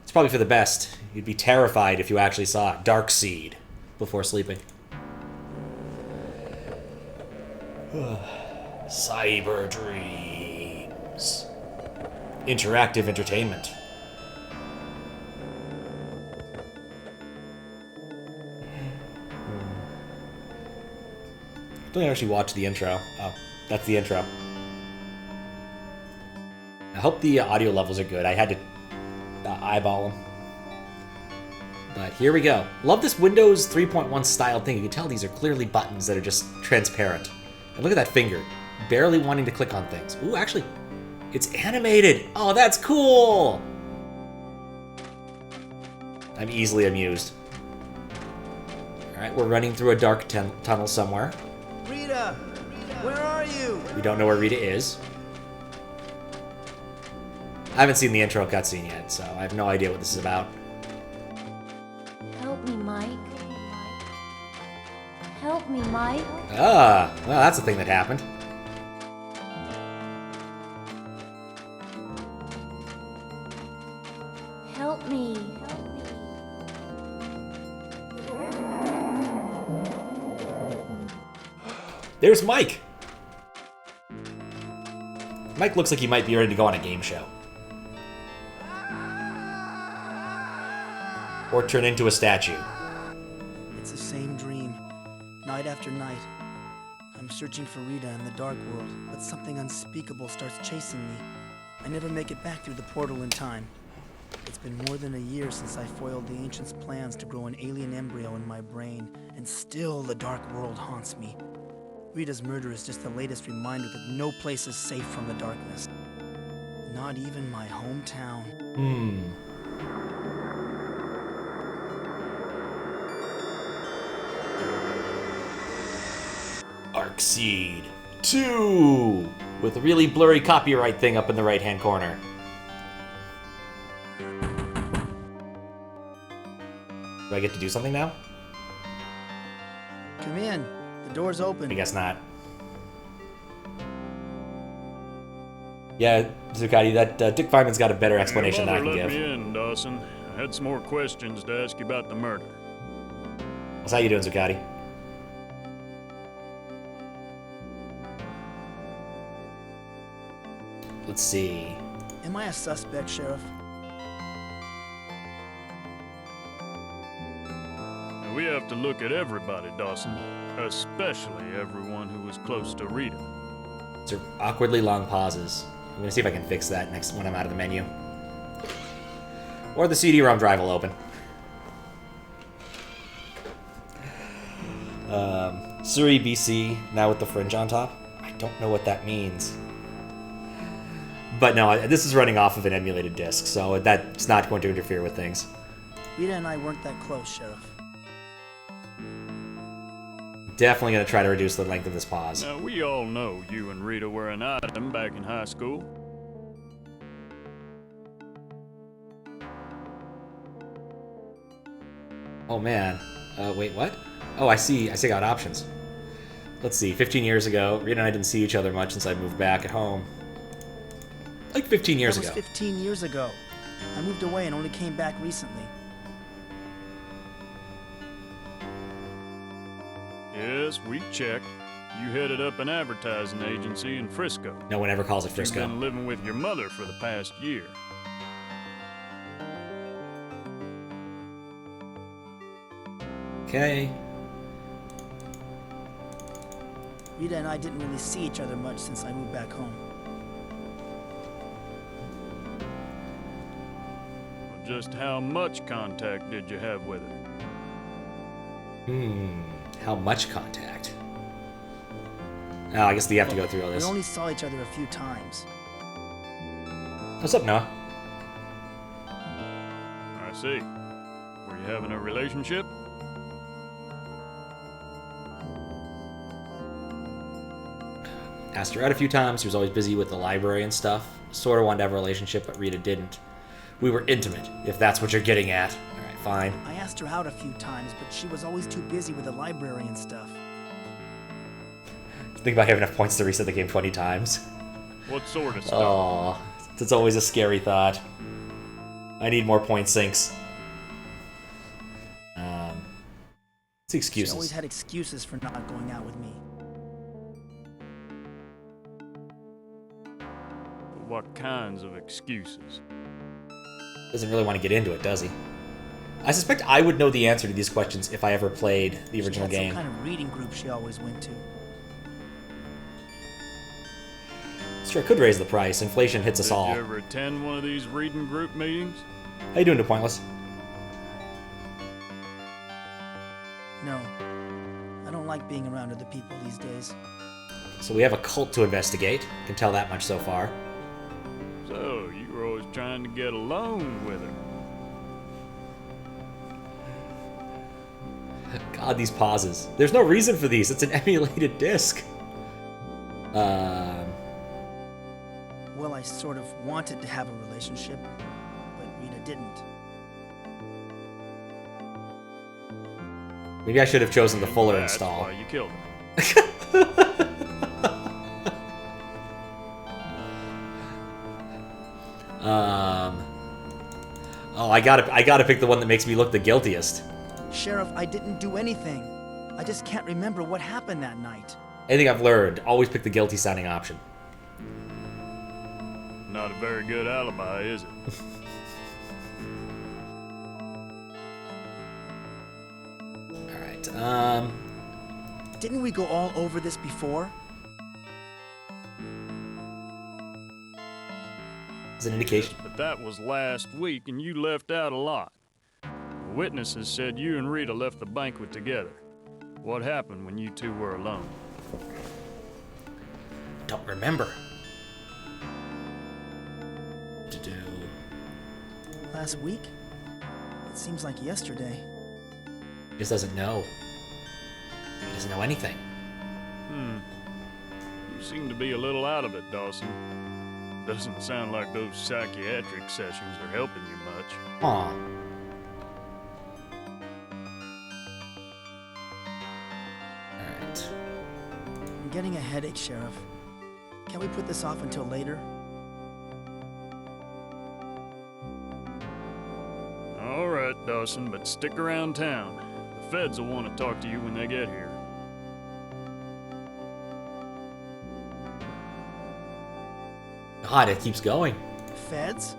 It's probably for the best. You'd be terrified if you actually saw Dark Seed before sleeping. Cyber dreams. Interactive entertainment. Don't actually watch the intro. Oh, that's the intro. I hope the audio levels are good. I had to eyeball them. But here we go. Love this Windows 3.1 style thing. You can tell these are clearly buttons that are just transparent. And look at that finger. Barely wanting to click on things. Ooh, actually, it's animated. Oh, that's cool. I'm easily amused. All right, we're running through a dark tunnel somewhere. Rita, where are you? We don't know where Rita is. I haven't seen the intro cutscene yet, so I have no idea what this is about. Help me, Mike. Help me, Mike. Ah, well, that's the thing that happened. Help me. There's Mike! Mike looks like he might be ready to go on a game show. Or turn into a statue. It's the same dream, night after night. I'm searching for Rita in the dark world, but something unspeakable starts chasing me. I never make it back through the portal in time. It's been more than a year since I foiled the Ancients' plans to grow an alien embryo in my brain, and still the dark world haunts me. Rita's murder is just the latest reminder that no place is safe from the darkness. Not even my hometown. Arcseed 2! With a really blurry copyright thing up in the right-hand corner. Do I get to do something now? Come in. The door's open. I guess not. Yeah, Zuccotti, that Dick Feynman's got a better explanation than I can give. Let me in, Dawson. I had some more questions to ask you about the murder. How you doing, Zuccotti? Let's see. Am I a suspect, Sheriff? Now, we have to look at everybody, Dawson. Especially everyone who was close to Rita. These are awkwardly long pauses. I'm gonna see if I can fix that next when I'm out of the menu. Or the CD-ROM drive will open. Surrey, BC, now with the fringe on top. I don't know what that means. But no, this is running off of an emulated disc, so that's not going to interfere with things. Rita and I weren't that close, Sheriff. Definitely going to try to reduce the length of this pause. Now, we all know you and Rita were an item back in high school. Oh man. Wait, what? Oh, I see. I got options. Let's see. 15 years ago, Rita and I didn't see each other much since I moved back at home. Like 15 years ago. That was 15 years ago. I moved away and only came back recently. Yes, we checked. You headed up an advertising agency in Frisco. No one ever calls it Frisco. You've been living with your mother for the past year. Okay. Rita and I didn't really see each other much since I moved back home. Well, just how much contact did you have with her? How much contact? Oh, I guess you have to go through all this. We only saw each other a few times. What's up, Noah? I see. Were you having a relationship? Asked her out a few times. She was always busy with the library and stuff. Sort of wanted to have a relationship, but Rita didn't. We were intimate, if that's what you're getting at. All right, fine. I asked her out a few times, but she was always too busy with the library and stuff. Think about having enough points to reset the game 20 times. What sort of stuff? Oh, it's always a scary thought. I need more point sinks. It's She excuses. always had excuses for not going out with me. What kinds of excuses? Doesn't really want to get into it, does he? I suspect I would know the answer to these questions if I ever played the original She had game. some kind of reading group she always went to. Sure, could raise the price. Inflation hits us all. Did you ever attend one of these reading group meetings? How you doing, to Pointless? No. I don't like being around other people these days. So we have a cult to investigate. Can tell that much so far. So, you were always trying to get alone with her. God, these pauses. There's no reason for these. It's an emulated disc. Well, I sort of wanted to have a relationship, but Rita didn't. Maybe I should have chosen the fuller That's install. why you killed her. Oh, I gotta pick the one that makes me look the guiltiest. Sheriff, I didn't do anything. I just can't remember what happened that night. Anything I've learned, always pick the guilty sounding option. Not a very good alibi, is it? Alright, Didn't we go all over this before? as an indication. But that was last week, and you left out a lot. Witnesses said you and Rita left the banquet together. What happened when you two were alone? Don't remember. To do. Last week? It seems like yesterday. He just doesn't know. He doesn't know anything. You seem to be a little out of it, Dawson. Doesn't sound like those psychiatric sessions are helping you much. Aw. Alright. I'm getting a headache, Sheriff. Can we put this off until later? All right, Dawson, but stick around town. The feds will want to talk to you when they get here. God, it keeps going. Feds?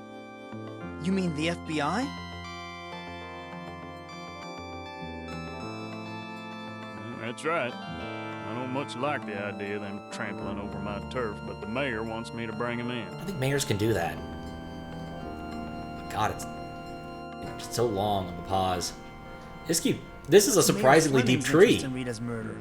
You mean the FBI? That's right. I don't much like the idea of them trampling over my turf, but the mayor wants me to bring him in. I think mayors can do that. God, it's so long on the pause. This is a surprisingly deep Mayor tree. Fleming's interest in Rita's murder.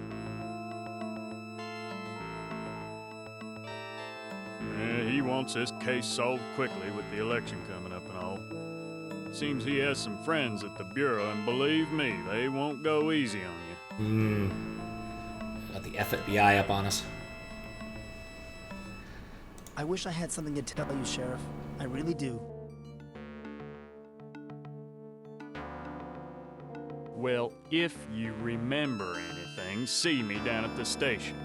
He wants this case solved quickly with the election coming up and all. Seems he has some friends at the Bureau, and believe me, they won't go easy on you. Got the FBI up on us. I wish I had something to tell you, Sheriff. I really do. Well, if you remember anything, see me down at the station.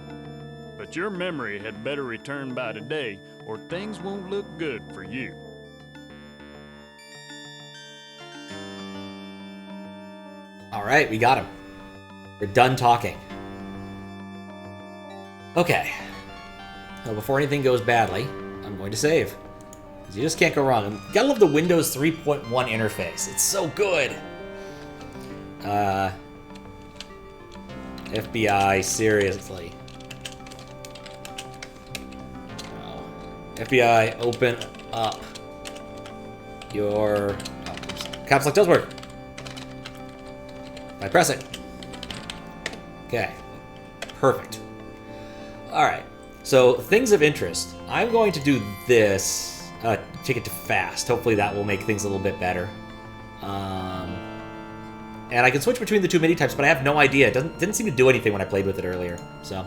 But your memory had better return by today, or things won't look good for you. Alright, we got him. We're done talking. Okay. Well, before anything goes badly, I'm going to save. Because you just can't go wrong. You gotta love the Windows 3.1 interface. It's so good. FBI, seriously. Oh. FBI, open up your... Oh, caps lock does work. I press it. Okay. Perfect. Alright. So, things of interest. I'm going to do this. Take it to fast. Hopefully that will make things a little bit better. And I can switch between the two MIDI types, but I have no idea. It didn't seem to do anything when I played with it earlier. So,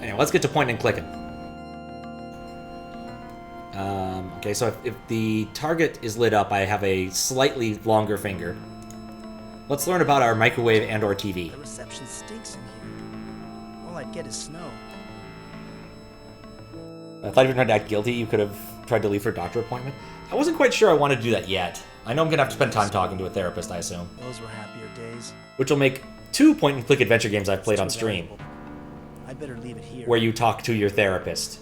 anyway, let's get to point and clicking. Okay, so if the target is lit up, I have a slightly longer finger. Let's learn about our microwave and or TV. The reception stinks in here. All I'd get is snow. I thought if you were trying to act guilty, you could have tried to leave for a doctor appointment. I wasn't quite sure I wanted to do that yet. I know I'm gonna have to spend time talking to a therapist, I assume. Those were happier days. Which will make 2 point-and-click adventure games I've played on stream, I better leave it here. where you talk to your therapist.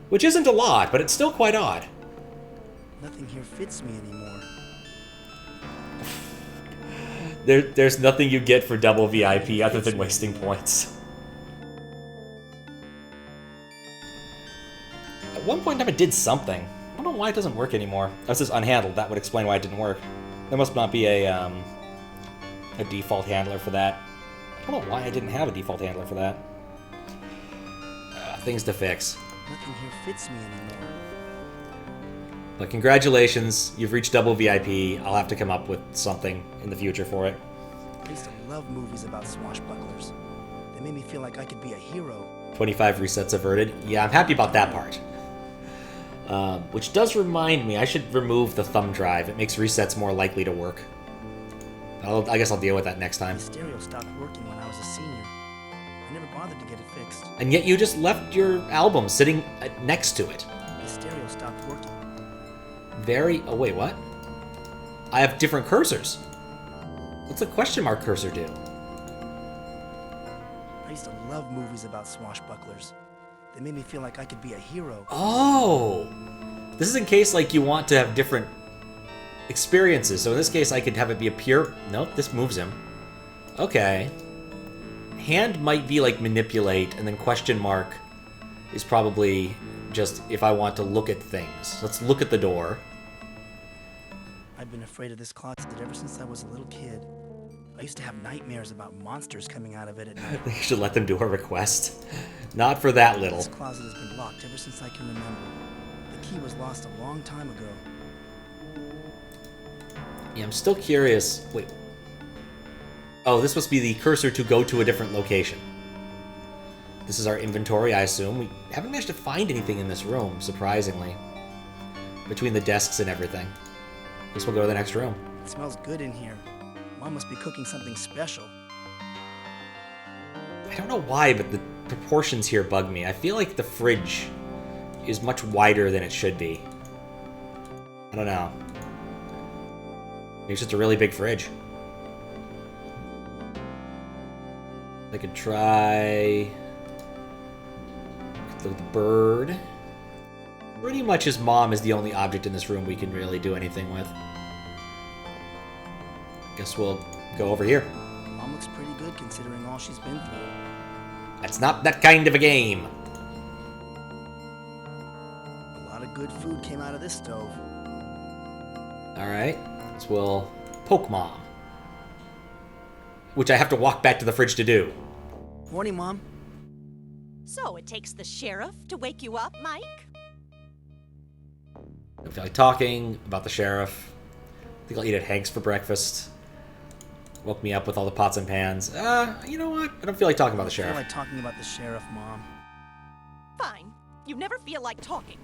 Which isn't a lot, but it's still quite odd. Nothing here fits me anymore. There's nothing you get for double VIP other than wasting points. At one point in time it did something. I don't know why it doesn't work anymore. That says unhandled. That would explain why it didn't work. There must not be a default handler for that. I don't know why I didn't have a default handler for that. Things to fix. Nothing here fits me anymore. But congratulations, you've reached double VIP. I'll have to come up with something in the future for it. I used to love movies about swashbucklers. They made me feel like I could be a hero. 25 resets averted. Yeah, I'm happy about that part. Which does remind me, I should remove the thumb drive. It makes resets more likely to work. I guess I'll deal with that next time. The stereo stopped working when I was a senior. I never bothered to get it fixed. And yet you just left your album sitting next to it. The stereo stopped working. Oh wait, what? I have different cursors. What's the question mark cursor do? I used to love movies about swashbucklers. They made me feel like I could be a hero. Oh! This is in case, like, you want to have different experiences. So in this case, I could have it be a pure... Nope, this moves him. Okay. Hand might be, like, manipulate, and then question mark is probably just if I want to look at things. Let's look at the door. I've been afraid of this closet ever since I was a little kid. I used to have nightmares about monsters coming out of it at night. You should let them do a request. Not for that little. This closet has been locked ever since I can remember. The key was lost a long time ago. Yeah, I'm still curious. Wait. Oh, this must be the cursor to go to a different location. This is our inventory, I assume. We haven't managed to find anything in this room, surprisingly. Between the desks and everything. Guess we'll go to the next room. It smells good in here. Mom must be cooking something special. I don't know why, but the proportions here bug me. I feel like the fridge is much wider than it should be. I don't know. Maybe it's just a really big fridge. I could try... Look at the bird. Pretty much his mom is the only object in this room we can really do anything with. Guess we'll go over here. Mom looks pretty good considering all she's been through. That's not that kind of a game. A lot of good food came out of this stove. Alright, so we'll poke Mom. Which I have to walk back to the fridge to do. Morning, Mom. So it takes the sheriff to wake you up, Mike? I feel like talking about the sheriff. I think I'll eat at Hank's for breakfast. Woke me up with all the pots and pans. You know what? I don't feel like talking about the I sheriff. feel like talking about the sheriff, Mom. Fine. You never feel like talking.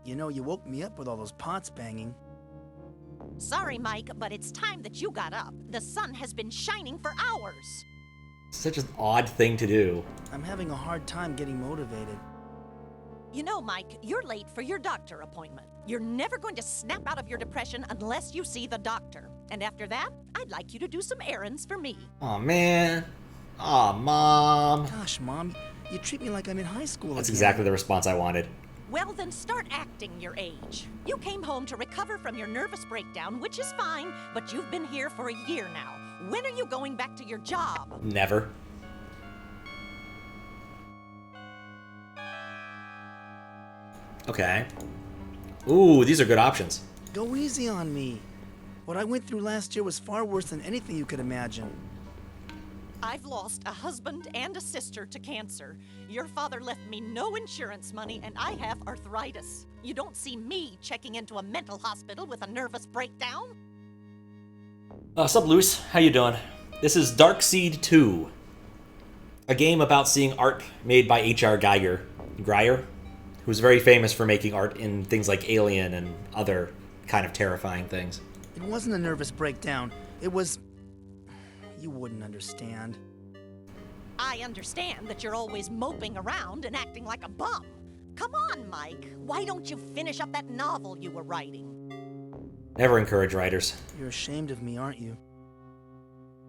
You know, you woke me up with all those pots banging. Sorry, Mike, but it's time that you got up. The sun has been shining for hours. Such an odd thing to do. I'm having a hard time getting motivated. You know, Mike, you're late for your doctor appointment. You're never going to snap out of your depression unless you see the doctor. And after that, I'd like you to do some errands for me. Aw, man. Aw, Mom. Gosh, Mom, you treat me like I'm in high school That's again. exactly the response I wanted. Well, then start acting your age. You came home to recover from your nervous breakdown, which is fine, but you've been here for a year now. When are you going back to your job? Never. Okay. Ooh, these are good options. Go easy on me. What I went through last year was far worse than anything you could imagine. I've lost a husband and a sister to cancer. Your father left me no insurance money, and I have arthritis. You don't see me checking into a mental hospital with a nervous breakdown. Sup, Luce? How you doing? This is Darkseed 2. A game about seeing art made by H.R. Grier, who's very famous for making art in things like Alien and other kind of terrifying things. It wasn't a nervous breakdown. It was... You wouldn't understand. I understand that you're always moping around and acting like a bum. Come on, Mike. Why don't you finish up that novel you were writing? Never encourage writers. You're ashamed of me, aren't you?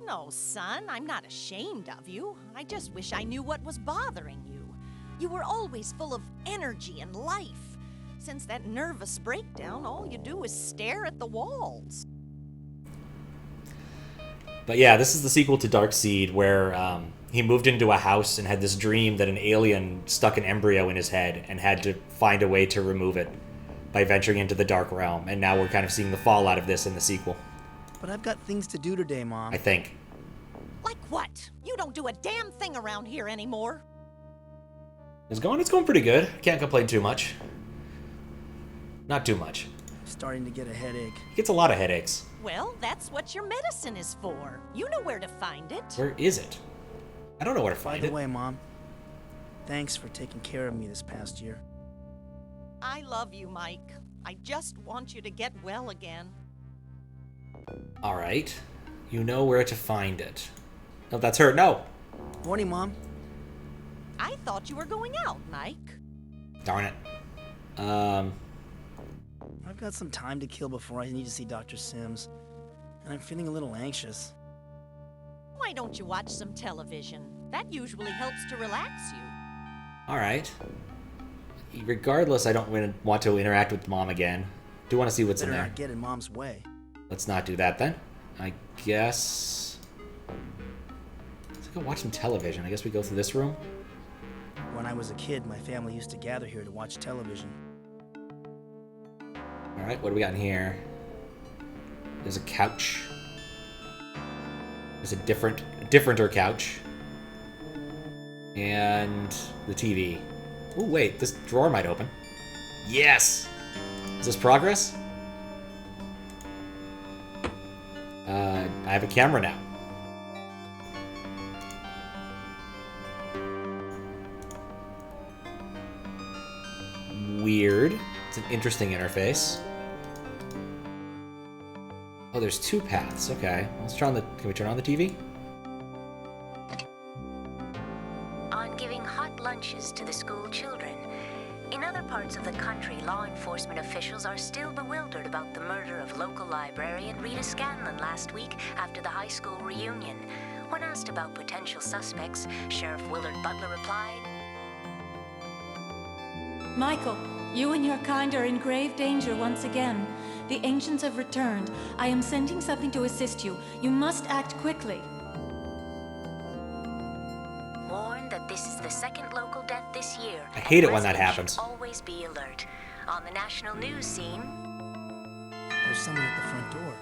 No, son, I'm not ashamed of you. I just wish I knew what was bothering you. You were always full of energy and life. Since that nervous breakdown, all you do is stare at the walls. But yeah, this is the sequel to Dark Seed, where he moved into a house and had this dream that an alien stuck an embryo in his head and had to find a way to remove it by venturing into the Dark Realm. And now we're kind of seeing the fallout of this in the sequel. But I've got things to do today, Mom. I think. Like what? You don't do a damn thing around here anymore. It's going pretty good. Can't complain too much. Not too much. I'm starting to get a headache. He gets a lot of headaches. Well, that's what your medicine is for. You know where to find it. Where is it? I don't know where to By find the it. way, Mom, thanks for taking care of me this past year. I love you, Mike. I just want you to get well again. All right. You know where to find it. No, that's her. No. Morning, Mom. I thought you were going out, Mike. Darn it. I've got some time to kill before I need to see Dr. Sims, and I'm feeling a little anxious. Why don't you watch some television? That usually helps to relax you. All right. Regardless, I don't want to interact with Mom again. Do want to see what's in Better there. not get in Mom's way. Let's not do that then. I guess. Let's go watch some television. I guess we go through this room. When I was a kid, my family used to gather here to watch television. All right, what do we got in here? There's a couch. There's a differenter couch. And the TV. Oh, wait, this drawer might open. Yes! Is this progress? I have a camera now. Weird. It's an interesting interface. Oh, there's two paths. Okay. Let's turn on the. Can we turn on the TV? On giving hot lunches to the school children. In other parts of the country, law enforcement officials are still bewildered about the murder of local librarian Rita Scanlon last week after the high school reunion. When asked about potential suspects, Sheriff Willard Butler replied, Michael, you and your kind are in grave danger once again. The ancients have returned. I am sending something to assist you. You must act quickly. warned that this is the second local death this year. I hate it when that residents happens. should always be alert. On the national news scene, There's someone at the front door.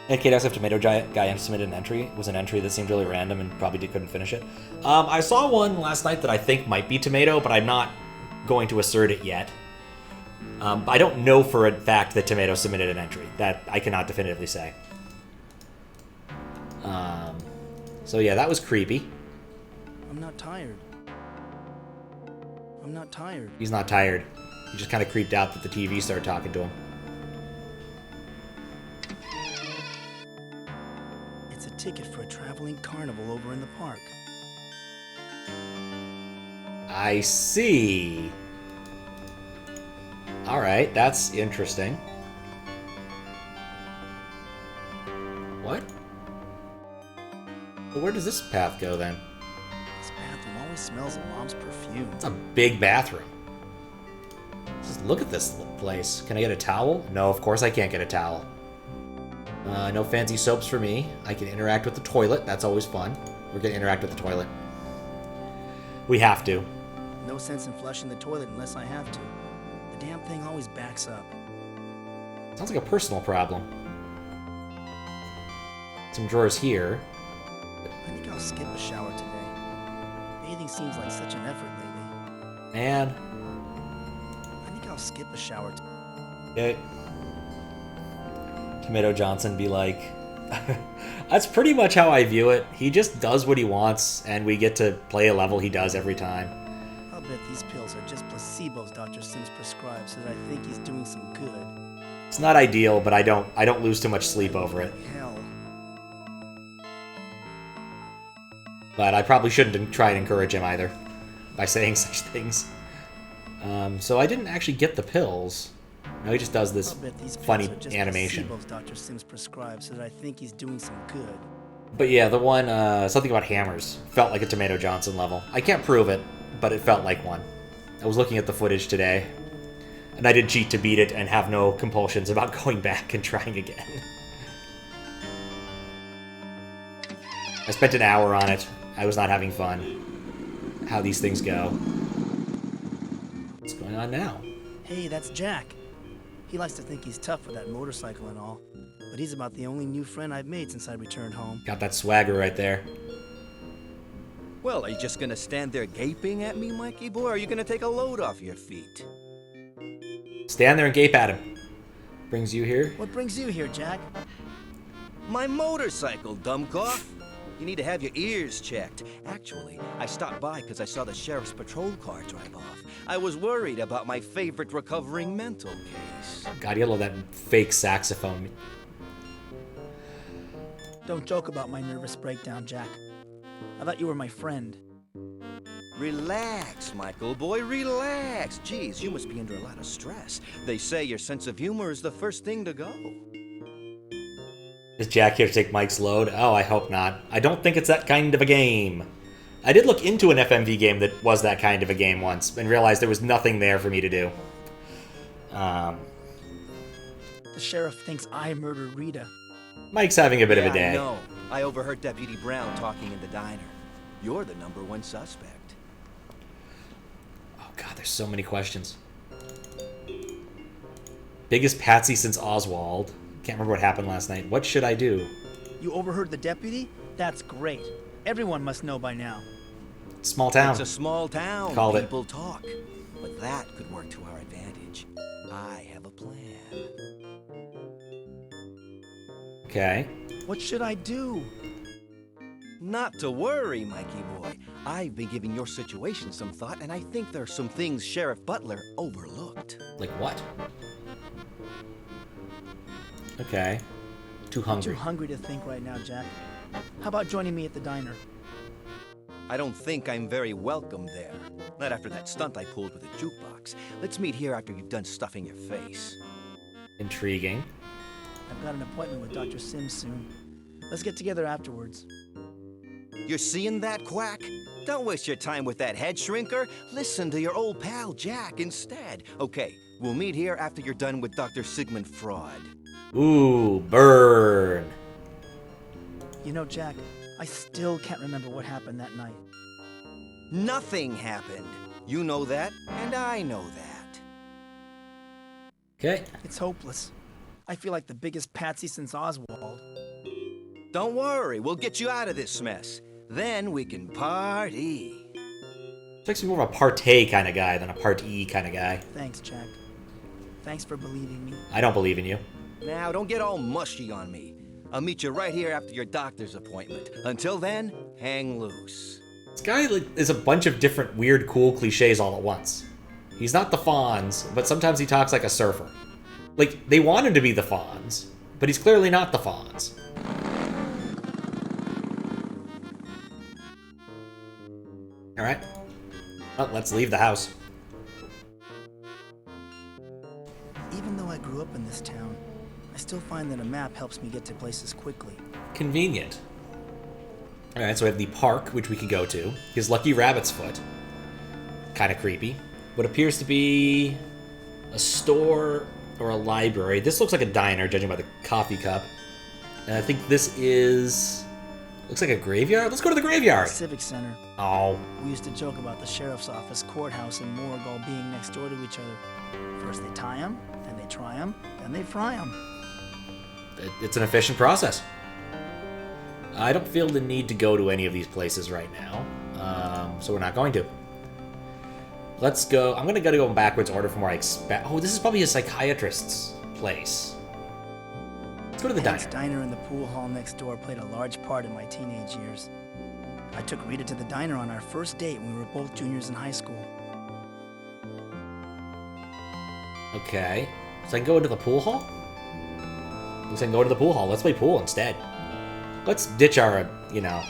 And KWF Tomato Guy submitted an entry. It was an entry that seemed really random and probably couldn't finish it. I saw one last night that I think might be Tomato, but I'm not going to assert it yet. I don't know for a fact that Tomato submitted an entry. That I cannot definitively say. So yeah, that was creepy. I'm not tired. I'm not tired. He's not tired. He just kind of creeped out that the TV started talking to him. It's a ticket for a traveling carnival over in the park. I see. Alright, that's interesting. What? Well, where does this path go then? This bathroom always smells of Mom's perfume. It's a big bathroom. Just look at this place. Can I get a towel? No, of course I can't get a towel. No fancy soaps for me. I can interact with the toilet. That's always fun. We're gonna interact with the toilet. We have to. No sense in flushing the toilet unless I have to. The damn thing always backs up. Sounds like a personal problem. Some drawers here. I think I'll skip a shower today. Bathing seems like such an effort lately. Man. I think I'll skip a shower today. Okay. Tomato Johnson be like, that's pretty much how I view it. He just does what he wants, and we get to play a level he does every time. I'll bet these pills are just placebos Dr. Sims prescribes so that I think he's doing some good. It's not ideal, but I don't lose too much sleep over it. Hell. But I probably shouldn't try and encourage him either by saying such things. So I didn't actually get the pills. No, he just does this I'll bet these pills funny are just animation. placebos Dr. Sims prescribed so that I think he's doing some good. But yeah, the one, something about hammers, felt like a Tomato Johnson level. I can't prove it, but it felt like one. I was looking at the footage today, and I did cheat to beat it and have no compulsions about going back and trying again. I spent an hour on it. I was not having fun. How these things go. What's going on now? Hey, that's Jack. He likes to think he's tough with that motorcycle and all, but he's about the only new friend I've made since I returned home. Got that swagger right there. Well, are you just gonna stand there gaping at me, Mikey boy, or are you gonna take a load off your feet? Stand there and gape at him. Brings you here? What brings you here, Jack? My motorcycle, dumbcoff. You need to have your ears checked. Actually, I stopped by because I saw the sheriff's patrol car drive off. I was worried about my favorite recovering mental case. God, you love that fake saxophone. Don't joke about my nervous breakdown, Jack. I thought you were my friend. Relax, Michael boy, relax. Geez, you must be under a lot of stress. They say your sense of humor is the first thing to go. Is Jack here to take Mike's load? Oh, I hope not. I don't think it's that kind of a game. I did look into an FMV game that was that kind of a game once, and realized there was nothing there for me to do. The sheriff thinks I murdered Rita. Mike's having a bit of a Yeah, day. I know. I overheard Deputy Brown talking in the diner. You're the #1 suspect. Oh god, there's so many questions. Biggest patsy since Oswald. Can't remember what happened last night. What should I do? You overheard the deputy? That's great. Everyone must know by now. Small town. It's a small town. Called it. People talk. But that could work to our advantage. I have a plan. Okay. What should I do? Not to worry, Mikey boy. I've been giving your situation some thought, and I think there are some things Sheriff Butler overlooked. Like what? Okay. Too hungry. Too hungry to think right now, Jack. How about joining me at the diner? I don't think I'm very welcome there. Not after that stunt I pulled with a jukebox. Let's meet here after you've done stuffing your face. Intriguing. I've got an appointment with Dr. Sims soon. Let's get together afterwards. You're seeing that, Quack? Don't waste your time with that head shrinker. Listen to your old pal Jack instead. Okay, we'll meet here after you're done with Dr. Sigmund Fraud. Ooh, burn. You know, Jack, I still can't remember what happened that night. Nothing happened. You know that, and I know that. Okay. It's hopeless. I feel like the biggest patsy since Oswald. Don't worry, we'll get you out of this mess. Then we can party. Strikes me more of a partay kind of guy than a partee kind of guy. Thanks, Jack. Thanks for believing me. I don't believe in you. Now, don't get all mushy on me. I'll meet you right here after your doctor's appointment. Until then, hang loose. This guy is a bunch of different weird, cool cliches all at once. He's not the Fonz, but sometimes he talks like a surfer. Like, they want him to be the Fonz, but he's clearly not the Fonz. Alright. Well, let's leave the house. Even though I grew up in this town, I still find that a map helps me get to places quickly. Convenient. Alright, so we have the park, which we could go to. His Lucky Rabbit's Foot. Kind of creepy. What appears to be a store or a library. This looks like a diner, judging by the coffee cup. And I think this is... looks like a graveyard? Let's go to the graveyard! Civic Center. Oh. We used to joke about the sheriff's office, courthouse, and morgue all being next door to each other. First they tie 'em, then they try 'em, then they fry 'em. It's an efficient process. I don't feel the need to go to any of these places right now, so we're not going to. Let's go. I'm going to go in backwards order from where I expect. Oh, this is probably a psychiatrist's place. Let's go to the Hank's diner. diner in the pool hall next door played a large part in my teenage years. I took Rita to the diner on our first date when we were both juniors in high school. Okay. So I can go into the pool hall? Looks like I can go into the pool hall. Let's play pool instead. Let's ditch our, you know,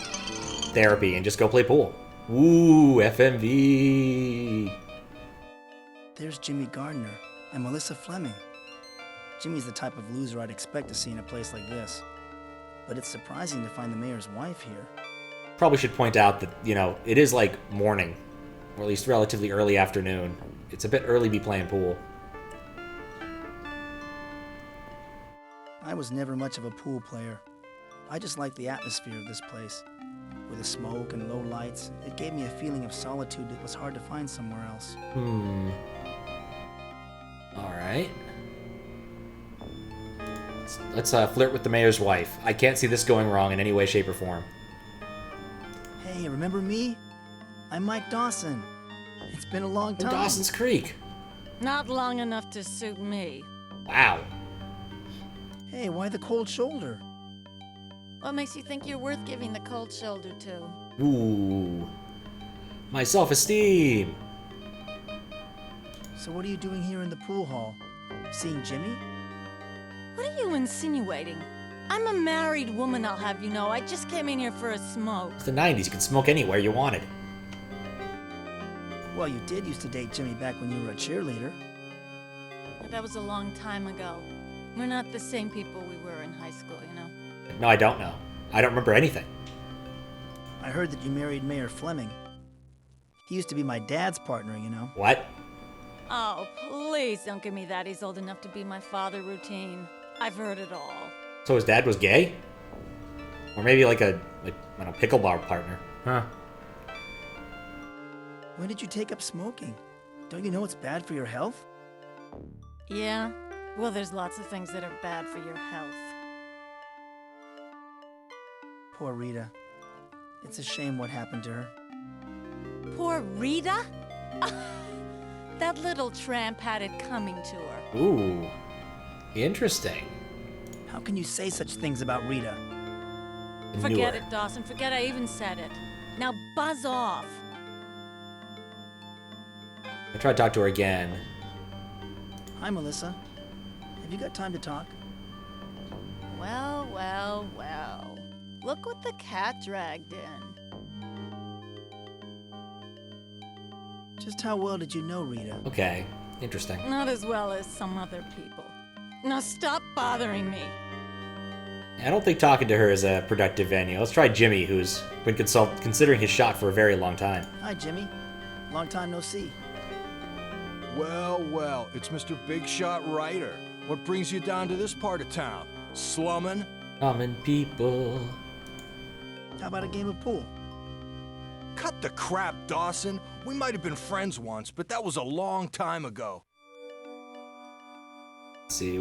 therapy and just go play pool. Woo, FMV. there's Jimmy Gardner and Melissa Fleming. Jimmy's the type of loser I'd expect to see in a place like this. But it's surprising to find the mayor's wife here. Probably should point out that, you know, it is like morning, or at least relatively early afternoon. It's a bit early to be playing pool. I was never much of a pool player. I just liked the atmosphere of this place. With the smoke and low lights, it gave me a feeling of solitude that was hard to find somewhere else. Alright. Let's flirt with the mayor's wife. I can't see this going wrong in any way, shape, or form. Hey, remember me? I'm Mike Dawson. It's been a long From time. Dawson's Creek. Not long enough to suit me. Wow. Hey, why the cold shoulder? What makes you think you're worth giving the cold shoulder to? Ooh. My self-esteem. So what are you doing here in the pool hall? Seeing Jimmy? What are you insinuating? I'm a married woman, I'll have you know. I just came in here for a smoke. It's the 90s. You could smoke anywhere you wanted. Well, you did used to date Jimmy back when you were a cheerleader. But that was a long time ago. We're not the same people we were in high school, you know? No, I don't know. I don't remember anything. I heard that you married Mayor Fleming. He used to be my dad's partner, you know. What? Oh, please don't give me that. He's old enough to be my father routine. I've heard it all. So his dad was gay? Or maybe like a, I don't know, pickleball partner. Huh. When did you take up smoking? Don't you know it's bad for your health? Yeah? Well, there's lots of things that are bad for your health. Poor Rita. It's a shame what happened to her. Poor Rita? That little tramp had it coming to her. Ooh. Interesting. How can you say such things about Rita? Forget it, Dawson. Forget I even said it. Now buzz off. I tried to talk to her again. Hi, Melissa. Have you got time to talk? Well, well, well. Look what the cat dragged in. Just how well did you know Rita? Okay. Interesting. Not as well as some other people. Now stop bothering me. I don't think talking to her is a productive venue. Let's try Jimmy, who's been considering his shot for a very long time. Hi, Jimmy. Long time no see. Well, well, it's Mr. Big Shot Ryder. What brings you down to this part of town? Slumming? Common people. How about a game of pool? Cut the crap, Dawson. We might have been friends once, but that was a long time ago. Let's see.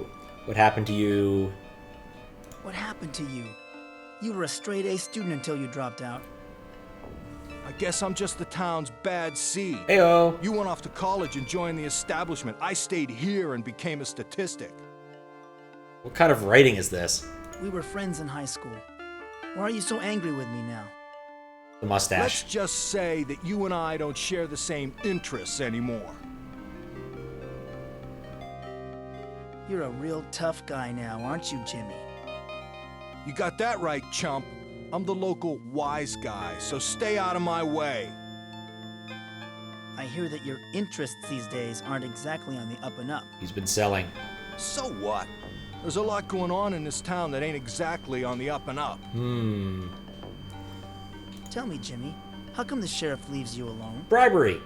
What happened to you? What happened to you? You were a straight-A student until you dropped out. I guess I'm just the town's bad seed. Heyo. You went off to college and joined the establishment. I stayed here and became a statistic. What kind of writing is this? We were friends in high school. Why are you so angry with me now? The mustache. Let's just say that you and I don't share the same interests anymore. You're a real tough guy now, aren't you, Jimmy? You got that right, chump. I'm the local wise guy, so stay out of my way. I hear that your interests these days aren't exactly on the up and up. He's been selling. So what? There's a lot going on in this town that ain't exactly on the up and up. Tell me, Jimmy, how come the sheriff leaves you alone? Bribery.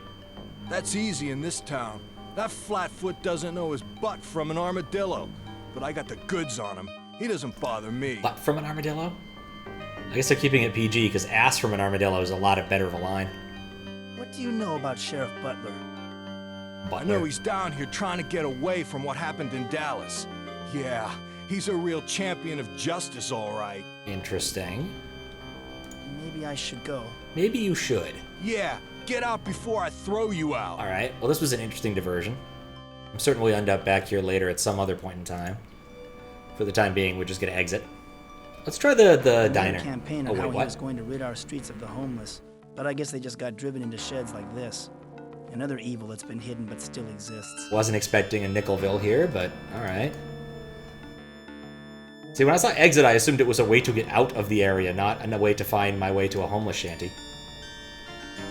That's easy in this town. That flatfoot doesn't know his butt from an armadillo. But I got the goods on him. He doesn't bother me. Butt from an armadillo? I guess they're keeping it PG because ass from an armadillo is a lot better of a line. What do you know about Sheriff Butler? I know he's down here trying to get away from what happened in Dallas. Yeah, he's a real champion of justice, all right. Interesting. Maybe I should go. Maybe you should. Yeah, get out before I throw you out. Alright, well this was an interesting diversion. I'm certain we'll end up back here later at some other point in time. For the time being, we're just gonna exit. Let's try the diner. Campaign Oh on how wait, he was what? going to rid our streets of the homeless, but I guess they just got driven into sheds like this. Another evil that's been hidden but still exists. Wasn't expecting a Nickelville here, but alright. See, when I saw exit, I assumed it was a way to get out of the area, not a way to find my way to a homeless shanty.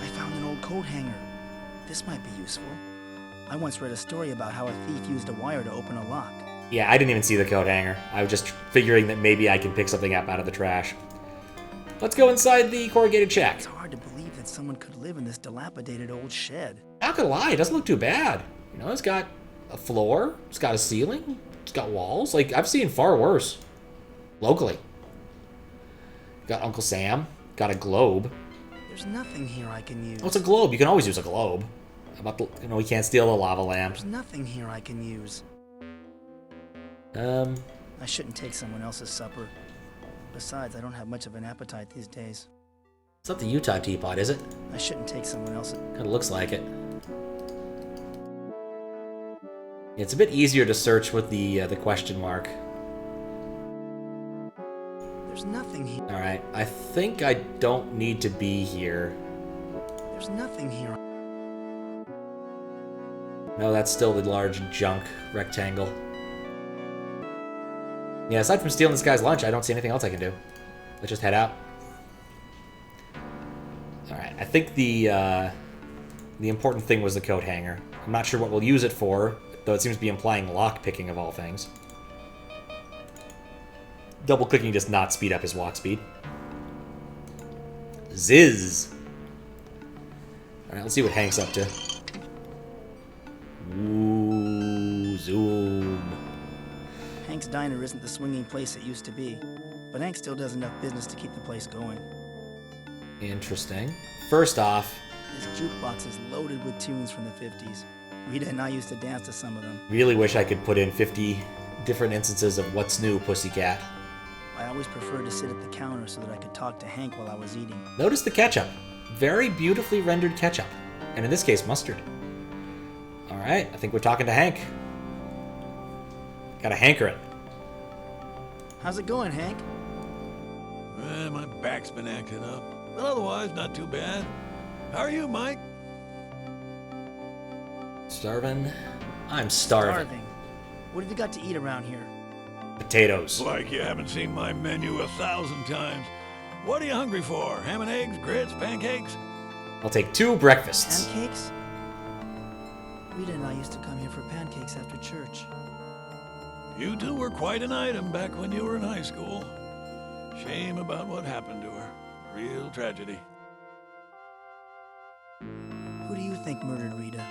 I found an old coat hanger. This might be useful. I once read a story about how a thief used a wire to open a lock. Yeah, I didn't even see the coat hanger. I was just figuring that maybe I can pick something up out of the trash. Let's go inside the corrugated shack. It's hard to believe that someone could live in this dilapidated old shed. Not gonna lie, it doesn't look too bad. You know, it's got a floor, it's got a ceiling, it's got walls. Like, I've seen far worse. Locally. Got Uncle Sam, got a globe. There's nothing here I can use. Oh, it's a globe. You can always use a globe. How about the, you know, we can't steal the lava lamp. There's nothing here I can use. I shouldn't take someone else's supper. Besides, I don't have much of an appetite these days. It's not the Utah teapot, is it? I shouldn't take someone else's. Kinda looks like it. It's a bit easier to search with the question mark. There's nothing here. Alright, I think I don't need to be here. There's nothing here. No, that's still the large junk rectangle. Yeah, aside from stealing this guy's lunch, I don't see anything else I can do. Let's just head out. Alright, I think the important thing was the coat hanger. I'm not sure what we'll use it for, though it seems to be implying lock picking of all things. Double clicking does not speed up his walk speed. Ziz! Alright, let's see what Hank's up to. Ooh, zoom. Hank's Diner isn't the swinging place it used to be, but Hank still does enough business to keep the place going. Interesting. First off, This jukebox is loaded with tunes from the 50s. Rita and I used to dance to some of them. really wish I could put in 50 different instances of What's New, Pussycat. I always preferred to sit at the counter so that I could talk to Hank while I was eating. Notice the ketchup. Very beautifully rendered ketchup. And in this case, mustard. Alright, I think we're talking to Hank. Got a hankering. How's it going, Hank? My back's been acting up, but otherwise not too bad. How are you, Mike? Starving? I'm starving. What have you got to eat around here? Potatoes. Like you haven't seen my menu 1,000 times. What are you hungry for? Ham and eggs, grits, pancakes? I'll take 2 breakfasts. Pancakes? Rita and I used to come here for pancakes after church. You two were quite an item back when you were in high school. Shame about what happened to her. Real tragedy. Who do you think murdered Rita?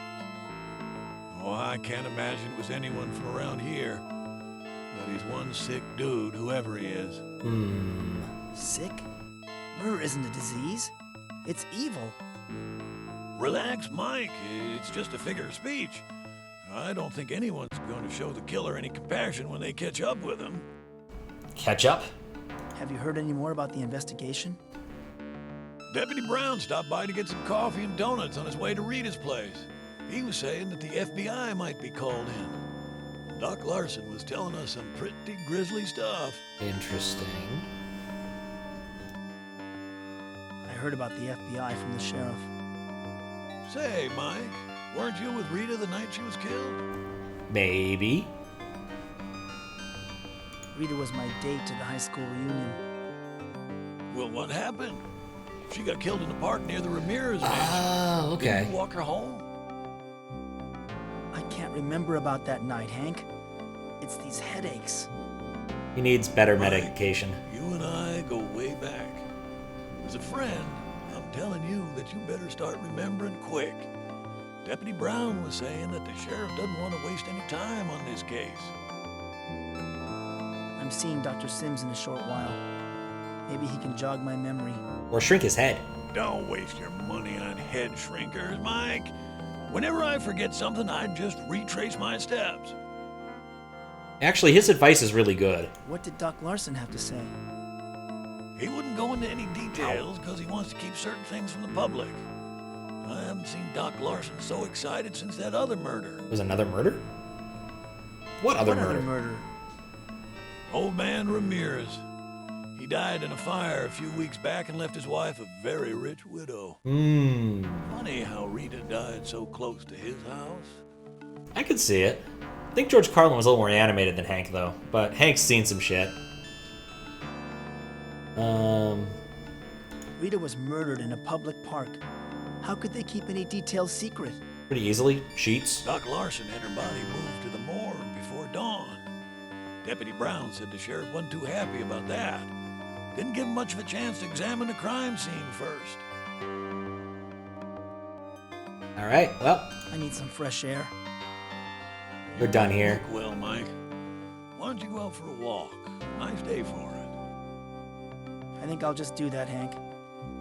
Oh, I can't imagine it was anyone from around here. But he's one sick dude, whoever he is. Sick? Murder isn't a disease. It's evil. Relax, Mike. It's just a figure of speech. I don't think anyone's going to show the killer any compassion when they catch up with him. Ketchup? Have you heard any more about the investigation? Deputy Brown stopped by to get some coffee and donuts on his way to Rita's place. He was saying that the FBI might be called in. Doc Larson was telling us some pretty grisly stuff. Interesting. I heard about the FBI from the sheriff. Say, Mike, weren't you with Rita the night she was killed? Maybe. Rita was my date to the high school reunion. Well, what happened? She got killed in the park near the Ramirez mansion. Oh, okay. Didn't you walk her home? I can't remember about that night, Hank. It's these headaches. He needs better Mike, medication. You and I go way back. As a friend, I'm telling you that you better start remembering quick. Deputy Brown was saying that the sheriff doesn't want to waste any time on this case. I'm seeing Dr. Sims in a short while. Maybe he can jog my memory. Or shrink his head. Don't waste your money on head shrinkers, Mike. Whenever I forget something, I just retrace my steps. Actually, his advice is really good. What did Doc Larson have to say? He wouldn't go into any details because he wants to keep certain things from the public. I haven't seen Doc Larson so excited since that other murder. Was another murder? What other murder? murder? Old man Ramirez. He died in a fire a few weeks back and left his wife a very rich widow. Funny how Rita died so close to his house. I could see it. I think George Carlin was a little more animated than Hank, though. But Hank's seen some shit. Rita was murdered in a public park. How could they keep any details secret? Pretty easily. Sheets. Doc Larson had her body moved to the morgue before dawn. Deputy Brown said the sheriff wasn't too happy about that. Didn't give him much of a chance to examine the crime scene first. All right, well, I need some fresh air. we're done here. Look well, Mike. Why don't you go out for a walk? Nice day for it. I think I'll just do that, Hank.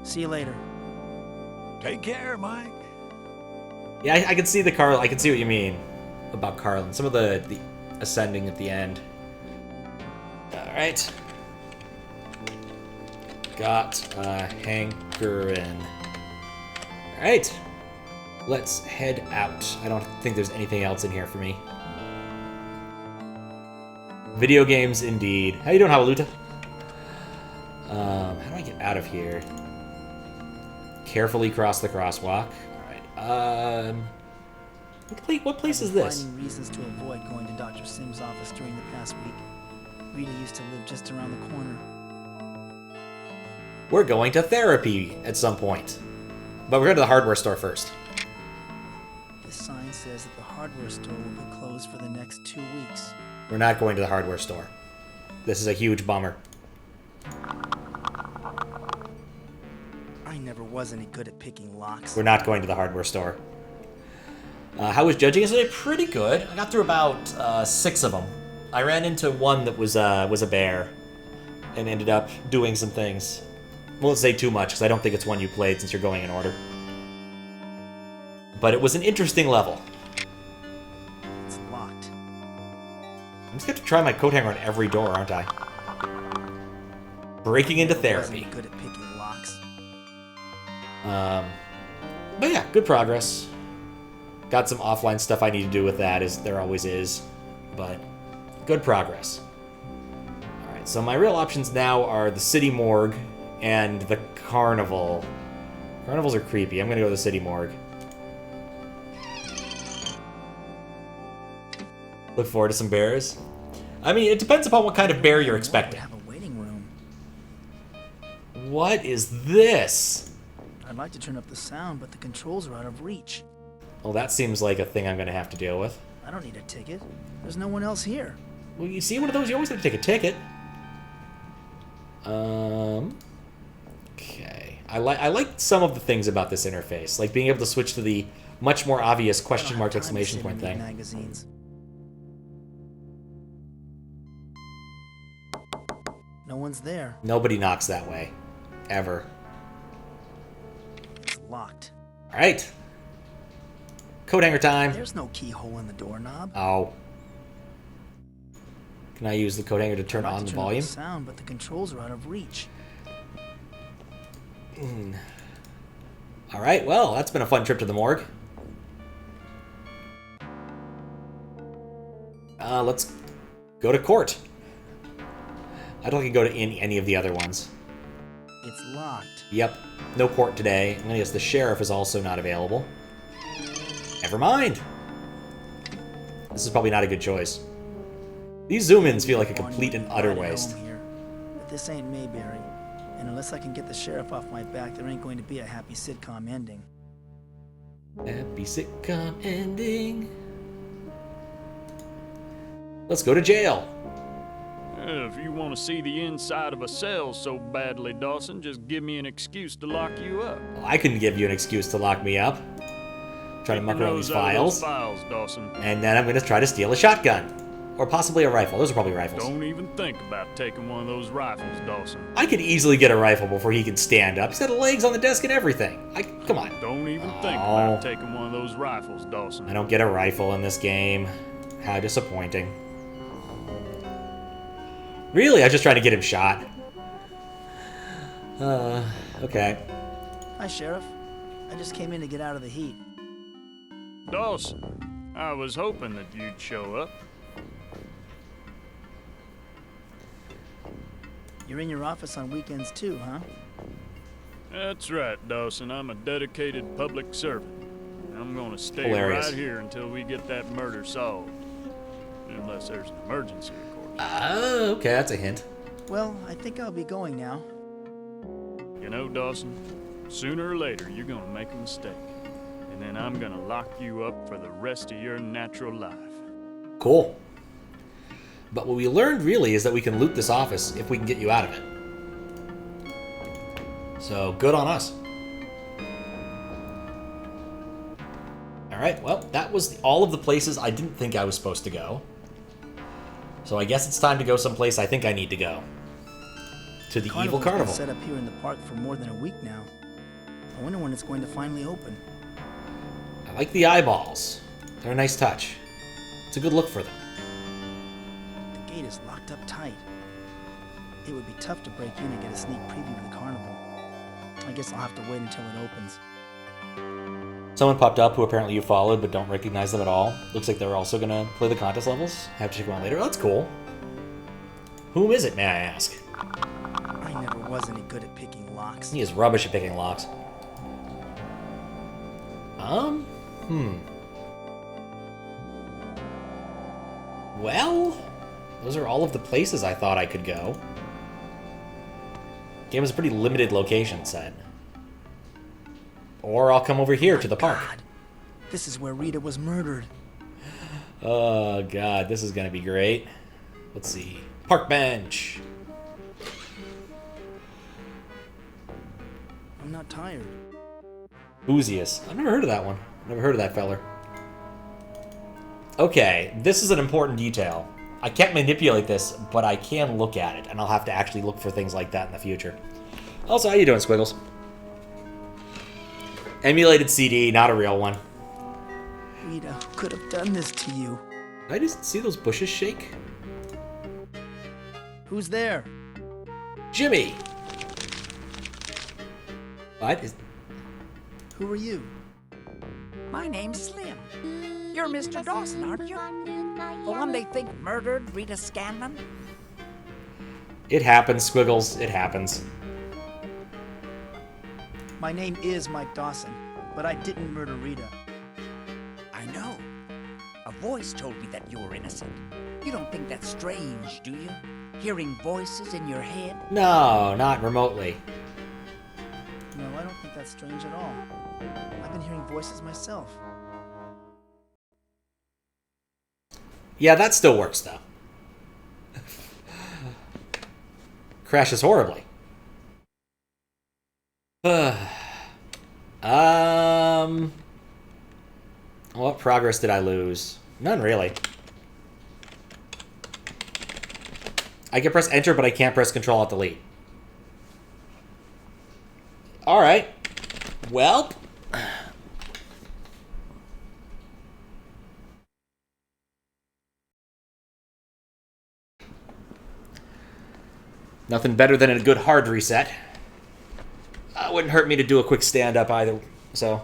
See you later. Take care, Mike. Yeah, I can see the Carl. I can see what you mean about Carlin. Some of the ascending at the end. All right. Got HANKERIN. All right. Let's head out. I don't think there's anything else in here for me. Video games, indeed. How you doing, Hawaluta? How do I get out of here? Carefully cross the crosswalk. All right. What place is this? Finding reasons to avoid going to Dr. Sim's office during the past week. Rita used to live just around the corner. We're going to therapy at some point. But we're going to the hardware store first. This sign says that the hardware store will be closed for the next 2 weeks. We're not going to the hardware store. This is a huge bummer. I never was any good at picking locks. We're not going to the hardware store. How was judging yesterday? Pretty good. I got through about 6 of them. I ran into one that was a bear and ended up doing some things. Won't say too much because I don't think it's one you played since you're going in order. But it was an interesting level. It's locked. I'm just going to try my coat hanger on every door, aren't I? Breaking into therapy. Good at picking locks. But yeah, good progress. Got some offline stuff I need to do with that, as there always is. But good progress. Alright, so my real options now are the city morgue and the carnival. Carnivals are creepy. I'm going to go to the city morgue. Look forward to some bears. I mean, it depends upon what kind of bear you're expecting. Have a waiting room. What is this? I'd like to turn up the sound, but the controls are out of reach. Well, that seems like a thing I'm going to have to deal with. I don't need a ticket. There's no one else here. Well, you see one of those, you always have to take a ticket. Okay. I like some of the things about this interface, like being able to switch to the much more obvious question mark exclamation point thing. Magazines. No one's there. Nobody knocks that way. Ever. It's locked. All right. Coat hanger time. There's no keyhole in the doorknob. Oh. Can I use the coat hanger to turn on the volume? Up the sound, but the controls are out of reach. All right. Well, that's been a fun trip to the morgue. Let's go to court. I don't think I can go to any of the other ones. It's locked. Yep. No court today. I'm gonna guess the sheriff is also not available. Never mind. This is probably not a good choice. These zoom-ins feel like a complete and utter waste. But this ain't Mayberry. And unless I can get the sheriff off my back, there ain't going to be a happy sitcom ending. Happy sitcom ending. Let's go to jail. If you want to see the inside of a cell so badly, Dawson, just give me an excuse to lock you up. Well, I couldn't give you an excuse to lock me up. Trying to muck around these files. Dawson. And then I'm going to try to steal a shotgun. Or possibly a rifle. Those are probably rifles. Don't even think about taking one of those rifles, Dawson. I could easily get a rifle before he can stand up. He's got legs on the desk and everything. Come on. Don't even think about taking one of those rifles, Dawson. I don't get a rifle in this game. How disappointing. Really? I was just trying to get him shot. Okay. Hi, Sheriff. I just came in to get out of the heat. Dawson, I was hoping that you'd show up. You're in your office on weekends too, huh? That's right, Dawson. I'm a dedicated public servant. I'm gonna stay Hilarious. right here until we get that murder solved. Unless there's an emergency, of course. Okay, that's a hint. Well, I think I'll be going now. You know, Dawson, sooner or later you're gonna make a mistake. and then I'm gonna lock you up for the rest of your natural life. Cool. But what we learned really is that we can loot this office if we can get you out of it. So, good on us. Alright, well, that was all of the places I didn't think I was supposed to go. So I guess it's time to go someplace I think I need to go. To the Evil Carnival. Been set up here in the park for more than a week now. I wonder when it's going to finally open. I like the eyeballs. They're a nice touch. It's a good look for them. The gate is locked up tight. It would be tough to break in and get a sneak preview of the carnival. I guess I'll have to wait until it opens. Someone popped up who apparently you followed but don't recognize them at all. Looks like they're also going to play the contest levels. Have to check them out later. Oh, that's cool. Whom is it, may I ask? I never was any good at picking locks. He is rubbish at picking locks. Well, those are all of the places I thought I could go. Game is a pretty limited location set. Or I'll come over here to the park. God, this is where Rita was murdered. Oh, God, this is going to be great. Let's see. Park bench. I'm not tired. Oozius. I've never heard of that one. Never heard of that feller. Okay, this is an important detail. I can't manipulate this, but I can look at it, and I'll have to actually look for things like that in the future. Also, how you doing, Squiggles? Emulated CD, not a real one. Rita, who could have done this to you? Did I just see those bushes shake? Who's there? Jimmy! What is... Who are you? My name's Slim. You're Mr. Dawson, aren't you? The one they think murdered Rita Scanlon? It happens, Squiggles. It happens. My name is Mike Dawson, but I didn't murder Rita. I know. A voice told me that you were innocent. You don't think that's strange, do you? Hearing voices in your head? No, not remotely. No, I don't think that's strange at all. I've been hearing voices myself. Yeah, that still works, though. Crashes horribly. What progress did I lose? None, really. I can press enter, but I can't press control alt delete. Alright. Well. Nothing better than a good hard reset. Wouldn't hurt me to do a quick stand-up either, so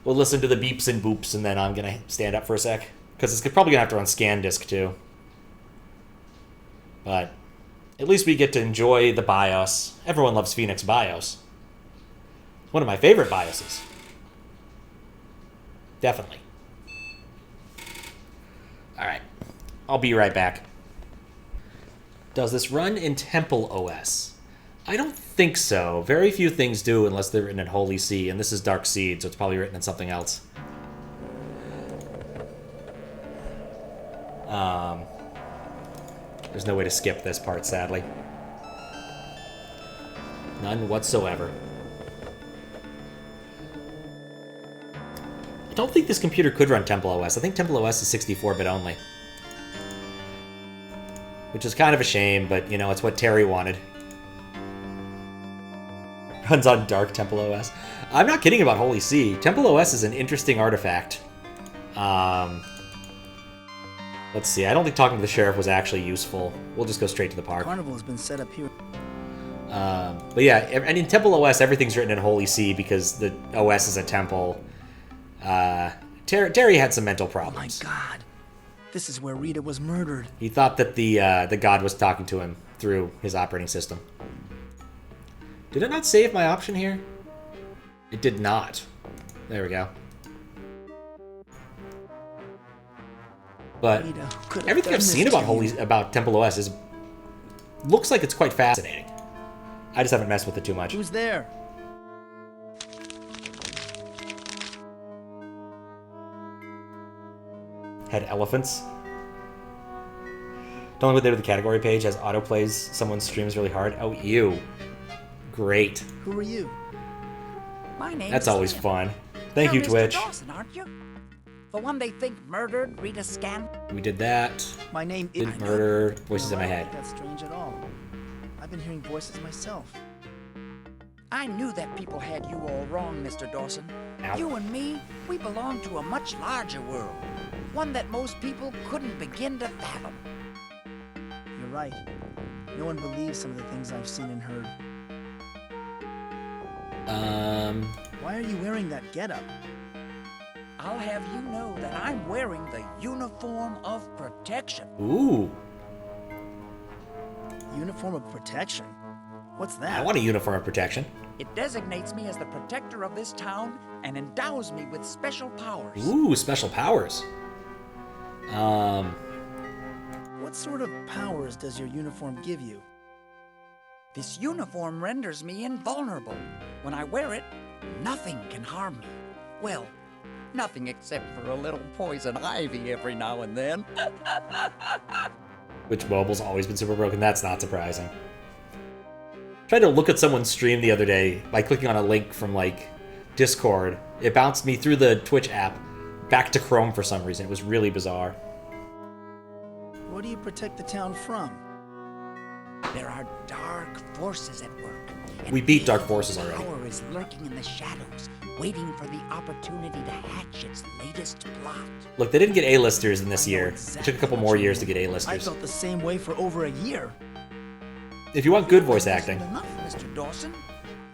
we'll listen to the beeps and boops, and then I'm going to stand up for a sec, because it's probably going to have to run scan disk, too. But at least we get to enjoy the BIOS. Everyone loves Phoenix BIOS. It's one of my favorite BIOSes. Definitely. Alright, I'll be right back. Does this run in Temple OS? I don't think so. Very few things do unless they're written in Holy See, and this is Dark Seed, so it's probably written in something else. There's no way to skip this part, sadly. None whatsoever. I don't think this computer could run Temple OS. I think Temple OS is 64-bit only. Which is kind of a shame, but, you know, it's what Terry wanted. Runs on Dark Temple OS. I'm not kidding about Holy See. Temple OS is an interesting artifact. Let's see. I don't think talking to the sheriff was actually useful. We'll just go straight to the park. Carnival has been set up here. But yeah, and in Temple OS, everything's written in Holy See because the OS is a temple. Terry had some mental problems. Oh my God. This is where Rita was murdered. He thought that the god was talking to him through his operating system. Did it not save my option here? It did not. There we go. But everything I've seen about Temple OS looks like it's quite fascinating. I just haven't messed with it too much. Who's there? Had elephants. Don't go there to the category page as autoplays someone streams really hard. Oh, ew. Great. Who are you? My name's That's always Slim. fun. Thank you, You're Twitch. Mr. Dawson, aren't you? The one they think murdered Rita Scan? We did that. My name Didn't murder. Voices in my I don't head. think that's strange at all. I've been hearing voices myself. I knew that people had you all wrong, Mr. Dawson. Ow. You and me, we belong to a much larger world. One that most people couldn't begin to fathom. You're right. No one believes some of the things I've seen and heard. Why are you wearing that getup? I'll have you know that I'm wearing the uniform of protection. Ooh. Uniform of protection? What's that? I want a uniform of protection. It designates me as the protector of this town and endows me with special powers. Ooh, special powers. What sort of powers does your uniform give you? This uniform renders me invulnerable. When I wear it, nothing can harm me. Well, nothing except for a little poison ivy every now and then. Which mobile's always been super broken. That's not surprising. Tried to look at someone's stream the other day by clicking on a link from like Discord. It bounced me through the Twitch app back to Chrome for some reason. It was really bizarre. What do you protect the town from? There are dark forces at work. We beat dark forces already. Power is lurking in the shadows, waiting for the opportunity to hatch its latest plot. Look, they didn't get A-listers in this year. It took a couple more years to get I A-listers. felt the same way for over a year. If you want good voice acting. Enough, Mr. Dawson.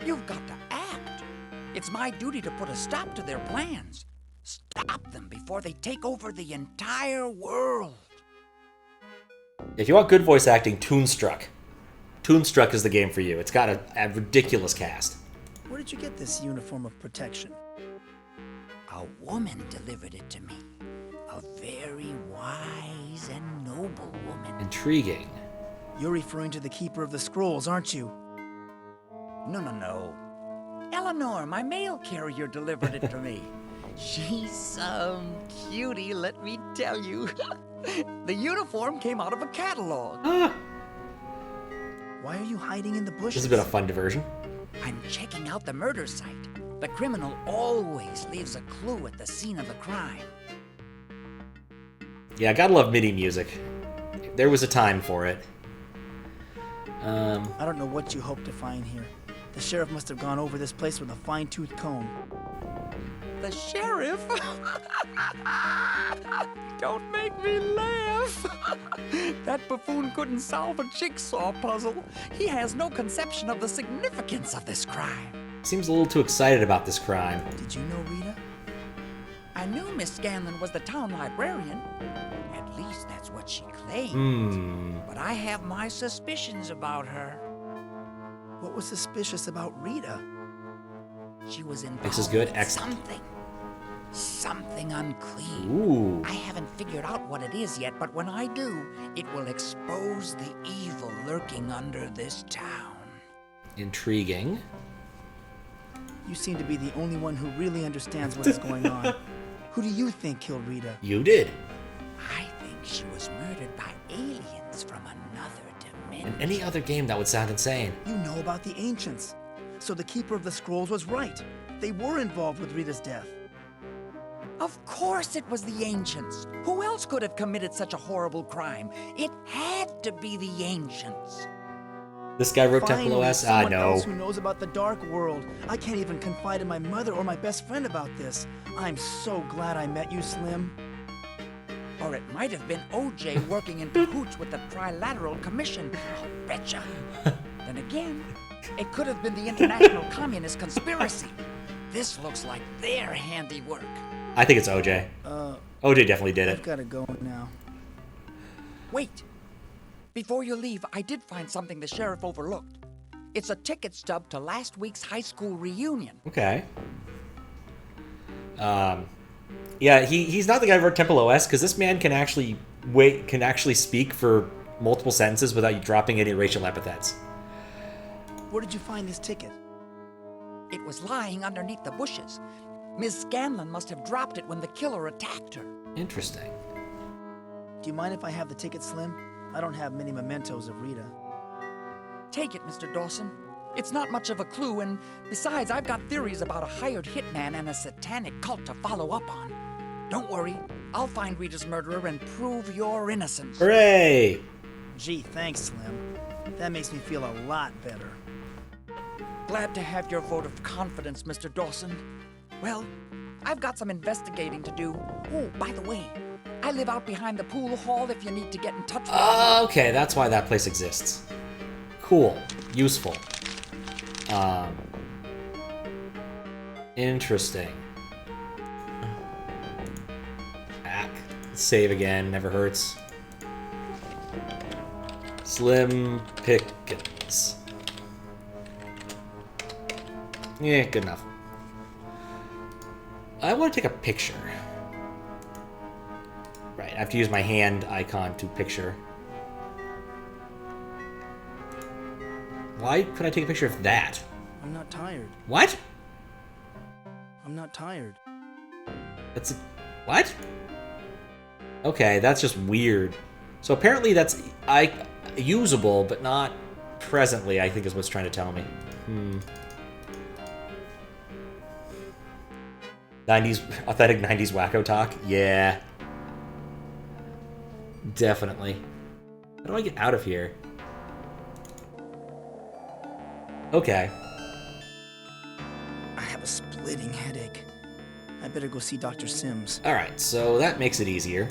You've got to act. It's my duty to put a stop to their plans. Stop them before they take over the entire world. If you want good voice acting, Toonstruck. Toonstruck is the game for you. It's got a ridiculous cast. Where did you get this uniform of protection? A woman delivered it to me. A very wise and noble woman. Intriguing. You're referring to the Keeper of the Scrolls, aren't you? No. Eleanor, my mail carrier, delivered it to me. She's some cutie, let me tell you. The uniform came out of a catalog. Why are you hiding in the bushes? This has been a fun diversion. I'm checking out the murder site. The criminal always leaves a clue at the scene of the crime. Yeah, I gotta love MIDI music. There was a time for it. I don't know what you hope to find here. The sheriff must have gone over this place with a fine-tooth comb. The sheriff? Don't make me laugh. That buffoon couldn't solve a jigsaw puzzle. He has no conception of the significance of this crime. Seems a little too excited about this crime. Did you know Rita? I knew Miss Scanlon was the town librarian. At least that's what she claimed. But I have my suspicions about her. What was suspicious about Rita? She was involved This is good. with Excellent. something unclean. Ooh. I haven't figured out what it is yet, but when I do, it will expose the evil lurking under this town. Intriguing. You seem to be the only one who really understands what is going on. Who do you think killed Rita? You did. I think she was murdered by aliens from another dimension. In any other game, that would sound insane. You know about the Ancients. So the Keeper of the Scrolls was right. They were involved with Rita's death. Of course it was the Ancients. Who else could have committed such a horrible crime? It had to be the Ancients. This guy wrote Temple Finally, OS? someone No. else who knows about the Dark World. I can't even confide in my mother or my best friend about this. I'm so glad I met you, Slim. Or it might have been OJ working in cahoots with the Trilateral Commission. I'll betcha. Then again, it could have been the International Communist Conspiracy. This looks like their handiwork. I think it's OJ. OJ definitely did I've it. got to go now. Wait. Before you leave, I did find something the sheriff overlooked. It's a ticket stub to last week's high school reunion. Okay. Yeah, he's not the guy who wrote Temple OS, because this man can actually speak for multiple sentences without you dropping any racial epithets. Where did you find this ticket? It was lying underneath the bushes. Miss Scanlon must have dropped it when the killer attacked her. Interesting. Do you mind if I have the ticket, Slim? I don't have many mementos of Rita. Take it, Mr. Dawson. It's not much of a clue, and besides, I've got theories about a hired hitman and a satanic cult to follow up on. Don't worry, I'll find Rita's murderer and prove your innocence. Hooray! Gee, thanks, Slim. That makes me feel a lot better. Glad to have your vote of confidence, Mr. Dawson. Well, I've got some investigating to do. Oh, by the way, I live out behind the pool hall if you need to get in touch with me. Okay, that's why that place exists. Cool. Useful. Interesting. Back. Save again, never hurts. Slim Pickins. Yeah, good enough. I want to take a picture. Right, I have to use my hand icon to picture. Why could I take a picture of that? I'm not tired. What? I'm not tired. That's... What? Okay, that's just weird. So apparently that's... usable, but not presently, I think is what's trying to tell me. 90s, authentic 90s wacko talk? Yeah. Definitely. How do I get out of here? Okay. I have a splitting headache. I better go see Dr. Sims. Alright, so that makes it easier.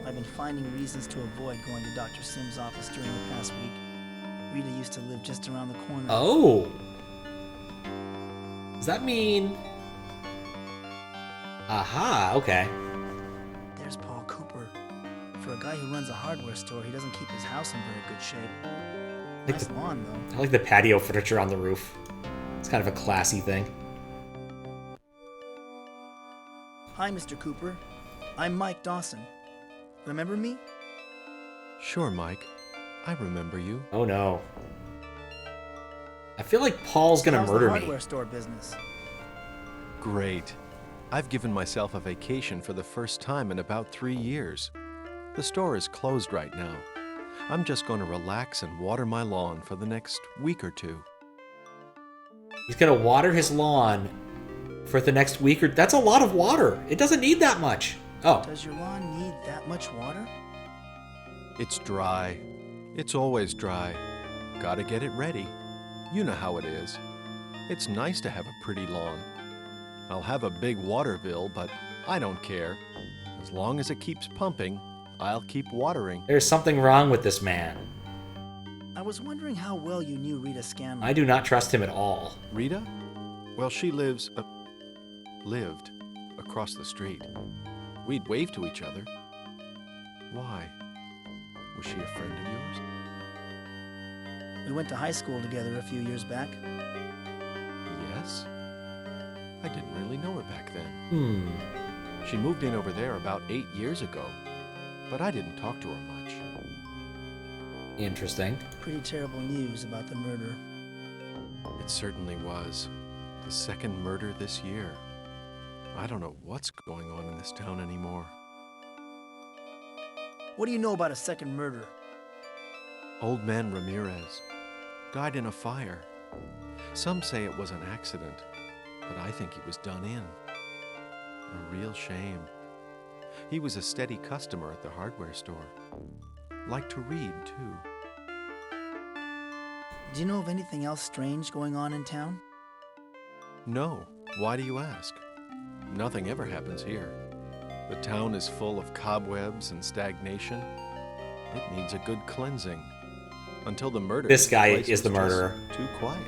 I've been finding reasons to avoid going to Dr. Sims' office during the past week. Rita used to live just around the corner. Oh! Does that mean... Aha, okay. There's Paul Cooper. For a guy who runs a hardware store, he doesn't keep his house in very good shape. Nice lawn, though. I like the patio furniture on the roof. It's kind of a classy thing. Hi, Mr. Cooper. I'm Mike Dawson. Remember me? Sure, Mike. I remember you. Oh no. I feel like Paul's gonna How's murder the me. hardware store business? Great. I've given myself a vacation for the first time in about 3 years. The store is closed right now. I'm just going to relax and water my lawn for the next week or two. He's gonna water his lawn for the next week or... That's a lot of water. It doesn't need that much. Oh. Does your lawn need that much water? It's dry. It's always dry. Gotta get it ready. You know how it is. It's nice to have a pretty lawn. I'll have a big water bill, but I don't care. As long as it keeps pumping, I'll keep watering. There's something wrong with this man. I was wondering how well you knew Rita Scanlon. I do not trust him at all. Rita? Well, she lived across the street. We'd wave to each other. Why? Was she a friend of yours? We went to high school together a few years back. Yes? I didn't really know her back then. She moved in over there about 8 years ago, but I didn't talk to her much. Interesting. Pretty terrible news about the murder. It certainly was. The second murder this year. I don't know what's going on in this town anymore. What do you know about a second murder? Old man Ramirez died in a fire. Some say it was an accident, but I think he was done in. A real shame. He was a steady customer at the hardware store. Liked to read, too. Do you know of anything else strange going on in town? No. Why do you ask? Nothing ever happens here. The town is full of cobwebs and stagnation. It needs a good cleansing. Until the murder. This guy is the murderer. Too quiet.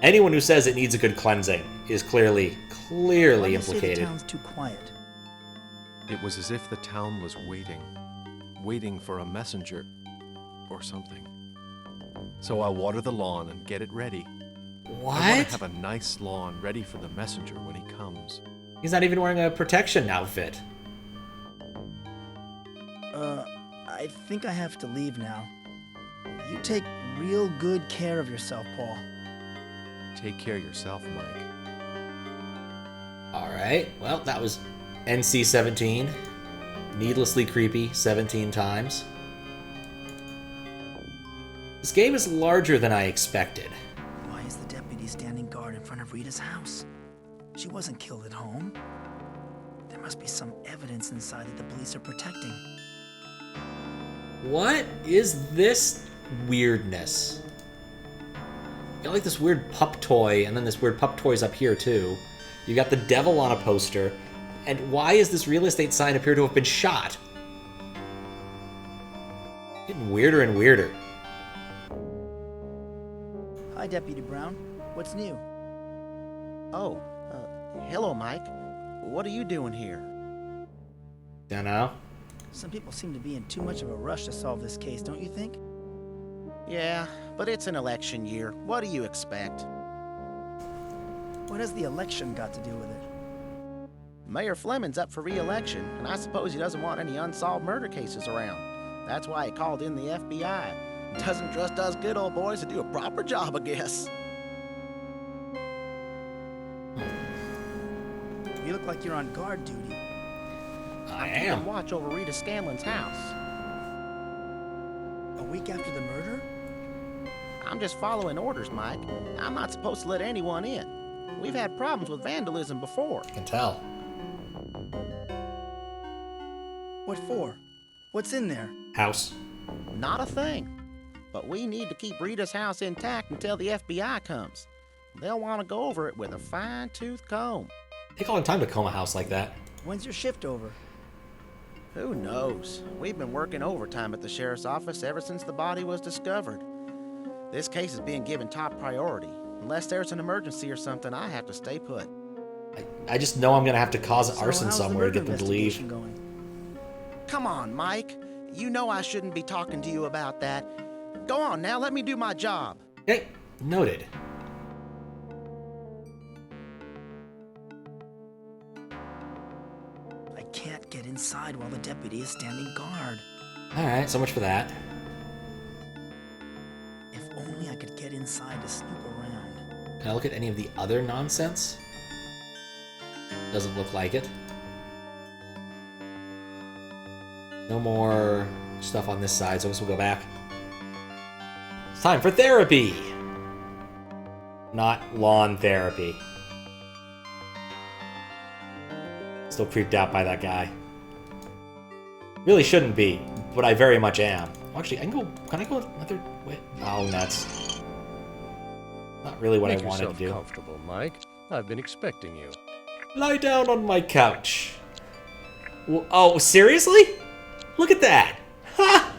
Anyone who says it needs a good cleansing is clearly Why do you say the implicated. town's too quiet? It was as if the town was waiting for a messenger or something. So I'll water the lawn and get it ready. What? I want to have a nice lawn ready for the messenger when he comes. He's not even wearing a protection outfit. I think I have to leave now. You take real good care of yourself, Paul. Take care of yourself, Mike. Alright, well, that was NC-17. Needlessly creepy 17 times. This game is larger than I expected. Why is the deputy standing guard in front of Rita's house? She wasn't killed at home. There must be some evidence inside that the police are protecting. What is this weirdness? You got like this weird pup toy, and then this weird pup toy's up here too. You got the devil on a poster. And why is this real estate sign appear to have been shot? Getting weirder and weirder. Hi, Deputy Brown. What's new? Oh, hello, Mike. What are you doing here? Dunno. Some people seem to be in too much of a rush to solve this case, don't you think? Yeah, but it's an election year. What do you expect? What has the election got to do with it? Mayor Fleming's up for re-election, and I suppose he doesn't want any unsolved murder cases around. That's why he called in the FBI. Doesn't trust us good old boys to do a proper job, I guess. You look like you're on guard duty. I I'm am. keeping watch over Rita Scanlon's house. A week after the murder? I'm just following orders, Mike. I'm not supposed to let anyone in. We've had problems with vandalism before. I can tell. What for? What's in there? House. Not a thing. But we need to keep Rita's house intact until the FBI comes. They'll want to go over it with a fine-tooth comb. Take a long time to comb a house like that. When's your shift over? Who knows? We've been working overtime at the sheriff's office ever since the body was discovered. This case is being given top priority. Unless there's an emergency or something, I have to stay put. I just know I'm gonna have to cause So arson how's the somewhere to murder get them to leave. investigation going? Come on, Mike. You know I shouldn't be talking to you about that. Go on now, let me do my job. Okay, noted. I can't get inside while the deputy is standing guard. Alright, so much for that. If only I could get inside to snoop around. Can I look at any of the other nonsense? Doesn't look like it. No more stuff on this side, so I guess we'll go back. It's time for therapy! Not lawn therapy. Still creeped out by that guy. Really shouldn't be, but I very much am. Oh, actually, can I go another way? Oh, nuts. Not really what I wanted to do. Make yourself comfortable, Mike. I've been expecting you. Lie down on my couch. Oh, seriously? Look at that! Ha!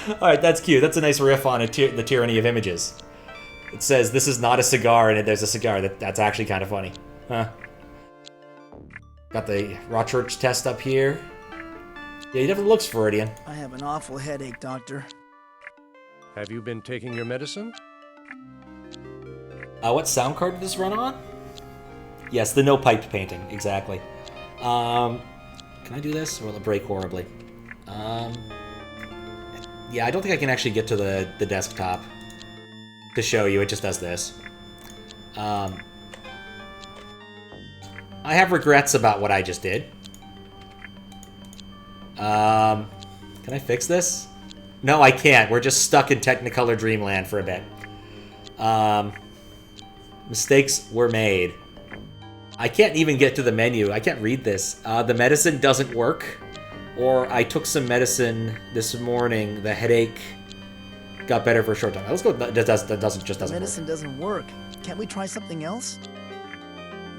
Alright, that's cute. That's a nice riff on the tyranny of images. It says, this is not a cigar, and there's a cigar. That's actually kind of funny. Huh. Got the raw church test up here. Yeah, he definitely looks Freudian. I have an awful headache, Doctor. Have you been taking your medicine? What sound card did this run on? Yes, the no-piped painting, exactly. Can I do this? Or will it break horribly? Yeah, I don't think I can actually get to the desktop to show you. It just does this. I have regrets about what I just did. Can I fix this? No, I can't. We're just stuck in Technicolor Dreamland for a bit. Mistakes were made. I can't even get to the menu. I can't read this. The medicine doesn't work. Or I took some medicine this morning. The headache got better for a short time. Let's go. That doesn't work. Medicine doesn't work. Can't we try something else?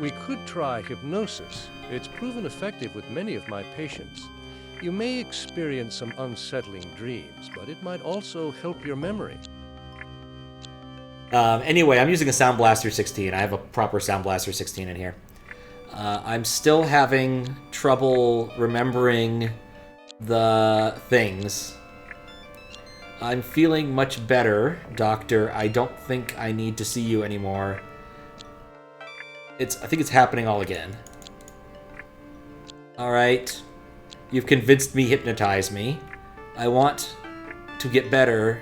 We could try hypnosis. It's proven effective with many of my patients. You may experience some unsettling dreams, but it might also help your memory. Anyway, I'm using a Sound Blaster 16. I have a proper Sound Blaster 16 in here. I'm still having trouble remembering the things. I'm feeling much better, Doctor. I don't think I need to see you anymore. I think it's happening all again. Alright. You've convinced me, hypnotize me. I want to get better.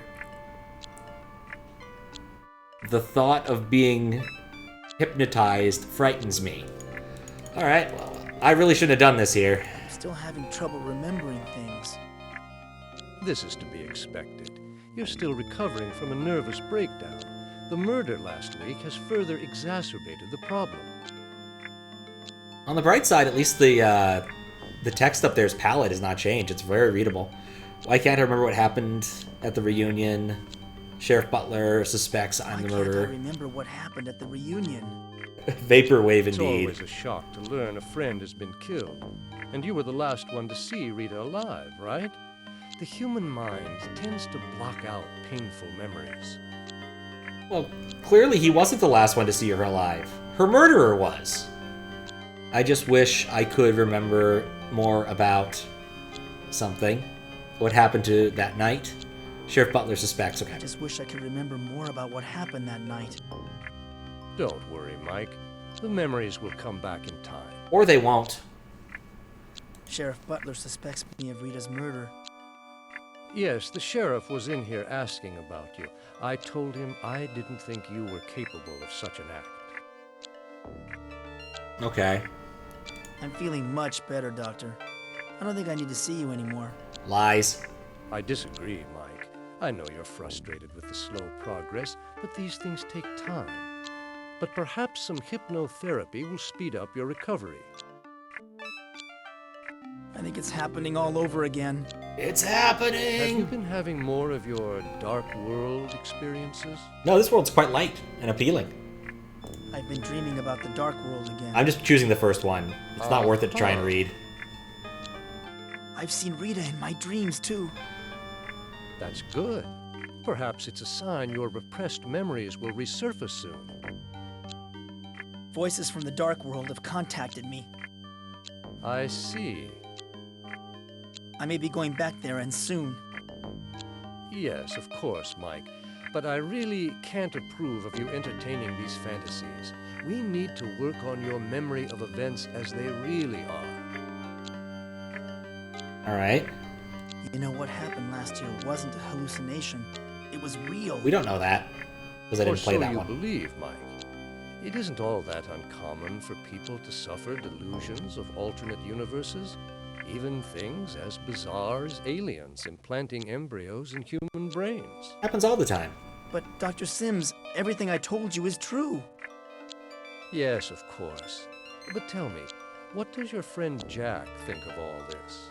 The thought of being hypnotized frightens me. Alright, well, I really shouldn't have done this here. Still having trouble remembering things. This is to be expected. You're still recovering from a nervous breakdown. The murder last week has further exacerbated the problem. On the bright side, at least the text up there's palette has not changed. It's very readable. Why can't I remember what happened at the reunion? Sheriff Butler suspects I'm the murderer. I remember what happened at the reunion. Vaporwave It's indeed. always a shock to learn a friend has been killed. And you were the last one to see Rita alive, right? The human mind tends to block out painful memories. Well, clearly he wasn't the last one to see her alive. Her murderer was. I just wish I could remember more about something. What happened to that night? Sheriff Butler suspects. Okay. I just wish I could remember more about what happened that night. Don't worry, Mike. The memories will come back in time. Or they won't. Sheriff Butler suspects me of Rita's murder. Yes, the sheriff was in here asking about you. I told him I didn't think you were capable of such an act. Okay. I'm feeling much better, Doctor. I don't think I need to see you anymore. Lies. I disagree, Mike. I know you're frustrated with the slow progress, but these things take time. But perhaps some hypnotherapy will speed up your recovery. I think it's happening all over again. It's happening! Have you been having more of your dark world experiences? No, this world's quite light and appealing. I've been dreaming about the dark world again. I'm just choosing the first one. It's not worth it to try and read. I've seen Rita in my dreams, too. That's good. Perhaps it's a sign your repressed memories will resurface soon. Voices from the dark world have contacted me. I see. I may be going back there, and soon. Yes, of course, Mike. But I really can't approve of you entertaining these fantasies. We need to work on your memory of events as they really are. All right. You know, what happened last year wasn't a hallucination. It was real. We don't know that, because I didn't play that one. Or so you believe, Mike. It isn't all that uncommon for people to suffer delusions of alternate universes. Even things as bizarre as aliens implanting embryos in human brains. Happens all the time. But, Dr. Sims, everything I told you is true. Yes, of course. But tell me, what does your friend Jack think of all this?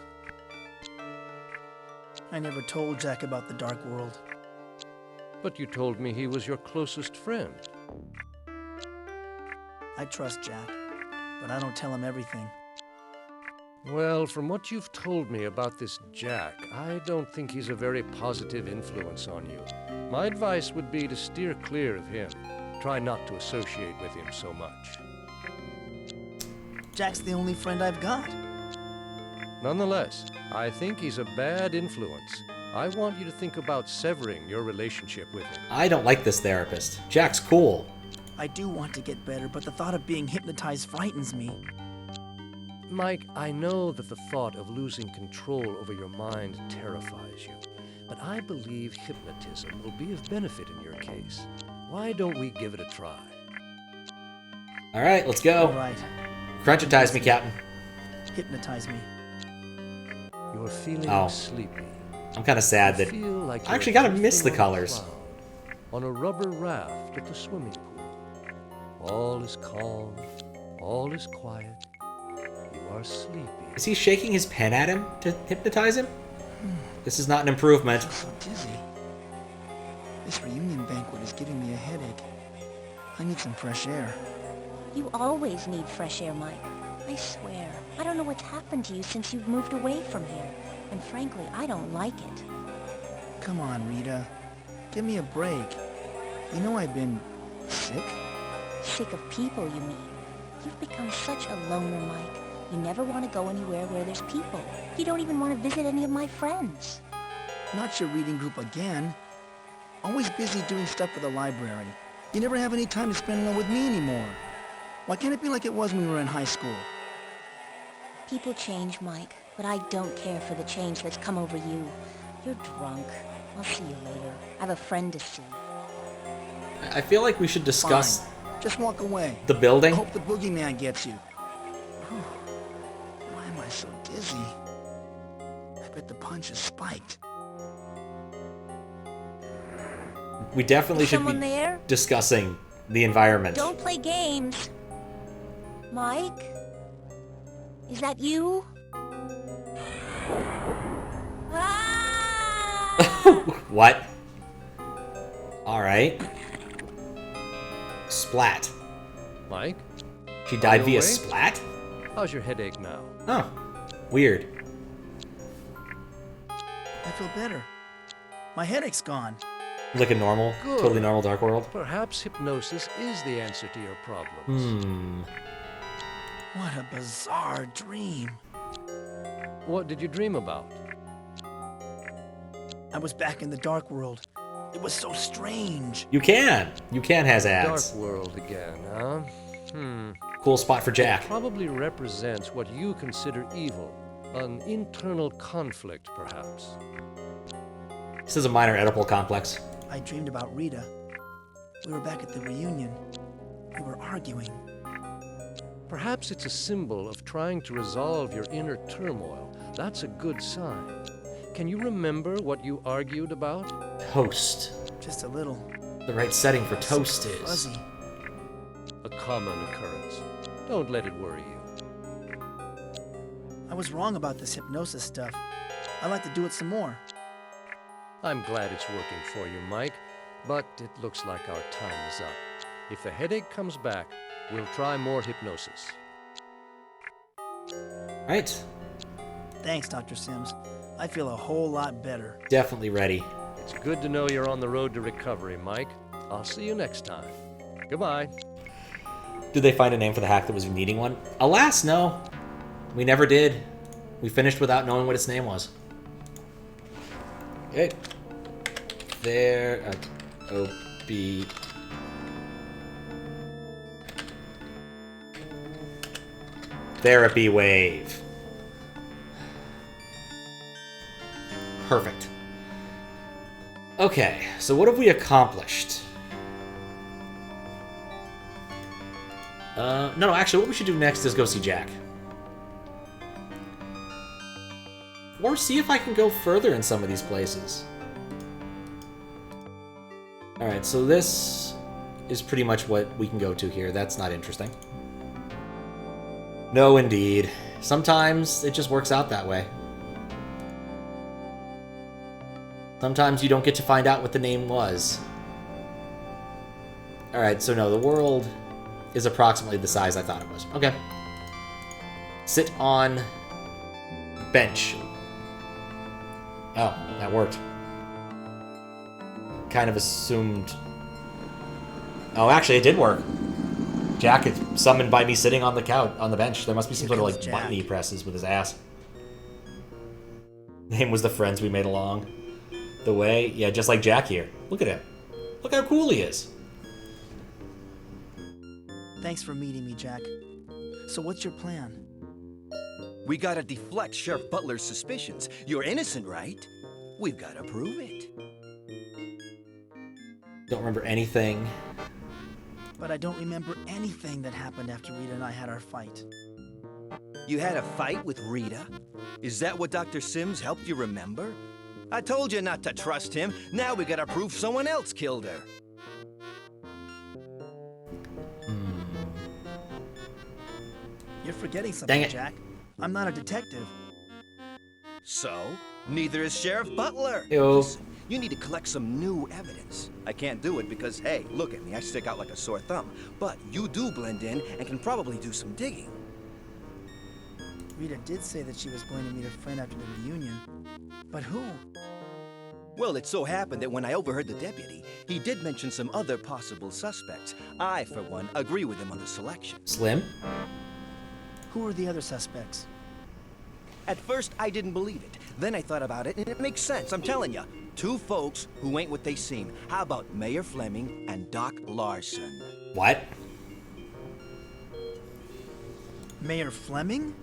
I never told Jack about the dark world. But you told me he was your closest friend. I trust Jack, but I don't tell him everything. Well, from what you've told me about this Jack, I don't think he's a very positive influence on you. My advice would be to steer clear of him. Try not to associate with him so much. Jack's the only friend I've got. Nonetheless, I think he's a bad influence. I want you to think about severing your relationship with him. I don't like this therapist. Jack's cool. I do want to get better, but the thought of being hypnotized frightens me. Mike, I know that the thought of losing control over your mind terrifies you, but I believe hypnotism will be of benefit in your case. Why don't we give it a try? All right, let's go. All right. Crunchitize me, Captain. Hypnotize me. You're feeling sleepy. I'm kind of sad that like I actually kind of miss the colors. On a rubber raft at the swimming pool. All is calm. All is quiet. You are sleepy. Is he shaking his pen at him to hypnotize him? This is not an improvement. I'm so dizzy. This reunion banquet is giving me a headache. I need some fresh air. You always need fresh air, Mike. I swear. I don't know what's happened to you since you've moved away from here. And frankly, I don't like it. Come on, Rita. Give me a break. You know I've been sick? Sick of people, you mean? You've become such a loner, Mike. You never want to go anywhere where there's people. You don't even want to visit any of my friends. Not your reading group again. Always busy doing stuff for the library. You never have any time to spend alone with me anymore. Why can't it be like it was when we were in high school? People change, Mike, but I don't care for the change that's come over you. You're drunk. I'll see you later. I have a friend to see. I feel like we should discuss Fine. Just walk away. the building. I hope the boogeyman gets you. Why am I so dizzy? that the punch is spiked. We definitely Is should someone be there? discussing the environment. Don't play games. Mike? Is that you? What? Alright. Splat. Mike? She died Are you via awake? splat? How's your headache now? Oh. Weird. I feel better. My headache's gone. Like a normal, Good. totally normal Dark World? Perhaps hypnosis is the answer to your problems. Hmm. What a bizarre dream. What did you dream about? I was back in the dark world. It was so strange. You can has ads. Dark world again, huh? Cool spot for Jack. It probably represents what you consider evil. An internal conflict, perhaps. This is a minor Oedipal complex. I dreamed about Rita. We were back at the reunion. We were arguing. Perhaps it's a symbol of trying to resolve your inner turmoil. That's a good sign. Can you remember what you argued about? Toast. Just a little. The right setting for toast is. Fuzzy. A common occurrence. Don't let it worry you. I was wrong about this hypnosis stuff. I'd like to do it some more. I'm glad it's working for you, Mike, but it looks like our time is up. If the headache comes back, we'll try more hypnosis. Right. Thanks, Dr. Sims. I feel a whole lot better. Definitely ready. It's good to know you're on the road to recovery, Mike. I'll see you next time. Goodbye. Did they find a name for the hack that was needing one? Alas, no. We never did. We finished without knowing what its name was. Okay. There. O-B. THERAPYWAVE. Perfect. Okay, so what have we accomplished? No, actually, what we should do next is go see Jack. Or see if I can go further in some of these places. Alright, so this is pretty much what we can go to here. That's not interesting. No, indeed. Sometimes it just works out that way. Sometimes you don't get to find out what the name was. Alright, so no, the world is approximately the size I thought it was. Okay. Sit on bench. Oh, that worked. Kind of assumed... Oh, actually, it did work. Jack is summoned by me sitting on the couch, on the bench. There must be some sort of, like, button he presses with his ass. Name was the friends we made along the way. Yeah, just like Jack here. Look at him. Look how cool he is. Thanks for meeting me, Jack. So what's your plan? We gotta deflect Sheriff Butler's suspicions. You're innocent, right? We've gotta prove it. Don't remember anything. But I don't remember anything that happened after Rita and I had our fight. You had a fight with Rita? Is that what Dr. Sims helped you remember? I told you not to trust him. Now we gotta prove someone else killed her. You're forgetting something, Dang it. Jack. I'm not a detective. So? Neither is Sheriff Butler. Ew. Listen, you need to collect some new evidence. I can't do it because, hey, look at me. I stick out like a sore thumb. But you do blend in and can probably do some digging. Rita did say that she was going to meet a friend after the reunion. But who? Well, it so happened that when I overheard the deputy, he did mention some other possible suspects. I, for one, agree with him on the selection. Slim? Who are the other suspects? At first, I didn't believe it. Then I thought about it, and it makes sense, I'm telling you. Two folks who ain't what they seem. How about Mayor Fleming and Doc Larson? What? Mayor Fleming?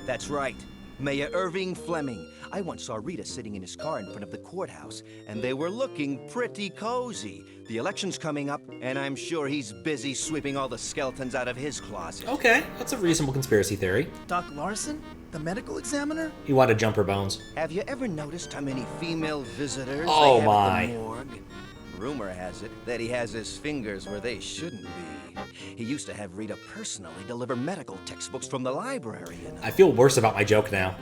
That's right. Mayor Irving Fleming. I once saw Rita sitting in his car in front of the courthouse, and they were looking pretty cozy. The election's coming up, and I'm sure he's busy sweeping all the skeletons out of his closet. Okay, that's a reasonable conspiracy theory. Doc Larson? The medical examiner? He wanted to jump her bones. Have you ever noticed how many female visitors Oh, they have my. at the morgue? Rumor has it that he has his fingers where they shouldn't be. He used to have Rita personally deliver medical textbooks from the library, you know. I feel worse about my joke now.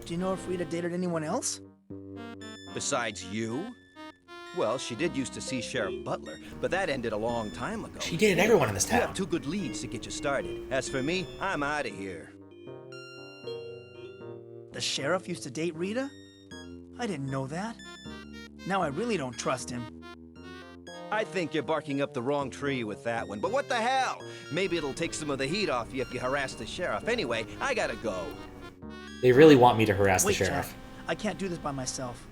Do you know if Rita dated anyone else? Besides you? Well, she did used to see Sheriff Butler, but that ended a long time ago. She dated everyone in this You town. have 2 good leads to get you started. As for me, I'm out of here. The sheriff used to date Rita? I didn't know that. Now I really don't trust him. I think you're barking up the wrong tree with that one, but what the hell? Maybe it'll take some of the heat off you if you harass the sheriff. Anyway, I gotta go. They really want me to harass Wait, the sheriff. Jack. I can't do this by myself.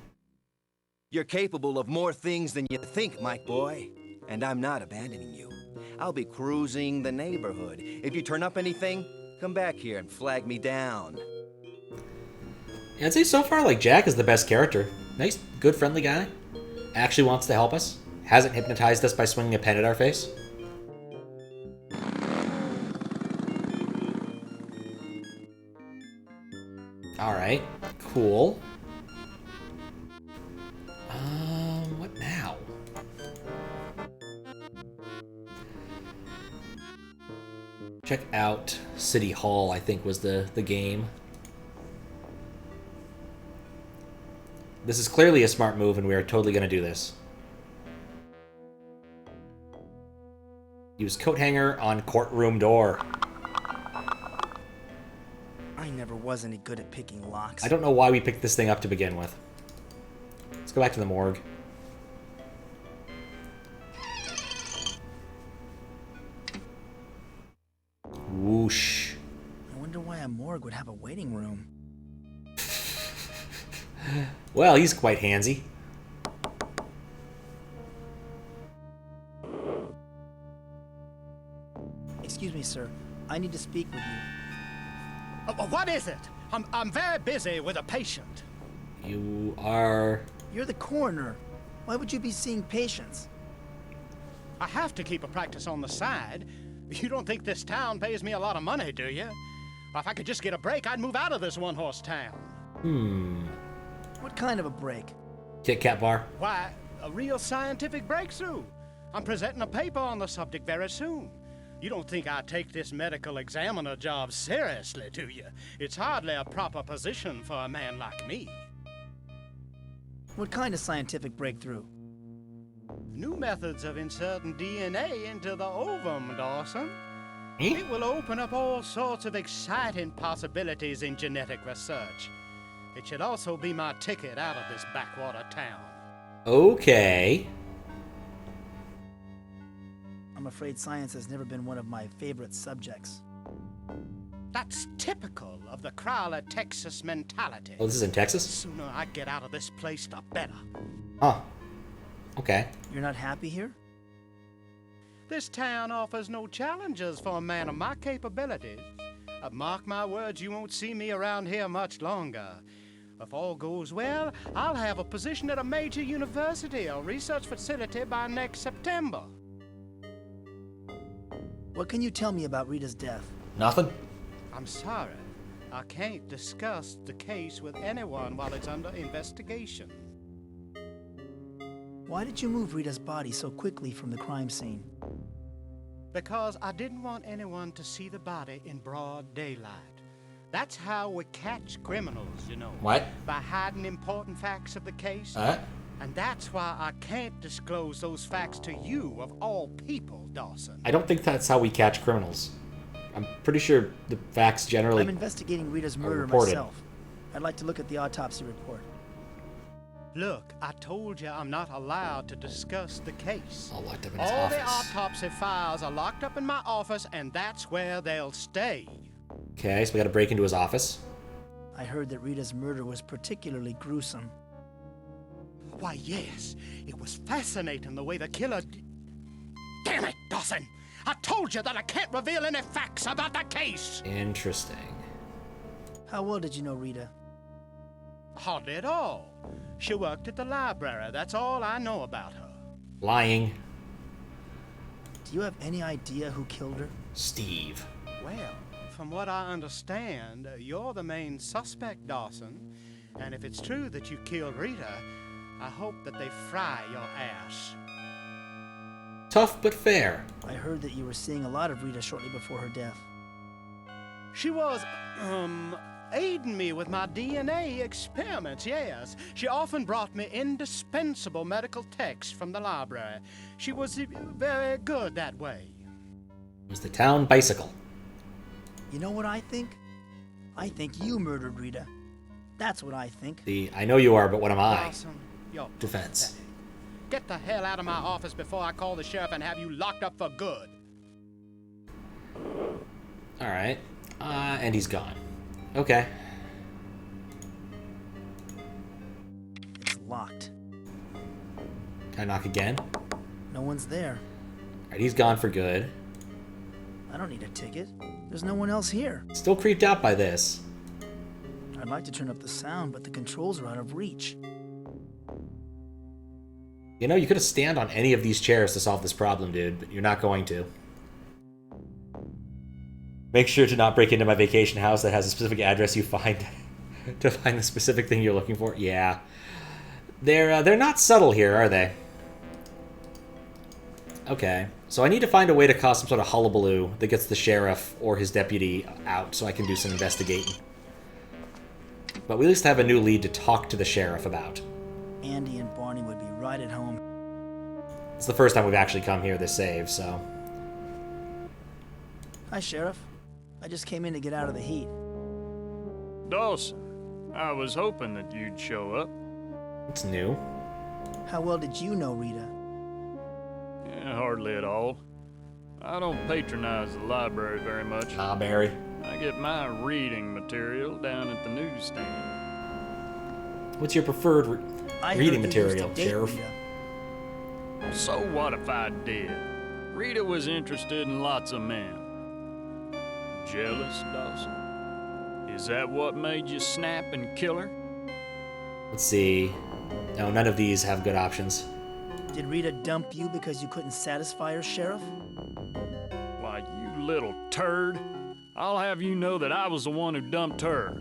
You're capable of more things than you think, Mike boy. And I'm not abandoning you. I'll be cruising the neighborhood. If you turn up anything, come back here and flag me down. I'd say so far, like, Jack is the best character. Nice, good, friendly guy. Actually wants to help us. Hasn't hypnotized us by swinging a pen at our face. Alright, cool. What now? Check out City Hall, I think was the game. This is clearly a smart move, and we are totally going to do this. Use coat hanger on courtroom door. I never was any good at picking locks. I don't know why we picked this thing up to begin with. Let's go back to the morgue. Whoosh. I wonder why a morgue would have a waiting room. Well, he's quite handsy. Excuse me, sir. I need to speak with you. What is it? I'm very busy with a patient. You are... You're the coroner. Why would you be seeing patients? I have to keep a practice on the side. You don't think this town pays me a lot of money, do you? If I could just get a break, I'd move out of this one-horse town. What kind of a break? Kit Kat bar. Why, a real scientific breakthrough. I'm presenting a paper on the subject very soon. You don't think I take this medical examiner job seriously, do you? It's hardly a proper position for a man like me. What kind of scientific breakthrough? New methods of inserting DNA into the ovum, Dawson. It will open up all sorts of exciting possibilities in genetic research. It should also be my ticket out of this backwater town. Okay. I'm afraid science has never been one of my favorite subjects. That's typical of the Crowley, Texas mentality. Oh, this is in Texas? The sooner I get out of this place, the better. Huh. Okay. You're not happy here? This town offers no challenges for a man of my capabilities. Mark my words, you won't see me around here much longer. If all goes well, I'll have a position at a major university or research facility by next September. What can you tell me about Rita's death? Nothing. I'm sorry. I can't discuss the case with anyone while it's under investigation. Why did you move Rita's body so quickly from the crime scene? Because I didn't want anyone to see the body in broad daylight. That's how we catch criminals, you know. What? By hiding important facts of the case. And that's why I can't disclose those facts to you, of all people, Dawson. I don't think that's how we catch criminals. I'm pretty sure the facts generally I'm investigating Rita's murder reported. myself. I'd like to look at the autopsy report. Look, I told you I'm not allowed to discuss the case. All locked up in his All office. the autopsy files are locked up in my office, and that's where they'll stay. Okay, so we gotta break into his office. I heard that Rita's murder was particularly gruesome. Why, yes. It was fascinating the way the killer... Damn it, Dawson! I told you that I can't reveal any facts about the case! Interesting. How well did you know Rita? Hardly at all. She worked at the library. That's all I know about her. Lying. Do you have any idea who killed her? Steve. Well, From what I understand, you're the main suspect, Dawson. And if it's true that you killed Rita, I hope that they fry your ass. Tough but fair. I heard that you were seeing a lot of Rita shortly before her death. She was, aiding me with my DNA experiments, yes. She often brought me indispensable medical texts from the library. She was very good that way. It was the town bicycle. You know what I think? I think you murdered Rita. That's what I think. I know you are, but what am I? Dawson, you're Defense. pathetic. Get the hell out of my office before I call the sheriff and have you locked up for good. Alright. And he's gone. Okay. It's locked. Can I knock again? No one's there. Alright, he's gone for good. I don't need a ticket. There's no one else here. Still creeped out by this. I'd like to turn up the sound, but the controls are out of reach. You know, you could have stand on any of these chairs to solve this problem, dude, but you're not going to. Make sure to not break into my vacation house that has a specific address you find to find the specific thing you're looking for. Yeah. They're not subtle here, are they? Okay. So I need to find a way to cause some sort of hullabaloo that gets the sheriff or his deputy out so I can do some investigating. But we at least have a new lead to talk to the sheriff about. Andy and Barney would be right at home. It's the first time we've actually come here this save, so... Hi, Sheriff. I just came in to get out of the heat. Dawson, I was hoping that you'd show up. It's new. How well did you know Rita? Yeah, hardly at all. I don't patronize the library very much. Ah, Barry. I get my reading material down at the newsstand. What's your preferred reading material, Sheriff? Rita. So what if I did? Rita was interested in lots of men. Jealous, Dawson? Is that what made you snap and kill her? Let's see. No, none of these have good options. Did Rita dump you because you couldn't satisfy her, Sheriff? Why, you little turd. I'll have you know that I was the one who dumped her.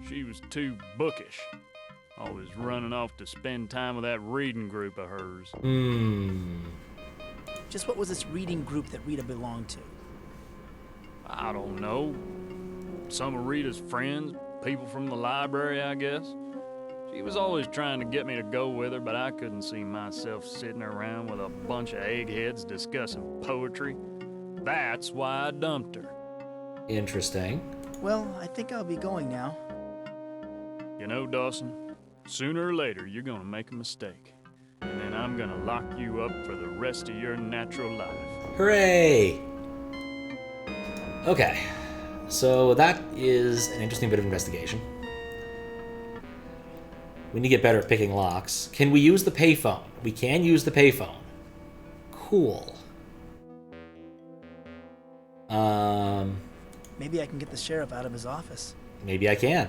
She was too bookish. Always running off to spend time with that reading group of hers. Just what was this reading group that Rita belonged to? I don't know. Some of Rita's friends, people from the library, I guess. She was always trying to get me to go with her, but I couldn't see myself sitting around with a bunch of eggheads discussing poetry. That's why I dumped her. Interesting. Well, I think I'll be going now. You know, Dawson, sooner or later you're gonna make a mistake. And then I'm gonna lock you up for the rest of your natural life. Hooray! Okay, so that is an interesting bit of investigation. We need to get better at picking locks. Can we use the payphone? We can use the payphone. Cool. Maybe I can get the sheriff out of his office. Maybe I can.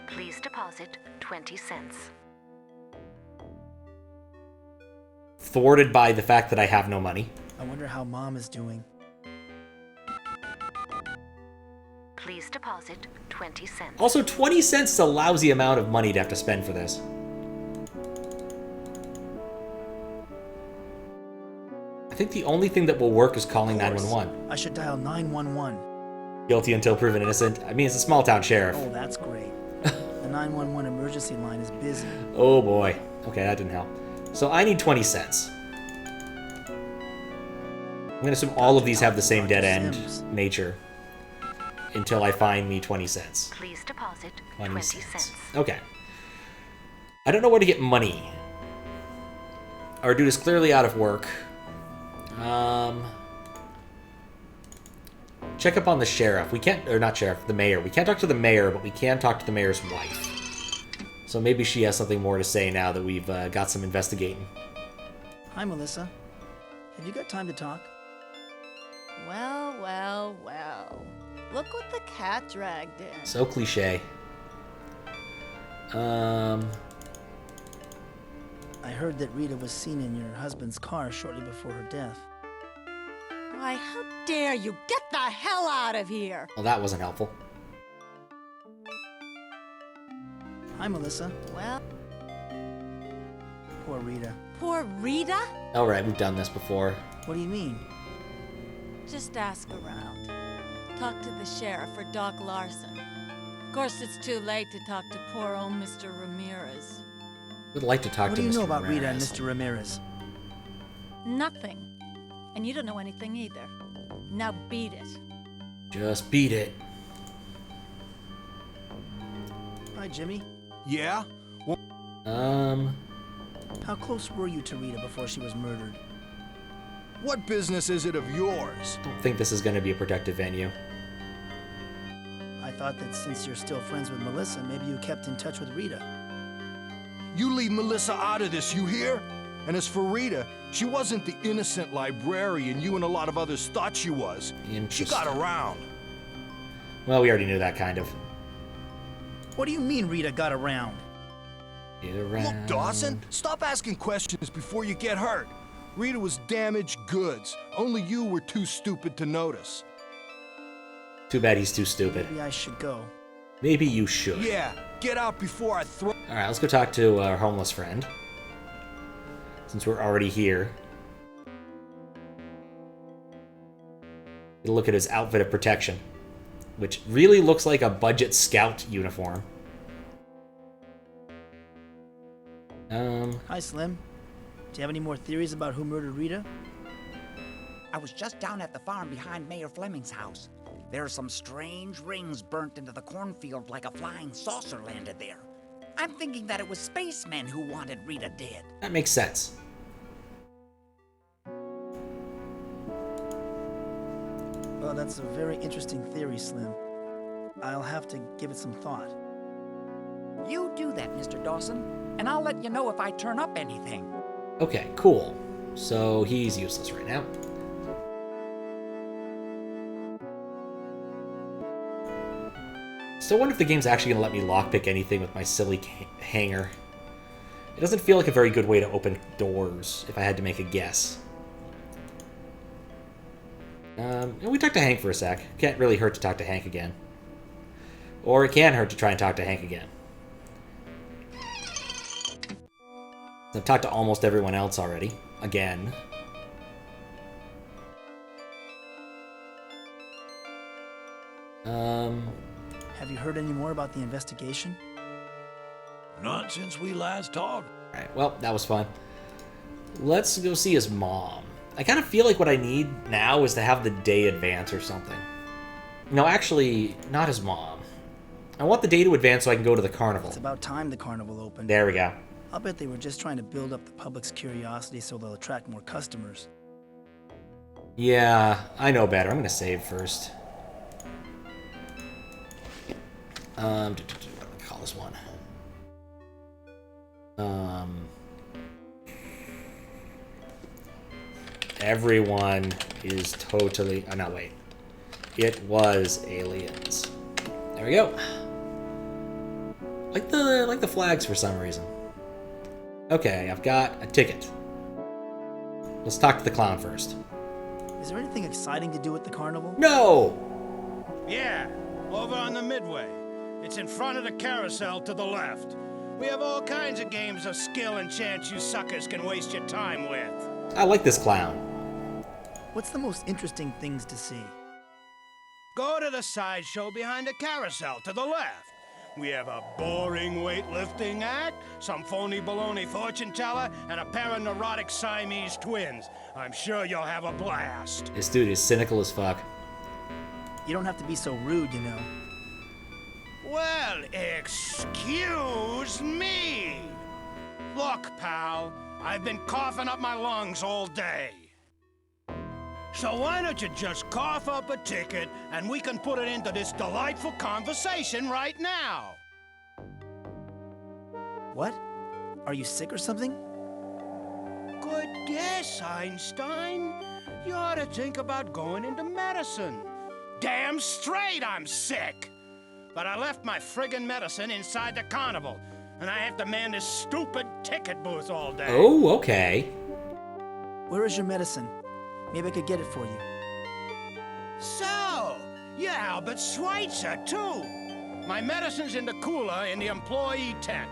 Please deposit 20 cents. Thwarted by the fact that I have no money. I wonder how Mom is doing. Please deposit 20 cents. Also, 20 cents is a lousy amount of money to have to spend for this. I think the only thing that will work is calling 911. I should dial 911. Guilty until proven innocent. I mean, it's a small town sheriff. Oh, that's great. The 911 emergency line is busy. Oh boy. Okay, that didn't help. So I need 20 cents. I'm gonna assume all of these have the same dead end nature. Until I find me 20 cents. Please deposit 20 cents. Okay. I don't know where to get money. Our dude is clearly out of work. Check up on the sheriff. We can't, or not sheriff, the mayor. We can't talk to the mayor, but we can talk to the mayor's wife. So maybe she has something more to say now that we've got some investigating. Hi, Melissa. Have you got time to talk? Well, well, well. Look what the cat dragged in. So cliche. I heard that Rita was seen in your husband's car shortly before her death. Why, how dare you? Get the hell out of here! Well, that wasn't helpful. Hi, Melissa. Well, Poor Rita. poor Rita? Alright, we've done this before. What do you mean? Just ask around. Talk to the sheriff or Doc Larson. Of course, it's too late to talk to poor old Mr. Ramirez. Would like to talk What to do you Mr. know about Rita and Ramirez. Mr. Ramirez? Nothing. And you don't know anything either. Now beat it. Just beat it. Hi, Jimmy. Yeah? Well, How close were you to Rita before she was murdered? what business is it of yours? I don't think this is going to be a productive venue. I thought that since you're still friends with Melissa, maybe you kept in touch with Rita. You leave Melissa out of this, you hear? And as for Rita, she wasn't the innocent librarian you and a lot of others thought she was. She got around. Well, we already knew that, kind of. What do you mean Rita got around? Get around. Look, Dawson, stop asking questions before you get hurt. Rita was damaged goods. Only you were too stupid to notice. Too bad he's too stupid. Maybe I should go. Maybe you should. Yeah, get out before I throw... Alright, let's go talk to our homeless friend. Since we're already here. Get a look at his outfit of protection. Which really looks like a budget scout uniform. Hi, Slim. Do you have any more theories about who murdered Rita? I was just down at the farm behind Mayor Fleming's house. There are some strange rings burnt into the cornfield like a flying saucer landed there. I'm thinking that it was spacemen who wanted Rita dead. That makes sense. Well, that's a very interesting theory, Slim. I'll have to give it some thought. You do that, Mr. Dawson, and I'll let you know if I turn up anything. Okay, cool. So he's useless right now. Still wonder if the game's actually going to let me lockpick anything with my silly hanger. It doesn't feel like a very good way to open doors, if I had to make a guess. And we talked to Hank for a sec. Can't really hurt to talk to Hank again. Or it can hurt to try and talk to Hank again. I've talked to almost everyone else already. Again. Have you heard any more about the investigation? Not since we last talked. Alright, well, that was fun. Let's go see his mom. I kind of feel like what I need now is to have the day advance or something. No, actually, not his mom. I want the day to advance so I can go to the carnival. It's about time the carnival opened. There we go. I'll bet they were just trying to build up the public's curiosity so they'll attract more customers. Yeah, I know better. I'm gonna save first. What do I call this one? Everyone is totally... Oh, no, wait. It was aliens. There we go. Like the flags for some reason. Okay, I've got a ticket. Let's talk to the clown first. Is there anything exciting to do at the carnival? No! Yeah, over on the Midway. It's in front of the carousel to the left. We have all kinds of games of skill and chance you suckers can waste your time with. I like this clown. What's the most interesting things to see? Go to the sideshow behind the carousel to the left. We have a boring weightlifting act, some phony baloney fortune teller, and a pair of neurotic Siamese twins. I'm sure you'll have a blast. This dude is cynical as fuck. You don't have to be so rude, you know. Well, excuse me. Look, pal, I've been coughing up my lungs all day. So why don't you just cough up a ticket and we can put it into this delightful conversation right now? What? Are you sick or something? Good guess, Einstein. You ought to think about going into medicine. Damn straight I'm sick. But I left my friggin' medicine inside the carnival, and I have to man this stupid ticket booth all day. Oh, okay. Where is your medicine? Maybe I could get it for you. So, you're Albert Schweitzer, too. My medicine's in the cooler in the employee tent.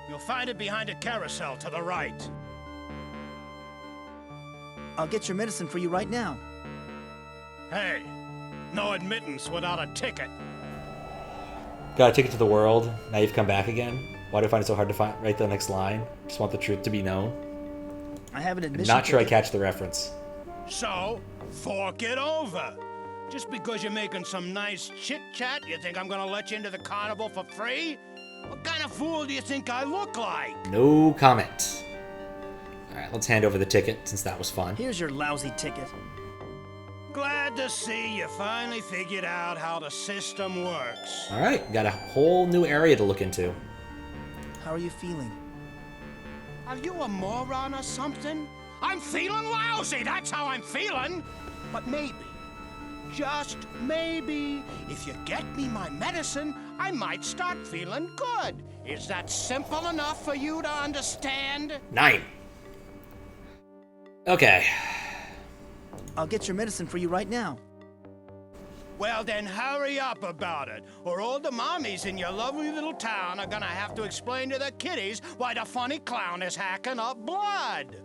You'll find it behind a carousel to the right. I'll get your medicine for you right now. Hey, no admittance without a ticket. Got a ticket to the world. Now you've come back again. Why do I find it so hard to write the next line? Just want the truth to be known. I have an admission. I'm not sure I catch the reference. So, fork it over. Just because you're making some nice chit-chat, you think I'm gonna let you into the carnival for free? What kind of fool do you think I look like? No comment. Alright, let's hand over the ticket, since that was fun. Here's your lousy ticket. Glad to see you finally figured out how the system works. Alright, got a whole new area to look into. How are you feeling? Are you a moron or something? I'm feeling lousy, that's how I'm feeling. But maybe, just maybe, if you get me my medicine, I might start feeling good. Is that simple enough for you to understand? 9. Okay. I'll get your medicine for you right now. Well, then hurry up about it, or all the mommies in your lovely little town are gonna have to explain to their kiddies why the funny clown is hacking up blood.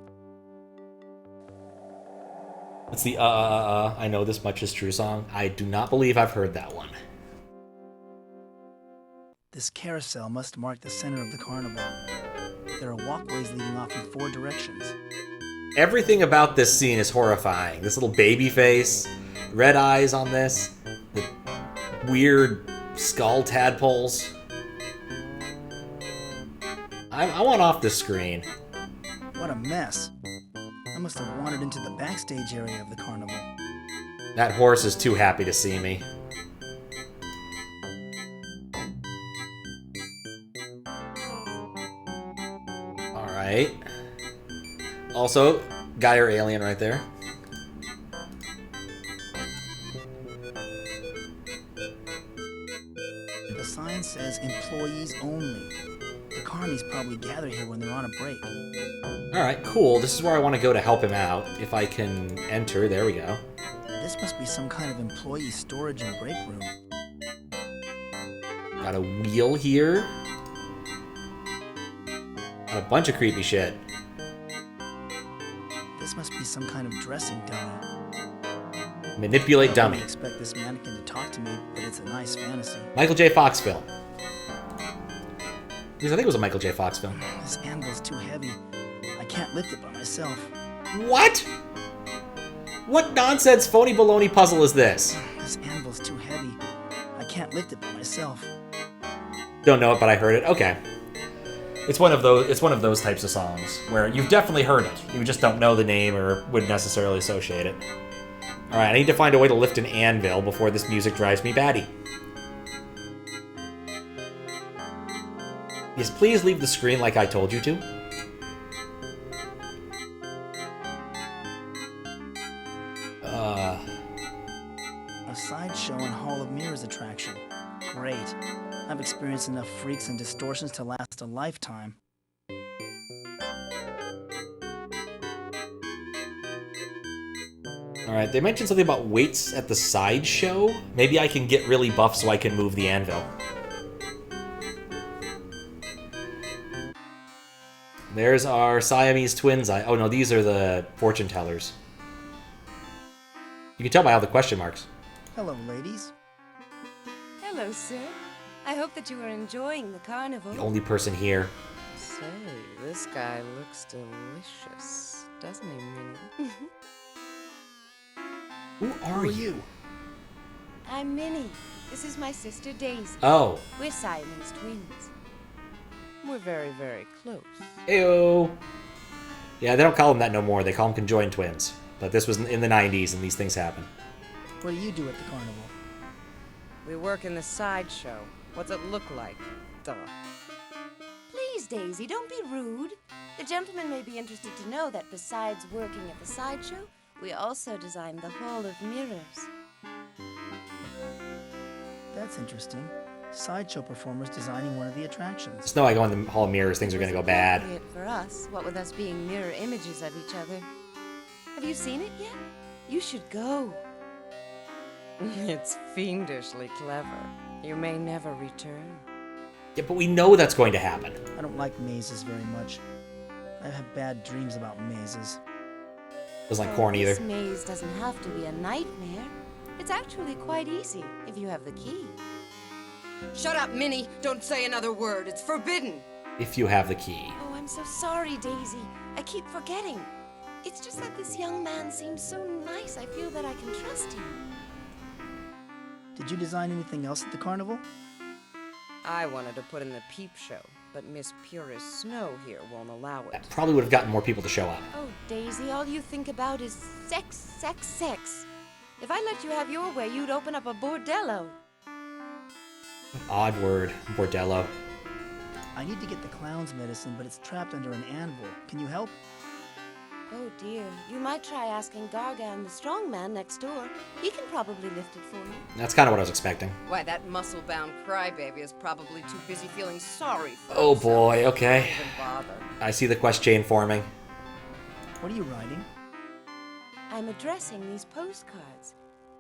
What's the I know this much is true song? I do not believe I've heard that one. This carousel must mark the center of the carnival. There are walkways leading off in 4 directions. Everything about this scene is horrifying. This little baby face, red eyes on this, the weird skull tadpoles. I want off the screen. What a mess. I must have wandered into the backstage area of the carnival. That horse is too happy to see me. Alright. Also, guy or alien right there. The sign says employees only. The carnies probably gather here when they're on a break. Alright, cool. This is where I want to go to help him out. If I can enter, there we go. This must be some kind of employee storage and break room. Got a wheel here. Got a bunch of creepy shit. This must be some kind of dressing dummy. Manipulate dummy. I expect this mannequin to talk to me, but it's a nice fantasy. Michael J. Fox film. Because I think it was a Michael J. Fox film. This anvil's too heavy. I can't lift it by myself. What? What nonsense phony baloney puzzle is this? This anvil's too heavy. I can't lift it by myself. Don't know it, but I heard it. Okay. It's one of those types of songs where you've definitely heard it. You just don't know the name or wouldn't necessarily associate it. Alright, I need to find a way to lift an anvil before this music drives me batty. Yes, please leave the screen like I told you to. A sideshow and Hall of Mirrors attraction. Great. I've experienced enough freaks and distortions to last a lifetime. Alright, they mentioned something about weights at the sideshow. Maybe I can get really buff so I can move the anvil. There's our Siamese twins. Oh no, these are the fortune tellers. You can tell by all the question marks. Hello, ladies. Hello, sir. I hope that you are enjoying the carnival. The only person here. Say, this guy looks delicious, doesn't he, Minnie? Who are you? I'm Minnie. This is my sister Daisy. Oh. We're Siamese twins. We're very, very close. Ew. Yeah, they don't call them that no more. They call them conjoined twins. But this was in the 90s and these things happen. What do you do at the carnival? We work in the sideshow. What's it look like? Duh. Please, Daisy, don't be rude. The gentleman may be interested to know that besides working at the sideshow, we also designed the Hall of Mirrors. That's interesting. Sideshow performers designing one of the attractions. Just know I go in the Hall of Mirrors, things are going to go bad. For us, what with us being mirror images of each other. Have you seen it yet? You should go. It's fiendishly clever. You may never return. Yeah, but we know that's going to happen. I don't like mazes very much. I have bad dreams about mazes. Doesn't like corn either. This maze doesn't have to be a nightmare. It's actually quite easy if you have the key. Shut up, Minnie! Don't say another word. It's forbidden. If you have the key. Oh, I'm so sorry, Daisy. I keep forgetting. It's just that this young man seems so nice. I feel that I can trust him. Did you design anything else at the carnival? I wanted to put in the peep show, but Miss Purist Snow here won't allow it. That probably would have gotten more people to show up. Oh, Daisy, all you think about is sex, sex, sex. If I let you have your way, you'd open up a bordello. Odd word, bordello. I need to get the clown's medicine, but it's trapped under an anvil. Can you help? Oh dear, you might try asking Gargan, the strong man next door. He can probably lift it for you. That's kind of what I was expecting. Why, that muscle-bound crybaby is probably too busy feeling sorry for Oh himself. boy, okay. Don't even bother. I see the quest chain forming. What are you writing? I'm addressing these postcards.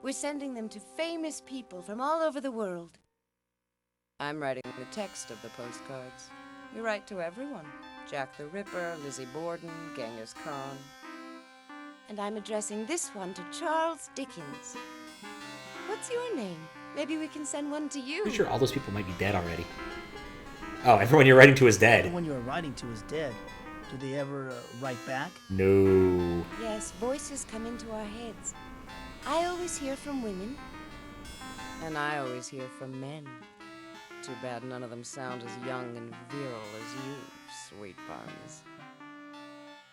We're sending them to famous people from all over the world. I'm writing the text of the postcards. We write to everyone. Jack the Ripper, Lizzie Borden, Genghis Khan. And I'm addressing this one to Charles Dickens. What's your name? Maybe we can send one to you. Pretty sure all those people might be dead already. Oh, everyone you're writing to is dead. Everyone you are writing to is dead. Do they ever write back? No. Yes, voices come into our heads. I always hear from women. And I always hear from men. Too bad none of them sound as young and virile as you, sweet buns.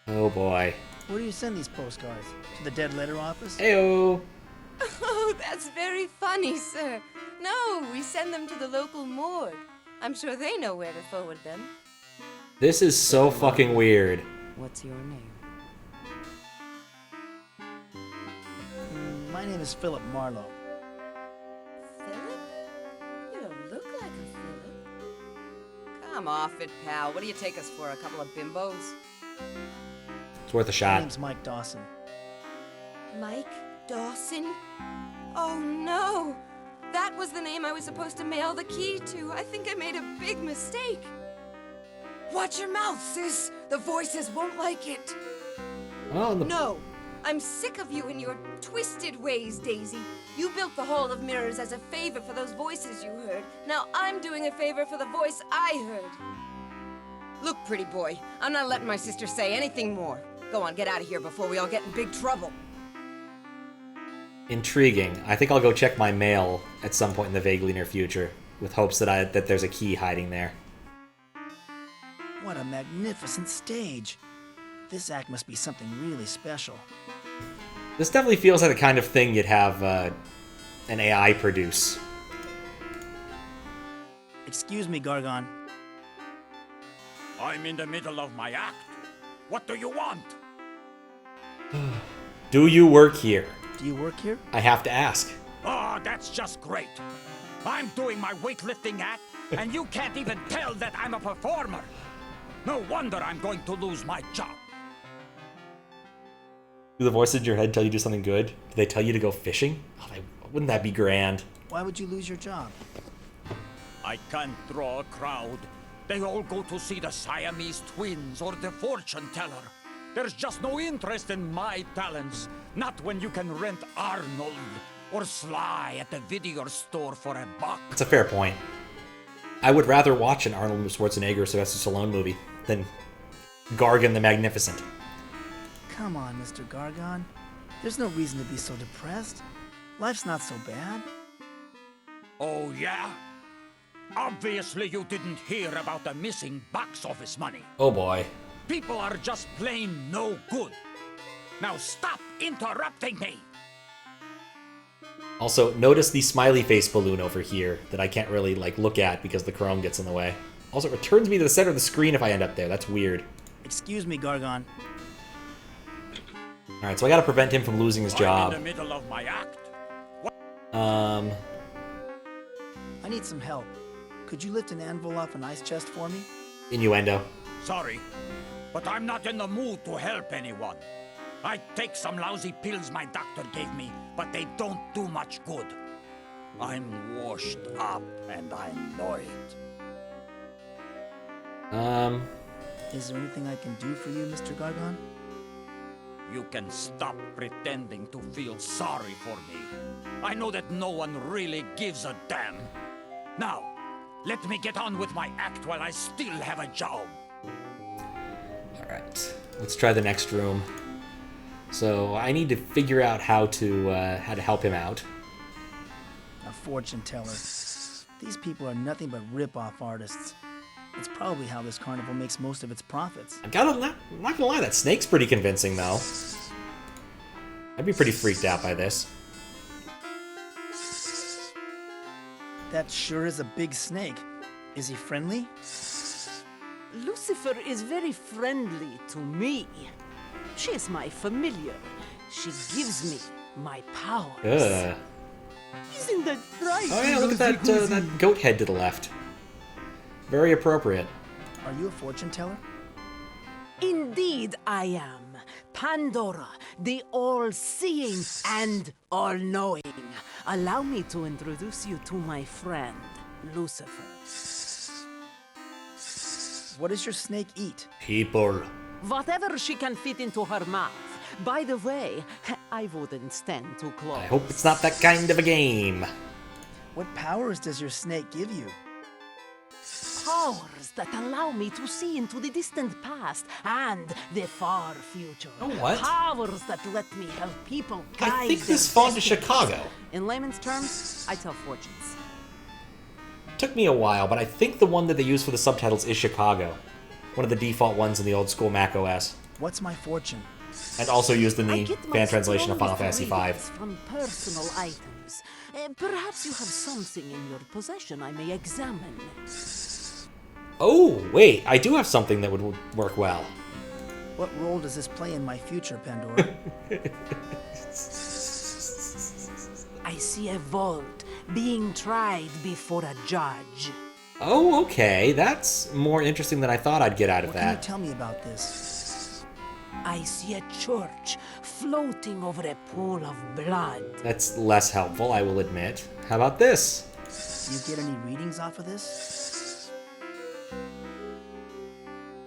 Oh boy. Where do you send these postcards? To the dead letter office? Heyo. Oh, that's very funny, sir. No, we send them to the local morgue. I'm sure they know where to forward them. This is so fucking weird. What's your name? My name is Philip Marlowe. Philip? You don't look like a Philip. Come off it, pal. What do you take us for, a couple of bimbos? It's worth a My shot. name's Mike Dawson. Mike Dawson? Oh no! That was the name I was supposed to mail the key to. I think I made a big mistake. Watch your mouth, sis! The voices won't like it! Oh, No! I'm sick of you and your twisted ways, Daisy. You built the Hall of Mirrors as a favor for those voices you heard. Now I'm doing a favor for the voice I heard. Look, pretty boy, I'm not letting my sister say anything more. Go on, get out of here before we all get in big trouble. Intriguing. I think I'll go check my mail at some point in the vaguely near future, with hopes that there's a key hiding there. What a magnificent stage. This act must be something really special. This definitely feels like the kind of thing you'd have an AI produce. Excuse me, Gargon. I'm in the middle of my act. What do you want? Do you work here? Do you work here? I have to ask. Oh, that's just great. I'm doing my weightlifting act, and you can't even tell that I'm a performer. No wonder I'm going to lose my job. Do the voices in your head tell you to do something good? Do they tell you to go fishing? Oh, wouldn't that be grand? Why would you lose your job? I can't draw a crowd. They all go to see the Siamese twins or the fortune teller. There's just no interest in my talents. Not when you can rent Arnold or Sly at the video store for $1. That's a fair point. I would rather watch an Arnold Schwarzenegger or Sylvester Stallone movie than Gargan the Magnificent. Come on, Mr. Gargon. There's no reason to be so depressed. Life's not so bad. Oh, yeah? Obviously you didn't hear about the missing box office money. Oh boy. People are just plain no good. Now stop interrupting me! Also, notice the smiley face balloon over here that I can't really look at because the chrome gets in the way. Also, it returns me to the center of the screen if I end up there. That's weird. Excuse me, Gargon. Alright, so I gotta prevent him from losing his job. I'm in the middle of my act. I need some help. Could you lift an anvil off an ice chest for me? Innuendo. Sorry, but I'm not in the mood to help anyone. I take some lousy pills my doctor gave me, but they don't do much good. I'm washed up, and I know it. Is there anything I can do for you, Mr. Gargon? You can stop pretending to feel sorry for me. I know that no one really gives a damn. Now, let me get on with my act while I still have a job. Alright, let's try the next room. So I need to figure out how to help him out. A fortune teller. These people are nothing but rip-off artists. It's probably how this carnival makes most of its profits. I'm not gonna lie, that snake's pretty convincing, though. I'd be pretty freaked out by this. That sure is a big snake. Is he friendly? Lucifer is very friendly to me. She is my familiar. She gives me my powers. Ugh. Isn't that right? Oh yeah, look at that, that goat head to the left. Very appropriate. Are you a fortune teller? Indeed I am. Pandora, the all-seeing and all-knowing. Allow me to introduce you to my friend, Lucifer. What does your snake eat? People. Whatever she can fit into her mouth. By the way, I wouldn't stand too close. I hope it's not that kind of a game. What powers does your snake give you? Powers that allow me to see into the distant past and the far future. Oh, what? Powers that let me help people guide I think their this phone to destinies. Chicago. In layman's terms, I tell fortunes. Took me a while, but I think the one that they use for the subtitles is Chicago. One of the default ones in the old school Mac OS. What's my fortune? And also used in I the get my fan translation of Final strongest Fantasy V. readings from personal items. Perhaps you have something in your possession I may examine. Oh, wait, I do have something that would work well. What role does this play in my future, Pandora? I see a vault being tried before a judge. Oh, okay, that's more interesting than I thought I'd get out of What can you that. tell me about this? I see a church floating over a pool of blood. That's less helpful, I will admit. How about this? Do you get any readings off of this?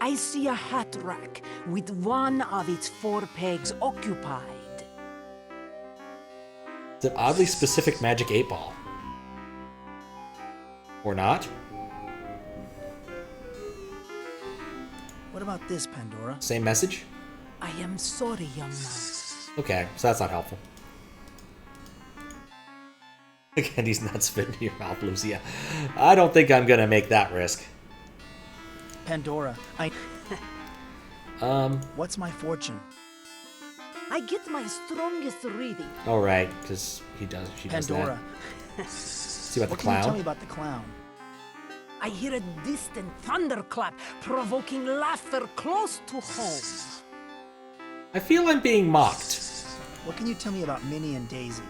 I see a hat rack with one of its 4 pegs occupied. It's an oddly specific magic 8-ball. Or not? What about this, Pandora? Same message? I am sorry, young man. Okay, so that's not helpful. Again, he's not spitting in your mouth, Lucia. I don't think I'm gonna make that risk. Pandora, What's my fortune? I get my strongest reading. All right, because she does Pandora. that. See about What the can you tell clown? me about the clown? I hear a distant thunderclap, provoking laughter close to home. I feel I'm being mocked. What can you tell me about Minnie and Daisy?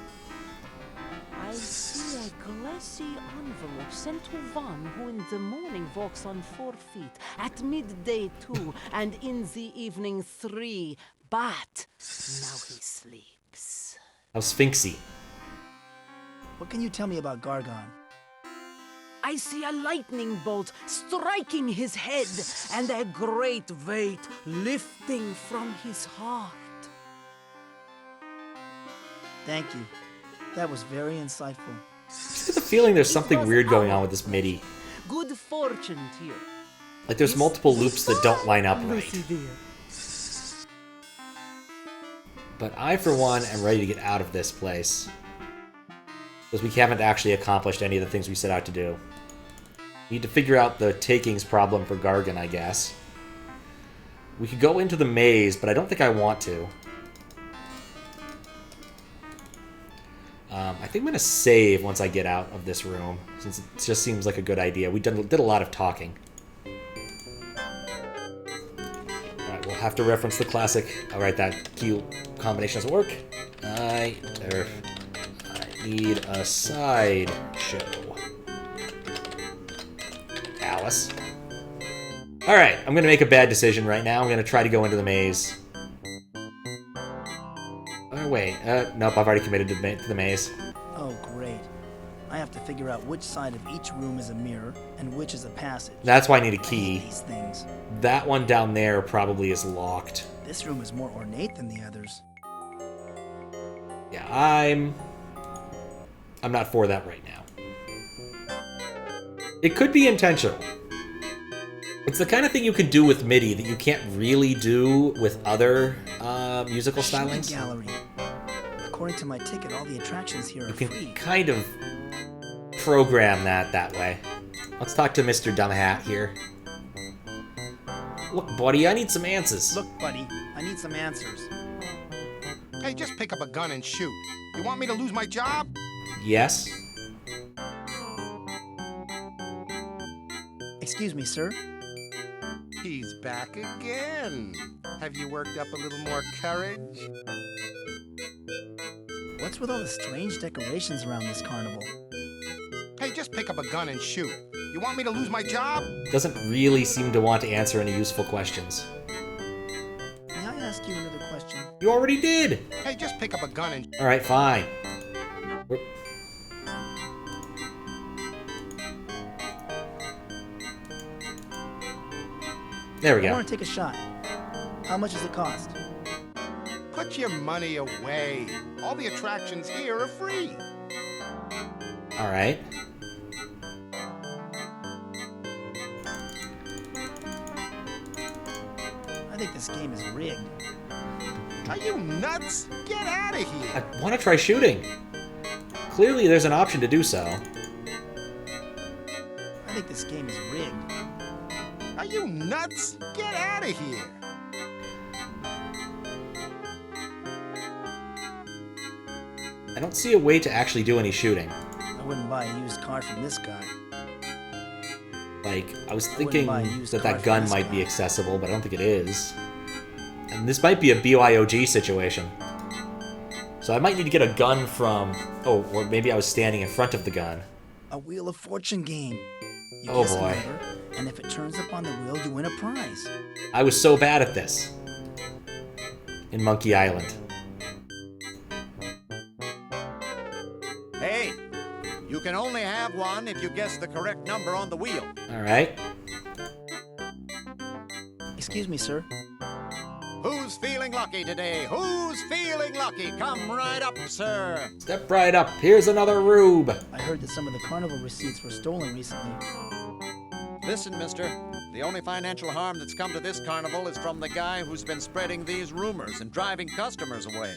I see a glassy envelope sent to one who in the morning walks on 4 feet, at midday 2, and in the evening 3. But now he sleeps. How sphinxy. What can you tell me about Gargon? I see a lightning bolt striking his head, and a great weight lifting from his heart. Thank you. That was very insightful. I just get the feeling there's something weird going on with this MIDI. Good fortune, dear. Like there's multiple loops that don't line up right. Lucy, dear. But I, for one, am ready to get out of this place. Because we haven't actually accomplished any of the things we set out to do. Need to figure out the takings problem for Gargan, I guess. We could go into the maze, but I don't think I want to. I think I'm going to save once I get out of this room, since it just seems like a good idea. We did a lot of talking. Alright, we'll have to reference the classic. Alright, that key combination doesn't work. I need a sideshow. Alice. Alright, I'm going to make a bad decision right now. I'm going to try to go into the maze. wait. Nope, I've already committed to the maze. Oh, great. I have to figure out which side of each room is a mirror and which is a passage. That's why I need a key. These things. That one down there probably is locked. This room is more ornate than the others. Yeah, I'm not for that right now. It could be intentional. It's the kind of thing you can do with MIDI that you can't really do with other musical stylings. Gallery. According to my ticket, all the attractions here are You can free. kind of program that way. Let's talk to Mr. Dumbhat here. Look, buddy, I need some answers. Look, buddy, I need some answers. Hey, just pick up a gun and shoot. You want me to lose my job? Yes? Excuse me, sir. He's back again. Have you worked up a little more courage? What's with all the strange decorations around this carnival? Hey, just pick up a gun and shoot. You want me to lose my job? Doesn't really seem to want to answer any useful questions. May I ask you another question? You already did! Hey, just pick up a gun and... Alright, fine. There we I go. want to take a shot. How much does it cost? Put your money away. All the attractions here are free. Alright. I think this game is rigged. Are you nuts? Get out of here. I want to try shooting. Clearly there's an option to do so. I think this game is rigged. Are you nuts? Get out of here. I don't see a way to actually do any shooting. I wouldn't buy a used car from this guy. Like, I was thinking buy a used that car that from gun this might be guy. accessible, but I don't think it is. And this might be a BYOG situation. So I might need to get a gun from... Oh, or maybe I was standing in front of the gun. A Wheel of Fortune game. You Oh guess a boy. number, and if it turns up on the wheel, you win a prize. I was so bad at this. In Monkey Island. Hey, you can only have one if you guess the correct number on the wheel. Alright. Excuse me, sir. Who's feeling lucky today? Who's feeling lucky? Come right up, sir. Step right up. Here's another rube. I heard that some of the carnival receipts were stolen recently. Listen, mister. The only financial harm that's come to this carnival is from the guy who's been spreading these rumors and driving customers away.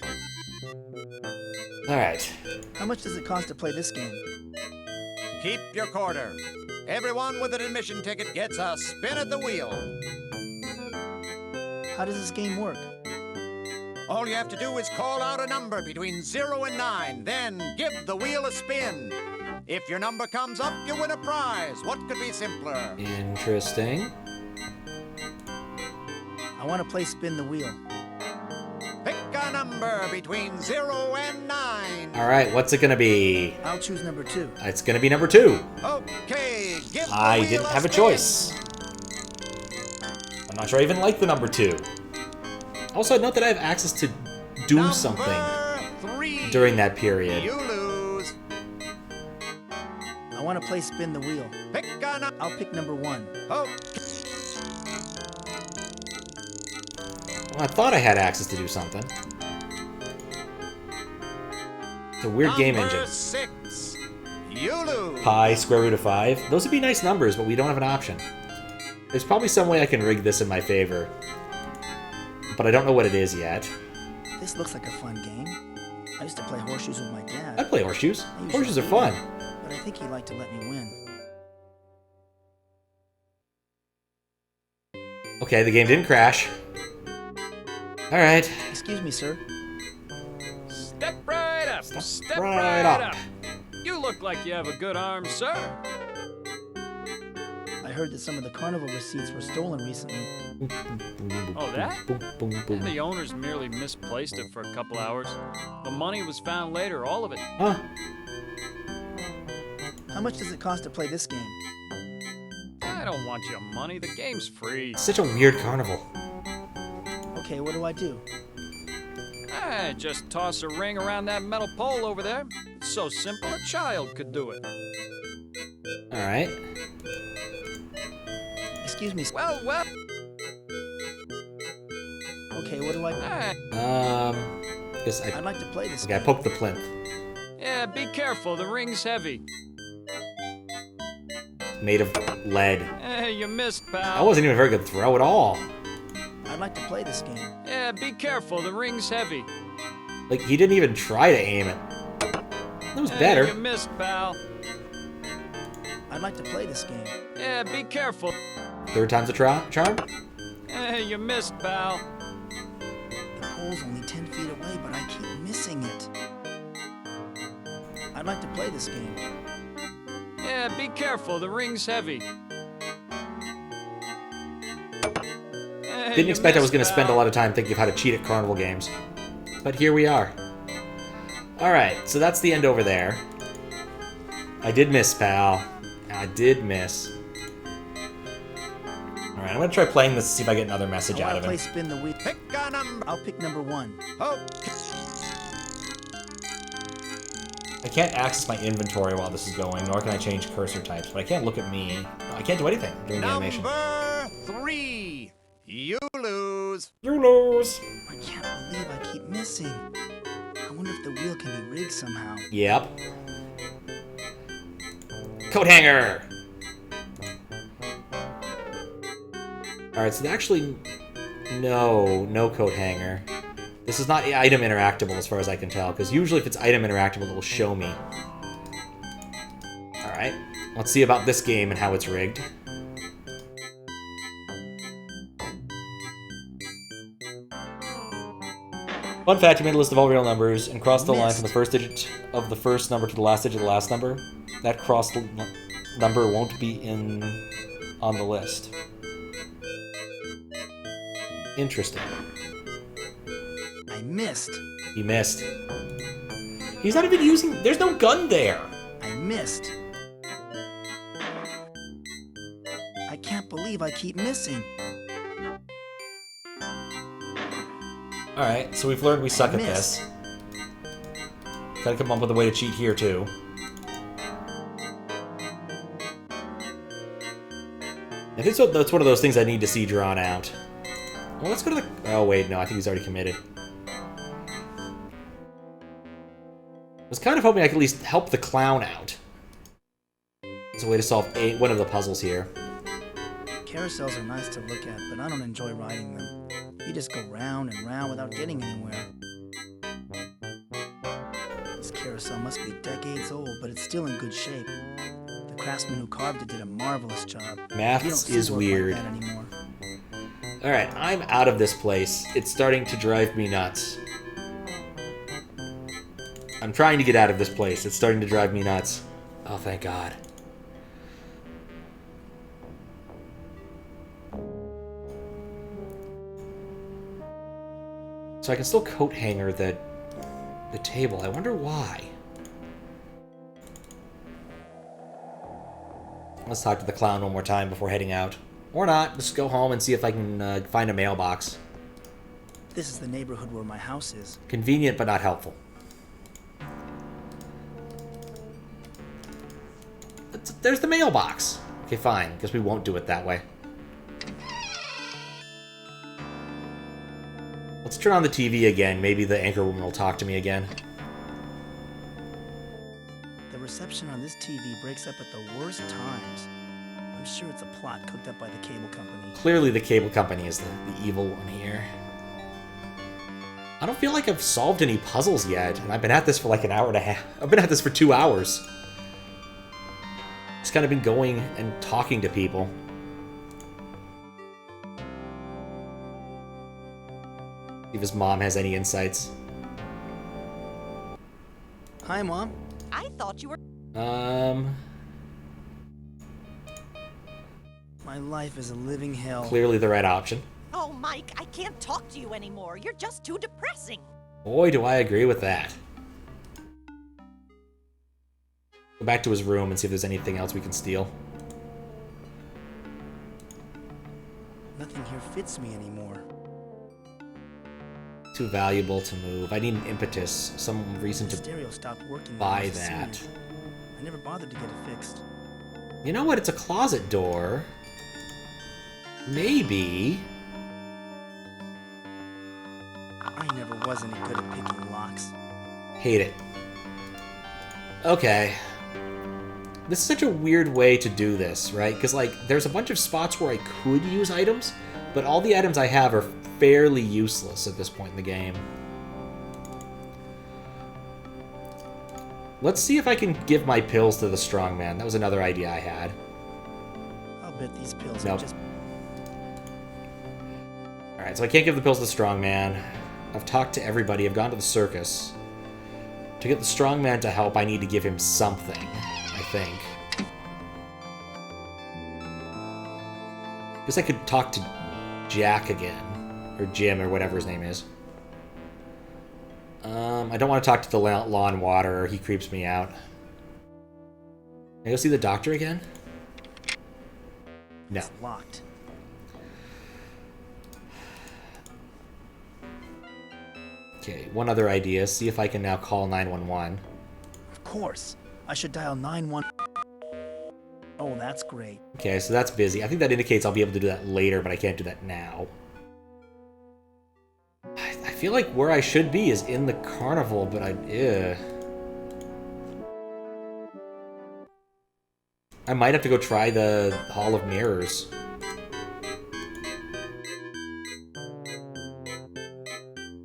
Alright. How much does it cost to play this game? Keep your quarter. Everyone with an admission ticket gets a spin at the wheel. How does this game work? All you have to do is call out a number between 0 and 9, then give the wheel a spin. If your number comes up, you win a prize. What could be simpler? Interesting. I want to play Spin the Wheel. Pick a number between 0 and 9. Alright, what's it gonna be? I'll choose number 2. It's gonna be number 2. Okay, give the I wheel didn't have a spin. choice. I'm not sure I even like the number 2. Also, note that I have access to do something 3. during that period. You lose. I want to play Spin the Wheel. Pick a number. I'll pick number 1. Oh. Well, I thought I had access to do something. It's a weird game engine. Number 6. You lose. Pi, square root of 5. Those would be nice numbers, but we don't have an option. There's probably some way I can rig this in my favor. But I don't know what it is yet. This looks like a fun game. I used to play horseshoes with my dad. I'd play horseshoes. I usually Horseshoes are beat fun. him, but I think he liked to let me win. Okay, the game didn't crash. Alright. Excuse me, sir. Step right up. Step right right up. up. You look like you have a good arm, sir. I heard that some of the carnival receipts were stolen recently. Oh, that? Yeah, the owners merely misplaced it for a couple hours. The money was found later, all of it. Huh. How much does it cost to play this game? I don't want your money. The game's free. Such a weird carnival. Okay, what do I do? Just toss a ring around that metal pole over there. It's so simple a child could do it. Alright. Excuse me. Well. Okay, what do I... Guess I'd like to play this Okay, I game. poked the plinth. Yeah, be careful. The ring's heavy. Made of lead. Hey, you missed, pal. That wasn't even a very good throw at all. I'd like to play this game. Yeah, be careful. The ring's heavy. Like, he didn't even try to aim it. That was better. You missed, pal. I'd like to play this game. Yeah, be careful. Third time's a charm? Hey, you missed, pal. The pole's only 10 feet away, but I keep missing it. I'd like to play this game. Yeah, be careful. The ring's heavy. Hey, Didn't expect I was going to spend a lot of time thinking of how to cheat at carnival games. But here we are. Alright, so that's the end over there. I did miss, pal. I did miss. Alright, I'm going to try playing this to see if I get another message out of Play him. spin the wheel. Pick a number. I'll pick number 1. Oh. I can't access my inventory while this is going, nor can I change cursor types, but I can't look at me. No, I can't do anything during the animation. Number 3. You lose. You lose. I can't believe I keep missing. I wonder if the wheel can be rigged somehow. Yep. Coat hanger! Alright, so actually, no coat hanger. This is not item interactable as far as I can tell, because usually if it's item interactable, it will show me. Alright, let's see about this game and how it's rigged. Fun fact, you made a list of all real numbers and crossed the line from the first digit of the first number to the last digit of the last number. That crossed number won't be on the list. Interesting. I missed. He missed. He's not even using... There's no gun there! I missed. I can't believe I keep missing. Alright, so we've learned we suck at this. Gotta come up with a way to cheat here, too. I think so, that's one of those things I need to see drawn out. Well, let's go to the... Oh, wait, no, I think he's already committed. I was kind of hoping I could at least help the clown out. There's a way to solve one of the puzzles here. Carousels are nice to look at, but I don't enjoy riding them. You just go round and round without getting anywhere. This carousel must be decades old, but it's still in good shape. The craftsman who carved it did a marvelous job. Maths is weird. Like that anymore. Alright, I'm out of this place. It's starting to drive me nuts. I'm trying to get out of this place. It's starting to drive me nuts. Oh, thank God. So I can still coat hanger the table. I wonder why. Let's talk to the clown one more time before heading out. Or not. Just go home and see if I can find a mailbox. This is the neighborhood where my house is. Convenient, but not helpful. There's the mailbox. Okay, fine. Guess we won't do it that way. Let's turn on the TV again. Maybe the anchor woman will talk to me again. The reception on this TV breaks up at the worst times. I'm sure it's a plot cooked up by the cable company. Clearly the cable company is the evil one here. I don't feel like I've solved any puzzles yet, and I've been at this for like an hour and a half. I've been at this for 2 hours. Just kind of been going and talking to people. See if his mom has any insights. Hi, Mom. I thought you were... My life is a living hell. Clearly the right option. Oh, Mike, I can't talk to you anymore. You're just too depressing. Boy, do I agree with that. Go back to his room and see if there's anything else we can steal. Nothing here fits me anymore. too valuable to move. I need an impetus, some reason The to stereo stopped working when I buy was a that. senior. I never bothered to get it fixed. You know what? It's a closet door. Maybe. I never was any good at picking locks. Hate it. Okay. This is such a weird way to do this, right? Because, like, there's a bunch of spots where I could use items, but all the items I have are fairly useless at this point in the game. Let's see if I can give my pills to the strongman. That was another idea I had. I'll bet these pills Nope. are just... Alright, so I can't give the pills to the strongman. I've talked to everybody. I've gone to the circus. To get the strongman to help, I need to give him something, I think. Guess I could talk to Jack again. Or Jim, or whatever his name is. I don't want to talk to the lawn waterer. He creeps me out. Can I go see the doctor again? No. It's locked. Okay, one other idea. See if I can now call 911. Of course. I should dial 911. Oh, that's great. Okay, so that's busy. I think that indicates I'll be able to do that later, but I can't do that now. I feel like where I should be is in the carnival, but I might have to go try the Hall of Mirrors.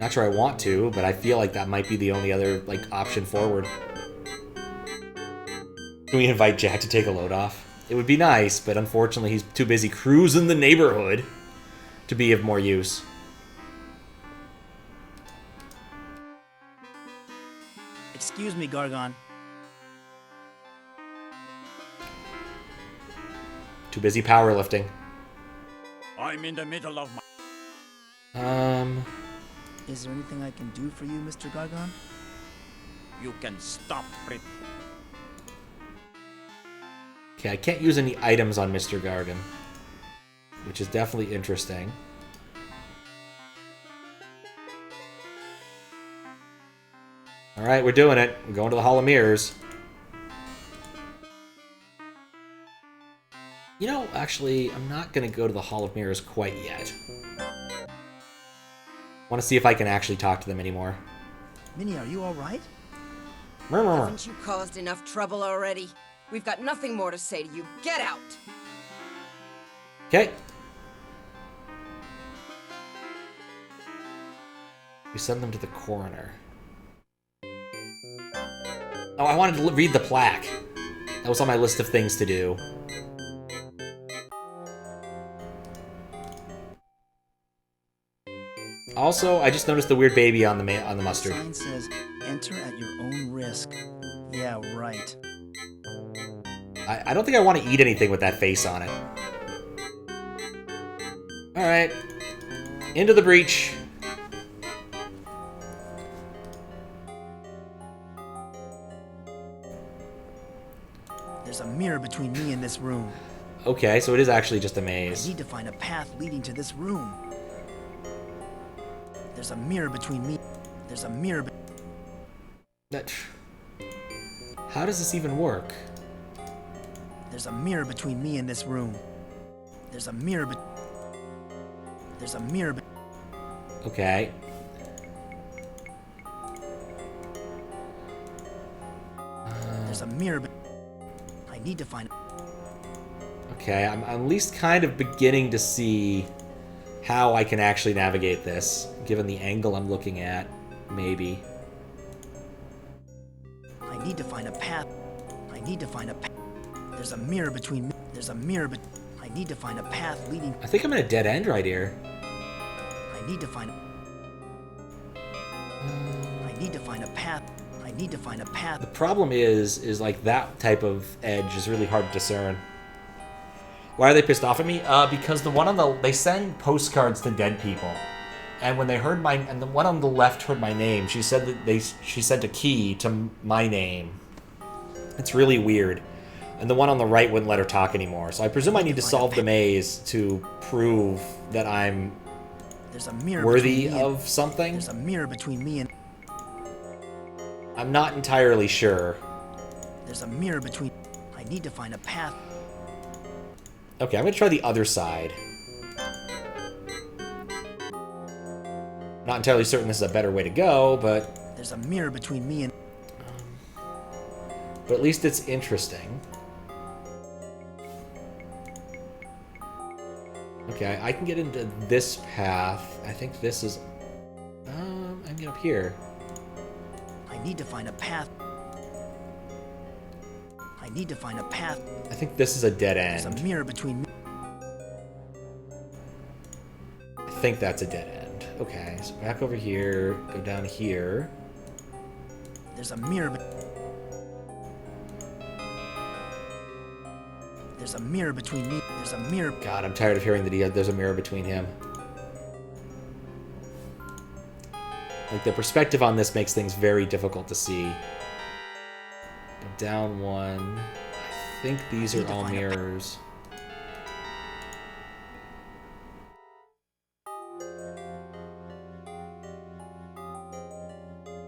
Not sure I want to, but I feel like that might be the only other, like, option forward. Can we invite Jack to take a load off? It would be nice, but unfortunately he's too busy cruising the neighborhood to be of more use. Excuse me, Gargon. Too busy powerlifting. I'm in the middle of my... Is there anything I can do for you, Mr. Gargon? You can stop, Brit. Okay, I can't use any items on Mr. Gargan, which is definitely interesting. Alright, we're doing it. We're going to the Hall of Mirrors. You know, actually, I'm not going to go to the Hall of Mirrors quite yet. I want to see if I can actually talk to them anymore. Minnie, are you alright? Haven't you caused enough trouble already? We've got nothing more to say to you. Get out! Okay. We send them to the coroner. Oh, I wanted to read the plaque. That was on my list of things to do. Also, I just noticed the weird baby on the mustard. The sign says, enter at your own risk. Yeah, right. I don't think I want to eat anything with that face on it. Alright. Into the breach. There's a mirror between me and this room. Okay, so it is actually just a maze. I need to find a path leading to this room. There's a mirror between me. There's a mirror. How does this even work? There's a mirror between me and this room. There's a mirror. There's a mirror. Okay. There's a mirror. I need to find. Okay, I'm at least kind of beginning to see how I can actually navigate this, given the angle I'm looking at, maybe. I need to find a path. I need to find a path. There's a mirror between me. There's a mirror. I need to find a path leading. I think I'm in a dead end right here. I need to find. I need to find a path. I need to find a path. The problem is like that type of edge is really hard to discern. Why are they pissed off at me? Because the one on the they send postcards to dead people, and when they heard and the one on the left heard my name, she said that she sent a key to my name. It's really weird, and the one on the right wouldn't let her talk anymore. So I presume I need to solve the maze to prove that I'm There's a mirror worthy between me and- of something. There's a mirror between me and... I'm not entirely sure. There's a mirror between... I need to find a path. Okay, I'm gonna try the other side. Not entirely certain this is a better way to go, but... There's a mirror between me and... But at least it's interesting. Okay, I can get into this path. I think this is... I can get up here. I need to find a path. I need to find a path. I think this is a dead end. There's a mirror between me. I think that's a dead end. Okay, so back over here, go down here. There's a mirror. There's a mirror between me. There's a mirror. God, I'm tired of hearing that there's a mirror between him. Like, the perspective on this makes things very difficult to see. Go down one. I think these are all mirrors.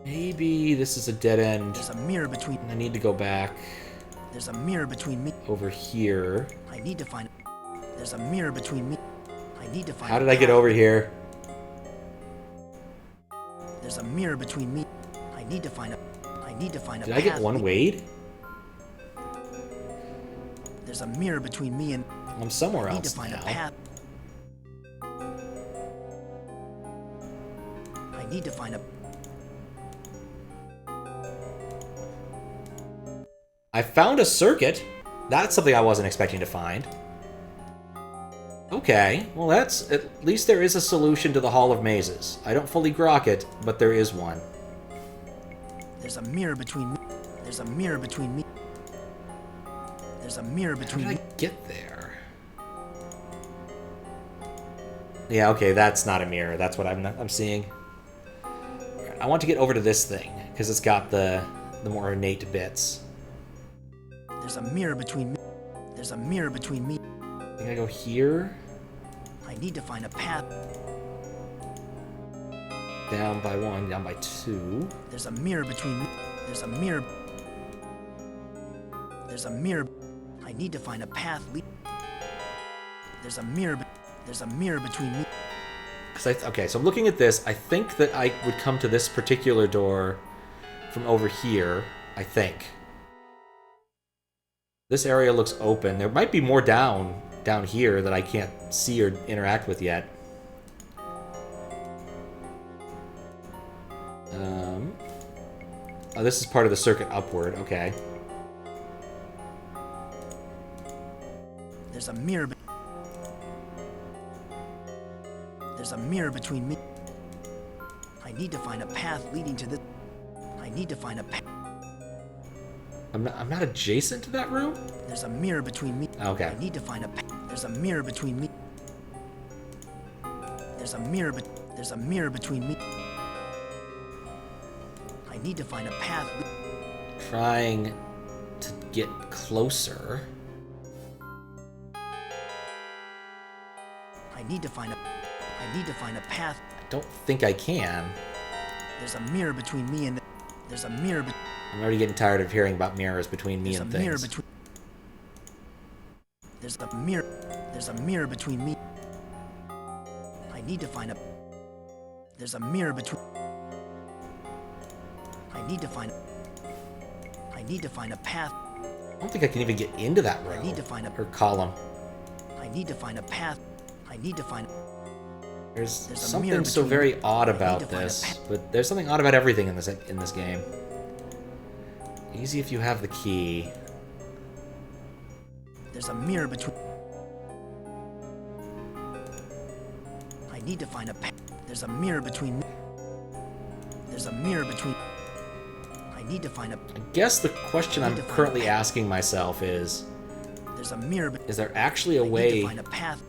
Maybe this is a dead end. There's a mirror between... I need to go back. There's a mirror between me. Over here. I need to find... There's a mirror between me. I need to find... How did I get over here? There's a mirror between me. I need to find a... I need to find a Did I get one Wade? There's a mirror between me and... I'm somewhere I need else to find now. a path. I need to find a... I found a circuit. That's something I wasn't expecting to find. Okay, well that's... At least there is a solution to the Hall of Mazes. I don't fully grok it, but there is one. There's a mirror between me. There's a mirror between me. There's a mirror between How me. did I get there? Yeah, okay, that's not a mirror. That's what I'm seeing. Right, I want to get over to this thing, because it's got the more ornate bits. There's a mirror between me. There's a mirror between me. I think I go here. I need to find a path. Down by one, down by two. There's a mirror between me. There's a mirror. There's a mirror. I need to find a path. There's a mirror. There's a mirror between me. Okay, so I'm looking at this. I think that I would come to this particular door from over here. I think. This area looks open. There might be more down here that I can't see or interact with yet. Oh, this is part of the circuit upward. Okay. There's a mirror. There's a mirror between me. I need to find a path leading to this. I need to find a path. I'm not adjacent to that room? There's a mirror between me. Okay. I need to find a path. There's a mirror between me. There's a mirror between me. I need to find a path. Trying to get closer. I need to find a path. I don't think I can. There's a mirror between me and there's a mirror. I'm already getting tired of hearing about mirrors between me and things. There's a mirror. There's a mirror between me. I need to find a. There's a mirror between. I need to find a path. I don't think I can even get into that room. I need to find a column. I need to find a path. I need to find. There's something something so very odd about this, but there's something odd about everything in this game. Easy if you have the key. There's a mirror between. I need to find a path. There's a mirror between me. There's a mirror between. I need to find a. I guess the question I'm currently asking myself is, there's a mirror. Is there actually a way find a path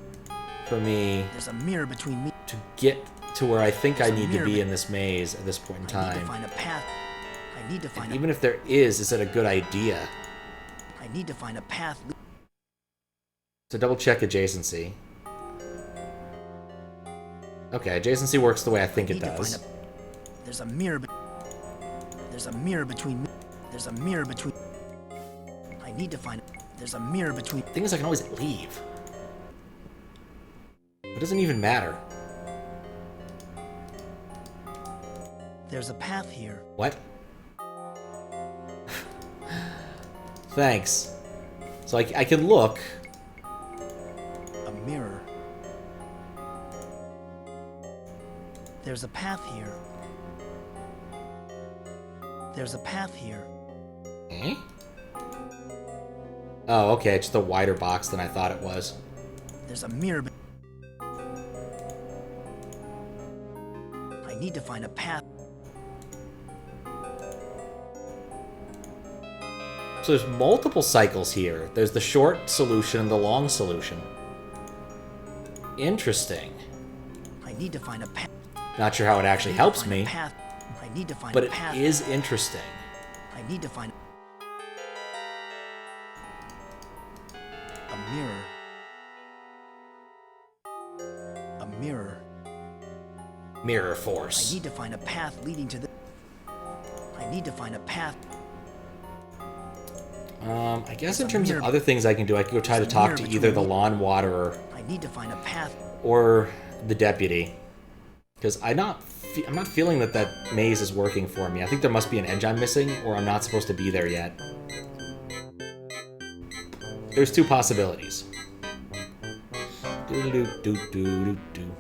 for me There's a mirror between me. to get to where I think There's I a need to mirror be in this maze at this point in I need to time? find a path. I need to find Even if there is it a good idea? I need to find a path. So double check adjacency. Okay, adjacency works the way I think it does. There's a mirror. There's a mirror between. There's a mirror between. I need to find. There's a mirror between. The thing is, I can always leave. It doesn't even matter. There's a path here. What? Thanks. So I can look. A mirror. There's a path here. There's a path here. Eh? Oh, okay. It's just a wider box than I thought it was. There's a mirror. I need to find a path. So there's multiple cycles here. There's the short solution and the long solution. Interesting. I need to find a path. Not sure how it actually helps me, I need to find but a path. it is interesting. I need to find a mirror. A mirror. Mirror force. I need to find a path leading to the. I need to find a path. I guess in terms of other things I can do, I could go try to talk to either the lawn waterer I need to find a path. or the deputy, because I'm not feeling that that maze is working for me. I think there must be an edge I'm missing, or I'm not supposed to be there yet. There's two possibilities. Do-do-do-do-do-do.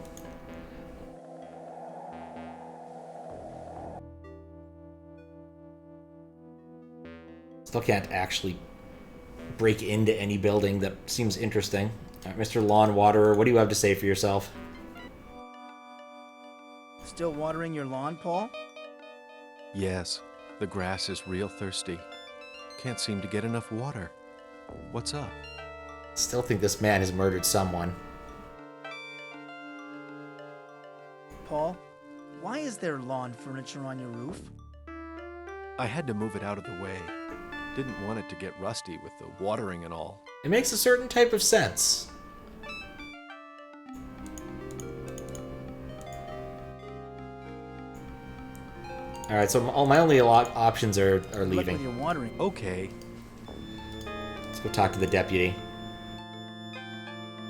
Still can't actually break into any building. That seems interesting. All right, Mr. Lawn Waterer, what do you have to say for yourself? Still watering your lawn, Paul? Yes, the grass is real thirsty. Can't seem to get enough water. What's up? Still think this man has murdered someone. Paul, why is there lawn furniture on your roof? I had to move it out of the way. Didn't want it to get rusty with the watering and all. It makes a certain type of sense. Alright, so all my only options are leaving. Look, you're watering. Okay. Let's go talk to the deputy.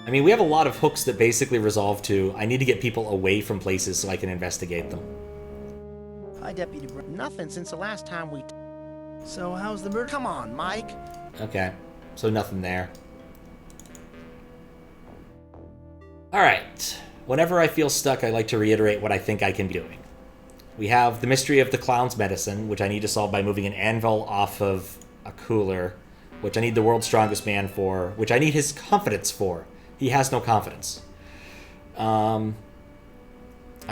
I mean, we have a lot of hooks that basically resolve to, I need to get people away from places so I can investigate them. Hi, Deputy Nothing since the last time we... So, how's the murder? Come on, Mike. Okay, so nothing there. Alright, whenever I feel stuck, I like to reiterate what I think I can be doing. We have the mystery of the clown's medicine, which I need to solve by moving an anvil off of a cooler, which I need the world's strongest man for, which I need his confidence for. He has no confidence. I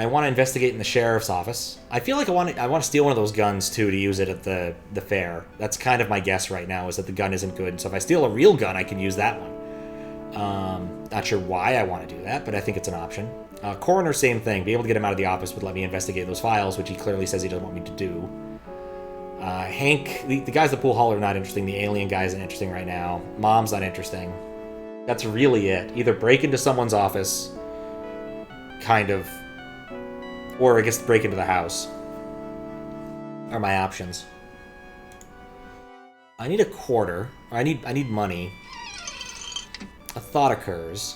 want to investigate in the sheriff's office. I feel like I want to steal one of those guns, too, to use it at the fair. That's kind of my guess right now, is that the gun isn't good. So if I steal a real gun, I can use that one. Not sure why I want to do that, but I think it's an option. Coroner, same thing. Be able to get him out of the office would let me investigate those files, which he clearly says he doesn't want me to do. Hank, the guys at the pool hall are not interesting. The alien guy isn't interesting right now. Mom's not interesting. That's really it. Either break into someone's office, kind of, or I guess break into the house are my options. I need a quarter. Or I need money. A thought occurs.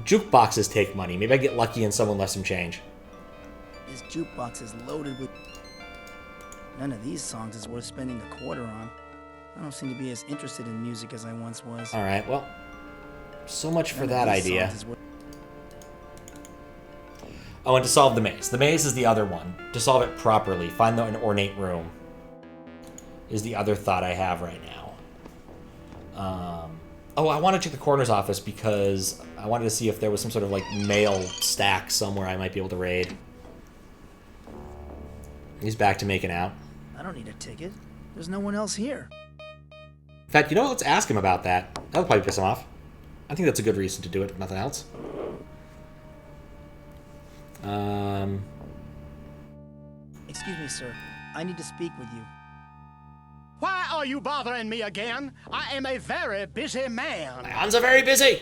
Jukeboxes take money. Maybe I get lucky and someone left some change. This jukebox is loaded with... None of these songs is worth spending a quarter on. I don't seem to be as interested in music as I once was. Alright, well, so much for that idea. Oh, and to solve the maze. The maze is the other one. To solve it properly, find an ornate room is the other thought I have right now. Oh, I want to check the coroner's office because I wanted to see if there was some sort of, like, mail stack somewhere I might be able to raid. He's back to making out. I don't need a ticket. There's no one else here. In fact, you know what? Let's ask him about that. That'll probably piss him off. I think that's a good reason to do it, if nothing else. Excuse me, sir. I need to speak with you. Why are you bothering me again? I am a very busy man. My hands are very busy.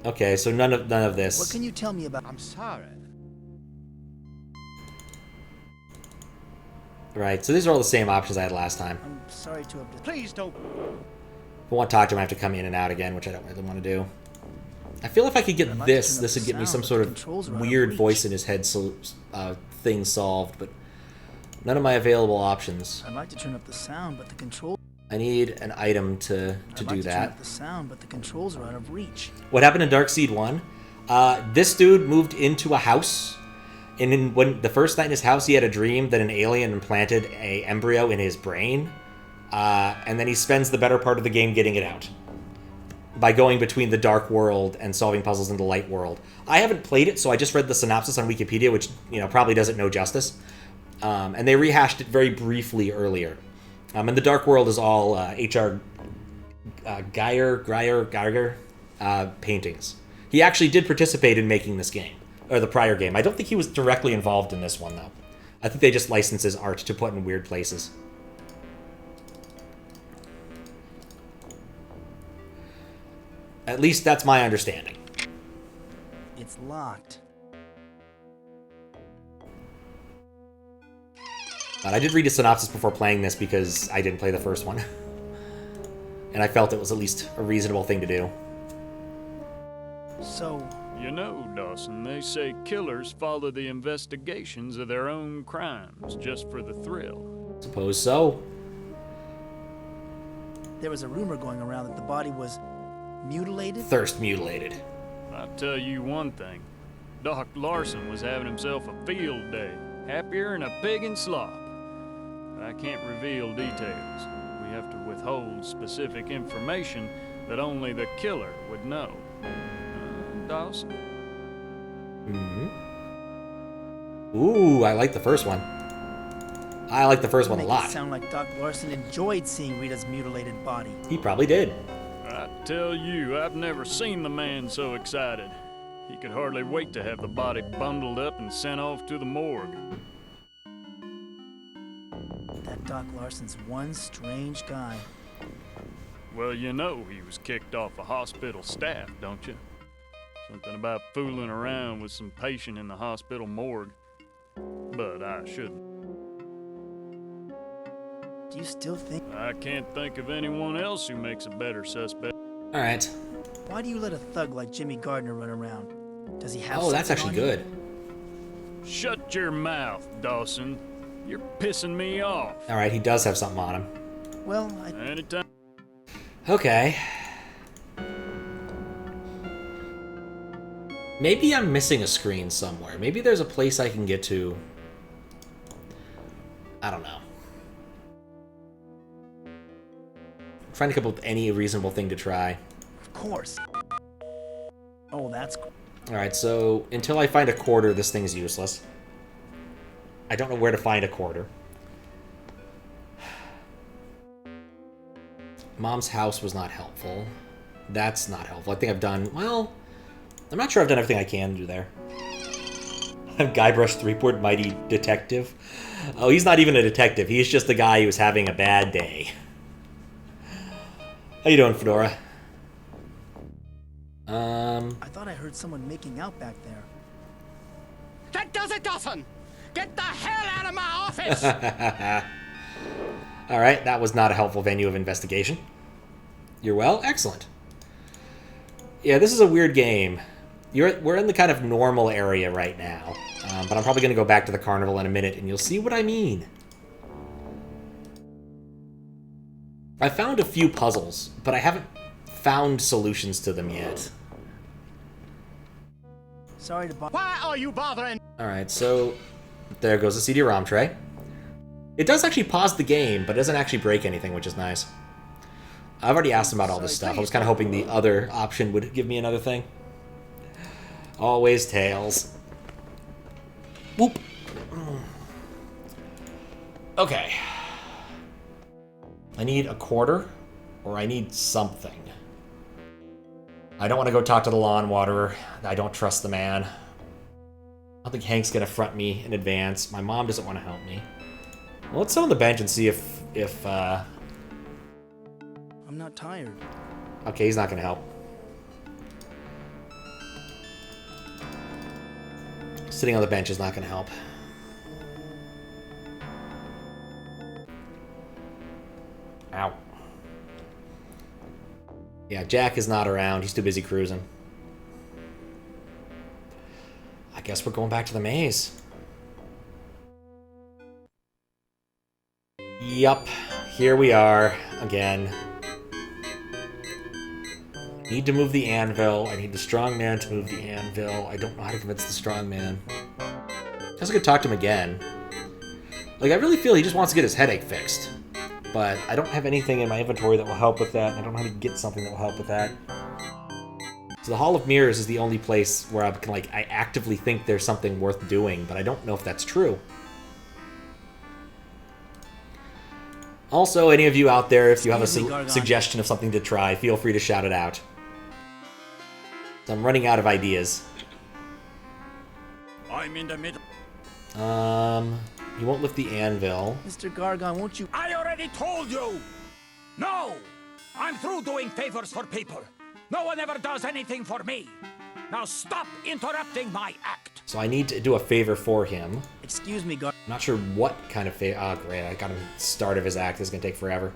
Okay, so none of this. What can you tell me about? I'm sorry. Right, so these are all the same options I had last time. I'm sorry to have. Please don't. If I want to talk to him, I have to come in and out again, which I don't really want to do. I feel if I could get this would get me some sort of weird voice in his head thing solved, but none of my available options. I'd like to turn up the sound, but the control. I need an item to do that. Turn up the sound, but the controls are out of reach. What happened in Darkseed 1? This dude moved into a house, and when the first night in his house, he had a dream that an alien implanted a embryo in his brain, and then he spends the better part of the game getting it out by going between the dark world and solving puzzles in the light world. I haven't played it, so I just read the synopsis on Wikipedia, which probably doesn't know justice, and they rehashed it very briefly earlier. And the dark world is all H.R. Geiger paintings. He actually did participate in making this game, or the prior game. I don't think he was directly involved in this one, though. I think they just licensed his art to put in weird places. At least that's my understanding. It's locked. But I did read a synopsis before playing this because I didn't play the first one. And I felt it was at least a reasonable thing to do. So... You know, Dawson, they say killers follow the investigations of their own crimes just for the thrill. Suppose so. There was a rumor going around that the body was mutilated? Thirst mutilated. I'll tell you one thing. Doc Larson was having himself a field day. Happier than a pig in slop. I can't reveal details. We have to withhold specific information that only the killer would know. Dawson? Mm-hmm. Ooh, I like the first one. I like the first one a lot. It sound like Doc Larson enjoyed seeing Rita's mutilated body. He probably did. I tell you, I've never seen the man so excited. He could hardly wait to have the body bundled up and sent off to the morgue. That Doc Larson's one strange guy. Well, you know he was kicked off the hospital staff, don't you? Something about fooling around with some patient in the hospital morgue. But I shouldn't. Do you still think... I can't think of anyone else who makes a better suspect. Alright. Why do you let a thug like Jimmy Gardner run around? Does he have Oh, that's actually good. Shut your mouth, Dawson. You're pissing me off. Alright, he does have something on him. Well, Anytime. Okay. Maybe I'm missing a screen somewhere. Maybe there's a place I can get to. I don't know. I'm trying to come up with any reasonable thing to try. Of course. Oh, that's... Alright, so until I find a quarter, this thing's useless. I don't know where to find a quarter. Mom's house was not helpful. That's not helpful. I think I've done... Well, I'm not sure I've done everything I can do there. Guybrush Threepwood, Mighty Detective. Oh, he's not even a detective. He's just the guy who was having a bad day. How you doing, Fedora? I thought I heard someone making out back there. That does it, Dawson! Get the hell out of my office! Alright, that was not a helpful venue of investigation. You're well? Excellent. Yeah, this is a weird game. We're in the kind of normal area right now. But I'm probably going to go back to the carnival in a minute, and you'll see what I mean. I found a few puzzles, but I haven't found solutions to them yet. Sorry to bother. Why are you bothering? Alright, so there goes the CD-ROM tray. It does actually pause the game, but it doesn't actually break anything, which is nice. I've already asked him about all this stuff. I was kind of hoping the other option would give me another thing. Always tails. Whoop. Okay. I need a quarter, or I need something. I don't want to go talk to the lawn waterer. I don't trust the man. I don't think Hank's gonna front me in advance. My mom doesn't want to help me. Well, let's sit on the bench and see if I'm not tired. Okay, he's not gonna help. Sitting on the bench is not going to help. Ow. Yeah, Jack is not around. He's too busy cruising. I guess we're going back to the maze. Yup. Here we are again. Need to move the anvil. I need the strong man to move the anvil. I don't know how to convince the strong man. I was gonna talk to him again. Like, I really feel he just wants to get his headache fixed. But I don't have anything in my inventory that will help with that. I don't know how to get something that will help with that. So the Hall of Mirrors is the only place where I can, like, I actively think there's something worth doing, but I don't know if that's true. Also, any of you out there, if you have a suggestion of something to try, feel free to shout it out. So I'm running out of ideas. I'm in the middle. He won't lift the anvil. Mr. Gargon, won't you... I already told you! No! I'm through doing favors for people. No one ever does anything for me. Now stop interrupting my act. So I need to do a favor for him. Excuse me, Gargon. I'm not sure what kind of favor. Oh, great. I got him at the start of his act. This is going to take forever.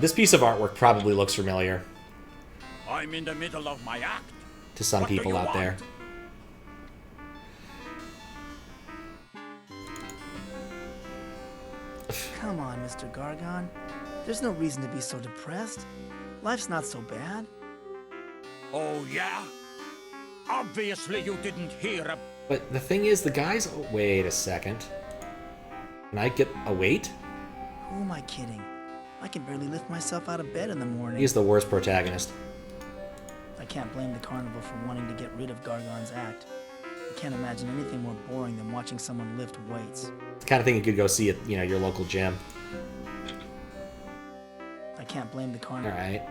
This piece of artwork probably looks familiar. I'm in the middle of my act. To some people out there. Come on, Mr. Gargon. There's no reason to be so depressed. Life's not so bad. Oh, yeah? Obviously you didn't hear But the thing is, the guy's... Oh, wait a second. Can I get a wait? Who am I kidding? I can barely lift myself out of bed in the morning. He's the worst protagonist. I can't blame the carnival for wanting to get rid of Gargon's act. I can't imagine anything more boring than watching someone lift weights. It's the kind of thing you could go see at, you know, your local gym. I can't blame the carnival. Alright.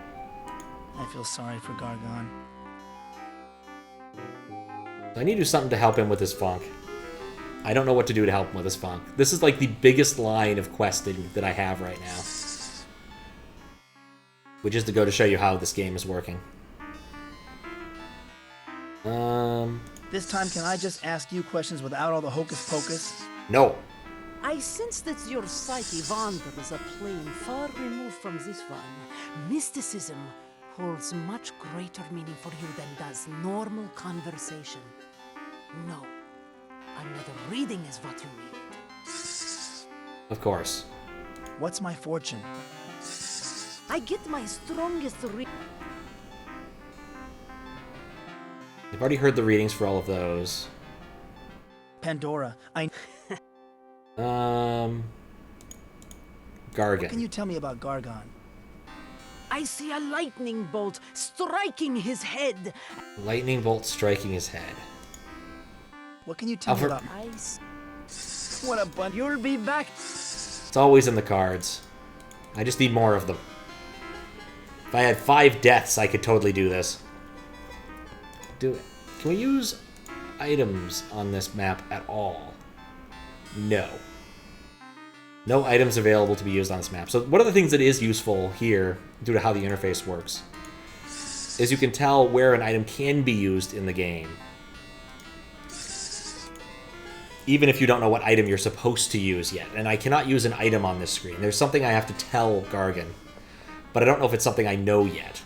I feel sorry for Gargon. I need to do something to help him with his funk. I don't know what to do to help him with his funk. This is like the biggest line of questing that I have right now. Which is to go to show you how this game is working. This time, can I just ask you questions without all the hocus pocus? No. I sense that your psyche wanders a plane far removed from this one. Mysticism holds much greater meaning for you than does normal conversation. No. Another reading is what you need. Of course. What's my fortune? I get my strongest You've already heard the readings for all of those. Pandora, I... Gargan. What can you tell me about Gargon? I see a lightning bolt striking his head. Lightning bolt striking his head. What can you tell me about ice? What a bunch. You'll be back. It's always in the cards. I just need more of them. If I had 5 deaths, I could totally do this. Do it. Can we use items on this map at all? No. No items available to be used on this map. So one of the things that is useful here, due to how the interface works, is you can tell where an item can be used in the game. Even if you don't know what item you're supposed to use yet. And I cannot use an item on this screen. There's something I have to tell Gargan. But I don't know if it's something I know yet.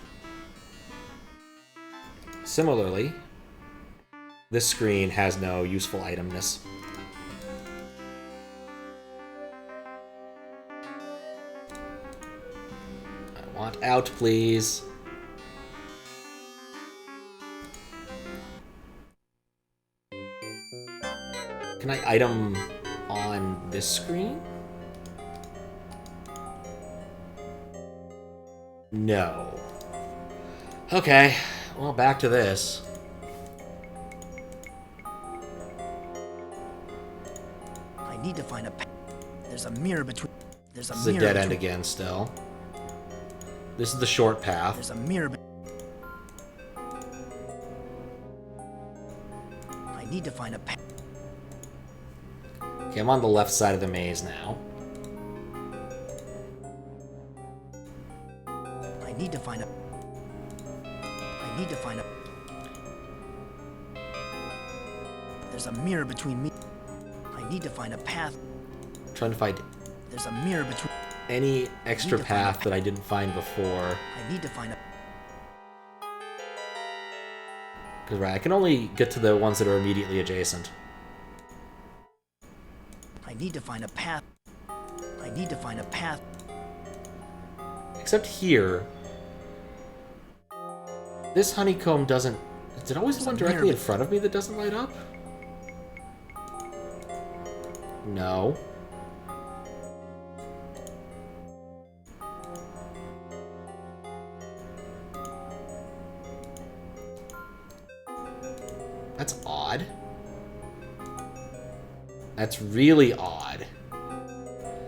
Similarly, this screen has no useful itemness. I want out, please. Can I item on this screen? No. Okay, well, back to this. I need to find a... There's a mirror between... There's a This is a mirror dead end between... again still. This is the short path. There's a mirror... I need to find a... Okay, I'm on the left side of the maze now. I need to find a... I need to find a... There's a mirror between me. I need to find a path. Trying to find There's a mirror between any extra path that I didn't find before. I need to find a Because right, I can only get to the ones that are immediately adjacent. I need to find a path. I need to find a path. Except here, this honeycomb doesn't... Is it always the one directly in front of me that doesn't light up? No. That's odd. That's really odd.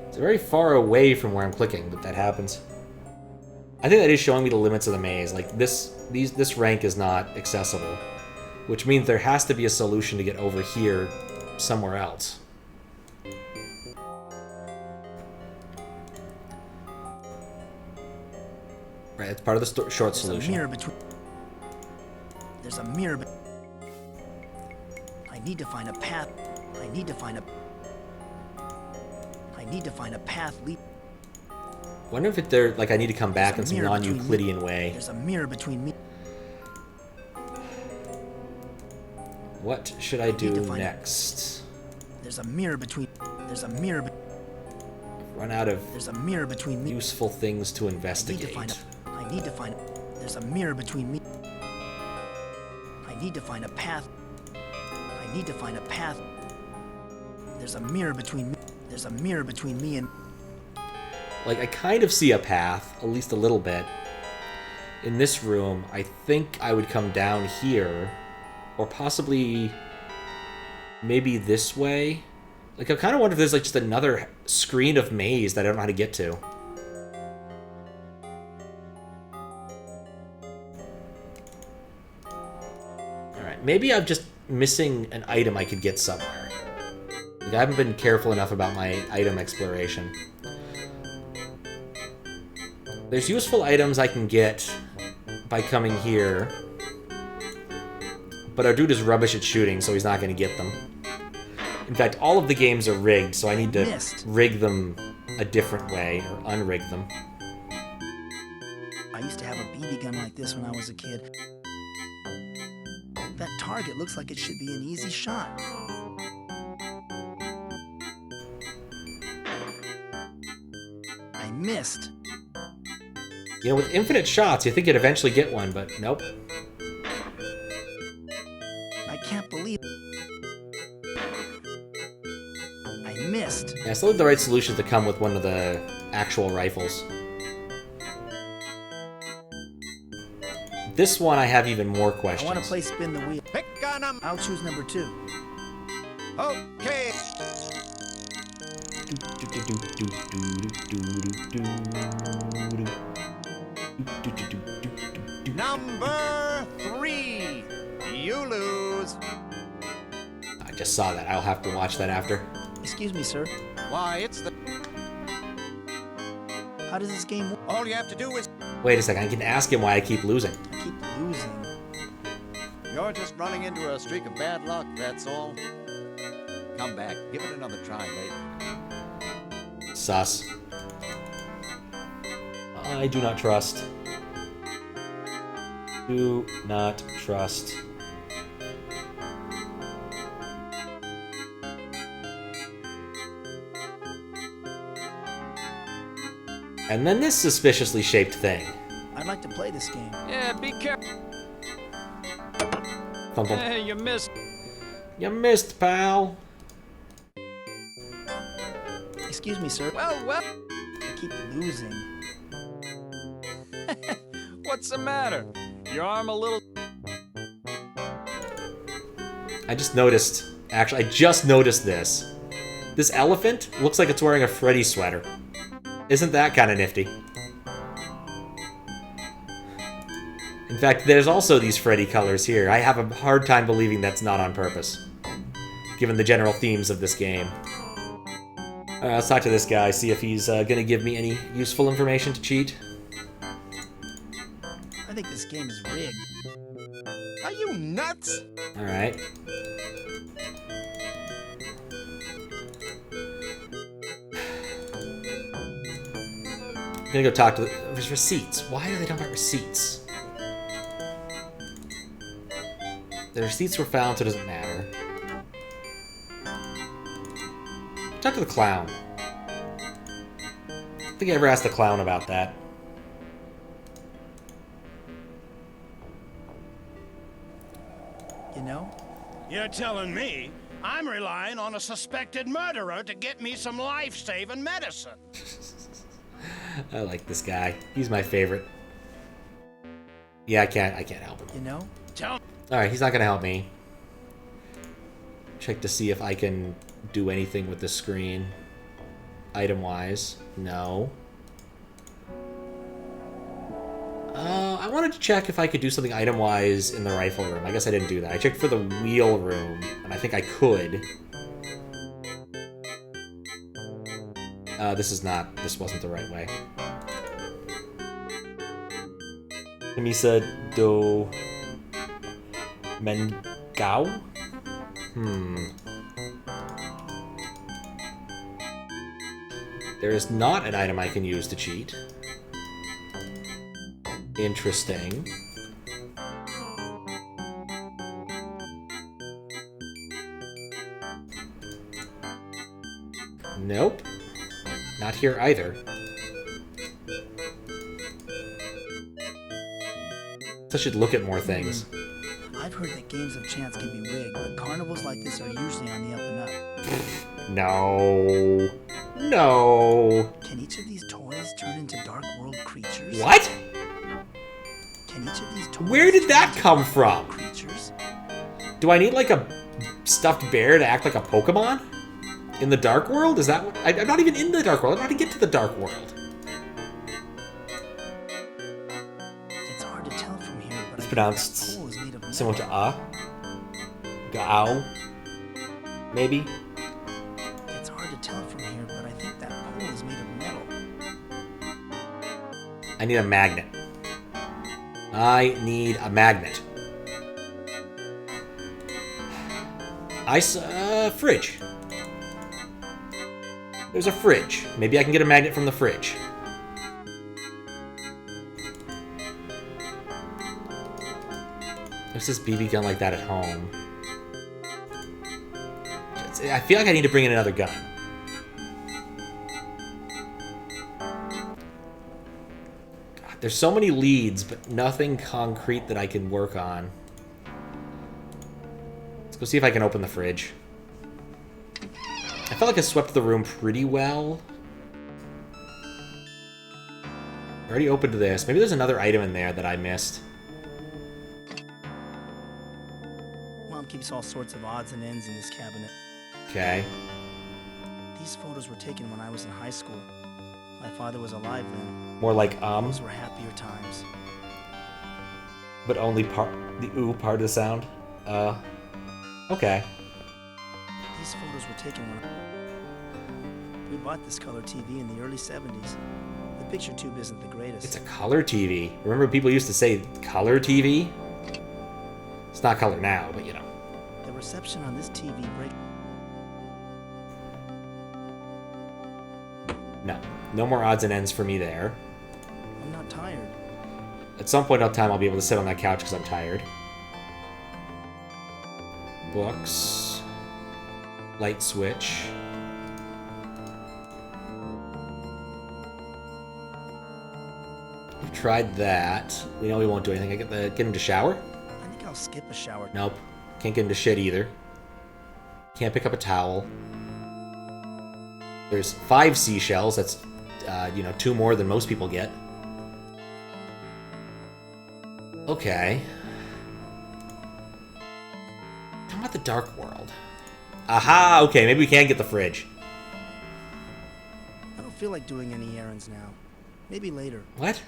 It's very far away from where I'm clicking that happens. I think that is showing me the limits of the maze. Like, this rank is not accessible, which means there has to be a solution to get over here somewhere else. Right, it's part of the short solution. There's a mirror between... There's a mirror... I need to find a path. I need to find a... I need to find a path leap. Wonder if there, like, I need to come back in some non-Euclidean way. There's a mirror between me. What should I do next? There's a mirror between... There's a mirror... Run out of There's a mirror between me. Useful things to investigate. I need to find a... There's a mirror between me. I need to find a path. I need to find a path. There's a mirror between me. There's a mirror between me and... Like, I kind of see a path, at least a little bit. In this room, I think I would come down here, or possibly maybe this way. Like, I kind of wonder if there's, like, just another screen of maze that I don't know how to get to. Alright, maybe I'm just missing an item I could get somewhere. Like, I haven't been careful enough about my item exploration. There's useful items I can get by coming here. But our dude is rubbish at shooting, so he's not going to get them. In fact, all of the games are rigged, so I need to rig them a different way, or unrig them. I used to have a BB gun like this when I was a kid. That target looks like it should be an easy shot. I missed. You know, with infinite shots, you think you'd eventually get one, but nope. I can't believe I missed. Yeah, I still have the right solution to come with one of the actual rifles. This one I have even more questions. I want to play spin the wheel. Pick a number. I'll choose number 2. Okay. Number 3. You lose. I just saw that. I'll have to watch that after. Excuse me, sir. Why, it's the... How does this game work? All you have to do is... Wait a second. I can ask him why I keep losing. I keep losing. You're just running into a streak of bad luck, that's all. Come back. Give it another try later. Sus. I do not trust. Do not trust. And then this suspiciously shaped thing. I'd like to play this game. Yeah, be careful. Thump, thump. Hey, you missed. You missed, pal. Excuse me, sir. Well. I keep losing. What's the matter? Your arm a little... I just noticed, actually, I just noticed this. This elephant looks like it's wearing a Freddy sweater. Isn't that kind of nifty? In fact, there's also these Freddy colors here. I have a hard time believing that's not on purpose, given the general themes of this game. Let's talk to this guy, see if he's gonna give me any useful information to cheat. I think this game is rigged. Are you nuts? Alright. I'm gonna go talk to there's receipts. Why are they talking about receipts? The receipts were found, so it doesn't matter. Talk to the clown. I don't think I ever asked the clown about that. You know? You're telling me I'm relying on a suspected murderer to get me some life-saving medicine. I like this guy. He's my favorite. Yeah, I can't help him. You know? Alright, he's not gonna help me. Check to see if I can do anything with the screen. Item-wise. No. I wanted to check if I could do something item-wise in the rifle room. I guess I didn't do that. I checked for the wheel room, and I think I could. This wasn't the right way. Camisa do Mengao? There is not an item I can use to cheat. Interesting. Nope. Not here either. I should look at more things. I've heard that games of chance can be rigged, but carnivals like this are usually on the up and up. No. No. Can each of these toys turn into Dark World creatures? What? Can each of these toys Where did that come from? creatures? Do I need like a stuffed bear to act like a Pokemon? In the Dark World? Is that what... I'm not even in the Dark World. I don't know how to get to the Dark World. It's hard to tell from here, but It's pronounced similar to Gao. Maybe? It's hard to tell from here, but I think that pole is made of metal. I need a magnet. I need a magnet. Fridge. There's a fridge. Maybe I can get a magnet from the fridge. There's this BB gun like that at home. I feel like I need to bring in another gun. God, there's so many leads, but nothing concrete that I can work on. Let's go see if I can open the fridge. I felt like I swept the room pretty well. I already opened this. Maybe there's another item in there that I missed. Mom keeps all sorts of odds and ends in this cabinet. Okay. These photos were taken when I was in high school. My father was alive then. More like, Those were happier times. but only the ooh part of the sound. Okay. These photos were taken when we bought this color TV in the early 70s. The picture tube isn't the greatest. It's a color TV. Remember people used to say color TV? It's not color now, but you know. The reception on this TV break. No. No more odds and ends for me there. I'm not tired. At some point in time, I'll be able to sit on that couch because I'm tired. Books. Light switch. We've tried that. We know we won't do anything. I get into shower? I think I'll skip a shower. Nope. Can't get into shit either. Can't pick up a towel. There's 5 seashells. That's, 2 more than most people get. Okay. How about the Dark World? Aha! Okay, maybe we can get the fridge. I don't feel like doing any errands now. Maybe later. What?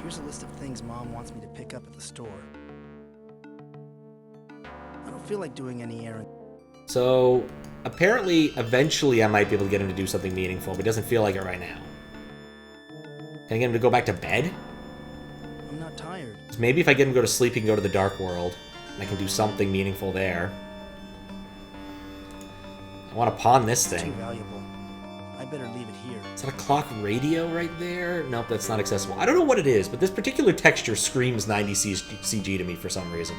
Here's a list of things Mom wants me to pick up at the store. I don't feel like doing any errands. So, apparently, eventually I might be able to get him to do something meaningful, but it doesn't feel like it right now. Can I get him to go back to bed? I'm not tired. Maybe if I get him to go to sleep, he can go to the Dark World, and I can do something meaningful there. I want to pawn this It's too thing. valuable. I better leave it here. Is that a clock radio right there? Nope, that's not accessible. I don't know what it is, but this particular texture screams 90s CG to me for some reason.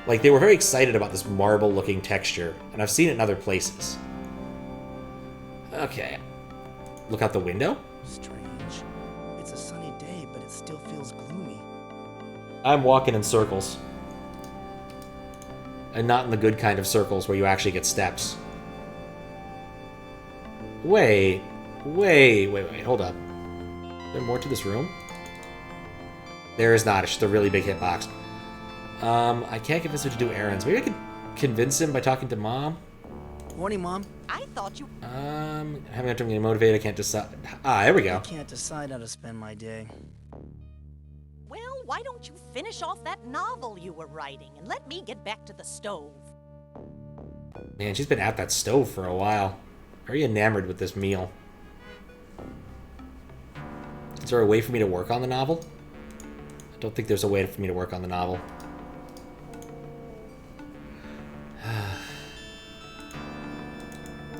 Like, they were very excited about this marble-looking texture, and I've seen it in other places. Okay. Look out the window? Strange. It's a sunny day, but it still feels gloomy. I'm walking in circles. And not in the good kind of circles where you actually get steps. Wait, hold up. Is there more to this room? There is not, it's just a really big hitbox. I can't convince him to do errands. Maybe I could convince him by talking to Mom? Morning, Mom. I thought you... Having a time getting motivated, I can't decide. Ah, there we go. I can't decide how to spend my day. Well, why don't you finish off that novel you were writing and let me get back to the stove? Man, she's been at that stove for a while. Very enamored with this meal. Is there a way for me to work on the novel? I don't think there's a way for me to work on the novel.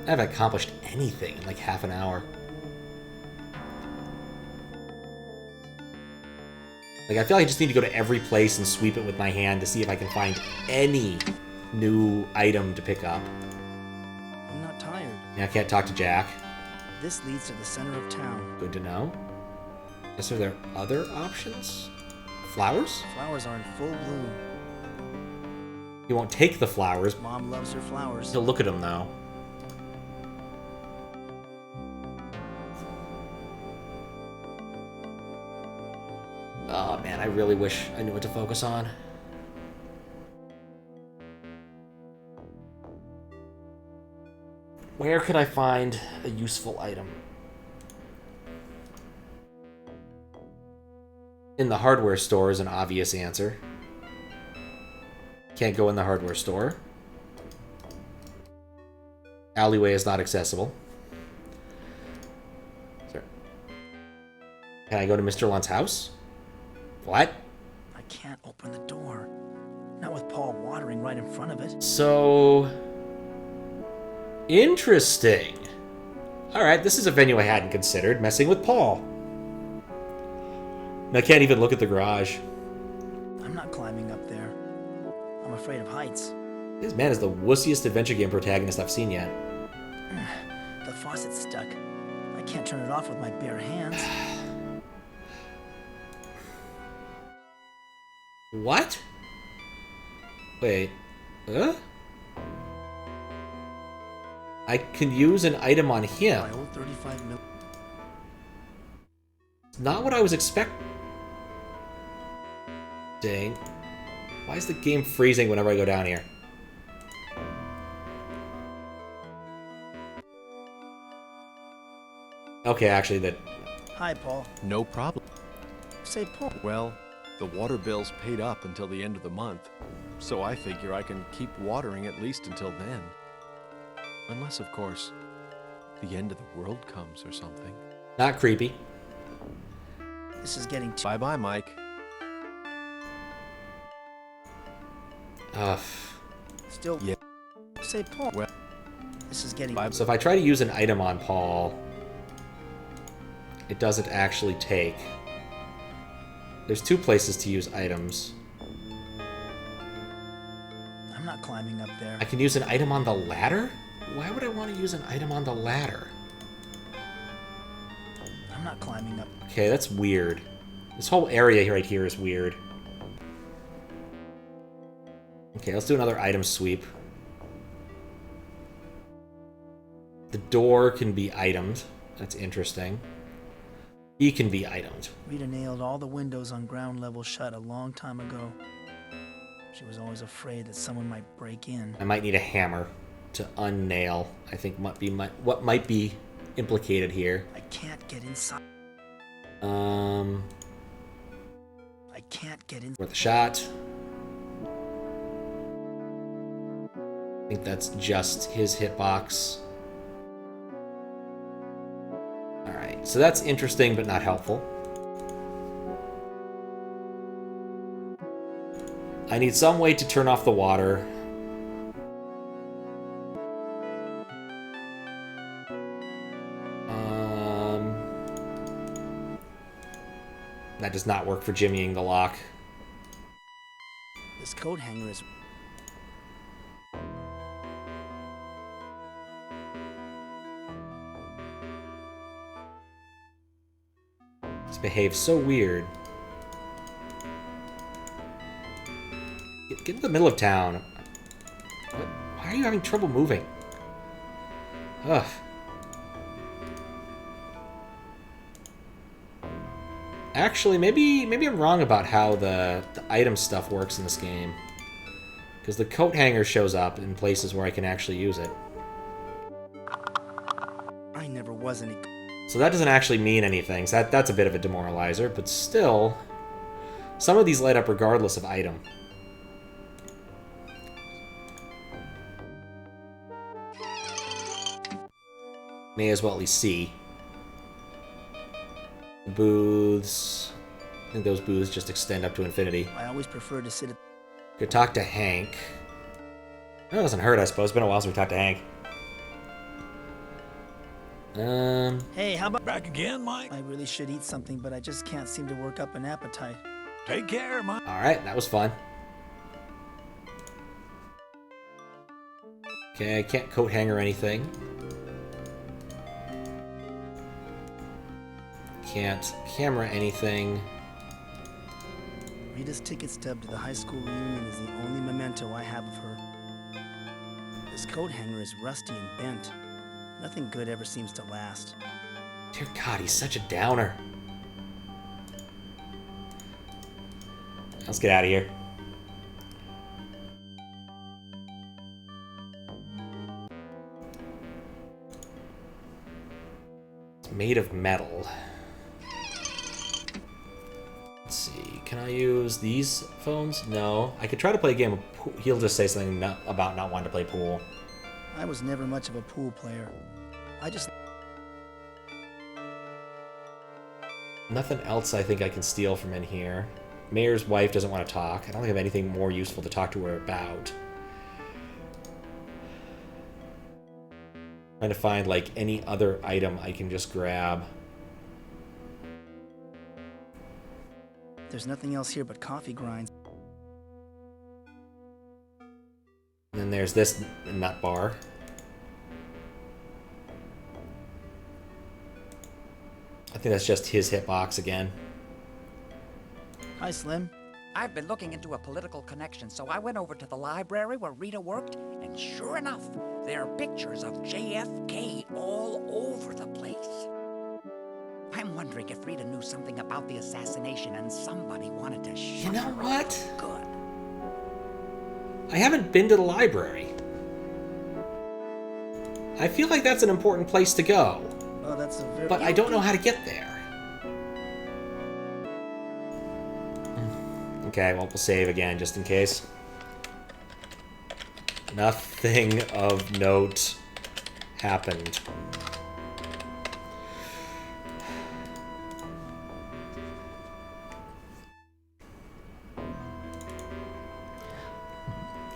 I haven't accomplished anything in like half an hour. Like, I feel like I just need to go to every place and sweep it with my hand to see if I can find any new item to pick up. I'm not tired. Yeah, I can't talk to Jack. This leads to the center of town. Good to know. Are there other options? Flowers? Flowers are in full bloom. You won't take the flowers. Mom loves her flowers. He'll look at them, though. Oh, man, I really wish I knew what to focus on. Where could I find a useful item? In the hardware store is an obvious answer. Can't go in the hardware store. Alleyway is not accessible. Sorry. Can I go to Mr. Lunt's house? What? I can't open the door. Not with Paul watering right in front of it. So... interesting. Alright, this is a venue I hadn't considered. Messing with Paul. And I can't even look at the garage. I'm not climbing up there. I'm afraid of heights. This man is the wussiest adventure game protagonist I've seen yet. The faucet's stuck. I can't turn it off with my bare hands. What? Wait. Huh? I can use an item on him. My old 35 mil. Not what I was expecting. Dang. Why is the game freezing whenever I go down here? Okay, actually, that... Hi, Paul. No problem. Say, Paul. Well, the water bill's paid up until the end of the month, so I figure I can keep watering at least until then. Unless, of course, the end of the world comes or something. Not creepy. This is getting too... Bye-bye, Mike. Still... Yeah. Say, Paul. Well, this is getting... So if I try to use an item on Paul, it doesn't actually take. There's two places to use items. I'm not climbing up there. I can use an item on the ladder? Why would I want to use an item on the ladder? I'm not climbing up. Okay, that's weird. This whole area right here is weird. Okay, let's do another item sweep. The door can be itemed. That's interesting. E can be itemed. Rita nailed all the windows on ground level shut a long time ago. She was always afraid that someone might break in. I might need a hammer to unnail. I think might be what might be implicated here. I can't get inside. I can't get in. Worth a shot. I think that's just his hitbox. Alright, so that's interesting but not helpful. I need some way to turn off the water. That does not work for jimmying the lock. This coat hanger is... This behaves so weird. Get to the middle of town. What? Why are you having trouble moving? Ugh. Actually, maybe I'm wrong about how the item stuff works in this game. Because the coat hanger shows up in places where I can actually use it. I never was any... So that doesn't actually mean anything. So that's a bit of a demoralizer, but still, some of these light up regardless of item. May as well at least see. Booths. I think those booths just extend up to infinity. I always prefer to sit at... Go talk to Hank. That doesn't hurt, I suppose. It's been a while since we talked to Hank. Hey, how about... Back again, Mike? I really should eat something, but I just can't seem to work up an appetite. Take care, Mike. Alright, that was fun. Okay, I can't coat hanger anything. Can't camera anything. Rita's ticket stub to the high school reunion is the only memento I have of her. This coat hanger is rusty and bent. Nothing good ever seems to last. Dear God, he's such a downer. Let's get out of here. It's made of metal. Let's see, can I use these phones? No. I could try to play a game of pool. He'll just say something about not wanting to play pool. I was never much of a pool player. I just... Nothing else I think I can steal from in here. Mayor's wife doesn't want to talk. I don't think I have anything more useful to talk to her about. Trying to find, like, any other item I can just grab. There's nothing else here but coffee grinds. And then there's this nut bar. I think that's just his hitbox again. Hi, Slim. I've been looking into a political connection, so I went over to the library where Rita worked, and sure enough, there are pictures of JFK all over the place. I'm wondering if Rita knew something about the assassination and somebody wanted to shut You know her what? up good. I haven't been to the library. I feel like that's an important place to go. Oh, that's a very... But I don't know how to get there. Okay, well, we'll save again, just in case. Nothing of note happened.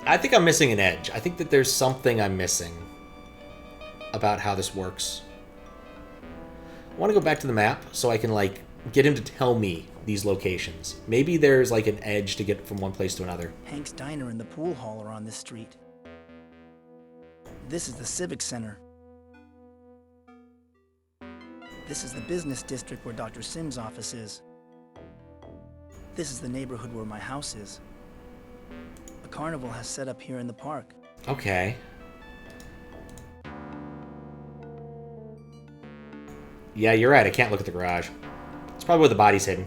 I think I'm missing an edge. I think that there's something I'm missing about how this works. I want to go back to the map so I can, like, get him to tell me these locations. Maybe there's, like, an edge to get from one place to another. Hank's Diner and the pool hall are on this street. This is the Civic Center. This is the business district where Dr. Sim's office is. This is the neighborhood where my house is. A carnival has set up here in the park. Okay. Yeah, you're right. I can't look at the garage. It's probably where the body's hidden.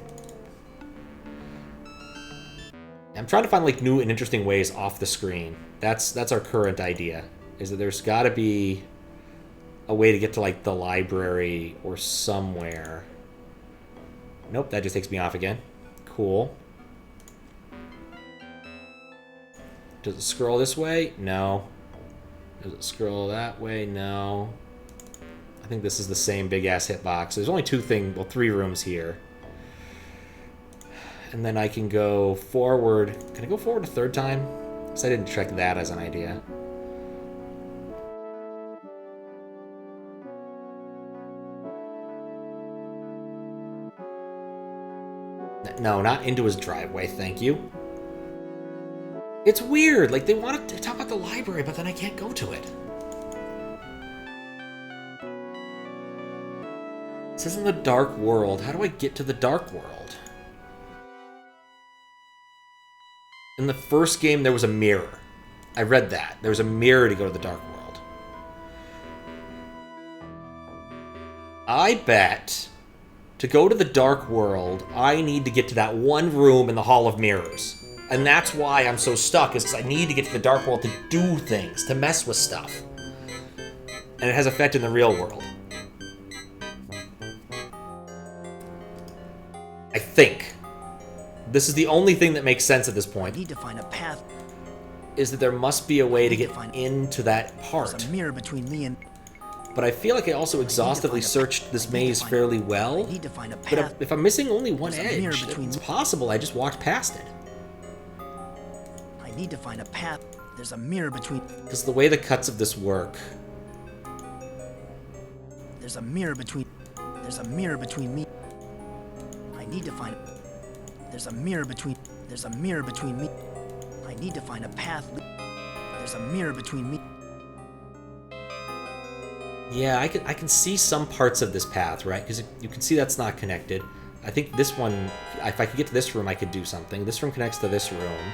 I'm trying to find, like, new and interesting ways off the screen. That's our current idea. Is that there's got to be a way to get to, like, the library or somewhere. Nope, that just takes me off again. Cool. Does it scroll this way? No. Does it scroll that way? No. I think this is the same big-ass hitbox. There's only three rooms here. And then I can go forward. Can I go forward a third time? Because I didn't check that as an idea. No, not into his driveway, thank you. It's weird, like they want to talk about the library, but then I can't go to it. It says in the dark world. How do I get to the dark world? In the first game, there was a mirror. I read that. There was a mirror to go to the dark world. I bet to go to the dark world, I need to get to that one room in the Hall of Mirrors. And that's why I'm so stuck, is because I need to get to the dark world to do things, to mess with stuff. And it has effect in the real world. I think. This is the only thing that makes sense at this point. I need to find a path. Is that there must be a way to get into that part. There's a mirror between me and... But I feel like I also exhaustively searched this maze fairly well. I need to find a path. But if I'm missing only one There's a mirror edge, between it's possible I just walked past it. I need to find a path. There's a mirror between... Because the way the cuts of this work... There's a mirror between... There's a mirror between me... I need to find... There's a mirror between... There's a mirror between me... I need to find a path... There's a mirror between me... Yeah, I can see some parts of this path, right? Because you can see that's not connected. I think this one, if I could get to this room, I could do something. This room connects to this room.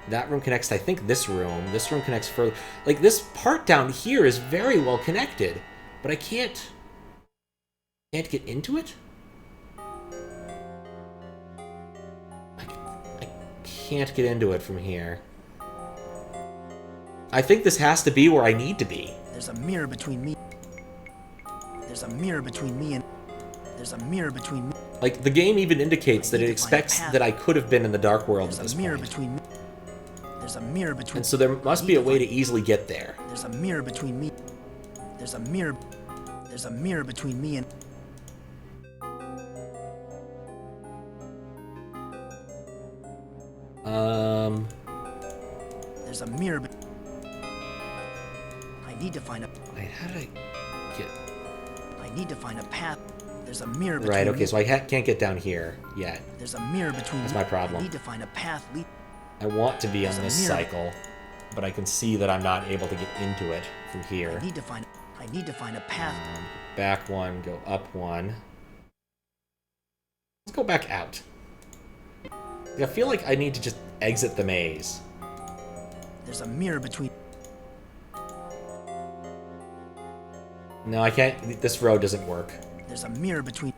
That room connects to, I think, this room. This room connects further. Like, this part down here is very well connected, but I can't get into it? I can't get into it from here. I think this has to be where I need to be. There's a mirror between me. There's a mirror between me and... There's a mirror between me. Like, the game even indicates that it expects that I could have been in the dark world at this point. There's a mirror between me. There's a mirror between... And so there must be a way to easily get there. There's a mirror between me. There's a mirror... There's a mirror between me and... There's a mirror... I need to find a... Wait, how did I get... I need to find a path. There's a mirror between... Right, okay, so I can't get down here yet. There's a mirror between... That's my problem. I need to find a path. I want to be on this cycle, but I can see that I'm not able to get into it from here. I need to find a path. Back one, go up one. Let's go back out. I feel like I need to just exit the maze. There's a mirror between... No, I can't. This road doesn't work. There's a mirror between...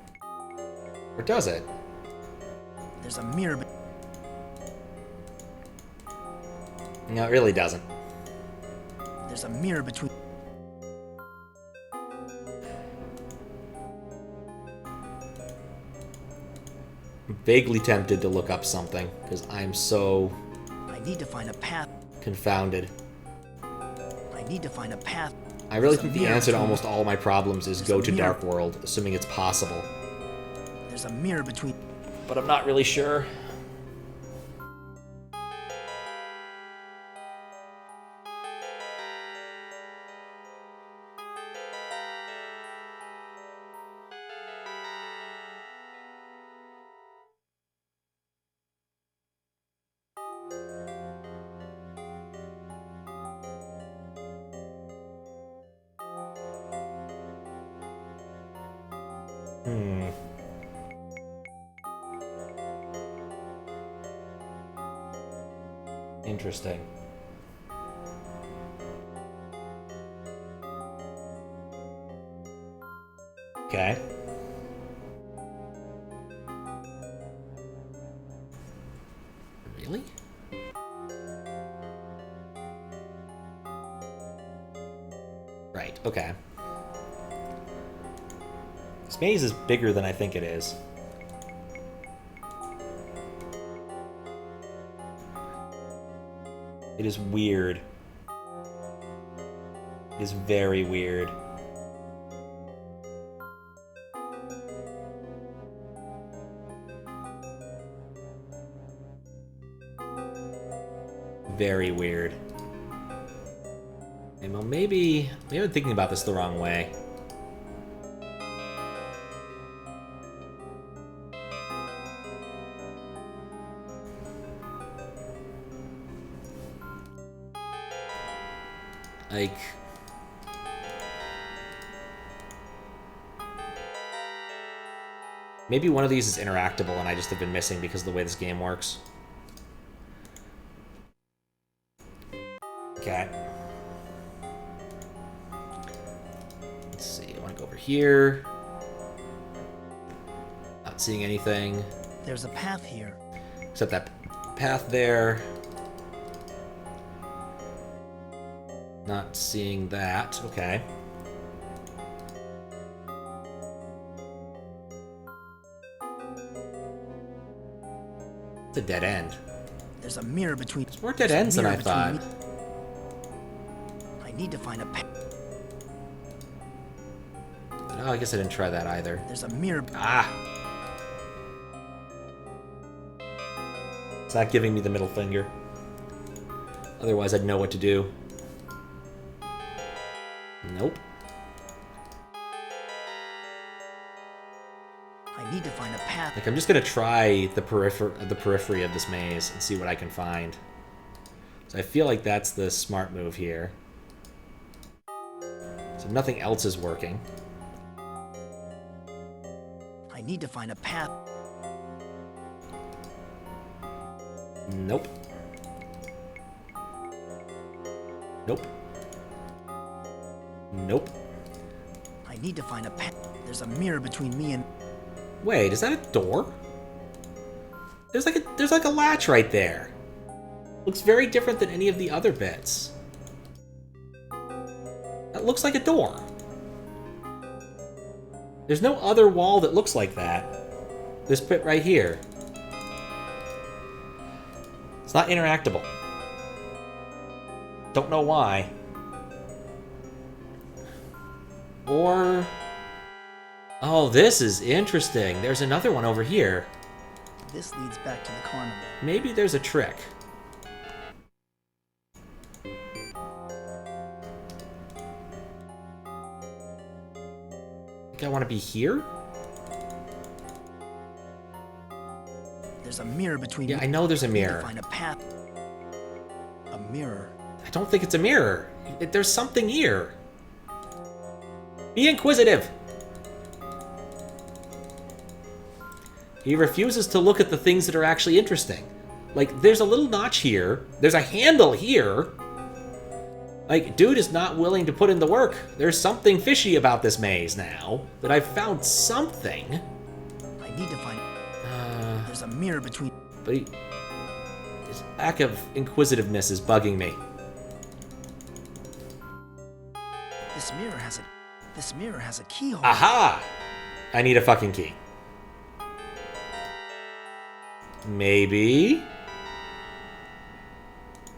Or does it? There's a mirror... No, it really doesn't. There's a mirror between... I'm vaguely tempted to look up something, because I'm so... I need to find a path. Confounded. I need to find a path. I really think the answer to almost all my problems is go to Dark World, assuming it's possible. There's a mirror between... But I'm not really sure. Interesting. Okay. Really? Right, okay. This maze is bigger than I think it is. It is weird. It is very weird. Very weird. And well, maybe I'm thinking about this the wrong way. Like... maybe one of these is interactable and I just have been missing because of the way this game works. Okay. Let's see, I want to go over here. Not seeing anything. There's a path here. Except that path there. Not seeing that. Okay. It's a dead end. There's a mirror between... There's more dead ends than I thought. I need to find a path. Oh, I guess I didn't try that either. There's a mirror... Ah! It's not giving me the middle finger. Otherwise, I'd know what to do. Nope. I need to find a path. Like, I'm just gonna try the periphery of this maze and see what I can find. So I feel like that's the smart move here. So nothing else is working. I need to find a path. Nope. Nope. Nope. I need to find a path. There's a mirror between me and... Wait, is that a door? There's like a latch right there. Looks very different than any of the other bits. That looks like a door. There's no other wall that looks like that. This bit right here. It's not interactable. Don't know why. Or... oh, this is interesting. There's another one over here. This leads back to the carnival. Maybe there's a trick. I think I want to be here? There's a mirror between... yeah, I know there's a mirror. I need to find a path. A mirror. I don't think it's a mirror. There's something here. Be inquisitive. He refuses to look at the things that are actually interesting. Like, there's a little notch here. There's a handle here. Like, dude is not willing to put in the work. There's something fishy about this maze now. That I've found something. I need to find... there's a mirror between... but his lack of inquisitiveness is bugging me. This mirror has a keyhole. Aha! I need a fucking key. Maybe?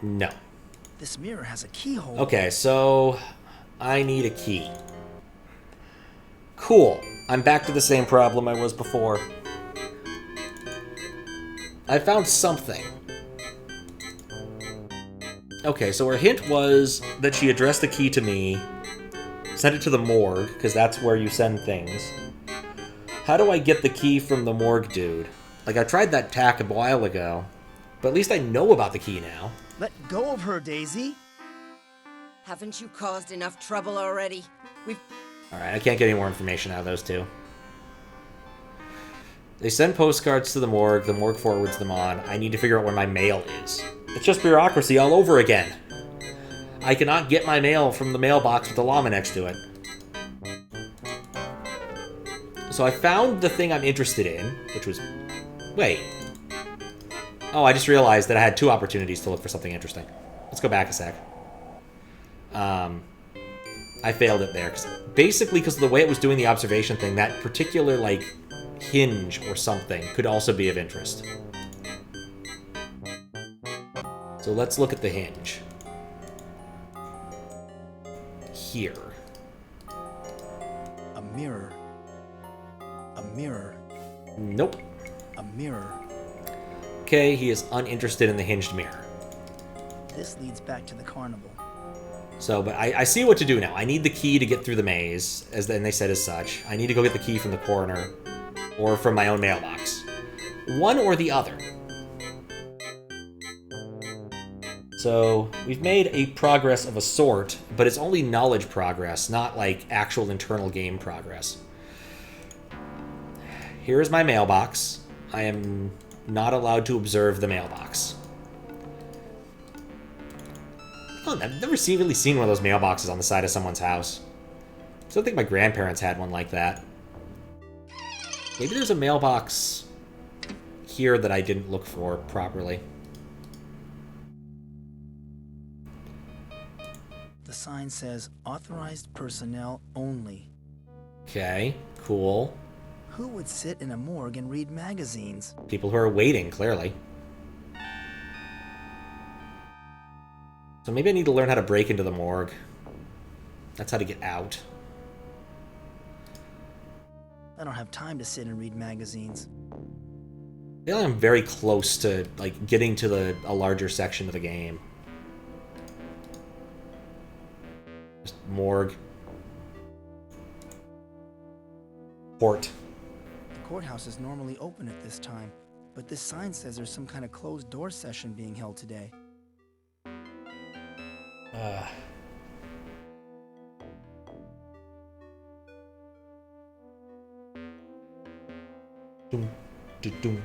No. This mirror has a keyhole. Okay, so I need a key. Cool. I'm back to the same problem I was before. I found something. Okay, so her hint was that she addressed the key to me, sent it to the morgue, because that's where you send things. How do I get the key from the morgue dude? Like, I tried that tack a while ago, but at least I know about the key now. Let go of her, Daisy. Haven't you caused enough trouble already? Alright, I can't get any more information out of those two. They send postcards to the morgue forwards them on. I need to figure out where my mail is. It's just bureaucracy all over again. I cannot get my mail from the mailbox with the llama next to it. So I found the thing I'm interested in, which was... wait. Oh, I just realized that I had two opportunities to look for something interesting. Let's go back a sec. I failed it there. Basically, because of the way it was doing the observation thing, that particular, like, hinge or something could also be of interest. So let's look at the hinge. Here. A mirror. A mirror. Nope. A mirror. Okay, he is uninterested in the hinged mirror. This leads back to the carnival. So, but I see what to do now. I need the key to get through the maze, and they said as such. I need to go get the key from the coroner, or from my own mailbox. One or the other. So, we've made a progress of a sort, but it's only knowledge progress, not like actual internal game progress. Here is my mailbox. I am not allowed to observe the mailbox. Oh, I've never really seen one of those mailboxes on the side of someone's house. I don't think my grandparents had one like that. Maybe there's a mailbox here that I didn't look for properly. The sign says, authorized personnel only. Okay, cool. Who would sit in a morgue and read magazines? People who are waiting, clearly. So maybe I need to learn how to break into the morgue. That's how to get out. I don't have time to sit and read magazines. I feel like I'm very close to like getting to a larger section of the game. Just morgue. Port. The courthouse is normally open at this time, but this sign says there's some kind of closed door session being held today. Doom, doom.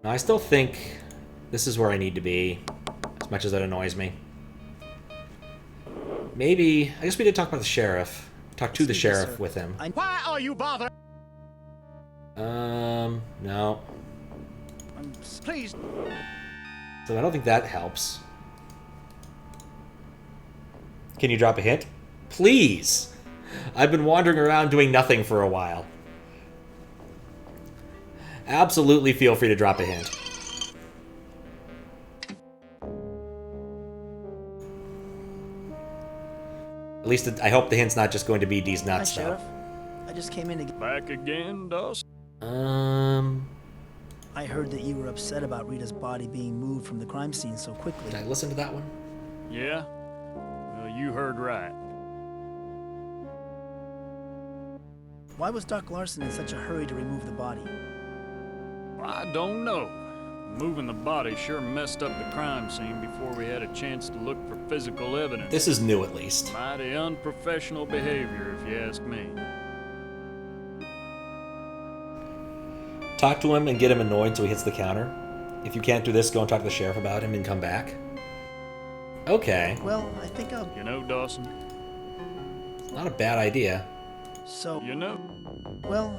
I still think this is where I need to be, as much as that annoys me. Maybe, I guess we did talk about the sheriff. Talk to the sheriff with him. Why are you bothered? No. Please. So I don't think that helps. Can you drop a hint? Please! I've been wandering around doing nothing for a while. Absolutely feel free to drop a hint. At least I hope the hint's not just going to be these nuts, Hi, though. Sheriff. I just came in to get... Back again, Dawson? I heard that you were upset about Rita's body being moved from the crime scene so quickly. Did I listen to that one? Yeah? Well, you heard right. Why was Doc Larson in such a hurry to remove the body? I don't know. Moving the body sure messed up the crime scene before we had a chance to look for physical evidence. This is new, at least. Mighty unprofessional behavior, if you ask me. Talk to him and get him annoyed so he hits the counter. If you can't do this, go and talk to the sheriff about him and come back. Okay. Well, I think I'll... You know, Dawson? It's not a bad idea. So... You know? Well...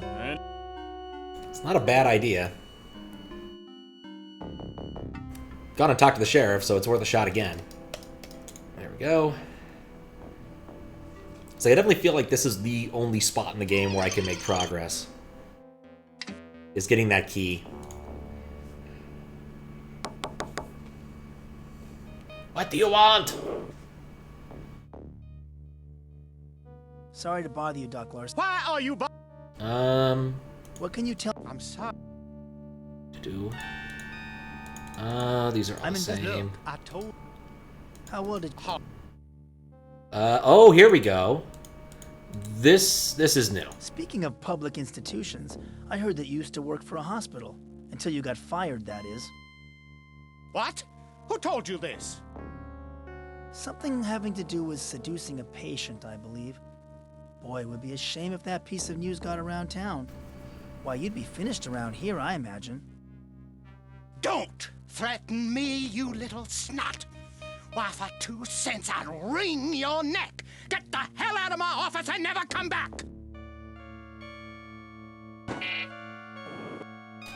It's not a bad idea. Gone and talked to the sheriff, so it's worth a shot again. There we go. So I definitely feel like this is the only spot in the game where I can make progress. Is getting that key. What do you want? Sorry to bother you, Doc Larson. Why are you What can you tell... I'm sorry. To do... these are all the same. I told... How well did... Oh, here we go. This is new. Speaking of public institutions, I heard that you used to work for a hospital. Until you got fired, that is. What? Who told you this? Something having to do with seducing a patient, I believe. Boy, it would be a shame if that piece of news got around town. Why, you'd be finished around here, I imagine. Don't threaten me, you little snot. Why, for 2 cents, I'd wring your neck. Get the hell out of my office and never come back.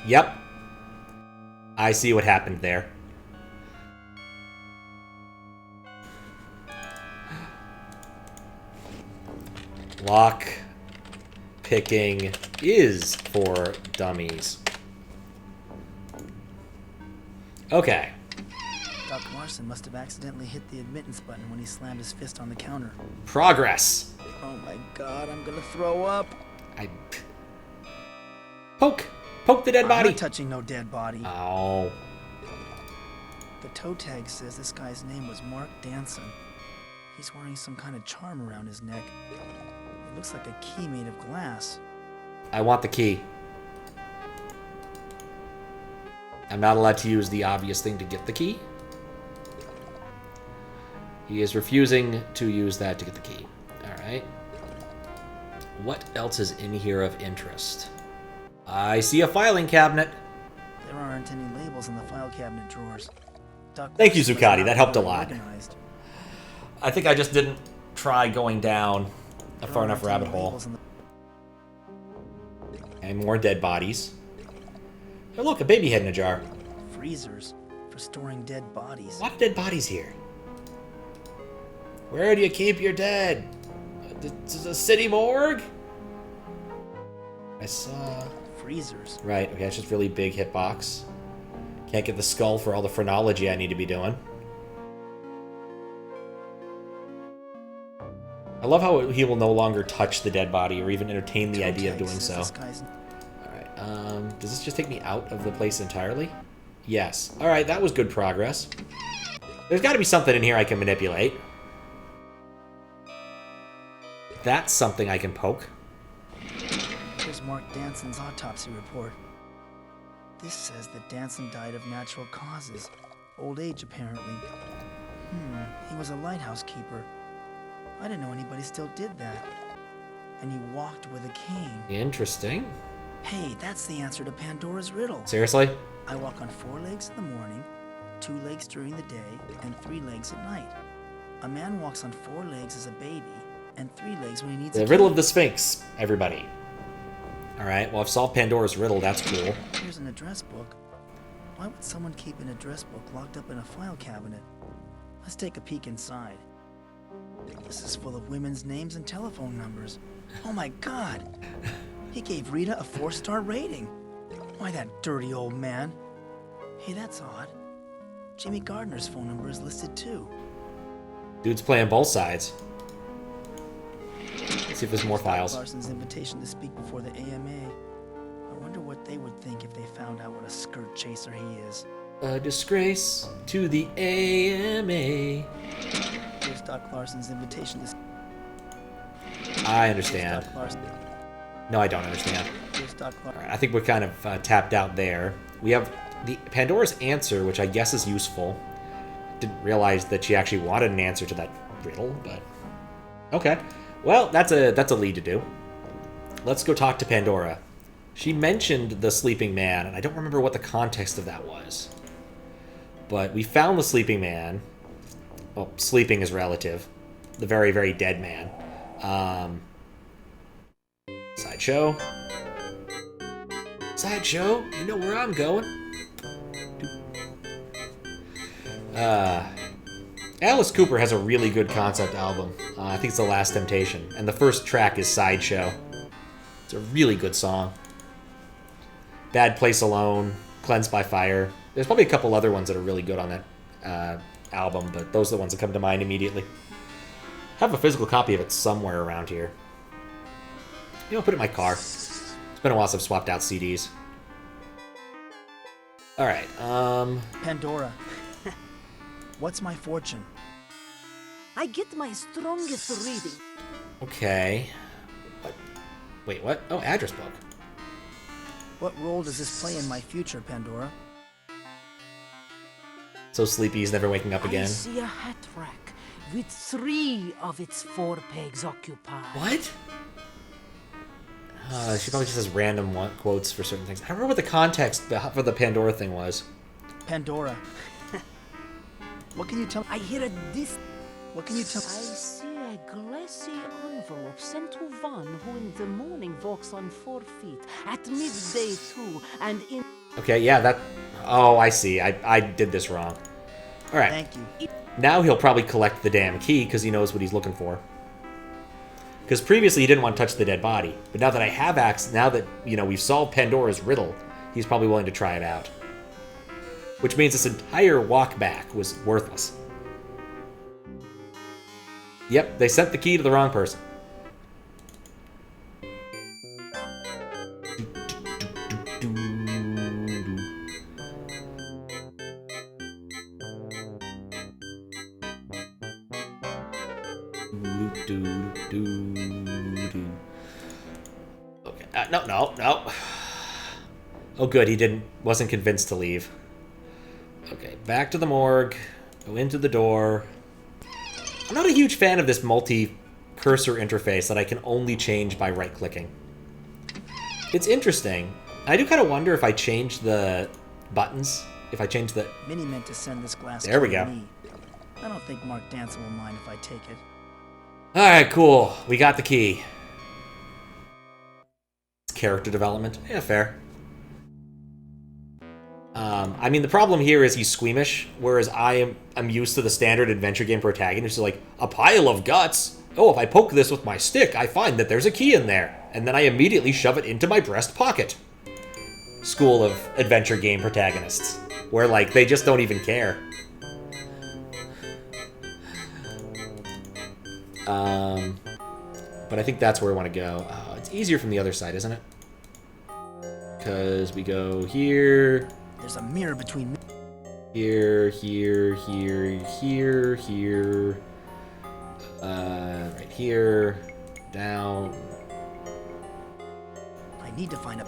Yep. I see what happened there. Lock picking is for dummies. Okay. Doc Larson must have accidentally hit the admittance button when he slammed his fist on the counter. Progress. Oh my god, I'm gonna throw up. Poke the dead body. I'm not touching no dead body. Oh. The toe tag says this guy's name was Mark Danson. He's wearing some kind of charm around his neck. It looks like a key made of glass. I want the key. I'm not allowed to use the obvious thing to get the key. He is refusing to use that to get the key. Alright. What else is in here of interest? I see a filing cabinet. There aren't any labels in the file cabinet drawers. Thank you, Zuccotti. That helped a lot. I think I just didn't try going down a far enough rabbit hole. And more dead bodies. Oh, look, a baby head in a jar. Freezers for storing dead bodies. Why are dead bodies here? Where do you keep your dead? This is a city morgue? I saw... Freezers. Right, okay, it's just really big hitbox. Can't get the skull for all the phrenology I need to be doing. I love how he will no longer touch the dead body or even entertain the idea of doing so. Alright, does this just take me out of the place entirely? Yes. Alright, that was good progress. There's got to be something in here I can manipulate. That's something I can poke. Here's Mark Danson's autopsy report. This says that Danson died of natural causes. Old age, apparently. He was a lighthouse keeper. I didn't know anybody still did that. And he walked with a cane. Interesting. Hey, that's the answer to Pandora's riddle. Seriously? I walk on 4 legs in the morning, 2 legs during the day, and 3 legs at night. A man walks on 4 legs as a baby, and 3 legs when he needs a The riddle of the Sphinx, everybody. Alright, well, I've solved Pandora's riddle. That's cool. Here's an address book. Why would someone keep an address book locked up in a file cabinet? Let's take a peek inside. This is full of women's names and telephone numbers. Oh my god! He gave Rita a 4-star rating. Why, that dirty old man. Hey, that's odd. Jimmy Gardner's phone number is listed too. Dude's playing both sides. Let's see if there's more files. Larson's invitation to speak before the AMA. I wonder what they would think if they found out what a skirt chaser he is. A disgrace to the AMA. Here's Doc Larson's invitation to... I understand. No, I don't understand. Alright, I think we're kind of tapped out there. We have the Pandora's answer, which I guess is useful. Didn't realize that she actually wanted an answer to that riddle, but... Okay. Well, that's a lead to do. Let's go talk to Pandora. She mentioned the sleeping man, and I don't remember what the context of that was. But we found the sleeping man. Well, sleeping is relative. The very, very dead man. Sideshow. Sideshow, you know where I'm going. Alice Cooper has a really good concept album. I think it's The Last Temptation. And the first track is Sideshow. It's a really good song. Bad Place Alone, Cleansed by Fire. There's probably a couple other ones that are really good on that album, but those are the ones that come to mind immediately. I have a physical copy of it somewhere around here. You know, put it in my car. It's been a while since I've swapped out CDs. Alright, Pandora. What's my fortune? I get my strongest reading. Okay. What? Wait, what? Oh, address book. What role does this play in my future, Pandora? So sleepy he's never waking up again. I see a hat rack with 3 of its 4 pegs occupied. What? She probably just has random quotes for certain things. I don't remember what the context for the Pandora thing was. Pandora. What can you tell? I hear a dis. What can you tell? I see a glassy envelope sent to one who in the morning walks on 4 feet, at midday too, and in... Okay, yeah, that... Oh, I see. I did this wrong. Alright. Thank you. Now he'll probably collect the damn key, because he knows what he's looking for. Because previously he didn't want to touch the dead body. But now that I have access, now that, you know, we've solved Pandora's riddle, he's probably willing to try it out. which means this entire walk back was worthless. Yep, they sent the key to the wrong person. Okay, no. Oh, good, he wasn't convinced to leave. Okay, back to the morgue. Go into the door. I'm not a huge fan of this multi-cursor interface that I can only change by right-clicking. It's interesting. I do kind of wonder if I change the buttons, if I change the... Minnie meant to send this glass There we to go. me. I don't think Mark Dancer will mind if I take it. Alright, cool. We got the key. Character development. Yeah, fair. I mean, the problem here is he's squeamish, whereas I'm used to the standard adventure game protagonist who's like, a pile of guts? Oh, if I poke this with my stick, I find that there's a key in there. And then I immediately shove it into my breast pocket. School of adventure game protagonists. Where, like, they just don't even care. But I think that's where we want to go. Oh, it's easier from the other side, isn't it? Because we go here. There's a mirror between me. Here. Right here. Down. I need to find a...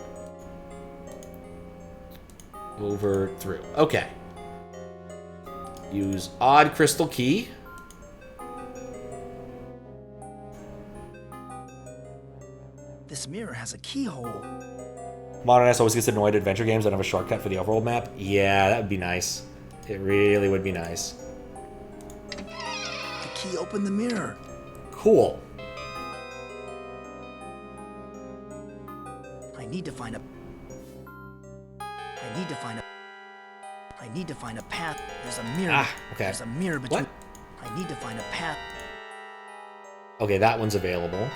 Over, through. Okay. Use odd crystal key. This mirror has a keyhole. Modern S always gets annoyed at adventure games that don't have a shortcut for the overworld map. Yeah, that would be nice. It really would be nice. The key opened the mirror. Cool. I need to find a path. There's a mirror. Ah, okay. There's a mirror between... What? I need to find a path. Okay, that one's available.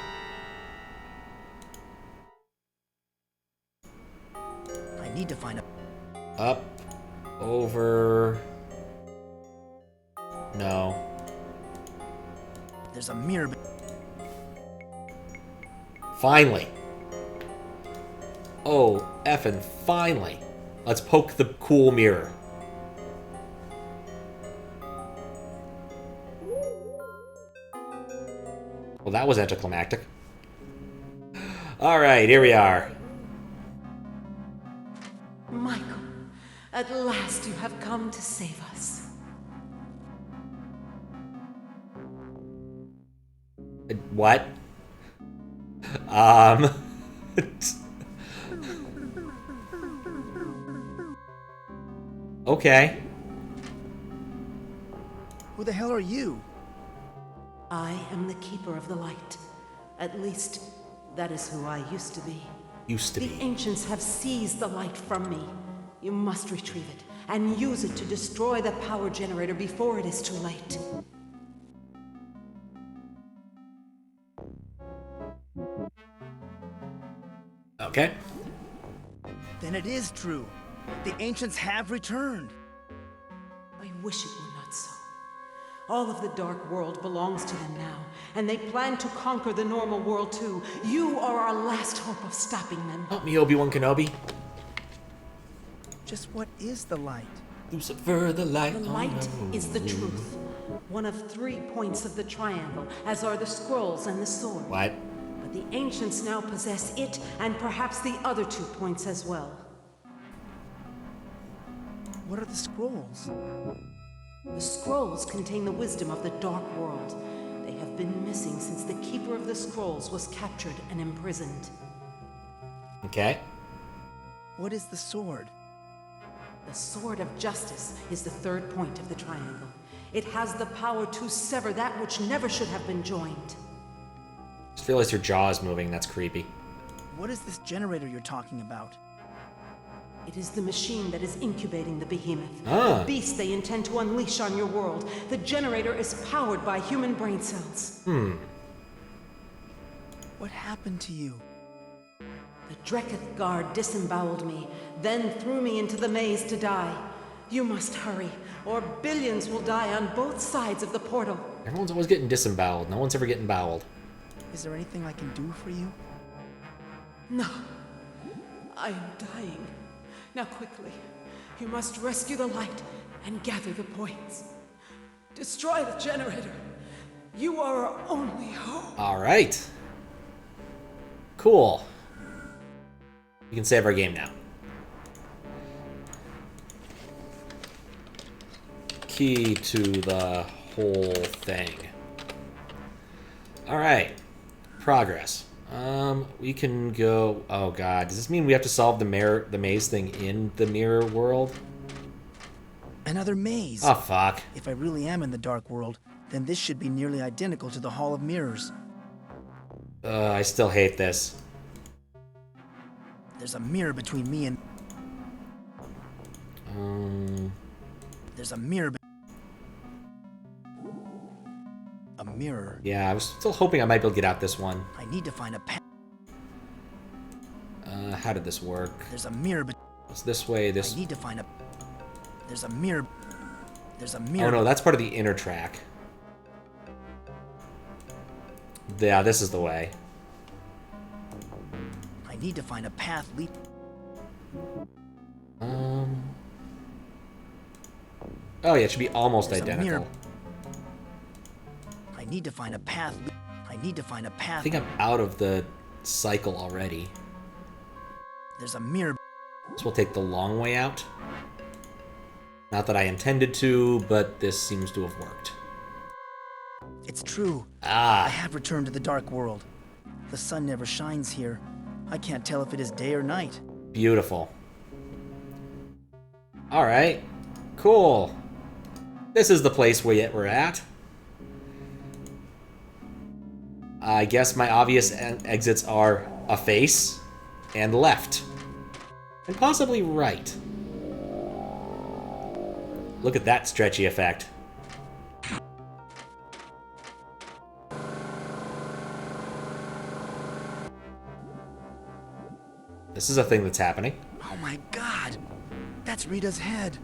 I need to find a... Up. Over. No. There's a mirror... Finally. Oh, effing finally. Let's poke the cool mirror. Well, that was anticlimactic. Alright, here we are. Michael, at last you have come to save us. What? Okay. Who the hell are you? I am the keeper of the light. At least, that is who I used to be. The ancients have seized the light from me. You must retrieve it and use it to destroy the power generator before it is too late. Okay. Then it is true. The ancients have returned. I wish it were not so. All of the dark world belongs to them now, and they plan to conquer the normal world too. You are our last hope of stopping them. Help me, Obi-Wan Kenobi. Just what is the light? Lucifer, the light. The light is the truth. One of 3 points of the triangle, as are the scrolls and the sword. What? But the ancients now possess it, and perhaps the other 2 points as well. What are the scrolls? The scrolls contain the wisdom of the dark world. They have been missing since the Keeper of the Scrolls was captured and imprisoned. Okay. What is the sword? The Sword of Justice is the 3rd point of the triangle. It has the power to sever that which never should have been joined. Just realized your jaw is moving. That's creepy. What is this generator you're talking about? It is the machine that is incubating the behemoth. Ah. The beast they intend to unleash on your world. The generator is powered by human brain cells. What happened to you? The Dreketh guard disemboweled me, then threw me into the maze to die. You must hurry, or billions will die on both sides of the portal. Everyone's always getting disemboweled. No one's ever getting boweled. Is there anything I can do for you? No. I am dying. Now quickly, you must rescue the light and gather the points. Destroy the generator. You are our only hope. All right. Cool. We can save our game now. Key to the whole thing. All right. Progress. We can go. Oh God, does this mean we have to solve the maze thing in the mirror world? Another maze. Oh fuck. If I really am in the dark world, then this should be nearly identical to the Hall of Mirrors. I still hate this. There's a mirror between me and... There's a mirror... A mirror. Yeah, I was still hoping I might be able to get out this one. I need to find a path. How did this work? There's a mirror... It's this way, this... I need to find a... There's a mirror... There's a mirror... Oh no, that's part of the inner track. Yeah, this is the way. I need to find a path lead... Oh yeah, it should be almost There's a identical. mirror. I need to find a path... I need to find a path... I think I'm out of the cycle already. There's a mirror... So we'll take the long way out. Not that I intended to, but this seems to have worked. It's true. Ah. I have returned to the dark world. The sun never shines here. I can't tell if it is day or night. Beautiful. Alright. Cool. This is the place we're at. I guess my obvious exits are a face and left. And possibly right. Look at that stretchy effect. This is a thing that's happening. Oh my God! That's Rita's head.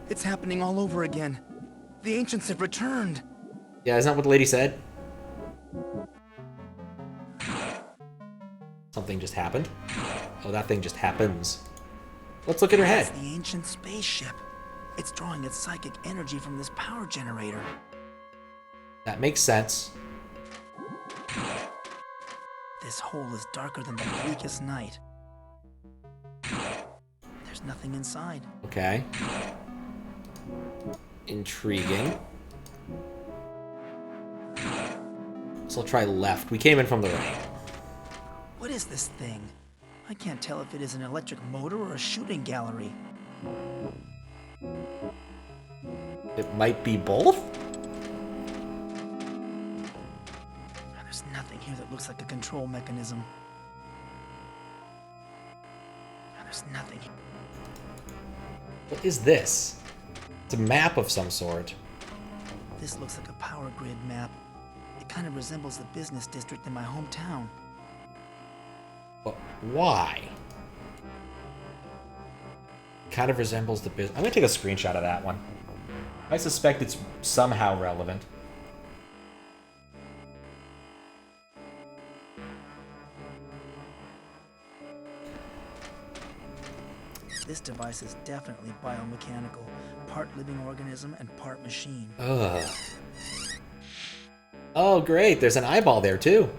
It's happening all over again. The ancients have returned. Yeah, isn't that what the lady said? Something just happened. Oh, that thing just happens. Let's look at her head. That's the ancient spaceship. It's drawing its psychic energy from this power generator. That makes sense. This hole is darker than the bleakest night. There's nothing inside. Okay. Intriguing. So I'll try left. We came in from the right. What is this thing? I can't tell if it is an electric motor or a shooting gallery. It might be both? There's nothing here that looks like a control mechanism. There's nothing here. What is this? It's a map of some sort. This looks like a power grid map. It kind of resembles the business district in my hometown. But why? Kind of resembles the business. I'm gonna take a screenshot of that one. I suspect it's somehow relevant. This device is definitely biomechanical, part living organism and part machine. Ugh. Oh, great. There's an eyeball there, too.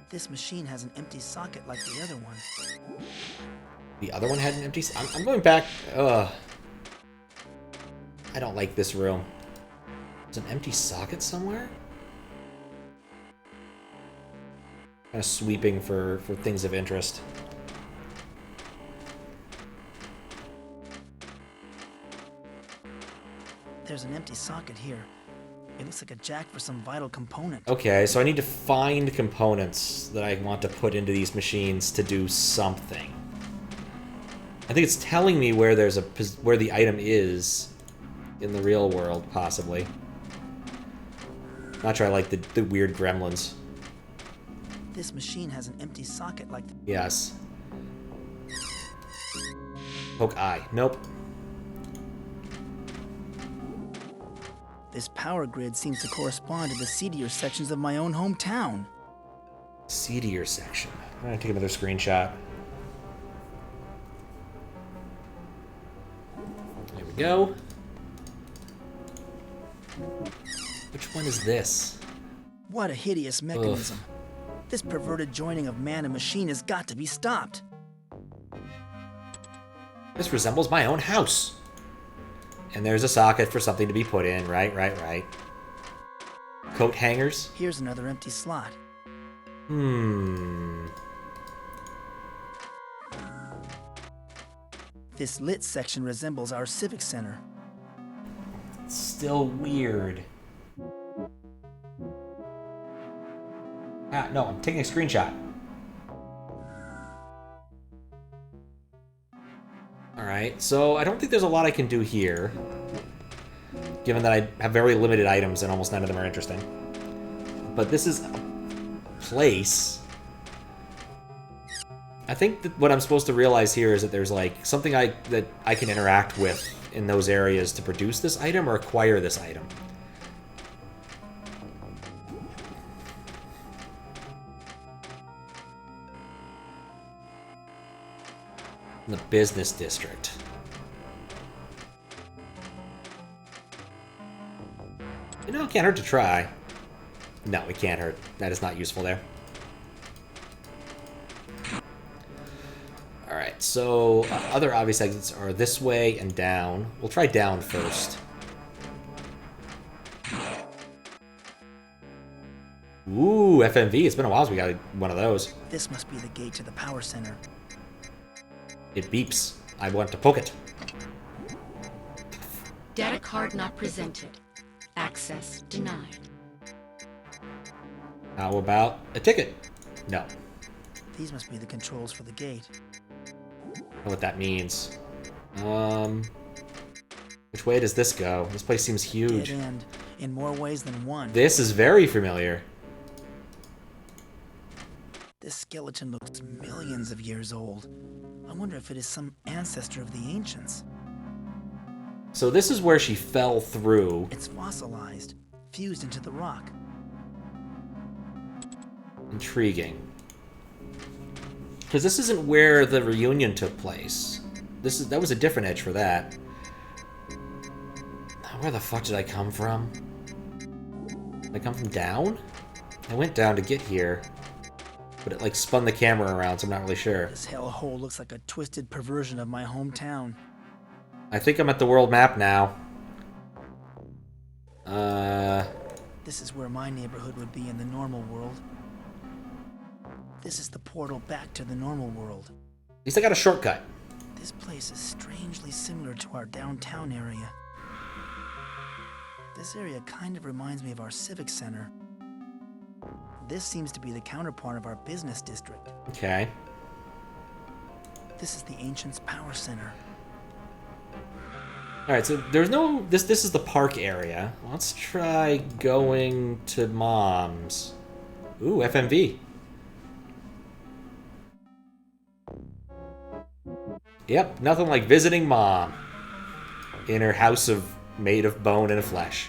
This machine has an empty socket like the other one. The other one had an empty... I'm going back... Ugh. I don't like this room. There's an empty socket somewhere? Kind of sweeping for things of interest. There's an empty socket here. It looks like a jack for some vital component. Okay, so I need to find components that I want to put into these machines to do something. I think it's telling me where there's where the item is in the real world, possibly. Not sure I like the weird gremlins. This machine has an empty socket like... Yes. Poke eye. Nope. This power grid seems to correspond to the seedier sections of my own hometown. Seedier section. I'm gonna take another screenshot. There we go. Which one is this? What a hideous mechanism. This perverted joining of man and machine has got to be stopped. This resembles my own house. And there's a socket for something to be put in. Right. Coat hangers. Here's another empty slot. This lit section resembles our civic center. It's still weird. Ah, no, I'm taking a screenshot. Alright, so I don't think there's a lot I can do here, given that I have very limited items and almost none of them are interesting. But this is a place. I think that what I'm supposed to realize here is that there's like something that I can interact with in those areas to produce this item or acquire this item. In the business district. You know, it can't hurt to try. No, it can't hurt. That is not useful there. Alright, so other obvious exits are this way and down. We'll try down first. Ooh, FMV. It's been a while since we got one of those. This must be the gate to the power center. It beeps. I want to poke it. Data card not presented. Access denied. How about a ticket? No. These must be the controls for the gate. I don't know what that means. Which way does this go? This place seems huge. Dead end, in more ways than one. This is very familiar. This skeleton looks millions of years old. I wonder if it is some ancestor of the ancients. So this is where she fell through. It's fossilized, fused into the rock. Intriguing. Because this isn't where the reunion took place. That was a different edge for that. Where the fuck did I come from? Did I come from down? I went down to get here. But it like spun the camera around, so I'm not really sure. This hellhole looks like a twisted perversion of my hometown. I think I'm at the world map now. This is where my neighborhood would be in the normal world. This is the portal back to the normal world. At least I got a shortcut. This place is strangely similar to our downtown area. This area kind of reminds me of our civic center. This seems to be the counterpart of our business district. Okay. This is the Ancients' power center. Alright, so there's no... This is the park area. Let's try going to Mom's. Ooh, FMV. Yep, nothing like visiting Mom in her house made of bone and flesh.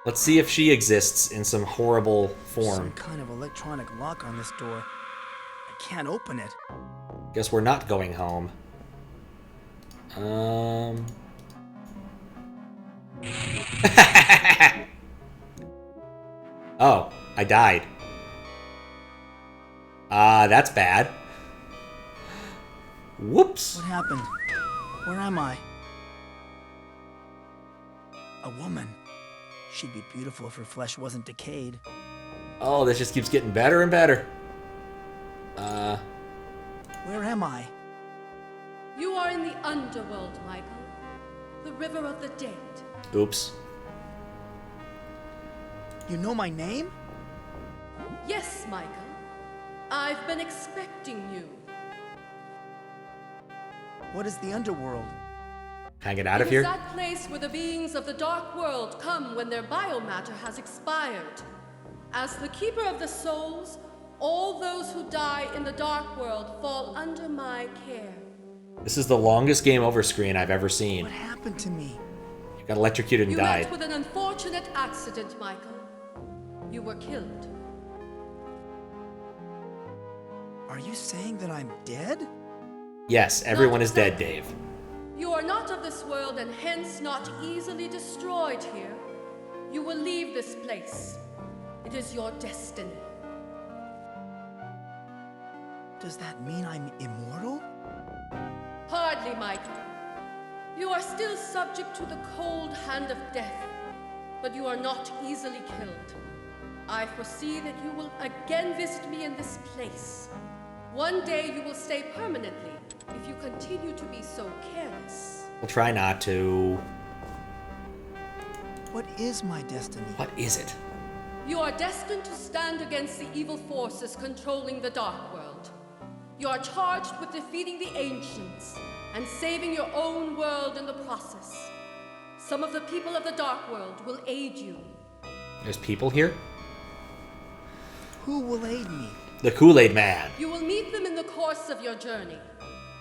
Let's see if she exists in some horrible form. Some kind of electronic lock on this door. I can't open it. Guess we're not going home. Oh, I died. That's bad. Whoops. What happened? Where am I? A woman. She'd be beautiful if her flesh wasn't decayed. Oh, this just keeps getting better and better. Where am I? You are in the underworld, Michael. The river of the dead. Oops. You know my name? Yes, Michael. I've been expecting you. What is the underworld? Can I get out of It here? is that place where the beings of the dark world come when their biomatter has expired. As the keeper of the souls, all those who die in the dark world fall under my care. This is the longest game over screen I've ever seen. What happened to me? You got electrocuted and You died. met with an unfortunate accident, Michael. You were killed. Are you saying that I'm dead? Yes, everyone is dead, Dave. You are not of this world and hence not easily destroyed here. You will leave this place. It is your destiny. Does that mean I'm immortal? Hardly, Michael. You are still subject to the cold hand of death, but you are not easily killed. I foresee that you will again visit me in this place. One day you will stay permanently if you continue to be so careless. We'll try not to. What is my destiny? What is it? You are destined to stand against the evil forces controlling the Dark World. You are charged with defeating the Ancients and saving your own world in the process. Some of the people of the Dark World will aid you. There's people here? Who will aid me? The Kool-Aid Man. You will meet them in the course of your journey.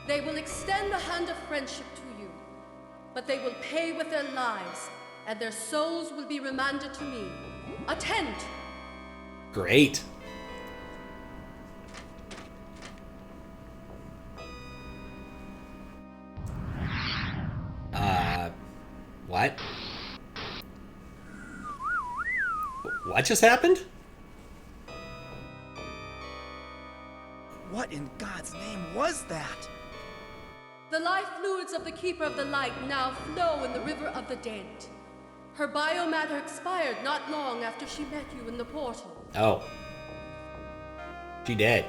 They will extend the hand of friendship to you, but they will pay with their lives, and their souls will be remanded to me. Attend! Great. What? What just happened? What in God's name was that? The life fluids of the Keeper of the Light now flow in the River of the Dead. Her biomatter expired not long after she met you in the portal. Oh. She dead.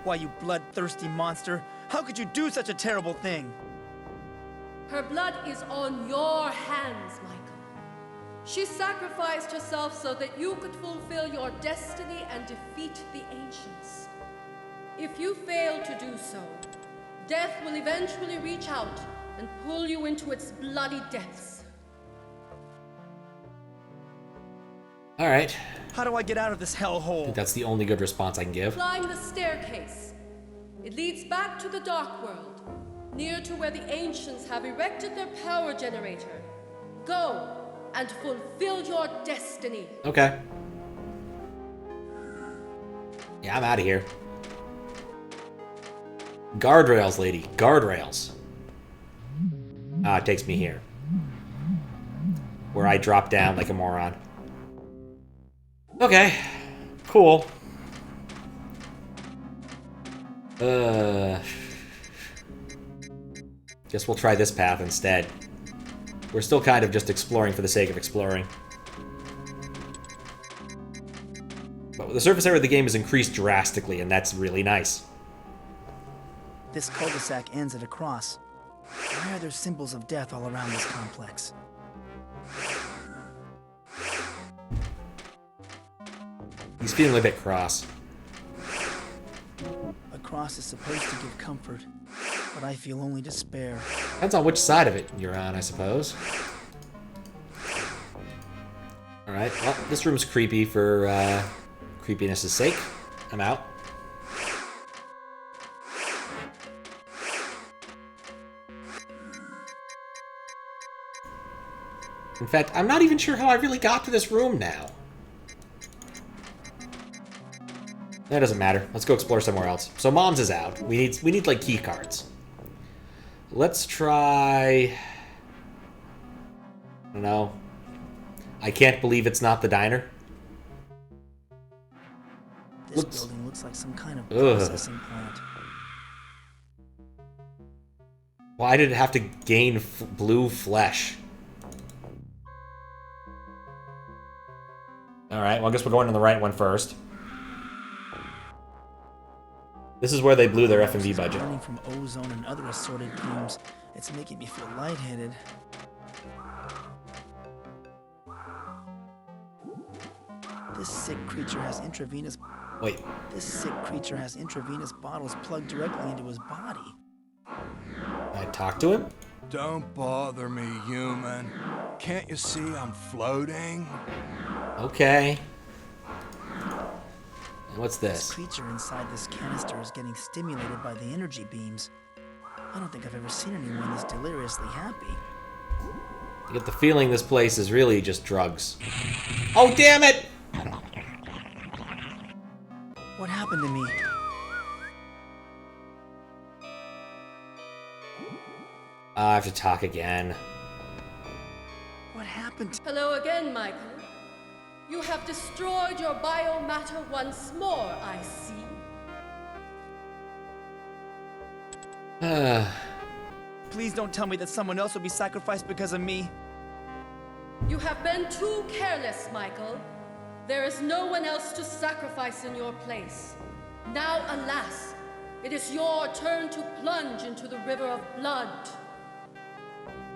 Why, you bloodthirsty monster! How could you do such a terrible thing? Her blood is on your hands, Michael. She sacrificed herself so that you could fulfill your destiny and defeat the Ancients. If you fail to do so, death will eventually reach out and pull you into its bloody depths. All right. How do I get out of this I hellhole? think that's the only good response I can give. Climb the staircase. It leads back to the Dark World, near to where the Ancients have erected their power generator. Go and fulfill your destiny. Okay. Yeah, I'm out of here. Guardrails, lady. Guardrails. Ah, it takes me here. Where I drop down like a moron. Okay. Cool. Guess we'll try this path instead. We're still kind of just exploring for the sake of exploring. But the surface area of the game is increased drastically, and that's really nice. This cul-de-sac ends at a cross. Why are there symbols of death all around this complex? He's feeling a bit cross. A cross is supposed to give comfort, but I feel only despair. Depends on which side of it you're on, I suppose. Alright, well, this room's creepy for creepiness' sake. I'm out. In fact, I'm not even sure how I really got to this room now. That doesn't matter. Let's go explore somewhere else. So Mom's is out. We need like key cards. Let's try. I don't know. I can't believe it's not the diner. This building looks like some kind of processing plant. Why did it have to gain blue flesh? Alright, well I guess we're going on the right one first. This is where they blew their F&B budget. Running from ozone and other assorted fumes, it's making me feel lightheaded. This sick creature has intravenous. Wait. This sick creature has intravenous bottles plugged directly into his body. Can I talk to him? Don't bother me, human. Can't you see I'm floating? Okay. And what's this? This creature inside this canister is getting stimulated by the energy beams. I don't think I've ever seen anyone this deliriously happy. You get the feeling this place is really just drugs. Oh, damn it! What happened to me? I have to talk again. What happened? Hello again, Michael. You have destroyed your biomatter once more, I see. Please don't tell me that someone else will be sacrificed because of me. You have been too careless, Michael. There is no one else to sacrifice in your place. Now, alas, it is your turn to plunge into the river of blood.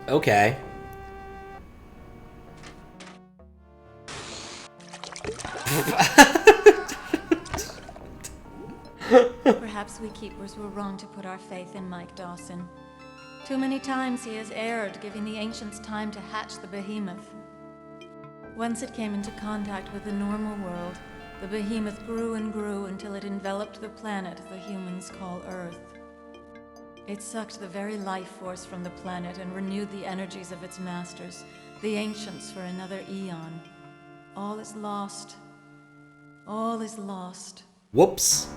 Okay. Perhaps we keepers were wrong to put our faith in Mike Dawson. Too many times he has erred, giving the ancients time to hatch the behemoth. Once it came into contact with the normal world, the behemoth grew and grew until it enveloped the planet the humans call Earth. It sucked the very life force from the planet and renewed the energies of its masters, the ancients, for another eon. All is lost. All is lost. Whoops.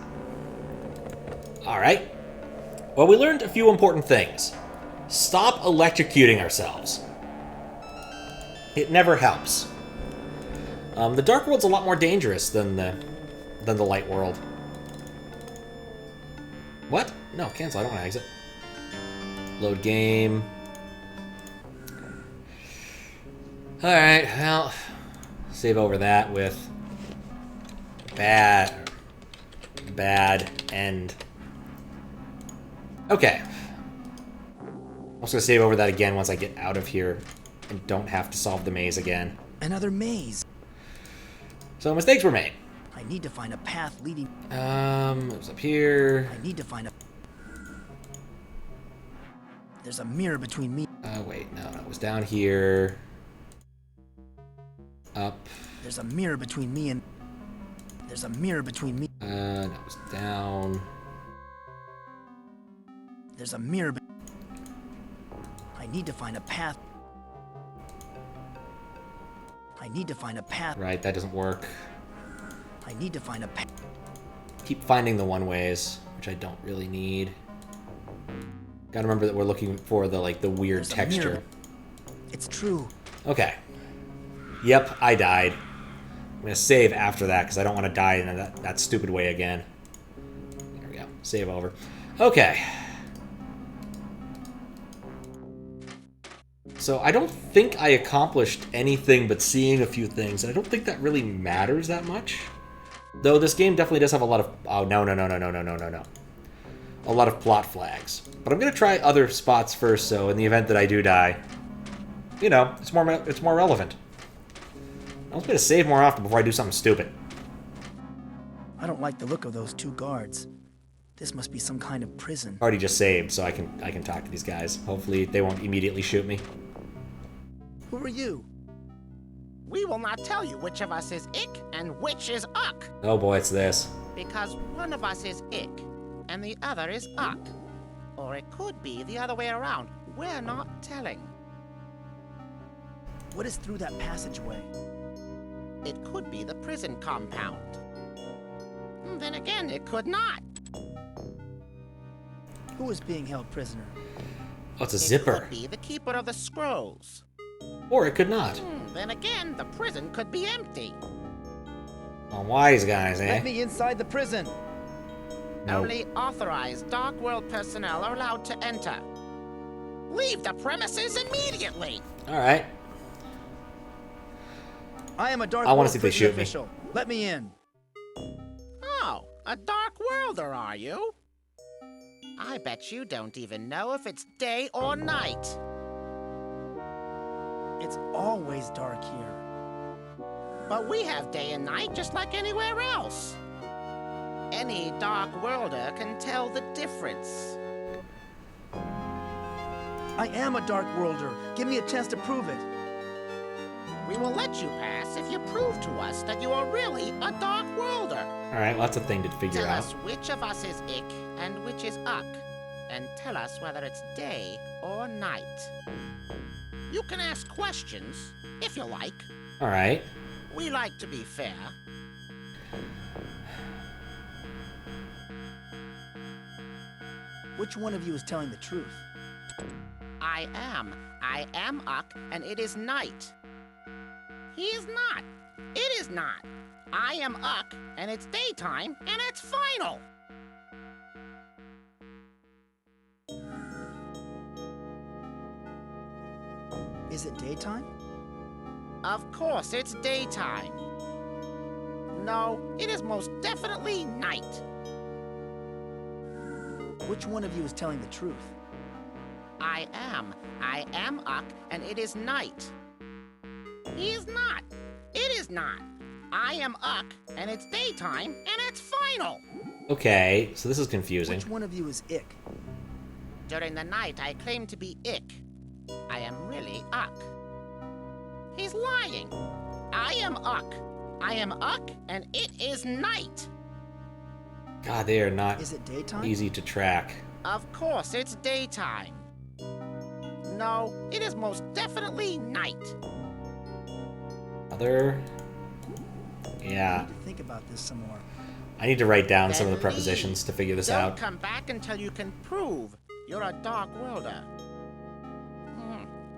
Alright. Well, we learned a few important things. Stop electrocuting ourselves. It never helps. The Dark World's a lot more dangerous than the Light World. What? No, cancel. I don't want to exit. Load game. Alright, well, save over that with bad end. Okay. I'm just gonna save over that again once I get out of here and don't have to solve the maze again. Another maze. So mistakes were made. I need to find a path leading. It was up here. I need to find a. There's a mirror between me. Wait, no, it was down here. Up. There's a mirror between me and. There's a mirror between me. That was down. There's a mirror. I need to find a path. I need to find a path. Right, that doesn't work. I need to find a path. Keep finding the one-ways, which I don't really need. Gotta remember that we're looking for the weird texture. It's true. Okay. Yep, I died. I'm gonna save after that because I don't want to die in that stupid way again. There we go. Save over. Okay. So I don't think I accomplished anything but seeing a few things. I don't think that really matters that much. Though this game definitely does have a lot of... Oh, no. A lot of plot flags. But I'm going to try other spots first, so in the event that I do die, you know, it's more relevant. I'm just going to save more often before I do something stupid. I don't like the look of those two guards. This must be some kind of prison. Already just saved, so I can talk to these guys. Hopefully they won't immediately shoot me. Who are you? We will not tell you which of us is Ick and which is Uck. Oh boy, it's this. Because one of us is Ick and the other is Uck. Or it could be the other way around. We're not telling. What is through that passageway? It could be the prison compound. Then again, it could not. Who is being held prisoner? Oh, it's a zipper. It could be the keeper of the scrolls. Or it could not. Then again, the prison could be empty. Oh, wise guys, eh? Let me inside the prison. No. Only authorized Dark World personnel are allowed to enter. Leave the premises immediately. All right. I am a Dark I want World to see if they prison shoot me. official. Let me in. Oh, a Dark Worlder, are you? I bet you don't even know if it's day or night. It's always dark here. But we have day and night just like anywhere else. Any Dark Worlder can tell the difference. I am a Dark Worlder. Give me a chance to prove it. We will let you pass if you prove to us that you are really a Dark Worlder. Alright, well, that's a thing to figure Tell out. us which of us is Ick and which is Uck, and tell us whether it's day or night. You can ask questions, if you like. Alright. We like to be fair. Which one of you is telling the truth? I am Uck, and it is night. He is not. It is not. I am Uck, and it's daytime, and it's final. Is it daytime? Of course, it's daytime. No, it is most definitely night. Which one of you is telling the truth? I am Uck, and it is night. He is not. It is not. I am Uck, and it's daytime, and it's final. Okay, so this is confusing. Which one of you is Ick? During the night, I claim to be Ick. I am really Uck. He's lying. I am Uck. I am Uck, and it is night. God, they are not Is it daytime? easy to track. Of course, it's daytime. No, it is most definitely night. Other... Yeah. I need to think about this some more. I need to write down some of the Then prepositions to figure this Don't out. come back until you can prove you're a Dark Worlder.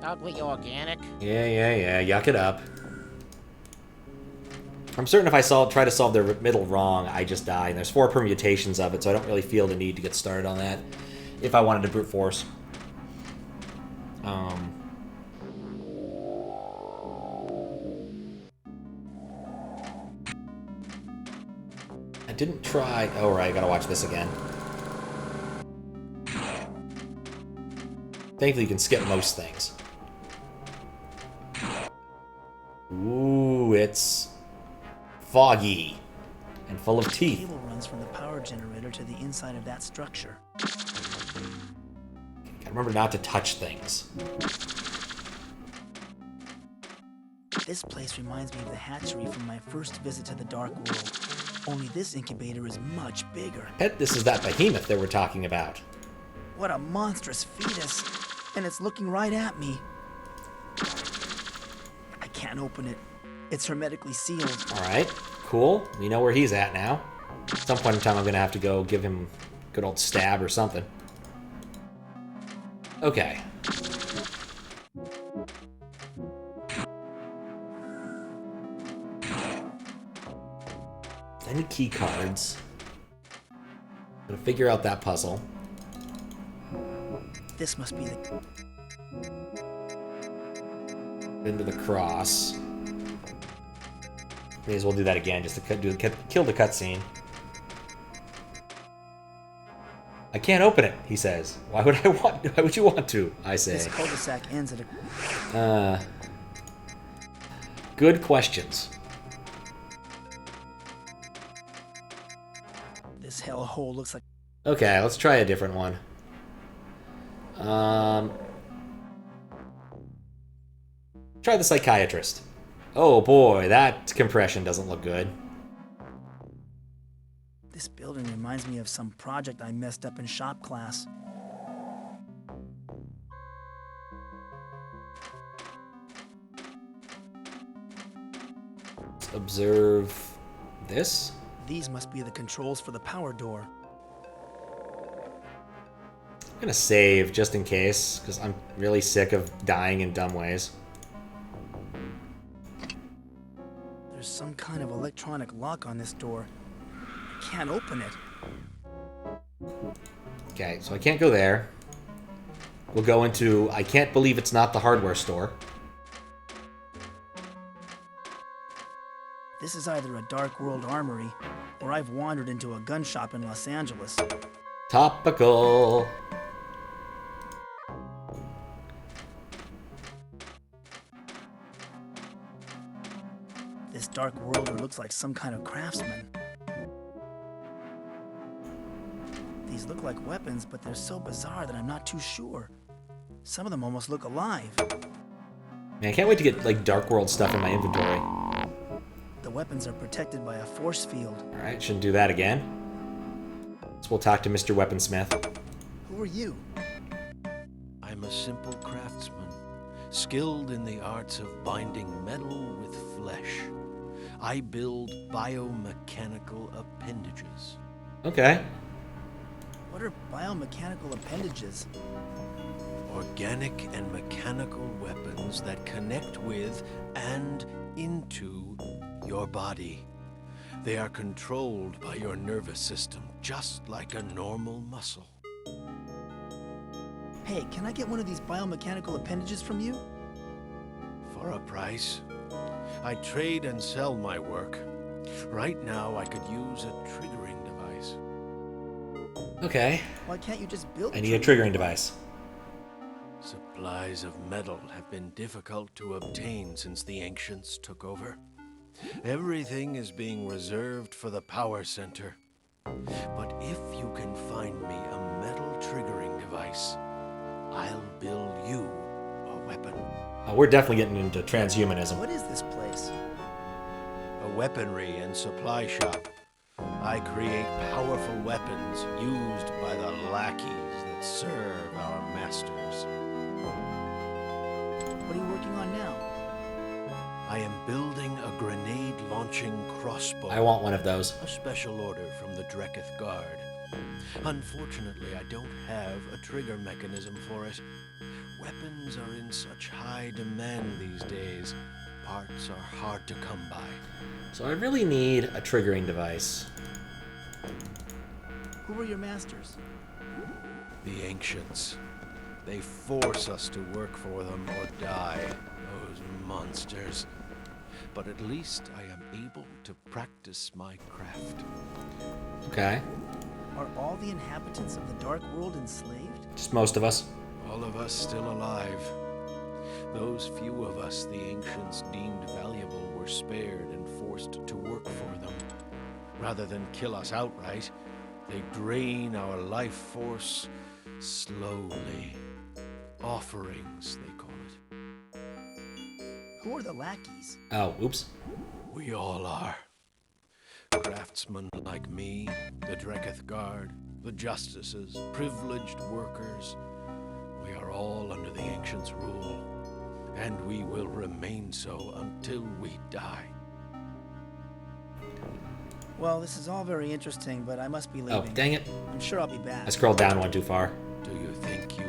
Ugly organic. Yeah. Yuck it up. I'm certain if I try to solve their riddle wrong, I just die. And there's 4 permutations of it, so I don't really feel the need to get started on that if I wanted to brute force. I didn't try... Oh, right, I gotta watch this again. Thankfully, you can skip most things. Ooh, it's foggy and full of The teeth. cable runs from the power generator to the inside of that structure. Gotta remember not to touch things. This place reminds me of the hatchery from my first visit to the Dark World. Only this incubator is much bigger. Bet this is that behemoth that we're talking about. What a monstrous fetus! And it's looking right at me. I can't open it. It's hermetically sealed. Alright, cool. We know where he's at now. At some point in time, I'm gonna have to go give him a good old stab or something. Okay. Any key cards. Gonna figure out that puzzle. This must be the... Into the cross. May as well do that again just to kill the cutscene. I can't open it, he says. Why would you want to? I say. This cul-de-sac ends at a... Good questions. This hellhole looks like... Okay, let's try a different one. Try the psychiatrist. Oh boy, that compression doesn't look good. This building reminds me of some project I messed up in shop class. Let's observe this. These must be the controls for the power door. I'm gonna save just in case, because I'm really sick of dying in dumb ways. There's some kind of electronic lock on this door. I can't open it. Okay, so I can't go there. We'll go into... I can't believe it's not the hardware store. This is either a Dark World armory, or I've wandered into a gun shop in Los Angeles. Topical. This Dark Worlder looks like some kind of craftsman. These look like weapons, but they're so bizarre that I'm not too sure. Some of them almost look alive. Man, I can't wait to get, like, Dark World stuff in my inventory. The weapons are protected by a force field. Alright, shouldn't do that again. So we'll talk to Mr. Weaponsmith. Who are you? I'm a simple craftsman, skilled in the arts of binding metal with flesh. I build biomechanical appendages. Okay. What are biomechanical appendages? Organic and mechanical weapons that connect with and into your body. They are controlled by your nervous system, just like a normal muscle. Hey, can I get one of these biomechanical appendages from you? For a price. I trade and sell my work. Right now, I could use a triggering device. Okay. Why can't you just build I need a triggering device. Supplies of metal have been difficult to obtain since the ancients took over. Everything is being reserved for the power center. But if you can find me a metal triggering device, I'll build you a weapon. We're definitely getting into transhumanism. What is this place? A weaponry and supply shop. I create powerful weapons used by the lackeys that serve our masters. What are you working on now? I am building a grenade-launching crossbow. I want one of those. A special order from the Dreketh Guard. Unfortunately, I don't have a trigger mechanism for it. Weapons are in such high demand these days. Parts are hard to come by. So I really need a triggering device. Who are your masters? The ancients. They force us to work for them or die. Those monsters. But at least I am able to practice my craft. Okay. Are all the inhabitants of the Dark World enslaved? Just most of us. All of us still alive. Those few of us the ancients deemed valuable were spared and forced to work for them. Rather than kill us outright, they drain our life force slowly. Offerings, they call it. Who are the lackeys? Oh, oops. We all are. Craftsmen like me, the Dreketh Guard, the justices, privileged workers. We are all under the ancients' rule, and we will remain so until we die. Well, this is all very interesting, but I must be leaving. Oh, dang it. I'm sure I'll be back. I scrolled down one too far. Do you think you...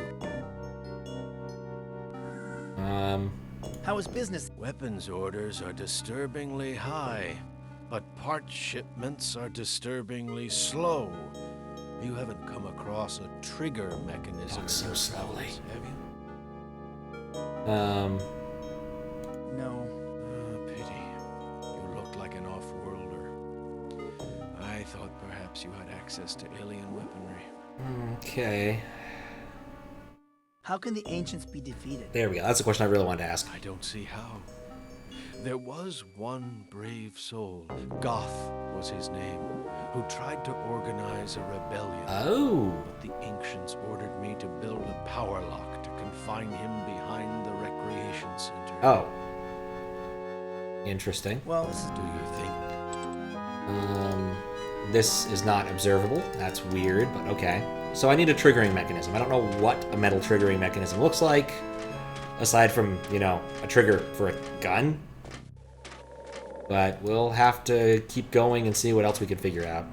How is business? Weapons orders are disturbingly high, but part shipments are disturbingly slow. You haven't come across a trigger mechanism Not so slowly. have you? No. Pity. You looked like an off-worlder. I thought perhaps you had access to alien weaponry. Okay. How can the ancients be defeated? There we go. That's a question I really wanted to ask. I don't see how. There was one brave soul, Goth was his name, who tried to organize a rebellion. Oh. But the ancients ordered me to build a power lock to confine him behind the recreation center. Oh. Interesting. Well, this is... Do you think? This is not observable. That's weird, but okay. So I need a triggering mechanism. I don't know what a metal triggering mechanism looks like, aside from, you know, a trigger for a gun. But we'll have to keep going and see what else we can figure out.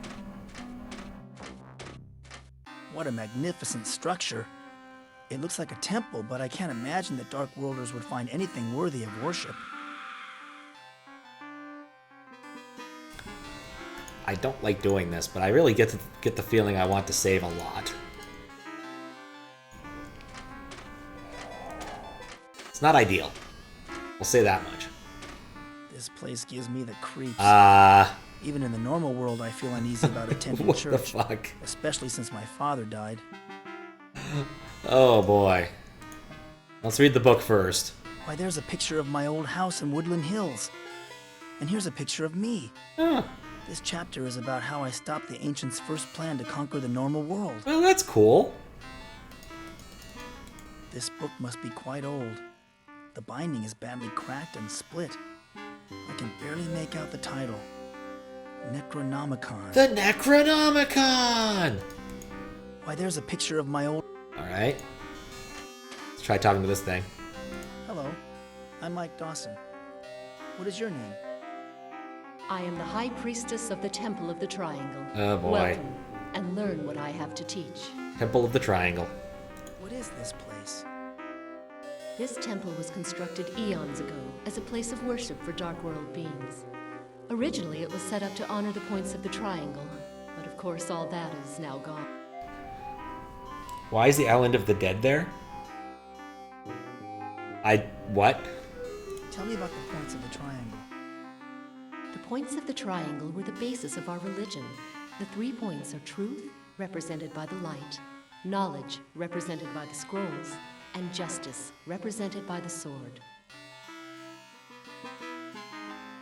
What a magnificent structure. It looks like a temple, but I can't imagine that Dark Worlders would find anything worthy of worship. I don't like doing this, but I really get the feeling I want to save a lot. It's not ideal. I'll say that much. This place gives me the creeps. Even in the normal world, I feel uneasy about attending What church. the fuck? Especially since my father died. Oh boy. Let's read the book first. Why, there's a picture of my old house in Woodland Hills. And here's a picture of me. This chapter is about how I stopped the ancients' first plan to conquer the normal world. Well, that's cool. This book must be quite old. The binding is badly cracked and split. I can barely make out the title. Necronomicon. The Necronomicon! Why, there's a picture of my old... Alright. Let's try talking to this thing. Hello, I'm Mike Dawson. What is your name? I am the High Priestess of the Temple of the Triangle. Oh boy. Welcome, and learn what I have to teach. Temple of the Triangle. What is this place? This temple was constructed eons ago as a place of worship for Dark World beings. Originally, it was set up to honor the points of the Triangle, but of course all that is now gone. Why is the Island of the Dead there? What? Tell me about the points of the triangle. The points of the triangle were the basis of our religion. The 3 points are truth, represented by the light, knowledge, represented by the scrolls, and justice, represented by the sword.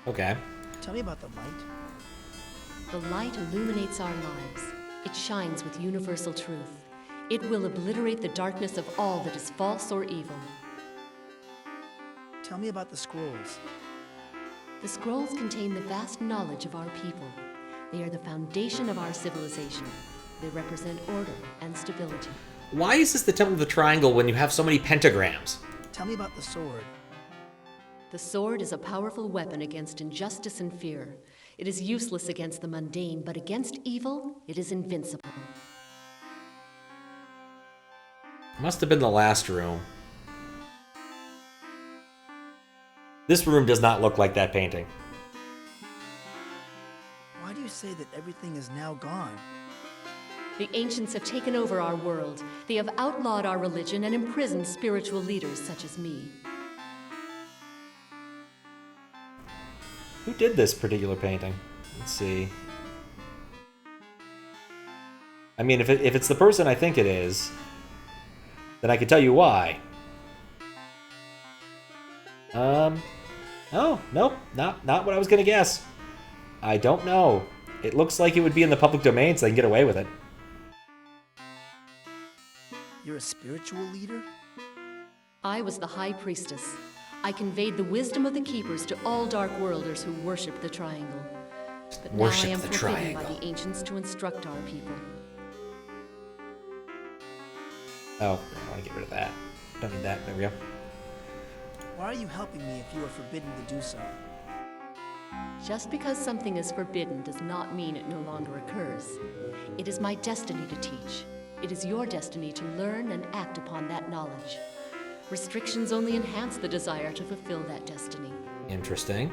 Okay. Tell me about the light. The light illuminates our lives. It shines with universal truth. It will obliterate the darkness of all that is false or evil. Tell me about the scrolls. The scrolls contain the vast knowledge of our people. They are the foundation of our civilization. They represent order and stability. Why is this the Temple of the Triangle when you have so many pentagrams? Tell me about the sword. The sword is a powerful weapon against injustice and fear. It is useless against the mundane, but against evil, it is invincible. Must have been the last room. This room does not look like that painting. Why do you say that everything is now gone? The ancients have taken over our world. They have outlawed our religion and imprisoned spiritual leaders such as me. Who did this particular painting? Let's see. I mean, if it's the person I think it is, then I can tell you why. Oh, nope, not what I was gonna guess. I don't know. It looks like it would be in the public domain, so they can get away with it. You're a spiritual leader? I was the High Priestess. I conveyed the wisdom of the Keepers to all Dark Worlders who worship the Triangle. But now I am forbidden by the ancients to instruct our people. Oh, I want to get rid of that. Don't need that. There we go. Why are you helping me if you are forbidden to do so? Just because something is forbidden does not mean it no longer occurs. It is my destiny to teach. It is your destiny to learn and act upon that knowledge. Restrictions only enhance the desire to fulfill that destiny. Interesting.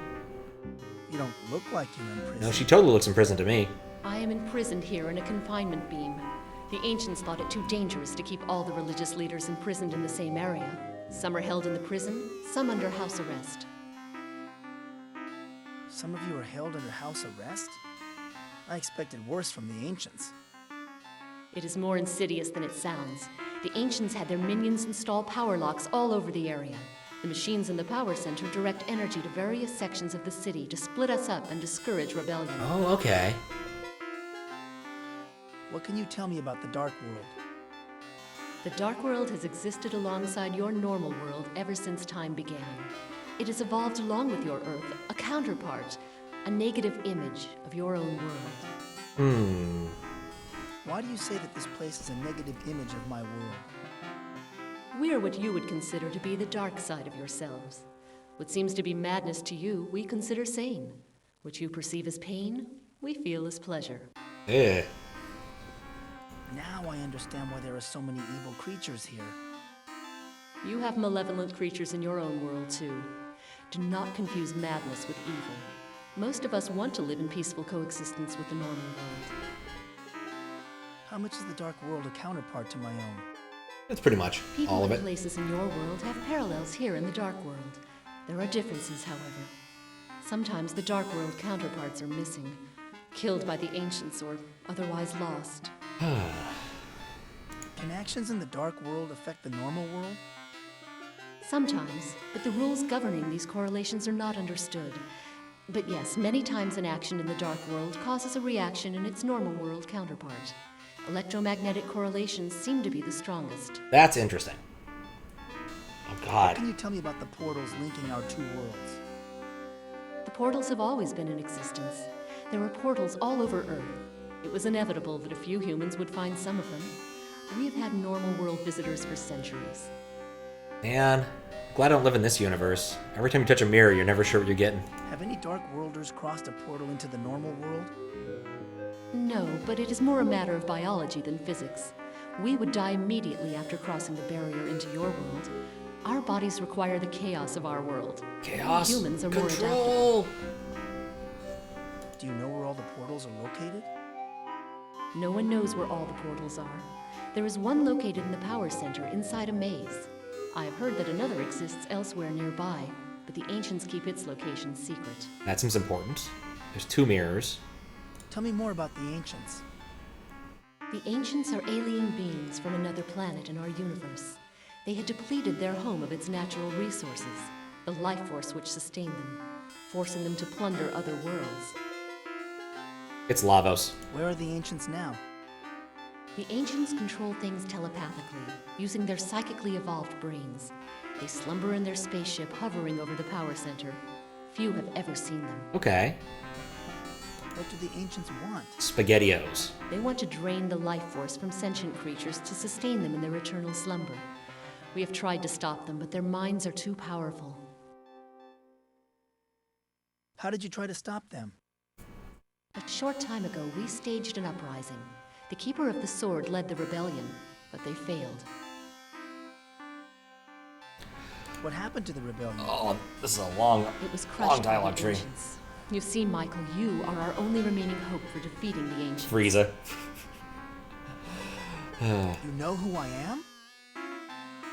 You don't look like you're in prison. No, she totally looks imprisoned to me. I am imprisoned here in a confinement beam. The ancients thought it too dangerous to keep all the religious leaders imprisoned in the same area. Some are held in the prison, some under house arrest. Some of you are held under house arrest? I expected worse from the ancients. It is more insidious than it sounds. The ancients had their minions install power locks all over the area. The machines in the power center direct energy to various sections of the city to split us up and discourage rebellion. Oh, okay. What can you tell me about the Dark World? The Dark World has existed alongside your normal world ever since time began. It has evolved along with your Earth, a counterpart, a negative image of your own world. Why do you say that this place is a negative image of my world? We're what you would consider to be the dark side of yourselves. What seems to be madness to you, we consider sane. What you perceive as pain, we feel as pleasure. Yeah. Now I understand why there are so many evil creatures here. You have malevolent creatures in your own world, too. Do not confuse madness with evil. Most of us want to live in peaceful coexistence with the normal world. How much is the Dark World a counterpart to my own? That's pretty much People all of and it. places in your world have parallels here in the Dark World. There are differences, however. Sometimes the Dark World counterparts are missing, killed by the ancients or otherwise lost. Can actions in the Dark World affect the normal world? Sometimes, but the rules governing these correlations are not understood. But yes, many times an action in the Dark World causes a reaction in its normal world counterpart. Electromagnetic correlations seem to be the strongest. That's interesting. Oh, What God. can you tell me about the portals linking our two worlds? The portals have always been in existence. There are portals all over Earth. It was inevitable that a few humans would find some of them. We have had normal world visitors for centuries. Man, glad I don't live in this universe. Every time you touch a mirror, you're never sure what you're getting. Have any Dark Worlders crossed a portal into the normal world? No, but it is more a matter of biology than physics. We would die immediately after crossing the barrier into your world. Our bodies require the chaos of our world. Chaos? Humans are more Control! adaptable. Do you know where all the portals are located? No one knows where all the portals are. There is one located in the power center inside a maze. I have heard that another exists elsewhere nearby, but the ancients keep its location secret. That seems important. There's 2 mirrors. Tell me more about the ancients. The ancients are alien beings from another planet in our universe. They had depleted their home of its natural resources, the life force which sustained them, forcing them to plunder other worlds. It's Lavos. Where are the ancients now? The ancients control things telepathically, using their psychically evolved brains. They slumber in their spaceship hovering over the power center. Few have ever seen them. Okay. What do the ancients want? SpaghettiOs. They want to drain the life force from sentient creatures to sustain them in their eternal slumber. We have tried to stop them, but their minds are too powerful. How did you try to stop them? A short time ago, we staged an uprising. The Keeper of the Sword led the rebellion, but they failed. What happened to the rebellion? Oh, this is a long, It was crushed long by dialogue the tree. ancients. You see, Michael, you are our only remaining hope for defeating the ancients. Frieza. You know who I am?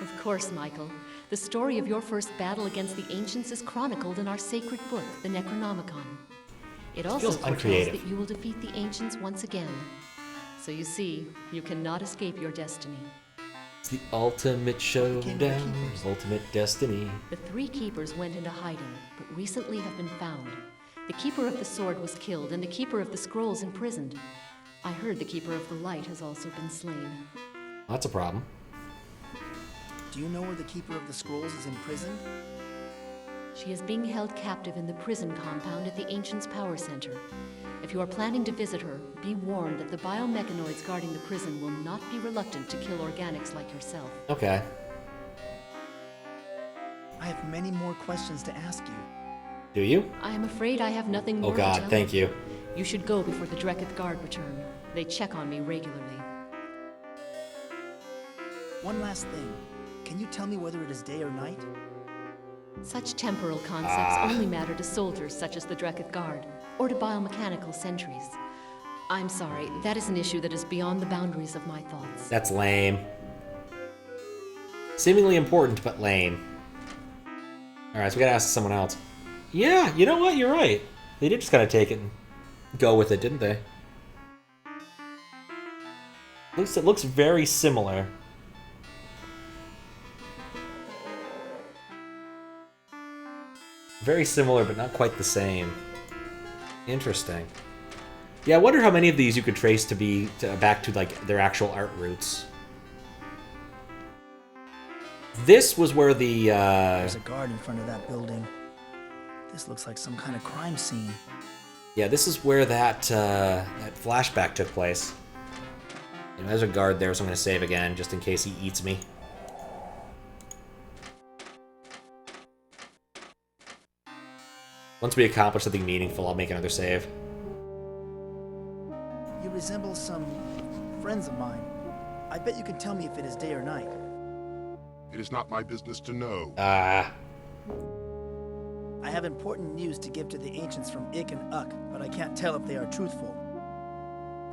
Of course, Michael. The story of your first battle against the ancients is chronicled in our sacred book, the Necronomicon. It also feels foretells uncreative. that you will defeat the ancients once again. So you see, you cannot escape your destiny. It's the ultimate showdown, ultimate destiny. The 3 keepers went into hiding, but recently have been found. The Keeper of the Sword was killed, and the Keeper of the Scrolls imprisoned. I heard the Keeper of the Light has also been slain. That's a problem. Do you know where the Keeper of the Scrolls is imprisoned? She is being held captive in the prison compound at the Ancients' Power Center. If you are planning to visit her, be warned that the biomechanoids guarding the prison will not be reluctant to kill organics like yourself. Okay. I have many more questions to ask you. Do you? I am afraid I have nothing more Oh to God, tell thank you. You should go before the Dreketh Guard return. They check on me regularly. One last thing. Can you tell me whether it is day or night? Such temporal concepts only matter to soldiers such as the Dreketh Guard, or to biomechanical sentries. I'm sorry, that is an issue that is beyond the boundaries of my thoughts. That's lame. Seemingly important, but lame. Alright, so we gotta ask someone else. Yeah, you know what? You're right. They did just kind of take it and go with it, didn't they? It looks very similar. Very similar, but not quite the same. Interesting. Yeah, I wonder how many of these you could trace back to like their actual art roots. This was where the There's a guard in front of that building. This looks like some kind of crime scene. yeah, this is where that that flashback took place. And there's a guard there, so I'm gonna save again just in case he eats me. Once we accomplish something meaningful, I'll make another save. You resemble some friends of mine. I bet you can tell me if it is day or night. It is not my business to know. Ah. I have important news to give to the ancients from Ick and Uck, but I can't tell if they are truthful.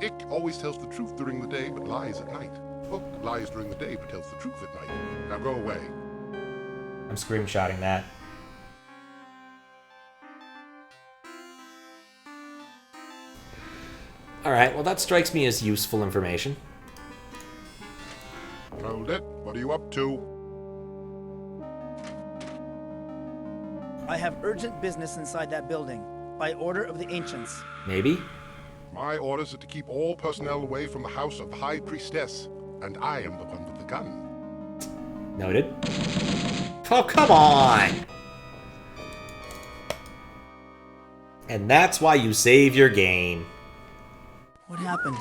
Ick always tells the truth during the day, but lies at night. Uck lies during the day, but tells the truth at night. Now go away. I'm screenshotting that. Alright, well that strikes me as useful information. Hold it. What are you up to? I have urgent business inside that building, by order of the ancients. Maybe? My orders are to keep all personnel away from the house of the High Priestess, and I am the one with the gun. Noted. Oh, come on! And that's why you save your game. What happened?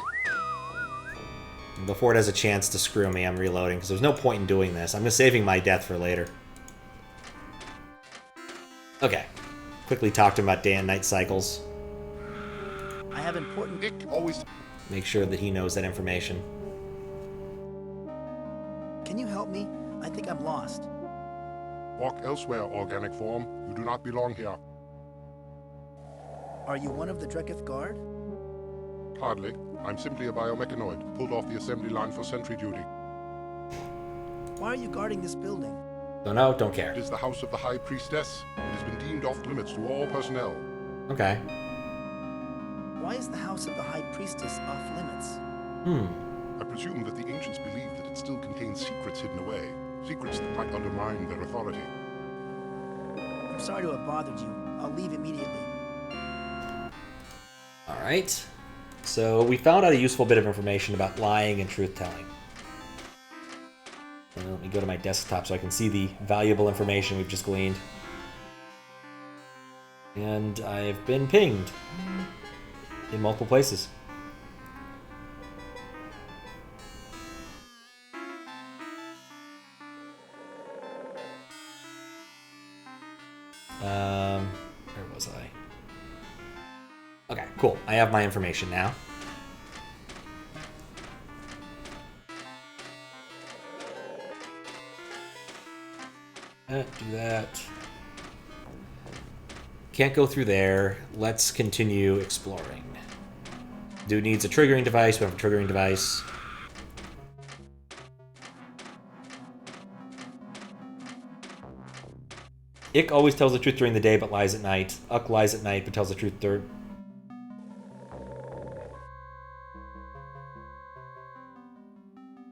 Before it has a chance to screw me, I'm reloading, because there's no point in doing this. I'm just saving my death for later. Okay. Quickly talk to him about day and night cycles. I have important... Ick always... Make sure that he knows that information. Can you help me? I think I'm lost. Walk elsewhere, organic form. You do not belong here. Are you one of the Dreketh Guard? Hardly. I'm simply a biomechanoid, pulled off the assembly line for sentry duty. Why are you guarding this building? Don't know, don't care. It is the house of the High Priestess. It has been deemed off limits to all personnel. Okay. Why is the house of the High Priestess off limits? I presume that the ancients believe that it still contains secrets hidden away. Secrets that might undermine their authority. I'm sorry to have bothered you. I'll leave immediately. Alright. So we found out a useful bit of information about lying and truth-telling. Let me go to my desktop so I can see the valuable information we've just gleaned. And I've been pinged in multiple places. Where was I? Okay, cool. I have my information now. Do that. Can't go through there. Let's continue exploring. Dude needs a triggering device. We have a triggering device. Ick always tells the truth during the day but lies at night. Uck lies at night but tells the truth third.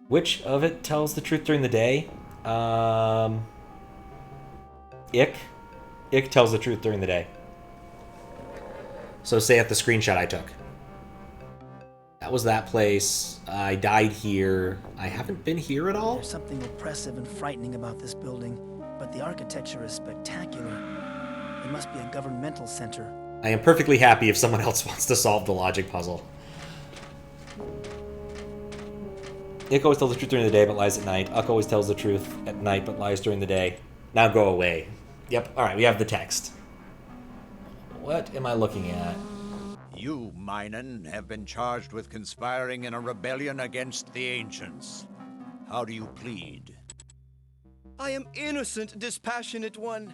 Which of it tells the truth during the day? Ick. Ick tells the truth during the day. So say at the screenshot I took. That was that place. I died here. I haven't been here at all? There's something oppressive and frightening about this building, but the architecture is spectacular. It must be a governmental center. I am perfectly happy if someone else wants to solve the logic puzzle. Ick always tells the truth during the day but lies at night. Uck always tells the truth at night but lies during the day. Now go away. Yep, alright, we have the text. What am I looking at? You, Minen, have been charged with conspiring in a rebellion against the Ancients. How do you plead? I am innocent, dispassionate one.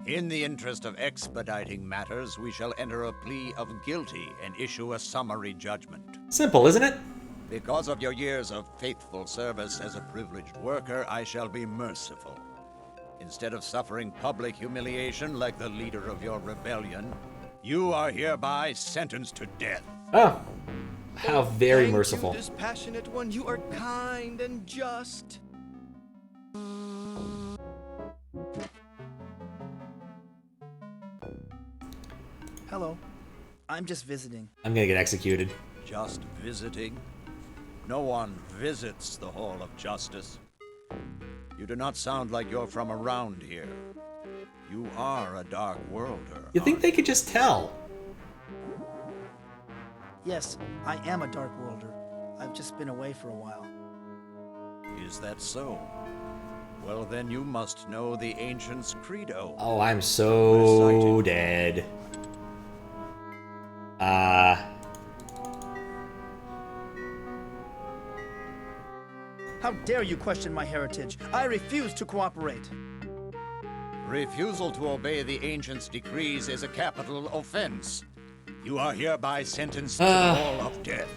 In the interest of expediting matters, we shall enter a plea of guilty and issue a summary judgment. Simple, isn't it? Because of your years of faithful service as a privileged worker, I shall be merciful. Instead of suffering public humiliation like the leader of your rebellion, you are hereby sentenced to death. Oh, how very merciful. Thank you, dispassionate one. You are kind and just. Hello. I'm just visiting. I'm gonna get executed. Just visiting? No one visits the Hall of Justice. You do not sound like you're from around here. You are a Dark Worlder. You think they could just tell? Yes, I am a Dark Worlder. I've just been away for a while. Is that so? Well, then you must know the Ancients' credo. Oh, I'm so dead. How dare you question my heritage? I refuse to cooperate. Refusal to obey the Ancients' decrees is a capital offense. You are hereby sentenced to the Hall of Death.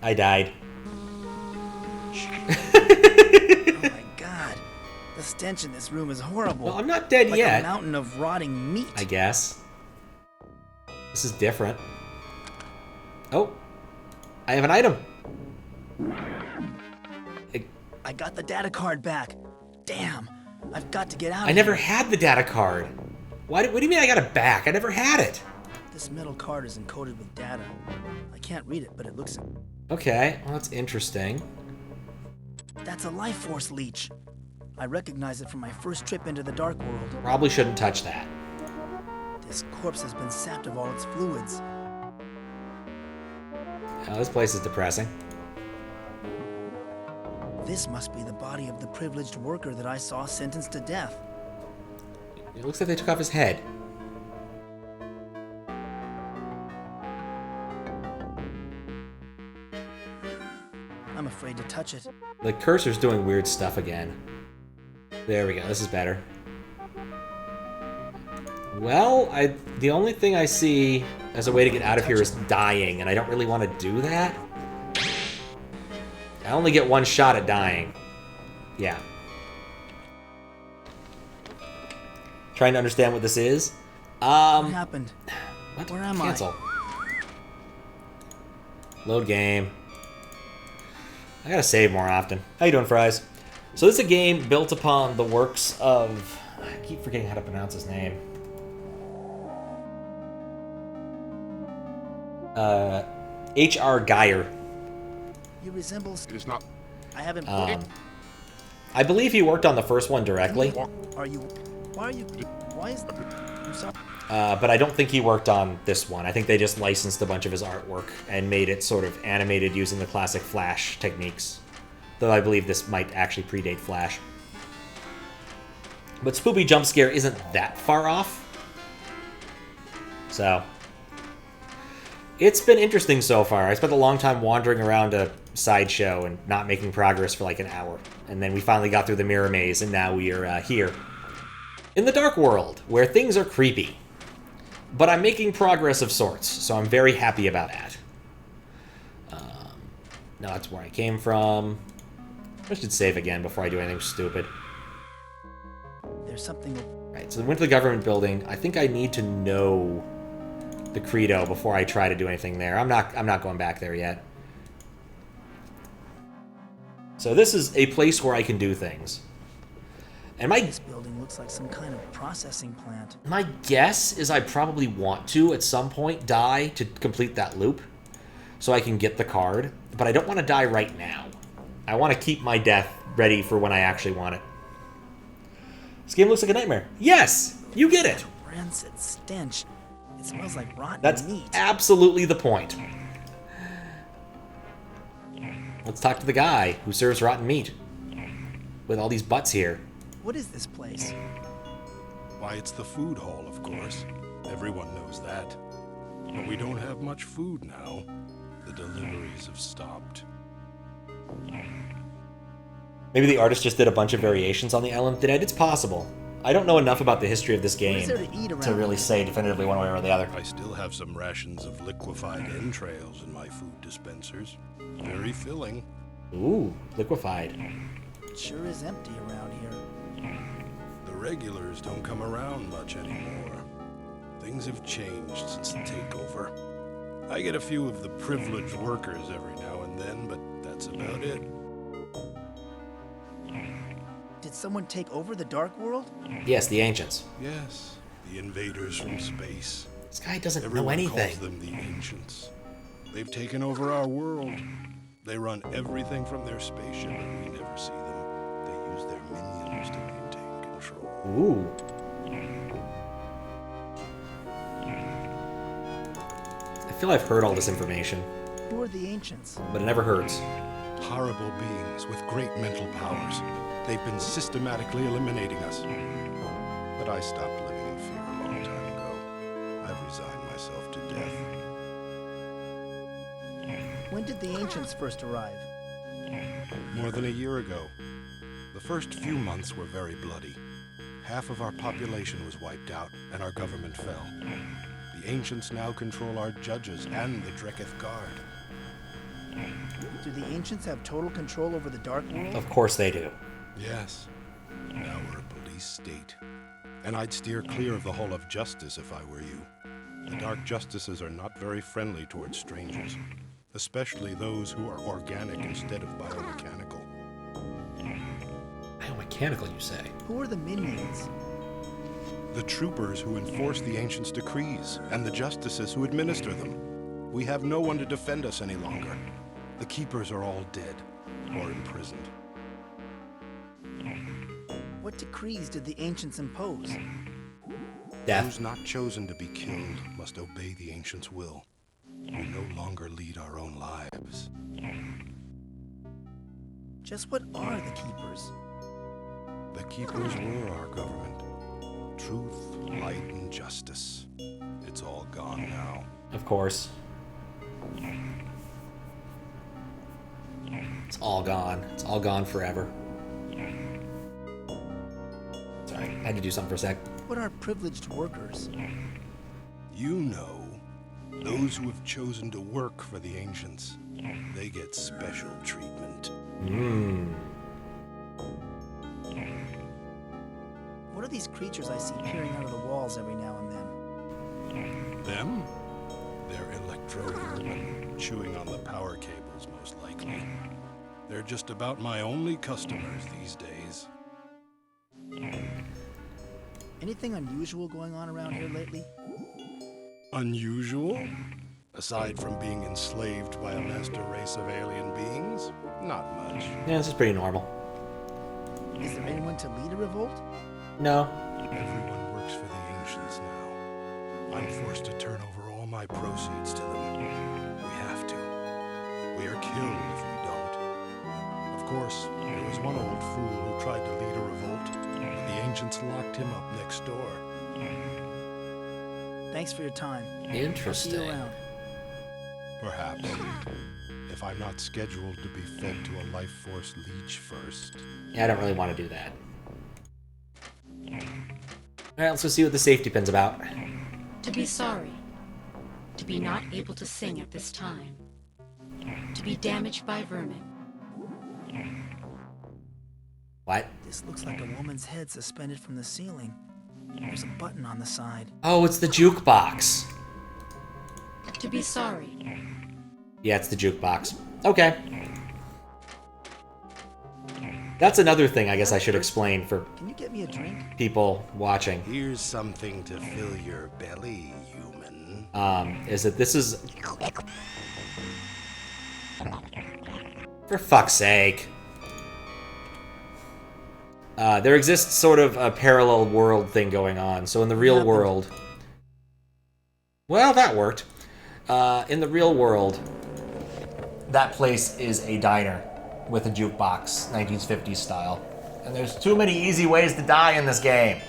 I died. Oh my god. The stench in this room is horrible. Well, I'm not dead like yet. A mountain of rotting meat. I guess. This is different. Oh. I have an item. I got the data card back. Damn. I've got to get out of I never here. had the data card. What do you mean I got it back? I never had it. This metal card is encoded with data. I can't read it, but it looks... Okay, well, that's interesting. That's a life force leech. I recognize it from my first trip into the Dark World. Probably shouldn't touch that. This corpse has been sapped of all its fluids. Oh, this place is depressing. This must be the body of the privileged worker that I saw sentenced to death. It looks like they took off his head. I'm afraid to touch it. The cursor's doing weird stuff again. There we go, this is better. Well, the only thing I see as a way to get out of here is dying, and I don't really want to do that. I only get one shot at dying. Yeah. Trying to understand what this is. What happened? What? Where am Cancel. Load game. I gotta save more often. How you doing, Fries? So this is a game built upon the works of... I keep forgetting how to pronounce his name. H.R. Geyer. You resemble... It is not... I haven't... I believe he worked on the first one directly. Are you... Why are you... Why is... I'm sorry. But I don't think he worked on this one. I think they just licensed a bunch of his artwork and made it sort of animated using the classic Flash techniques. Though I believe this might actually predate Flash. But Spoopy Jump Scare isn't that far off. So... it's been interesting so far. I spent a long time wandering around a sideshow and not making progress for like an hour. And then we finally got through the mirror maze, and now we are here. In the Dark World, where things are creepy. But I'm making progress of sorts, so I'm very happy about that. Now that's where I came from. I should save again before I do anything stupid. There's something... Right, so we went to the government building. I think I need to know the credo before I try to do anything there. I'm not going back there yet. So this is a place where I can do things. And This building looks like some kind of processing plant. My guess is I probably want to, at some point, die to complete that loop. So I can get the card. But I don't want to die right now. I want to keep my death ready for when I actually want it. This game looks like a nightmare. Yes! You get it! Rancid stench. It smells like rotten That's meat. absolutely the point. Let's talk to the guy who serves rotten meat. With all these butts here. What is this place? Why, it's the food hall, of course. Everyone knows that. But we don't have much food now. The deliveries have stopped. Maybe the artist just did a bunch of variations on the Unlimited Ed. It's possible. I don't know enough about the history of this game to really say definitively one way or the other. I still have some rations of liquefied entrails in my food dispensers. Very filling. Ooh, liquefied. It sure is empty around here. The regulars don't come around much anymore. Things have changed since the takeover. I get a few of the privileged workers every now and then, but that's about it. Did someone take over the Dark World? Yes, the Ancients. Yes, the invaders from space. This guy doesn't Everyone know anything. calls them the Ancients. They've taken over our world. They run everything from their spaceship, and we never see them. They use their minions to maintain control. Ooh. I feel I've heard all this information, Who are the Ancients? but it never hurts. Horrible beings with great mental powers. They've been systematically eliminating us. But I stopped living in fear a long time ago. I've resigned myself to death. When did the Ancients first arrive? More than a year ago. The first few months were very bloody. Half of our population was wiped out, and our government fell. The Ancients now control our judges and the Dreketh Guard. Do the Ancients have total control over the Dark World? Of course they do. Yes. Now we're a police state. And I'd steer clear of the Hall of Justice if I were you. The Dark Justices are not very friendly towards strangers, especially those who are organic instead of biomechanical. Biomechanical, you say? Who are the minions? The troopers who enforce the Ancients' decrees, and the justices who administer them. We have no one to defend us any longer. The keepers are all dead, or imprisoned. What decrees did the ancients impose? Death. Those not chosen to be killed must obey the ancients' will. We no longer lead our own lives. Just what are the keepers? The keepers were our government. Truth, light, and justice. It's all gone now. Of course. It's all gone. It's all gone forever. Sorry, I had to do something for a sec. What are privileged workers? You know, those who have chosen to work for the ancients, they get special treatment. What are these creatures I see peering out of the walls every now and then? Them? They're electro-human, chewing on the power cables, most likely. They're just about my only customers these days. Anything unusual going on around here lately? Unusual? Aside from being enslaved by a master race of alien beings? Not much. Yeah, this is pretty normal. Is there anyone to lead a revolt? No. Everyone works for the ancients now. I'm forced to turn over all my proceeds to them. We have to. We are killed if we don't. Of course, there was one old fool who tried to lead a revolt, but the ancients locked him up next door. Thanks for your time. Interesting. I'll see you around. Perhaps. If I'm not scheduled to be fed to a life force leech first. Yeah, I don't really want to do that. Alright, let's go see what the safety pin's about. To be sorry. To be not able to sing at this time. To be damaged by vermin. What? This looks like a woman's head suspended from the ceiling. There's a button on the side. Oh, it's the jukebox. To be sorry. Yeah, it's the jukebox. Okay. That's another thing I guess I should explain for Can you get me a drink? people watching. Here's something to fill your belly, human. Is that this is... For fuck's sake. There exists sort of a parallel world thing going on. So in the real world... Well, that worked. In the real world, that place is a diner with a jukebox, 1950s style. And there's too many easy ways to die in this game.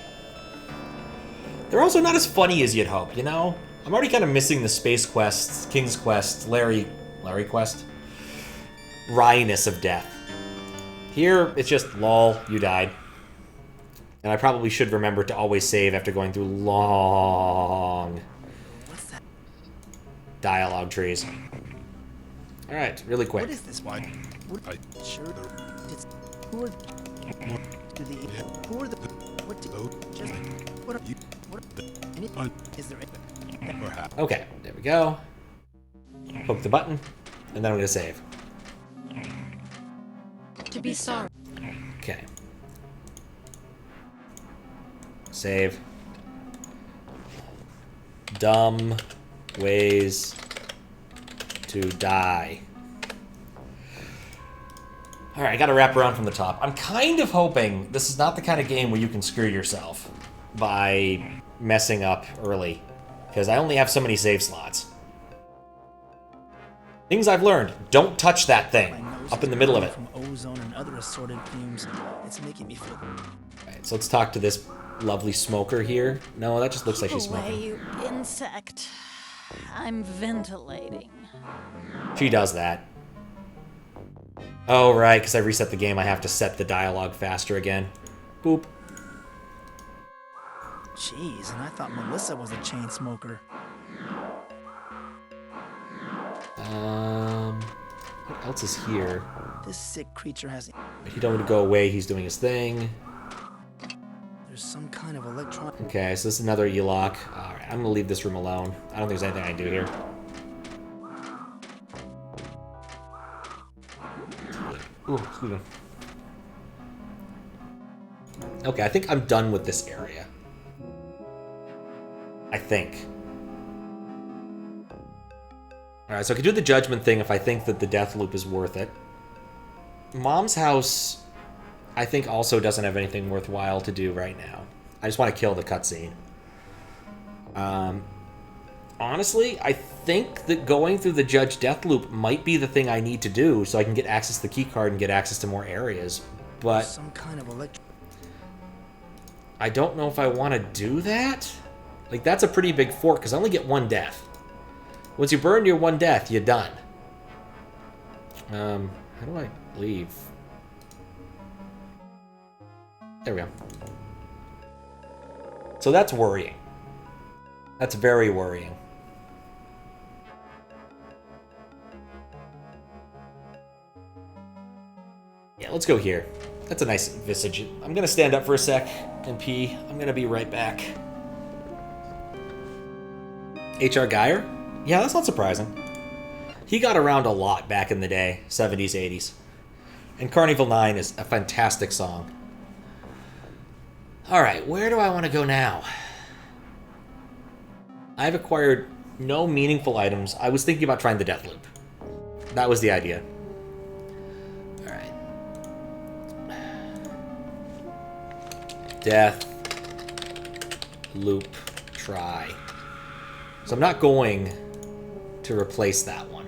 They're also not as funny as you'd hope, you know? I'm already kind of missing the Space Quest, King's Quest, Larry Quest? Wryness of death. Here, it's just, lol, you died. And I probably should remember to always save after going through long dialogue trees. Alright, really quick. What is this one? Sure. It's who are the what do just what are you what is there Okay, there we go. Poke the button, and then I'm gonna save. To be sorry. Okay. Save. Dumb ways to die. Alright, I gotta wrap around from the top. I'm kind of hoping this is not the kind of game where you can screw yourself by messing up early, because I only have so many save slots. Things I've learned. Don't touch that thing up in the middle of it. From ozone and other assorted fumes. It's making me feel. Alright, so let's talk to this lovely smoker here. No, that just looks like she's Away, smoking. you insect. I'm ventilating. She does that. Oh, right, because I reset the game, I have to set the dialogue faster again. Boop. Jeez, and I thought Melissa was a chain smoker. What else is here? This sick creature has. He don't want to go away, he's doing his thing. There's some kind of electronic. Okay, so this is another E-lock. Alright, I'm gonna leave this room alone. I don't think there's anything I can do here. Ooh, excuse me. Okay, I think I'm done with this area. I think. Alright, so I can do the judgment thing if I think that the death loop is worth it. Mom's house I think also doesn't have anything worthwhile to do right now. I just want to kill the cutscene. Honestly, I think that going through the Judge Death loop might be the thing I need to do so I can get access to the keycard and get access to more areas. But some kind of I don't know if I want to do that. Like, that's a pretty big fork, because I only get one death. Once you burn your one death, you're done. How do I leave? There we go. So that's worrying. That's very worrying. Yeah, let's go here. That's a nice visage. I'm gonna stand up for a sec and pee. I'm gonna be right back. H.R. Geyer? Yeah, that's not surprising. He got around a lot back in the day, 70s, 80s. And Carnival 9 is a fantastic song. Alright, where do I want to go now? I've acquired no meaningful items. I was thinking about trying the Death Loop. That was the idea. Alright. Death Loop try. So I'm not going to replace that one.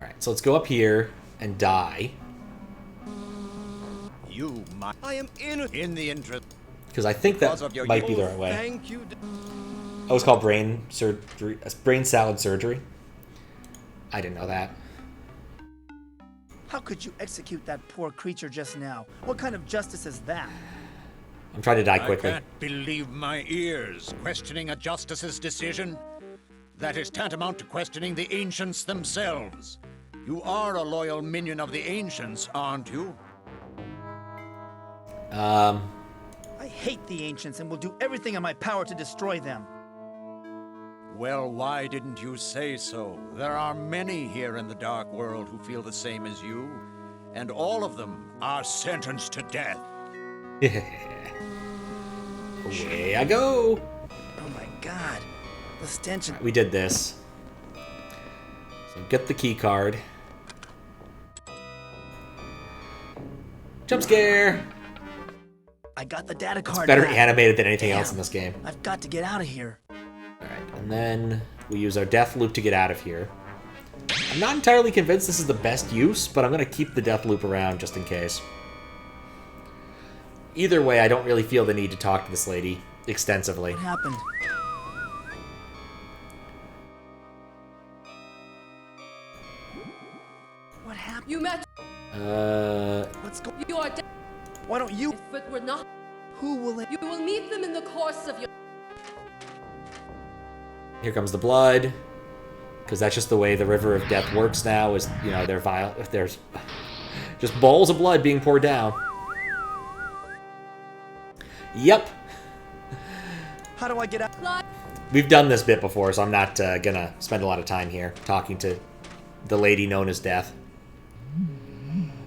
Alright, so let's go up here and die. You might. I am in the interest. Because I think that might be the right way. Thank you. Oh, it's called brain surgery, brain salad surgery. I didn't know that. How could you execute that poor creature just now? What kind of justice is that? I'm trying to die quickly. I can't believe my ears. Questioning a justice's decision? That is tantamount to questioning the ancients themselves. You are a loyal minion of the ancients, aren't you? I hate the ancients and will do everything in my power to destroy them. Well, why didn't you say so? There are many here in the Dark World who feel the same as you, and all of them are sentenced to death. Away I go! Oh my god. The stench. Right, we did this. So get the key card. Jump scare! I got the data card. It's better back. animated than anything else in this game. I've got to get out of here. Alright, and then we use our death loop to get out of here. I'm not entirely convinced this is the best use, but I'm going to keep the death loop around just in case. Either way, I don't really feel the need to talk to this lady extensively. What happened? What happened? You met. Let's go. You are dead. Why don't you? If it were not, who will? You will meet them in the course of your. Here comes the blood, because that's just the way the River of Death works now. Is, you know, they're vile. If there's just bowls of blood being poured down. Yep. How do I get out? We've done this bit before, so I'm not gonna spend a lot of time here talking to the lady known as Death.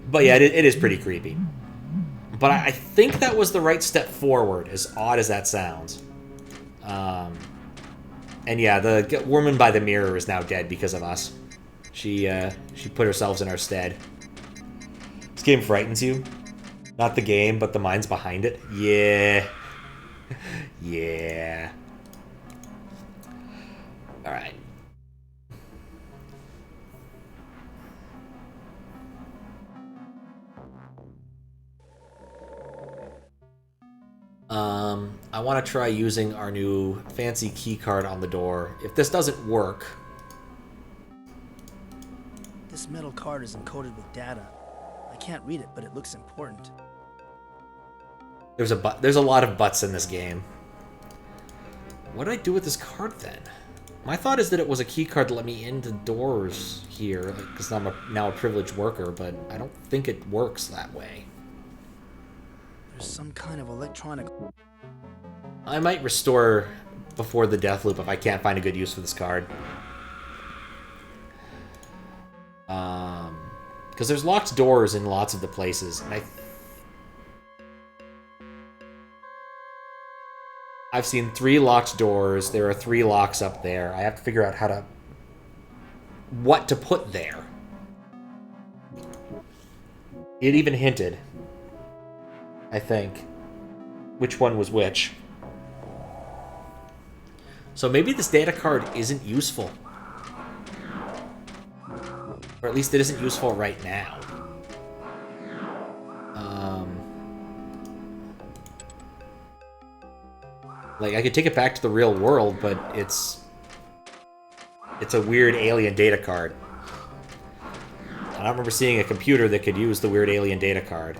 But yeah, it is pretty creepy. But I think that was the right step forward, as odd as that sounds. And yeah, the woman by the mirror is now dead because of us. She put herself in our stead. This game frightens you. Not the game, but the minds behind it. Yeah. Yeah. Alright. I want to try using our new fancy key card on the door. If this doesn't work... This metal card is encoded with data. I can't read it, but it looks important. There's a lot of butts in this game. What do I do with this card then? My thought is that it was a key card to let me into doors here, because I'm now a privileged worker, but I don't think it works that way. There's some kind of electronic... I might restore before the death loop if I can't find a good use for this card. Because there's locked doors in lots of the places, and I've seen 3 locked doors. There are 3 locks up there. I have to figure out what to put there. It even hinted, I think, which one was which. So maybe this data card isn't useful. Or at least it isn't useful right now. Like, I could take it back to the real world, but it's a weird alien data card. I don't remember seeing a computer that could use the weird alien data card.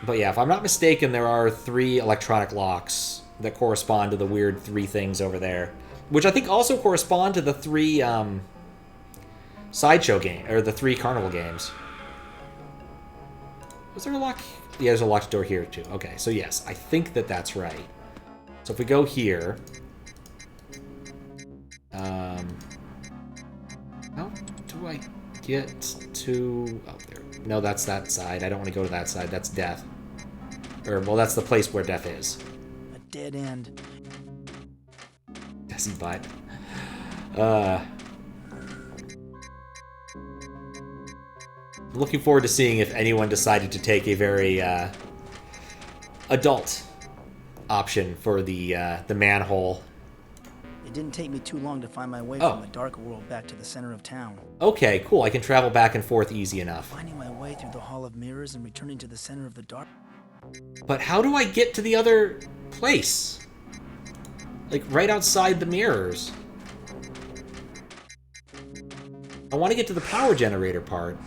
But yeah, if I'm not mistaken, there are 3 electronic locks that correspond to the weird 3 things over there. Which I think also correspond to the 3 sideshow game, or the 3 carnival games. Was there a lock? Yeah, there's a locked door here too. Okay, so yes, I think that's right. So if we go here... how do I get to... Oh, there. No, that's that side. I don't want to go to that side. That's death. Or, well, that's the place where death is. A dead end. Desi butt. I'm looking forward to seeing if anyone decided to take a very adult option for the manhole. It didn't take me too long to find my way from the dark world back to the center of town. Okay, cool. I can travel back and forth easy enough. Finding my way through the Hall of Mirrors and returning to the center of the dark... But how do I get to the other place? Like, right outside the mirrors. I want to get to the power generator part.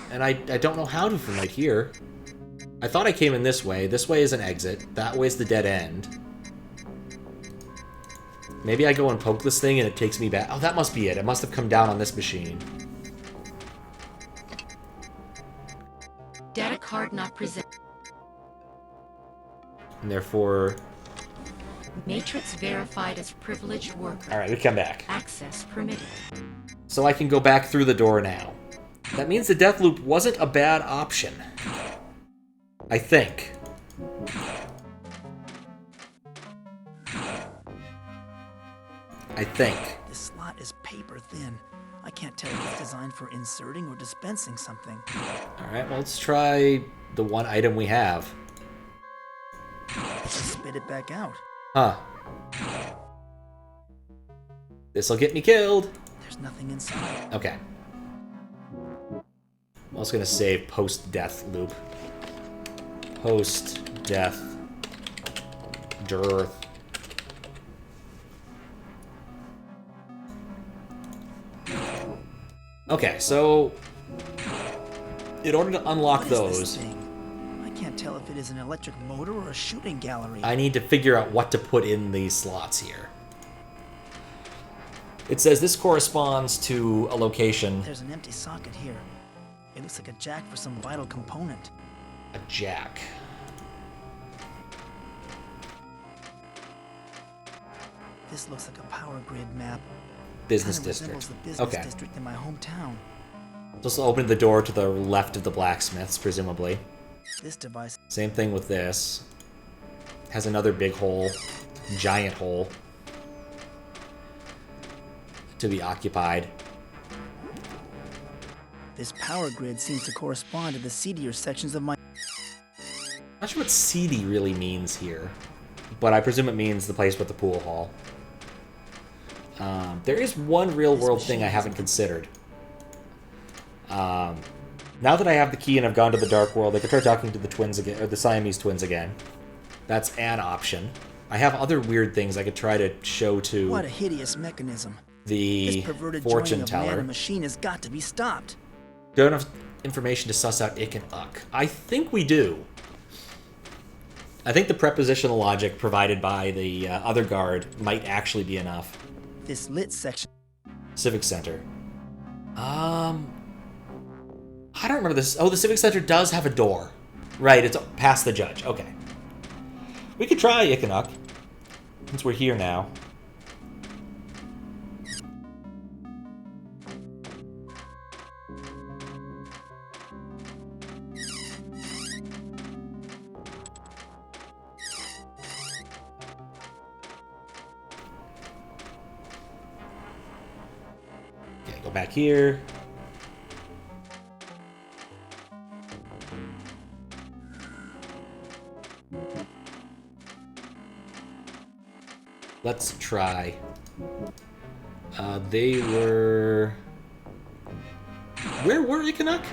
And I don't know how to from right here. I thought I came in this way. This way is an exit. That way is the dead end. Maybe I go and poke this thing and it takes me back. Oh, that must be it. It must have come down on this machine. Data card not present. And therefore... Matrix verified as privileged worker. Alright, we come back. Access permitted. So I can go back through the door now. That means the death loop wasn't a bad option. I think. This slot is paper thin. I can't tell if it's designed for inserting or dispensing something. Alright, well, let's try the one item we have. Spit it back out. Huh. This'll get me killed. There's nothing inside. Okay. I'm also gonna save post-death loop. Post-death. Dearth. Okay, so in order to unlock those, I can't tell if it is an electric motor or a shooting gallery. I need to figure out what to put in these slots here. It says this corresponds to a location. There's an empty socket here. It looks like a jack for some vital component. A jack. This looks like a power grid map. Business Kinda district. resembles the business Okay. district in my hometown. Just open the door to the left of the blacksmiths, presumably. This device. Same thing with this. Has another big hole. Giant hole. To be occupied. This power grid seems to correspond to the seedier sections of my... Not sure what seedy really means here, but I presume it means the place with the pool hall. There is one real-world thing I haven't considered. Now that I have the key and I've gone to the dark world, I could try talking to the twins again, or the Siamese twins again. That's an option. I have other weird things I could try to show to What a hideous mechanism. the This perverted fortune joining of man teller. and machine has got to be stopped. Don't have information to suss out ick and uck. I think we do. I think the prepositional logic provided by the other guard might actually be enough. This lit section. Civic Center. I don't remember this. Oh, the Civic Center does have a door. Right, it's past the judge. Okay. We could try ick and uck, since we're here now. back here. Let's try. They were... Where were Ikanuk?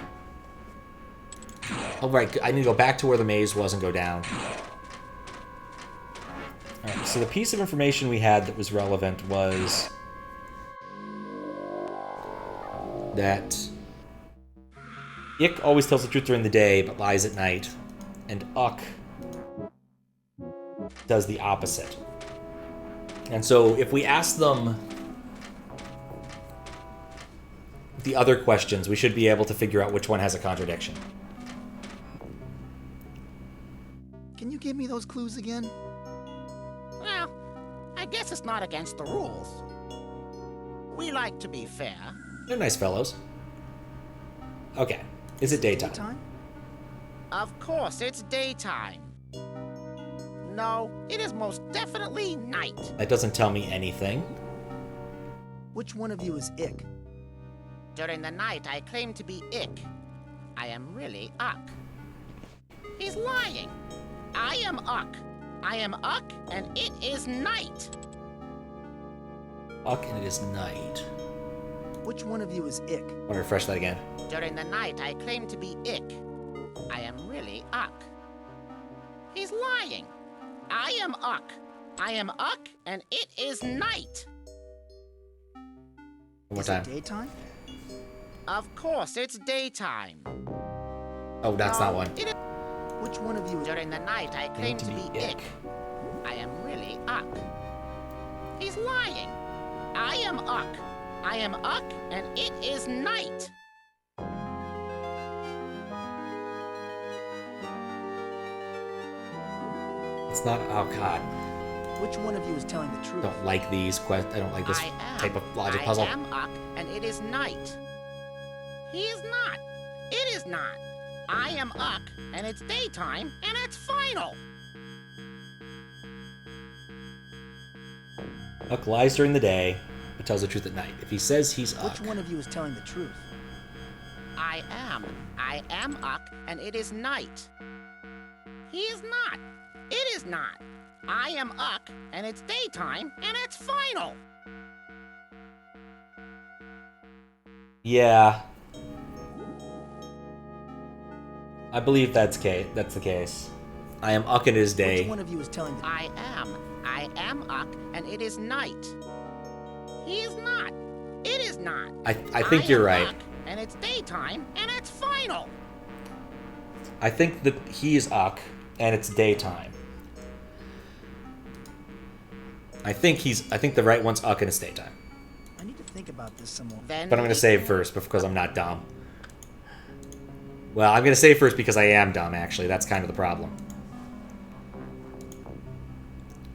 Oh, right. I need to go back to where the maze was and go down. Alright, so the piece of information we had that was relevant was that Ik always tells the truth during the day, but lies at night. And Uk does the opposite. And so if we ask them the other questions, we should be able to figure out which one has a contradiction. Can you give me those clues again? Well, I guess it's not against the rules. We like to be fair. They're nice fellows. Okay. Is it daytime? Of course, it's daytime. No, it is most definitely night. That doesn't tell me anything. Which one of you is Ik? During the night, I claim to be Ik. I am really Uk. He's lying. I am Uk. I am Uk, and it is night. Uk, and it is night. Which one of you is Ik? I want to refresh that again. During the night, I claim to be Ik. I am really Uk. He's lying. I am Uk. I am Uk, and it is night. One more time. Daytime? Of course, it's daytime. Oh, that's not one. Which one of you is... During the night, I claim to be Ik. I am really Uk. He's lying. I am Uk. I am Uk, and it is night. It's not... Oh, God. Which one of you is telling the truth? I don't like these I don't like this type of logic puzzle. I am Uk, and it is night. He is not. It is not. I am Uk, and it's daytime, and it's final. Uk lies during the day, but tells the truth at night. If he says he's Uk... Which one of you is telling the truth? I am Uk, and it is night. He is not. It is not. I am Uk, and it's daytime, and it's final. Yeah. I believe that's the case. I am Uk, and it is day. Which one of you is telling the... I am Uk, and it is night. He is not. It is not. I think you're right. Uk, and it's daytime, and it's final. I think that he is Uk, and it's daytime. I think the right one's Uk, and it's daytime. I need to think about this some more. But I'm going to save first because I'm not dumb. Well, I'm going to save first because I am dumb, actually. That's kind of the problem.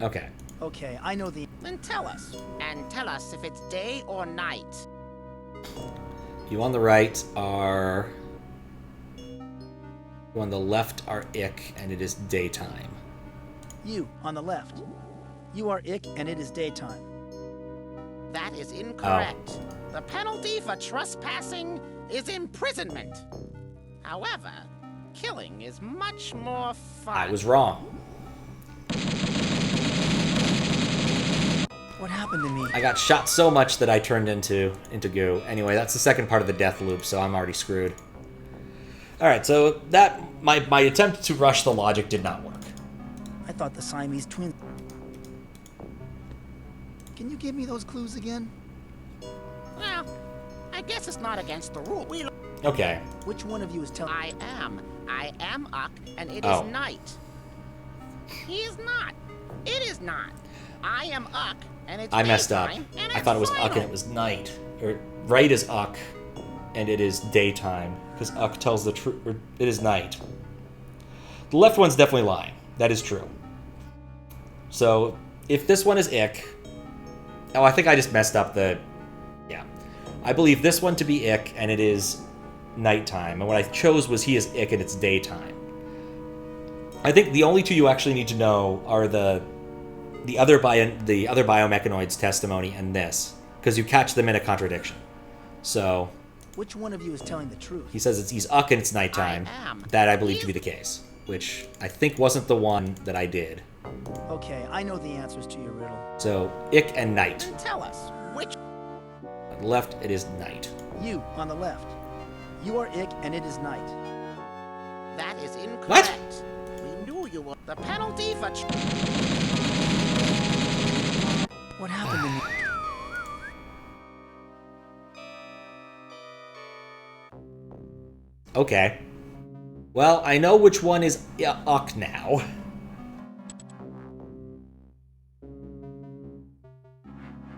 Okay. Okay, I know the... Then tell us. And tell us if it's day or night. You on the right are... You on the left are Ik, and it is daytime. You, on the left. You are Ik, and it is daytime. That is incorrect. Oh. The penalty for trespassing is imprisonment. However, killing is much more fun. I was wrong. What happened to me? I got shot so much that I turned into goo. Anyway, that's the second part of the death loop, so I'm already screwed. Alright, so that... My attempt to rush the logic did not work. I thought the Siamese twins... Can you give me those clues again? Well, I guess it's not against the rule. Okay. Which one of you is telling... I am Uk, and it is night. He is not. It is not. I am Uk, and it's I messed up. I thought it was final. Uk and it was night. Or right is Uk, and it is daytime. Because Uk tells the truth. It is night. The left one's definitely lying. That is true. So, if this one is Ik... Oh, I think I just messed up the... Yeah. I believe this one to be Ik, and it is nighttime. And what I chose was he is Ik, and it's daytime. I think the only two you actually need to know are the other biomechanoid's testimony and this. Because you catch them in a contradiction. So Which one of you is telling the truth? he says he's Uck and it's nighttime. I am. That I believe to be the case, which I think wasn't the one that I did. Okay, I know the answers to your riddle. So Ick and night. Tell us, which... On the left, it is night. You, on the left. You are Ick, and it is night. That is incorrect. We knew you were... The penalty for... What happened to me? Okay. Well, I know which one is Uck now.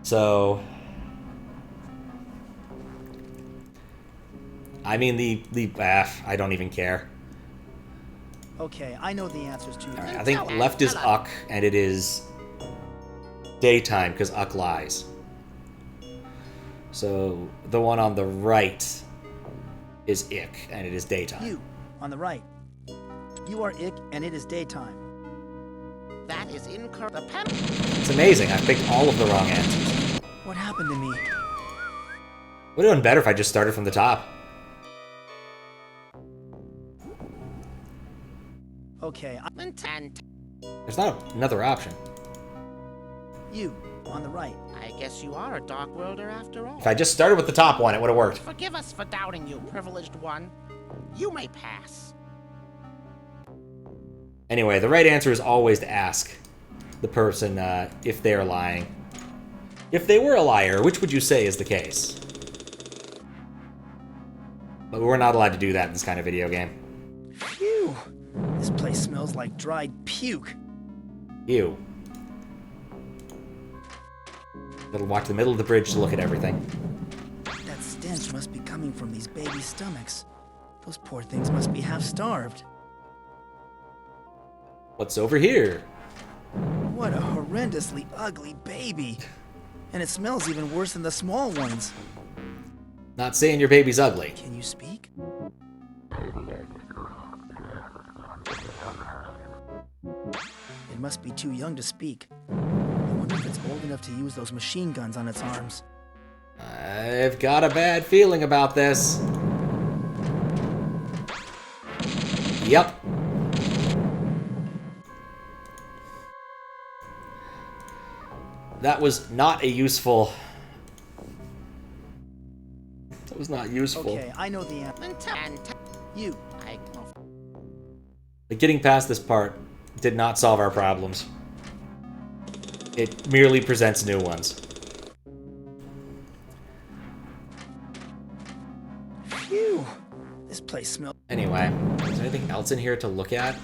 So... I mean, I don't even care. Okay, I know the answers to your I think left is Uck, and it is daytime, because Uck lies. So the one on the right is Ick, and it is daytime. You, on the right. You are Ick, and it is daytime. That is incorrect. The penalty... It's amazing, I picked all of the wrong answers. What happened to me? Would have been better if I just started from the top. Okay, There's not another option. You, on the right. I guess you are a dark worlder after all. If I just started with the top one, it would have worked. Forgive us for doubting you, privileged one. You may pass. Anyway, the right answer is always to ask the person if they are lying. If they were a liar, which would you say is the case? But we're not allowed to do that in this kind of video game. Phew! This place smells like dried puke. Ew. Gotta walk to the middle of the bridge to look at everything. That stench must be coming from these baby stomachs. Those poor things must be half starved. What's over here? What a horrendously ugly baby. And it smells even worse than the small ones. Not saying your baby's ugly. Can you speak? It must be too young to speak. I wonder if it's old enough to use those machine guns on its arms. I've got a bad feeling about this. Yep. That was not a useful... That was not useful. Okay, I know the answer. You. But getting past this part did not solve our problems. It merely presents new ones. Phew. This place smells... Anyway, is there anything else in here to look at?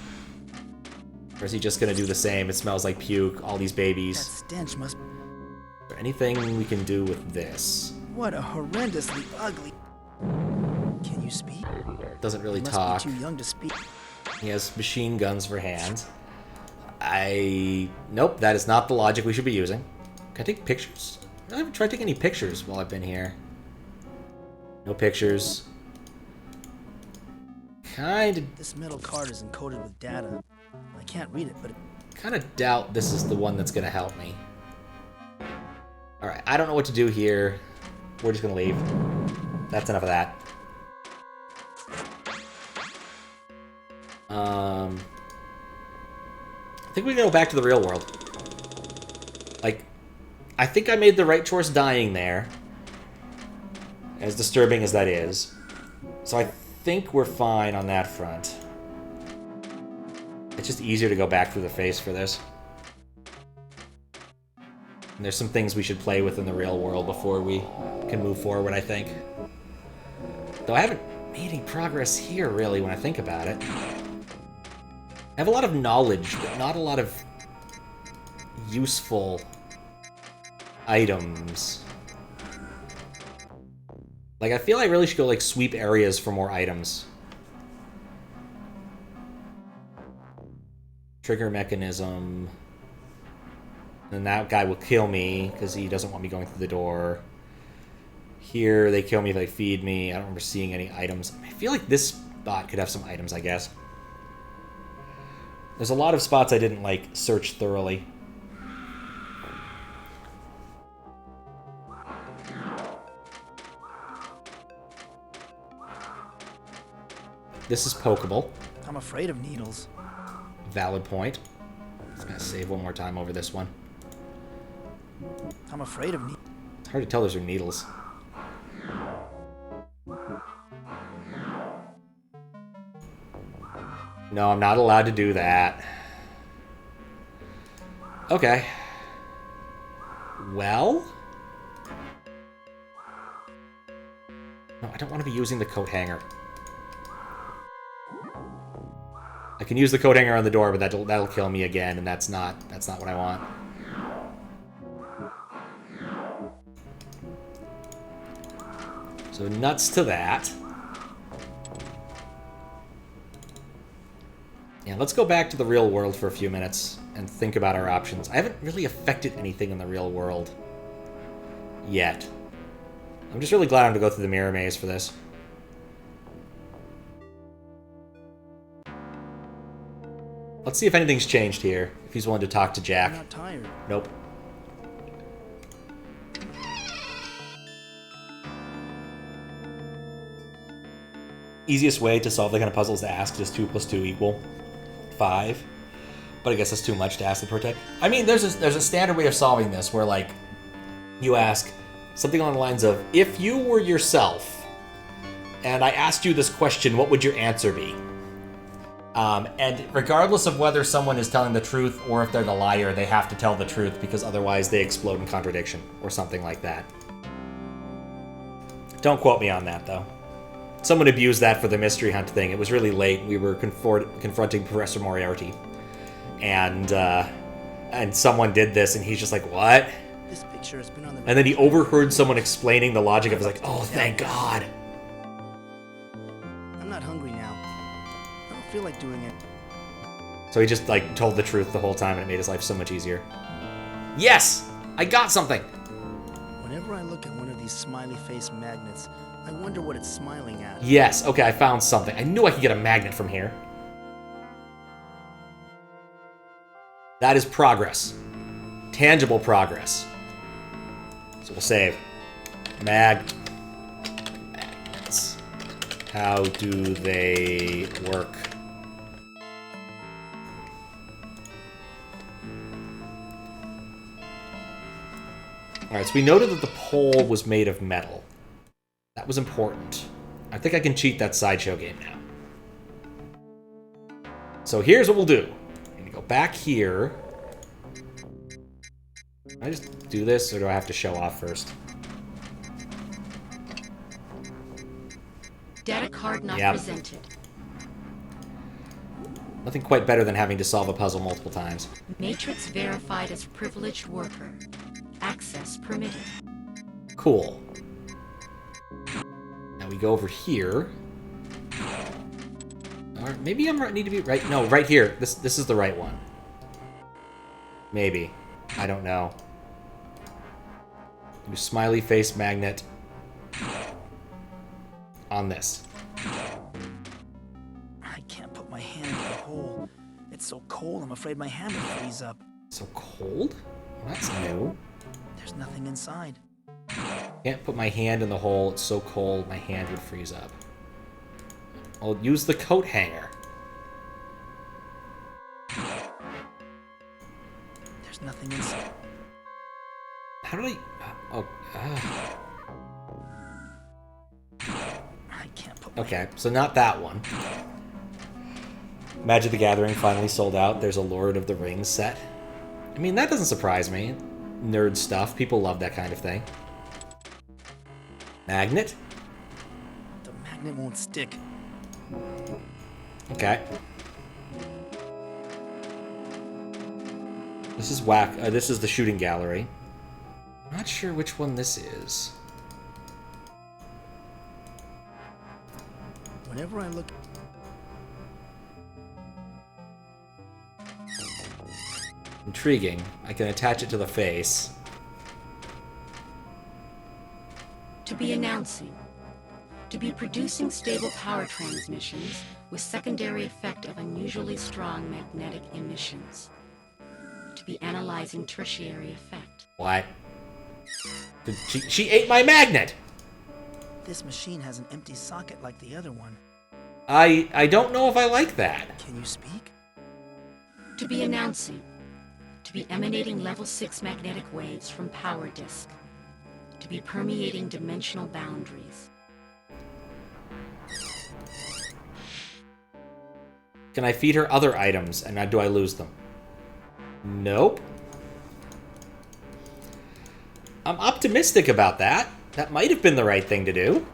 Or is he just gonna do the same? It smells like puke, all these babies. That stench must... Is there anything we can do with this? What a horrendously ugly... Can you speak? Doesn't really You talk. must be too young to speak. He has machine guns for hands. Nope, that is not the logic we should be using. Can I take pictures? I haven't tried taking any pictures while I've been here. No pictures. This metal card is encoded with data. I can't read it, but it... Kind of doubt this is the one that's gonna help me. Alright, I don't know what to do here. We're just gonna leave. That's enough of that. I think we can go back to the real world. Like, I think I made the right choice dying there. As disturbing as that is. So I think we're fine on that front. It's just easier to go back through the face for this. And there's some things we should play with in the real world before we can move forward, I think. Though I haven't made any progress here, really, when I think about it. I have a lot of knowledge, but not a lot of useful items. Like, I feel I really should go, like, sweep areas for more items. Trigger mechanism. And that guy will kill me, because he doesn't want me going through the door. Here, they kill me if they feed me. I don't remember seeing any items. I feel like this spot could have some items, I guess. There's a lot of spots I didn't, like, search thoroughly. This is pokeable. I'm afraid of needles. Valid point. I'm gonna save one more time over this one. I'm afraid of needles. It's hard to tell those are needles. No, I'm not allowed to do that. Okay. Well? No, I don't want to be using the coat hanger. I can use the coat hanger on the door, but that'll kill me again, and that's not what I want. So nuts to that. Yeah, let's go back to the real world for a few minutes and think about our options. I haven't really affected anything in the real world yet. I'm just really glad I'm to go through the mirror maze for this. Let's see if anything's changed here. If he's willing to talk to Jack. I'm not tired. Nope. Easiest way to solve that kind of puzzle is to ask, does 2 + 2 = 5? But I guess that's too much to ask the protect. I mean, there's a standard way of solving this where, like, you ask something along the lines of, if you were yourself and I asked you this question, what would your answer be? And regardless of whether someone is telling the truth or if they're the liar, they have to tell the truth because otherwise they explode in contradiction or something like that. Don't quote me on that, though. Someone abused that for the mystery hunt thing. It was really late. We were confronting Professor Moriarty. And someone did this, and he's just like, what? This picture has been on the... And then he overheard someone explaining the logic of it. Like, oh, thank God. I'm not hungry now. I don't feel like doing it. So he just, like, told the truth the whole time, and it made his life so much easier. Yes! I got something! Whenever I look at one of these smiley face magnets, I wonder what it's smiling at. Yes, okay, I found something. I knew I could get a magnet from here. That is progress. Tangible progress. So we'll save. Magnets. How do they work? Alright, so we noted that the pole was made of metal. That was important. I think I can cheat that sideshow game now. So here's what we'll do. I'm going to go back here. Can I just do this, or do I have to show off first? Data card not Yep. presented. Nothing quite better than having to solve a puzzle multiple times. Matrix verified as privileged worker. Access permitted. Cool. Now we go over here. Or maybe I need to be right. No, right here. This is the right one. Maybe. I don't know. Do smiley face magnet on this. I can't put my hand in the hole. It's so cold, I'm afraid my hand will freeze up. So cold? Well, that's new. There's nothing inside. Can't put my hand in the hole. It's so cold, my hand would freeze up. I'll use the coat hanger. There's nothing inside. How do I... Oh, I can't put my Okay, so not that one. Magic the Gathering finally sold out. There's a Lord of the Rings set. I mean, that doesn't surprise me. Nerd stuff. People love that kind of thing. Magnet? The magnet won't stick. Okay. This is whack. This is the shooting gallery. Not sure which one this is. Whenever I look... Intriguing. I can attach it to the face. To be announcing. To be producing stable power transmissions with secondary effect of unusually strong magnetic emissions. To be analyzing tertiary effect. What? She ate my magnet! This machine has an empty socket like the other one. I don't know if I like that. Can you speak? To be announcing. To be emanating level 6 magnetic waves from power disk. To be permeating dimensional boundaries. Can I feed her other items, and do I lose them? Nope. I'm optimistic about that. That might have been the right thing to do.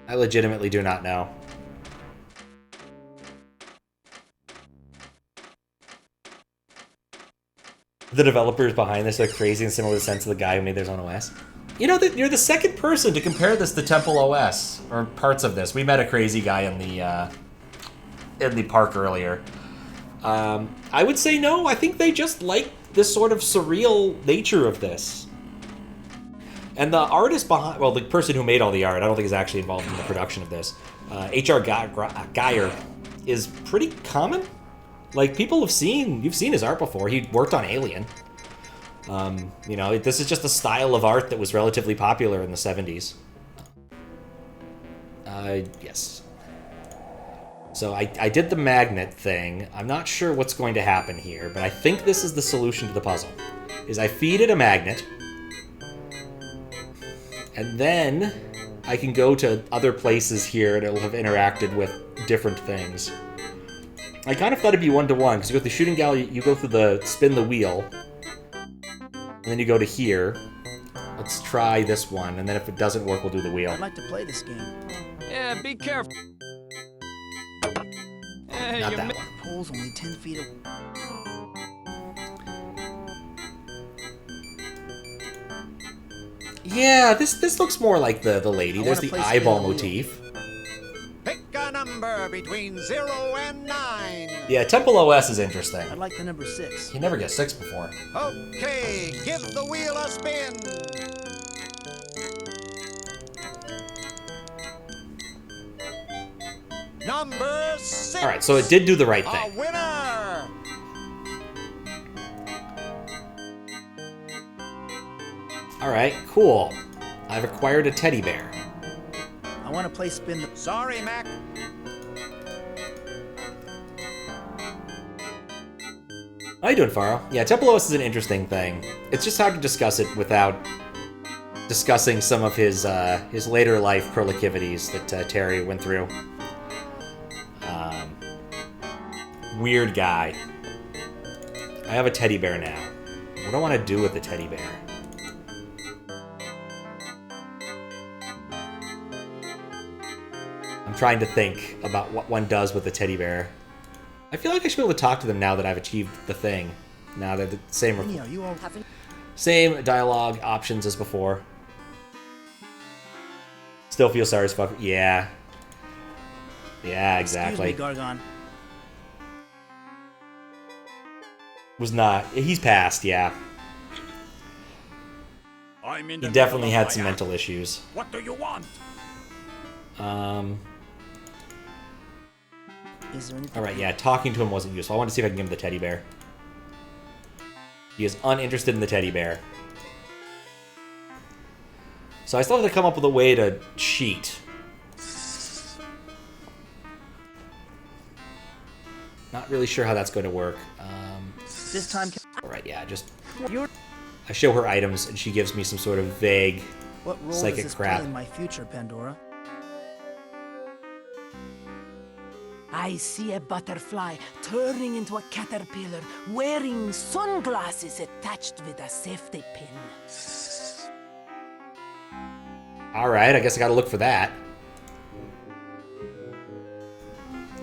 I legitimately do not know. The developers behind this are crazy and similar to the sense of the guy who made their own OS. You know, you're the second person to compare this to Temple OS, or parts of this. We met a crazy guy in the park earlier. I would say no. I think they just like this sort of surreal nature of this. And the artist behind, well, the person who made all the art, I don't think is actually involved in the production of this. H.R. Geyer is pretty common. Like, you've seen his art before. He worked on Alien. You know, this is just a style of art that was relatively popular in the 70s. Yes. So I did the magnet thing. I'm not sure what's going to happen here, but I think this is the solution to the puzzle. Is I feed it a magnet, and then I can go to other places here and it'll have interacted with different things. I kind of thought it'd be one-to-one, because you go through the shooting gallery, you go through the spin the wheel, and then you go to here. Let's try this one, and then if it doesn't work, we'll do the wheel. I'd like to play this game. Yeah, be careful. Not that one. Pole's only 10 feet away. Yeah, this looks more like the lady. There's the eyeball motif. Pick a number between 0 and 9. Yeah, Temple OS is interesting. I'd like the number 6. You never get 6 before. Okay, give the wheel a spin. Number 6. All right, so it did do the right A thing. winner. All right, cool. I've acquired a teddy bear. I want to play spin the... Sorry, Mac. How you doing, Faro? Yeah, Temple OS is an interesting thing. It's just hard to discuss it without discussing some of his later life proclivities that Terry went through. Weird guy. I have a teddy bear now. What do I want to do with the teddy bear? I'm trying to think about what one does with the teddy bear. I feel like I should be able to talk to them now that I've achieved the thing. Now they're the same. Yeah, you all have... Same dialogue options as before. Still feel sorry as fuck. Yeah. Yeah, exactly. Excuse me, Gargon. Was not. He's passed, yeah. I'm in He the definitely middle of had some my mental issues. What do you want? Is there anything... Alright, yeah, talking to him wasn't useful. I want to see if I can give him the teddy bear. He is uninterested in the teddy bear. So I still have to come up with a way to cheat. Not really sure how that's going to work. This time... Alright, yeah, just... I show her items, and she gives me some sort of vague What role psychic does this crap. play in my future, Pandora? I see a butterfly turning into a caterpillar, wearing sunglasses attached with a safety pin. Alright, I guess I gotta look for that.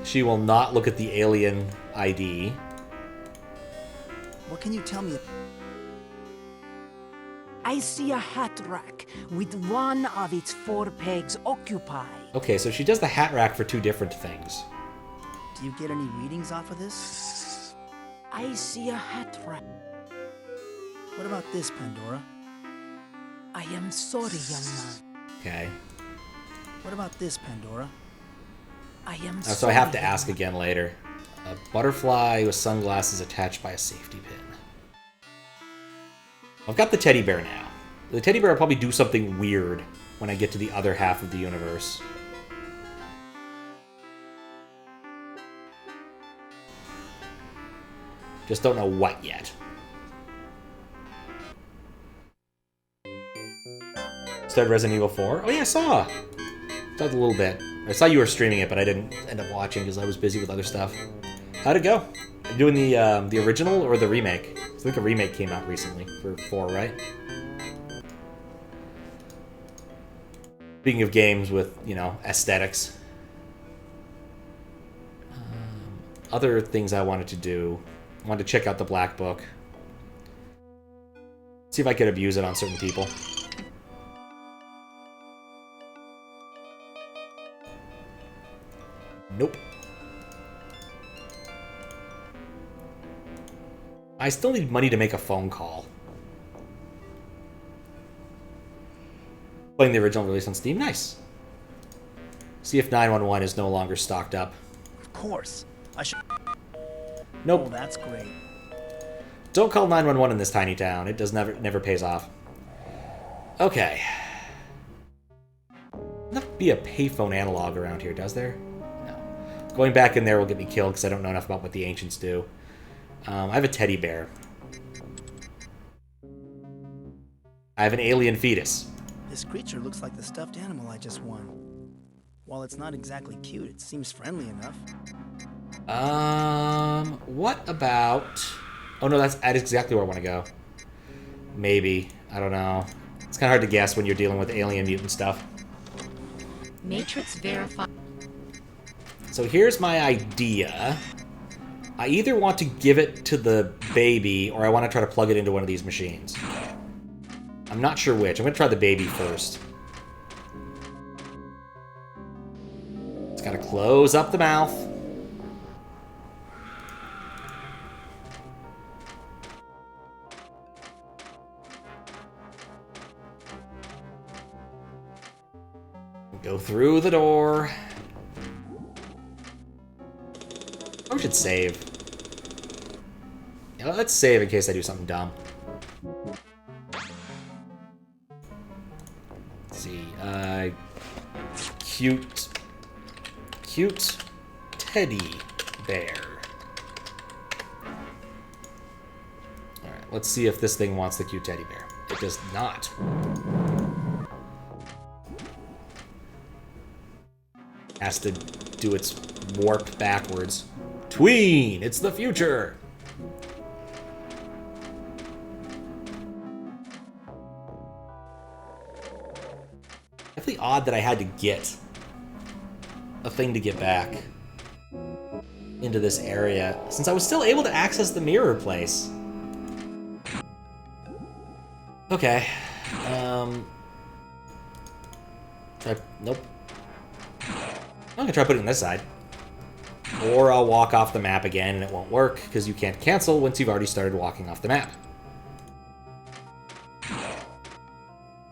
She will not look at the alien ID. What can you tell me? I see a hat rack with one of its 4 pegs occupied. Okay, so she does the hat rack for 2 different things. Do you get any readings off of this? I see a hat rack. What about this, Pandora? I am sorry, young man. Okay. What about this, Pandora? I am So I have to ask again later. A butterfly with sunglasses attached by a safety pin. I've got the teddy bear now. The teddy bear will probably do something weird when I get to the other half of the universe. Just don't know what yet. Started Resident Evil 4. Oh yeah, I saw a little bit. I saw you were streaming it, but I didn't end up watching because I was busy with other stuff. How'd it go? Are you doing the original or the remake? I think a remake came out recently for 4, right? Speaking of games with, you know, aesthetics. Other things I wanted to do. I wanted to check out the Black Book. See if I could abuse it on certain people. Nope. I still need money to make a phone call. Playing the original release on Steam. Nice. See if 911 is no longer stocked up. Of course. I should... Nope. Oh, that's great. Don't call 911 in this tiny town. It does never pays off. Okay. There'll be a payphone analog around here, does there? No. Going back in there will get me killed because I don't know enough about what the ancients do. I have a teddy bear. I have an alien fetus. This creature looks like the stuffed animal I just won. While it's not exactly cute, it seems friendly enough. What about... Oh no, that's exactly where I want to go. Maybe. I don't know. It's kind of hard to guess when you're dealing with alien mutant stuff. Matrix verify. So here's my idea. I either want to give it to the baby, or I want to try to plug it into one of these machines. I'm not sure which. I'm going to try the baby first. It's got to close up the mouth. Go through the door. I should save. Yeah, let's save in case I do something dumb. Let's see. Cute teddy bear. Alright, let's see if this thing wants the cute teddy bear. It does not. Has to do its warp backwards. Tween! It's the future! Definitely odd that I had to get a thing to get back into this area, since I was still able to access the mirror place. Okay. Nope. I'm gonna try putting it on this side. Or I'll walk off the map again and it won't work, because you can't cancel once you've already started walking off the map.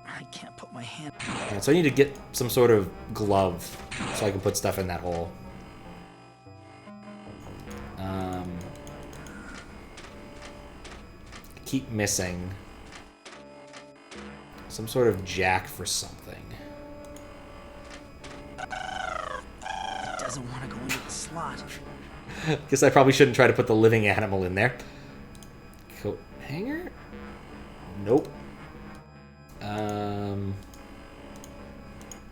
I can't put my hand... Alright, so I need to get some sort of glove so I can put stuff in that hole. Keep missing some sort of jack for something. Doesn't want to go into the slot. Guess I probably shouldn't try to put the living animal in there. Coat hanger? Nope.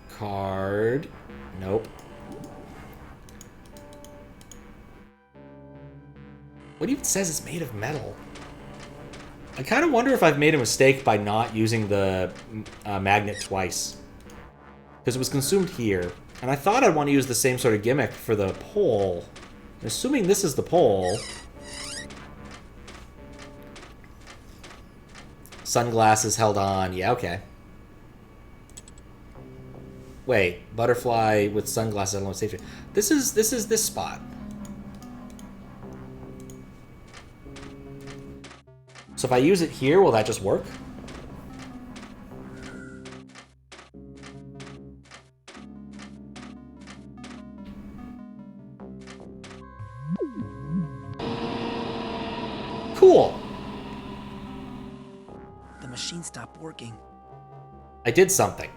Card? Nope. What even says it's made of metal? I kind of wonder if I've made a mistake by not using the magnet twice. Because it was consumed here. And I thought I'd want to use the same sort of gimmick for the pole. Assuming this is the pole. Sunglasses held on. Yeah, okay. Wait, butterfly with sunglasses held on safety. This is this spot. So if I use it here, will that just work? The machine stopped working. I did something.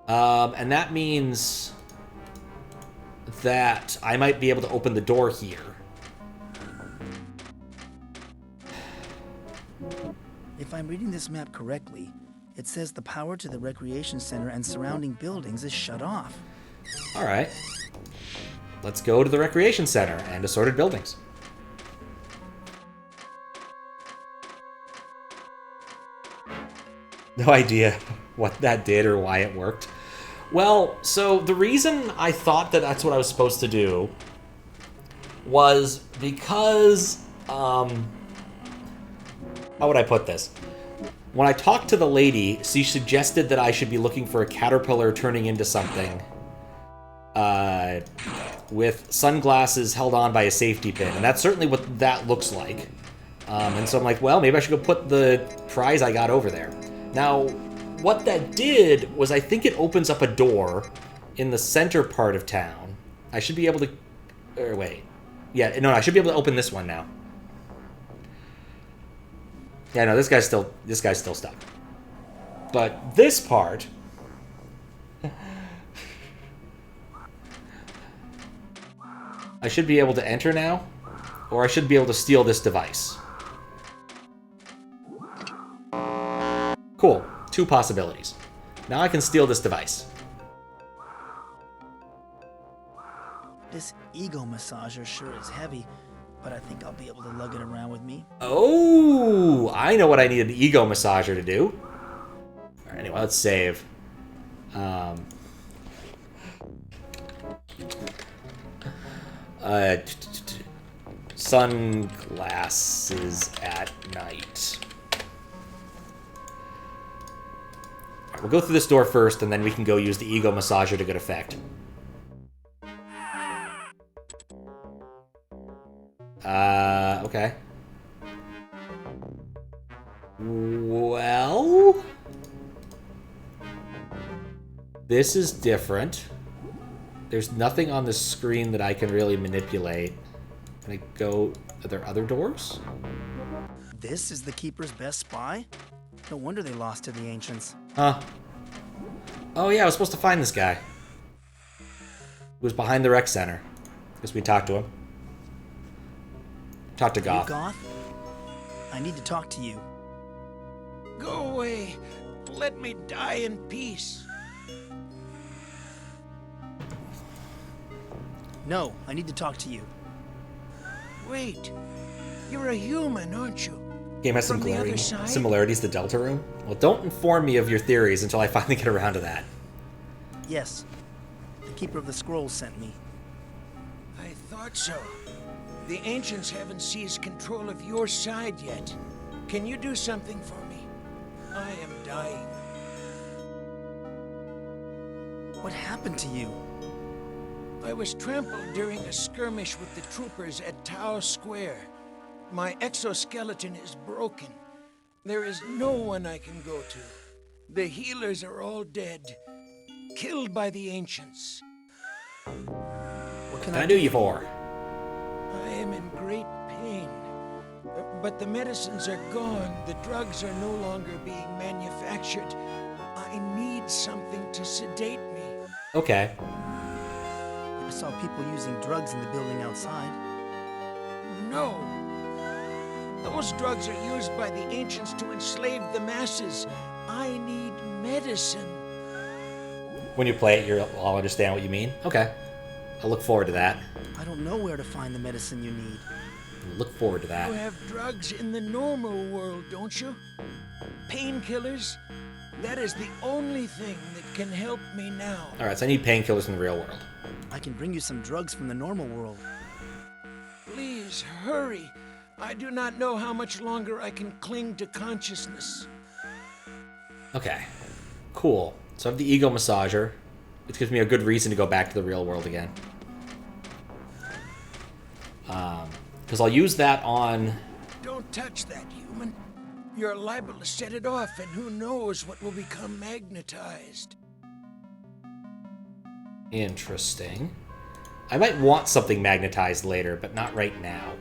And that means that I might be able to open the door here. If I'm reading this map correctly, it says the power to the recreation center and surrounding buildings is shut off. All right. Let's go to the recreation center and assorted buildings. No idea what that did or why it worked. Well, so the reason I thought that that's what I was supposed to do was because, how would I put this? When I talked to the lady, she suggested that I should be looking for a caterpillar turning into something with sunglasses held on by a safety pin, and that's certainly what that looks like. And so I'm like, well, maybe I should go put the prize I got over there. Now, what that did was I think it opens up a door in the center part of town. I should be able to... Or wait. Yeah, no, I should be able to open this one now. Yeah, no, this guy's still stuck. But this part... I should be able to enter now, or I should be able to steal this device. Cool. 2 possibilities. Now I can steal this device. This ego massager sure is heavy, but I think I'll be able to lug it around with me. Oh, I know what I need an ego massager to do. All right, anyway, let's save. Sunglasses at night. We'll go through this door first, and then we can go use the ego massager to good effect. Okay. Well... This is different. There's nothing on the screen that I can really manipulate. Can I go... Are there other doors? This is the Keeper's best spy? No wonder they lost to the Ancients. Huh. Oh yeah, I was supposed to find this guy. He was behind the rec center. Guess we talked to him. Talked to Goth. Goth? I need to talk to you. Go away. Let me die in peace. No, I need to talk to you. Wait. You're a human, aren't you? Game has some From the other glaring side? similarities to Delta Room. Well, don't inform me of your theories until I finally get around to that. Yes. The Keeper of the Scrolls sent me. I thought so. The Ancients haven't seized control of your side yet. Can you do something for me? I am dying. What happened to you? I was trampled during a skirmish with the troopers at Tau Square. My exoskeleton is broken. There is no one I can go to. The healers are all dead, killed by the Ancients. What can I do you for? I am in great pain. But the medicines are gone. The drugs are no longer being manufactured. I need something to sedate me. Okay. I saw people using drugs in the building outside. No. Those drugs are used by the Ancients to enslave the masses. I need medicine. When you play it, I'll understand what you mean. Okay. I look forward to that. I don't know where to find the medicine you need. Look forward to that. You have drugs in the normal world, don't you? Painkillers? That is the only thing that can help me now. Alright, so I need painkillers in the real world. I can bring you some drugs from the normal world. Please, hurry. I do not know how much longer I can cling to consciousness. Okay. Cool. So I have the ego massager. It gives me a good reason to go back to the real world again. Because I'll use that on... Don't touch that, human. You're liable to set it off, and who knows what will become magnetized. Interesting. I might want something magnetized later, but not right now.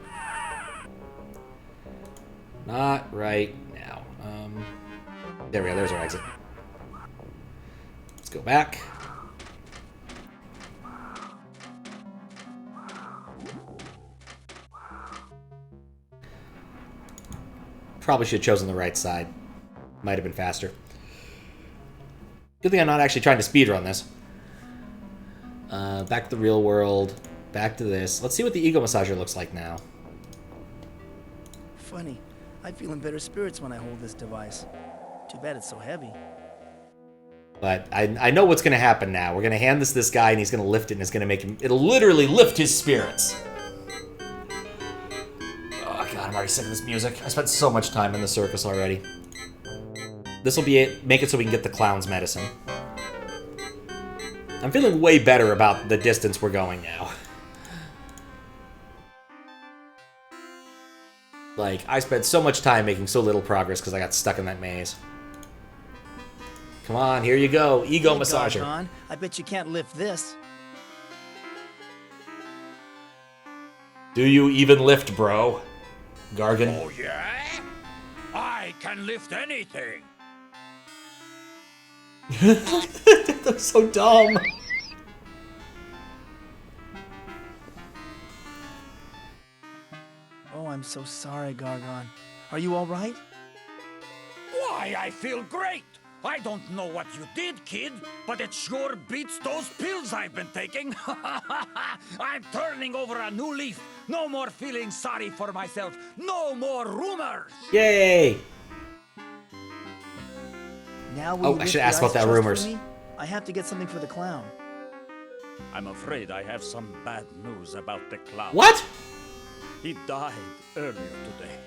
Not right now. There we go, there's our exit. Let's go back. Probably should have chosen the right side. Might have been faster. Good thing I'm not actually trying to speedrun this. Back to the real world. Back to this. Let's see what the ego massager looks like now. Funny. I feel in better spirits when I hold this device. Too bad it's so heavy. But I know what's going to happen now. We're going to hand this guy, and he's going to lift it, and it's going to make him... It'll literally lift his spirits. Oh, God, I'm already sick of this music. I spent so much time in the circus already. This will be it. Make it so we can get the clown's medicine. I'm feeling way better about the distance we're going now. Like, I spent so much time making so little progress because I got stuck in that maze. Come on, here you go. Ego massager. Gargon, I bet you can't lift this. Do you even lift, bro? Gargan. Oh, yeah? I can lift anything. That's so dumb. Oh, I'm so sorry, Gargon. Are you all right? Why, I feel great. I don't know what you did, kid, but it sure beats those pills I've been taking. I'm turning over a new leaf. No more feeling sorry for myself. No more rumors. Yay! Now Oh, I should ask about that rumors. I have to get something for the clown. I'm afraid I have some bad news about the clown. What? He died earlier today.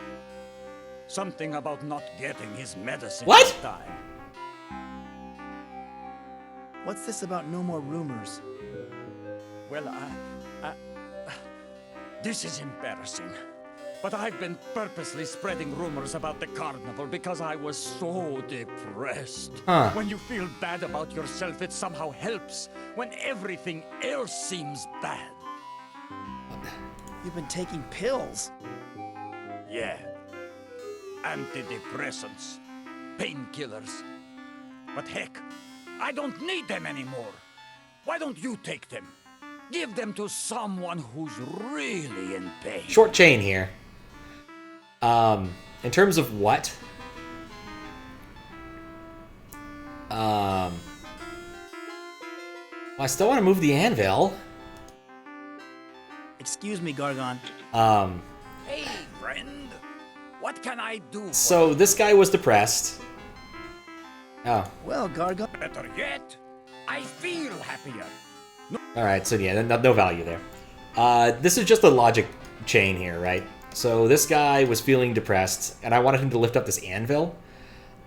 Something about not getting his medicine What? in time. What's this about no more rumors? Well, this is embarrassing. But I've been purposely spreading rumors about the carnival because I was so depressed. Huh. When you feel bad about yourself, it somehow helps. When everything else seems bad. You've been taking pills. Yeah. Antidepressants. Painkillers. But heck, I don't need them anymore. Why don't you take them? Give them to someone who's really in pain. Short chain here. In terms of what? Well, I still want to move the anvil. Excuse me, Gargon. Hey, friend. What can I do? So this guy was depressed. Oh. Well, Gargon. Better yet, I feel happier. Alright, so yeah, no value there. This is just a logic chain here, right? So this guy was feeling depressed, and I wanted him to lift up this anvil.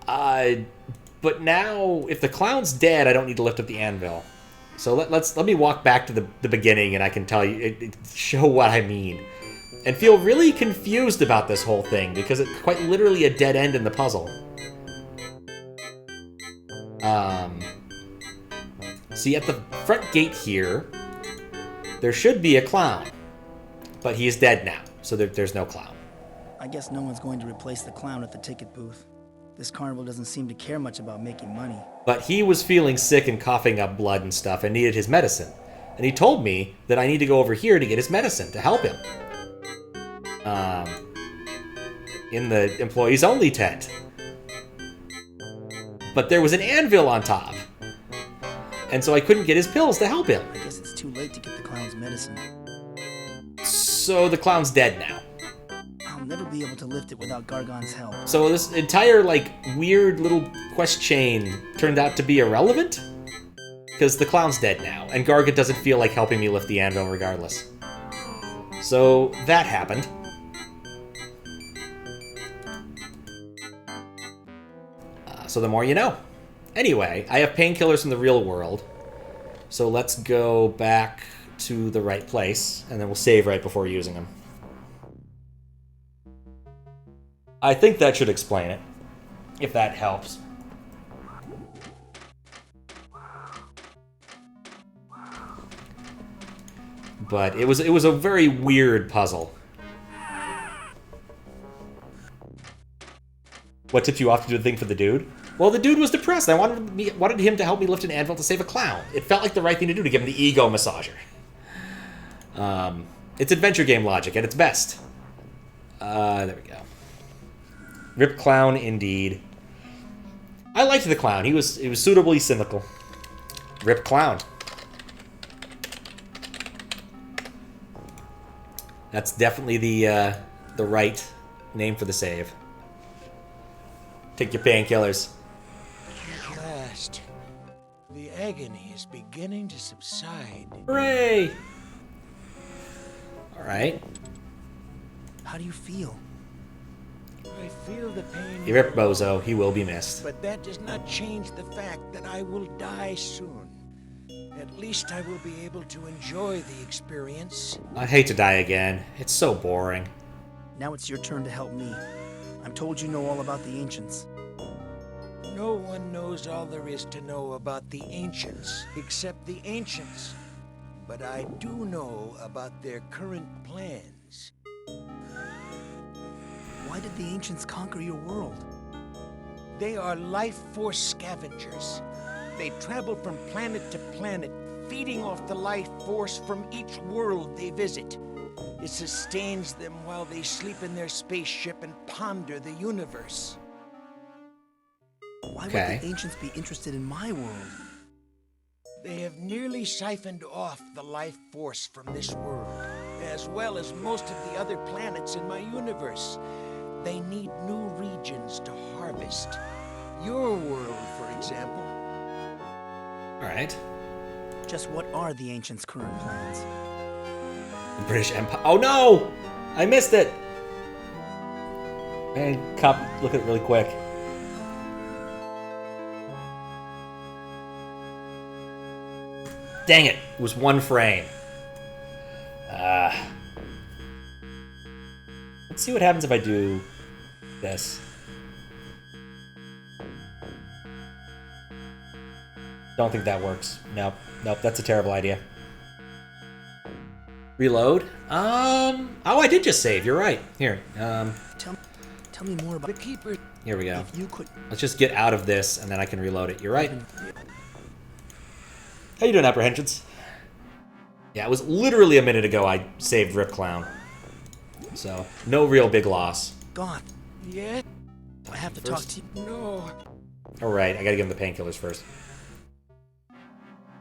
But now, if the clown's dead, I don't need to lift up the anvil. So let me walk back to the beginning, and I can tell you, show what I mean. And feel really confused about this whole thing, because it's quite literally a dead end in the puzzle. See, at the front gate here, there should be a clown. But he is dead now, so there's no clown. I guess no one's going to replace the clown at the ticket booth. This carnival doesn't seem to care much about making money. But he was feeling sick and coughing up blood and stuff and needed his medicine. And he told me that I need to go over here to get his medicine to help him. In the employees only tent. But there was an anvil on top. And so I couldn't get his pills to help him. I guess it's too late to get the clown's medicine. So the clown's dead now. I'll never be able to lift it without Gargon's help. So this entire, like, weird little quest chain turned out to be irrelevant? Because the clown's dead now, and Gargon doesn't feel like helping me lift the anvil regardless. So that happened. So the more you know. Anyway, I have painkillers from the real world. So let's go back to the right place, and then we'll save right before using them. I think that should explain it, if that helps. But it was a very weird puzzle. What tipped you off to do the thing for the dude? Well, the dude was depressed. I wanted him to help me lift an anvil to save a clown. It felt like the right thing to do to give him the ego massager. It's adventure game logic at its best. There we go. Rip clown indeed. I liked the clown. He was suitably cynical. Rip clown. That's definitely the right name for the save. Take your painkillers. At last, the agony is beginning to subside. Hooray! All right. How do you feel? I feel the pain. He ripped Bozo. He will be missed. But that does not change the fact that I will die soon. At least I will be able to enjoy the experience. I'd hate to die again. It's so boring. Now it's your turn to help me. I'm told you know all about the ancients. No one knows all there is to know about the ancients, except the ancients. But I do know about their current plans. Why did the ancients conquer your world? They are life force scavengers. They travel from planet to planet, feeding off the life force from each world they visit. It sustains them while they sleep in their spaceship and ponder the universe. Why would the ancients be interested in my world? They have nearly siphoned off the life force from this world, as well as most of the other planets in my universe. They need new regions to harvest. Your world, for example. All right. Just what are the ancients' current plans? The British Empire. Oh no! I missed it! Man, cop, look at it really quick. Dang it! It was one frame. Let's see what happens if I do this. Don't think that works. Nope. Nope, that's a terrible idea. Reload. Oh, I did just save. You're right. Here. Tell me more about the keeper. Here we go. If you could... Let's just get out of this, and then I can reload it. You're right. How you doing, apprehensions? Yeah, it was literally a minute ago I saved Rip Clown. So, no real big loss. God. Yeah? I have to talk to you. No. Alright, I gotta give him the painkillers first.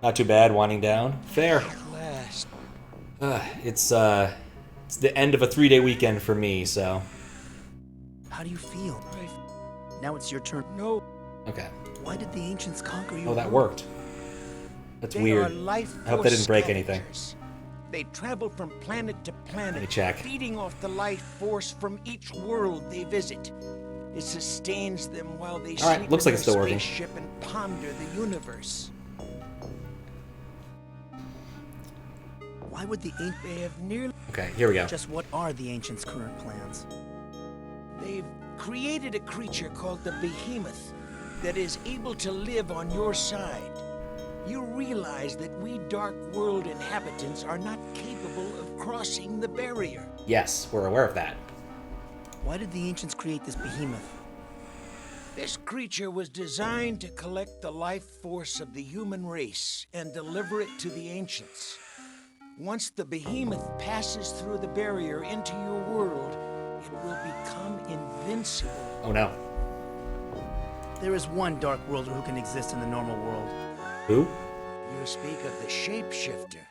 Not too bad, winding down. Fair. Last. It's the end of a 3-day weekend for me, so... How do you feel? Now it's your turn. No. Okay. Why did the ancients conquer you? Oh, that worked. That's weird. I hope that didn't break anything. They travel from planet to planet, Let me check. feeding off the life force from each world they visit. It sustains them while they sleep looks in like it's still their working. spaceship and ponder the universe. Why would the ancients... They have nearly... Okay, here we go. Just what are the ancients' current plans? They've created a creature called the Behemoth that is able to live on your side. You realize that we Dark World inhabitants are not capable of crossing the barrier. Yes, we're aware of that. Why did the ancients create this behemoth? This creature was designed to collect the life force of the human race and deliver it to the ancients. Once the behemoth passes through the barrier into your world, it will become invincible. Oh no. There is one Dark Worlder who can exist in the normal world. Who? You speak of the Shapeshifter.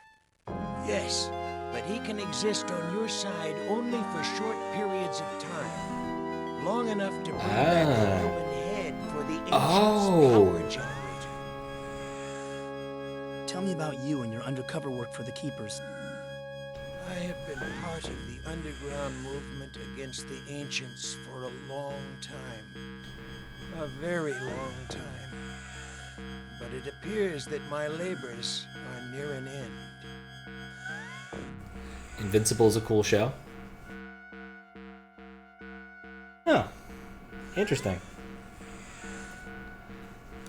Yes, but he can exist on your side only for short periods of time. Long enough to bring back the human head for the ancient's power generator. Tell me about you and your undercover work for the Keepers. I have been part of the underground movement against the ancients for a long time. A very long time. But it appears that my labors are near an end. Invincible is a cool show. Oh, interesting.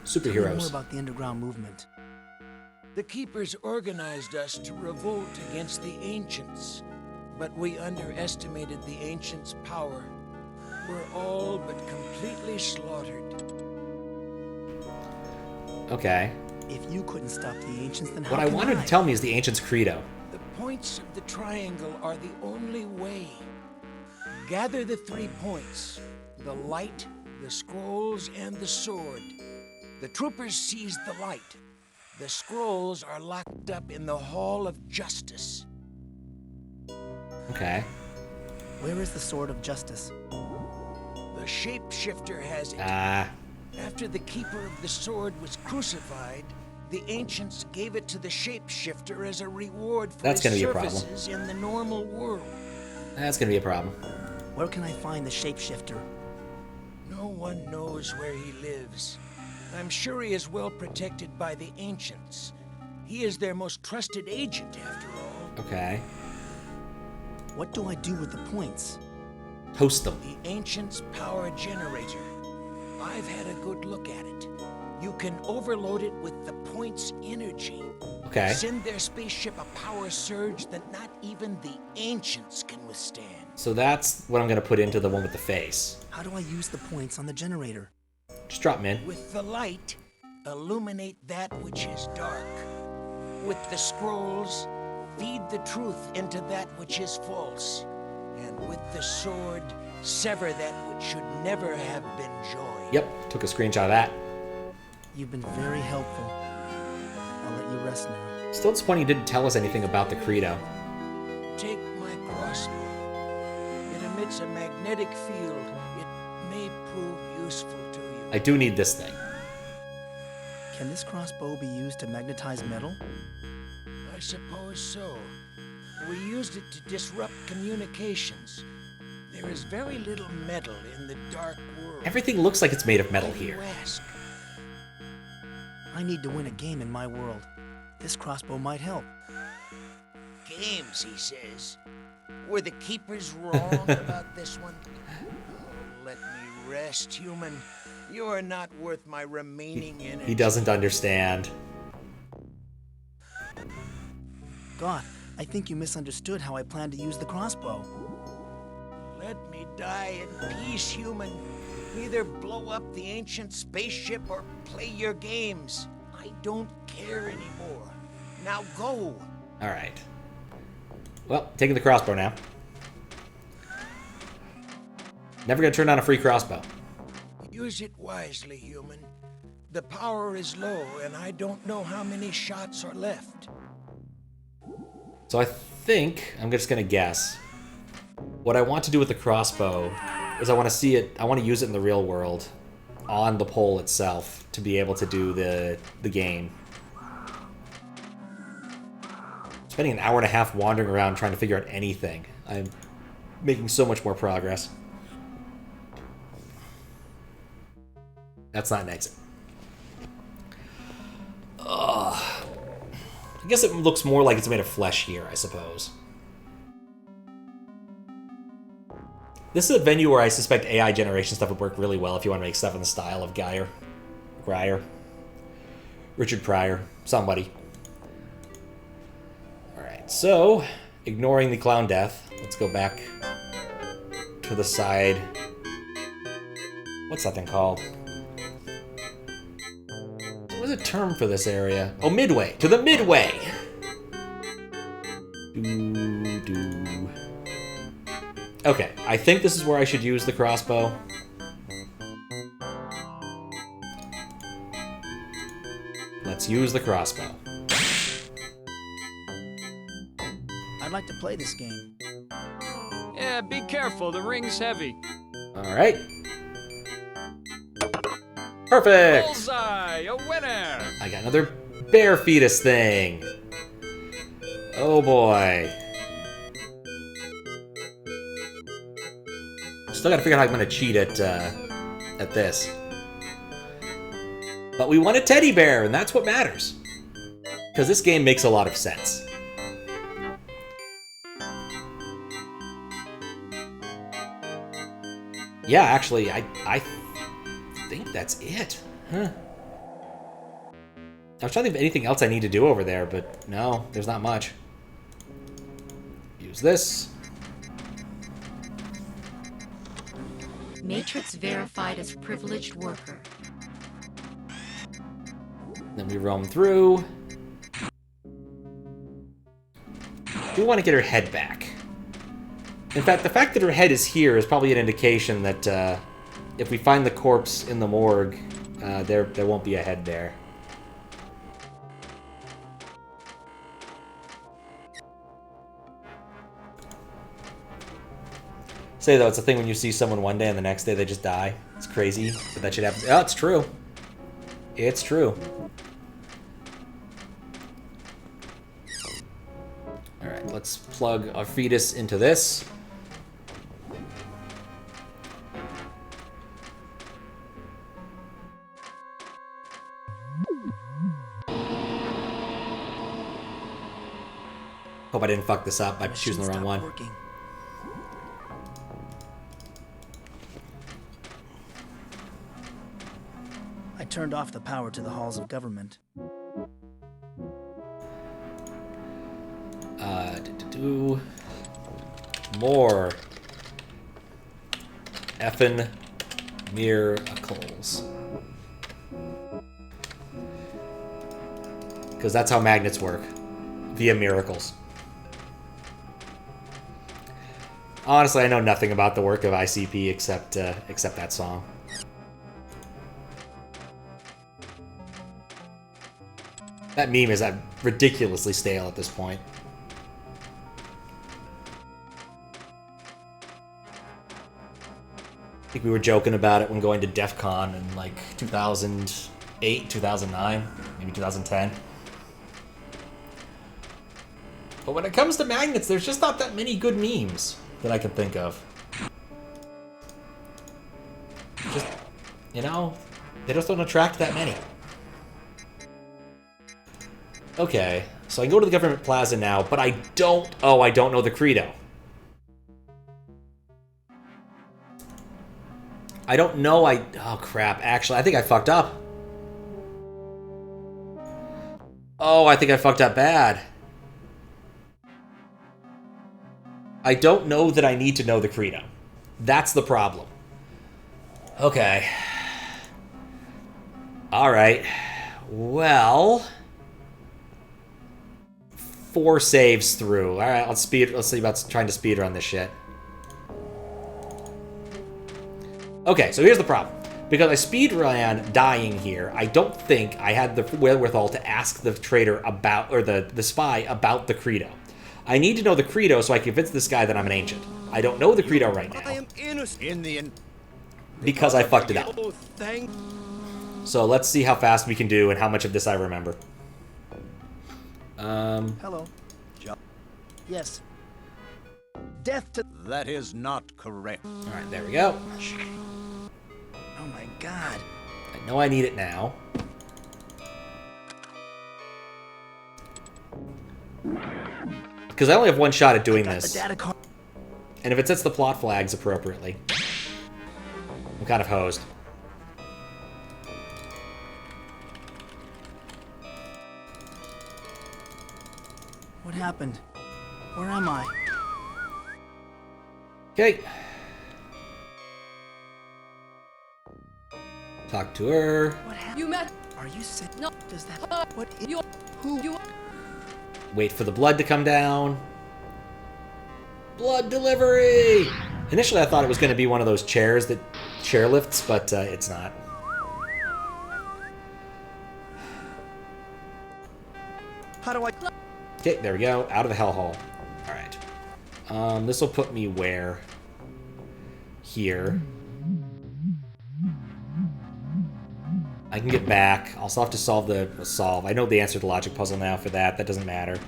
Tell me Superheroes. more about the underground movement. The Keepers organized us to revolt against the ancients, but we underestimated the ancients' power. We're all but completely slaughtered. Okay. If you couldn't stop the ancients, then how What I can wanted to tell me is the Ancient's Credo. The points of the triangle are the only way. Gather the 3 points: the light, the scrolls, and the sword. The troopers seized the light. The scrolls are locked up in the Hall of Justice. Okay. Where is the Sword of Justice? The shapeshifter has it. Ah. After the keeper of the sword was crucified, the ancients gave it to the shapeshifter as a reward for That's his gonna be a problem. services in the normal world. That's gonna be a problem. Where can I find the shapeshifter? No one knows where he lives. I'm sure he is well protected by the ancients. He is their most trusted agent, after all. Okay. What do I do with the points? Host them. The ancients' power generator. I've had a good look at it. You can overload it with the points' energy. Okay. Send their spaceship a power surge that not even the ancients can withstand. So that's what I'm gonna put into the one with the face. How do I use the points on the generator? Just drop them in. With the light, illuminate that which is dark. With the scrolls, feed the truth into that which is false. And with the sword, sever that which should never have been joined. Yep, took a screenshot of that. You've been very helpful. I'll let you rest now. Still disappointed you didn't tell us anything about the Credo. Take my crossbow. It emits a magnetic field. It may prove useful to you. I do need this thing. Can this crossbow be used to magnetize metal? I suppose so. We used it to disrupt communications. There is very little metal in the dark world. Everything looks like it's made of metal Why do you here. ask? I need to win a game in my world. This crossbow might help. Games, he says. Were the keepers wrong about this one? Let me rest, human. You are not worth my remaining energy. He doesn't understand. Goth, I think you misunderstood how I plan to use the crossbow. Let me die in peace, human. Either blow up the ancient spaceship or play your games. I don't care anymore. Now go. All right. Well, taking the crossbow now. Never gonna turn down a free crossbow. Use it wisely, human. The power is low, and I don't know how many shots are left. So I think, I'm just gonna guess, what I want to do with the crossbow is I want to see it, I want to use it in the real world, on the pole itself, to be able to do the game. Spending an hour and a half wandering around trying to figure out anything. I'm making so much more progress. That's not an exit. Ugh. I guess it looks more like it's made of flesh here, I suppose. This is a venue where I suspect AI generation stuff would work really well if you want to make stuff in the style of Grier. Richard Pryor. Somebody. Alright, so, ignoring the clown death, let's go back to the side. What's that thing called? What is a term for this area? Oh, Midway. To the Midway! Okay, I think this is where I should use the crossbow. Let's use the crossbow. I'd like to play this game. Yeah, be careful, the ring's heavy. Alright. Perfect! Bullseye, a winner! I got another bear fetus thing. Oh boy. Still gotta figure out how I'm gonna cheat at this. But we won a teddy bear, and that's what matters. Because this game makes a lot of sense. Yeah, actually, I think that's it. Huh. I was trying to think of anything else I need to do over there, but no, there's not much. Use this. Matrix verified as privileged worker. Then we roam through. We want to get her head back. In fact, the fact that her head is here is probably an indication that if we find the corpse in the morgue, there won't be a head there. Say though, it's a thing when you see someone one day and the next day they just die. It's crazy, but that shit happens. Oh, it's true. It's true. Alright, let's plug our fetus into this. Hope I didn't fuck this up by choosing the wrong one. Working. I turned off the power to the halls of government. More EFFIN miracles. Because that's how magnets work. Via miracles. Honestly, I know nothing about the work of ICP except that song. That meme is ridiculously stale at this point. I think we were joking about it when going to DEF CON in like 2008, 2009, maybe 2010. But when it comes to magnets, there's just not that many good memes that I can think of. Just, you know, they just don't attract that many. Okay, so I can go to the government plaza now, but I don't know the credo. I don't know, oh crap, actually, I think I fucked up. Oh, I think I fucked up bad. I don't know that I need to know the credo. That's the problem. Okay. Alright. Well... 4 saves through. Alright, let's see about trying to speedrun this shit. Okay, so here's the problem. Because I speedran dying here, I don't think I had the wherewithal to ask the traitor about, or the spy about the credo. I need to know the credo so I can convince this guy that I'm an ancient. I don't know the credo right now. I am innocent. Because I fucked it up. So let's see how fast we can do and how much of this I remember. Hello. Yes. Death to... That is not correct. Alright, there we go. Oh my god. I know I need it now. Because I only have one shot at doing this. And if it sets the plot flags appropriately, I'm kind of hosed. What happened? Where am I? Okay. Talk to her. What happened? You met. Are you sick? No. Does that... What is... Who? Wait for the blood to come down. Blood delivery! Initially, I thought it was going to be one of those chairs that chairlifts, but it's not. How do I... Okay, there we go. Out of the hellhole. Alright. This will put me where? Here. I can get back. I'll also have to solve the solve. I know the answer to the logic puzzle now for that. That doesn't matter.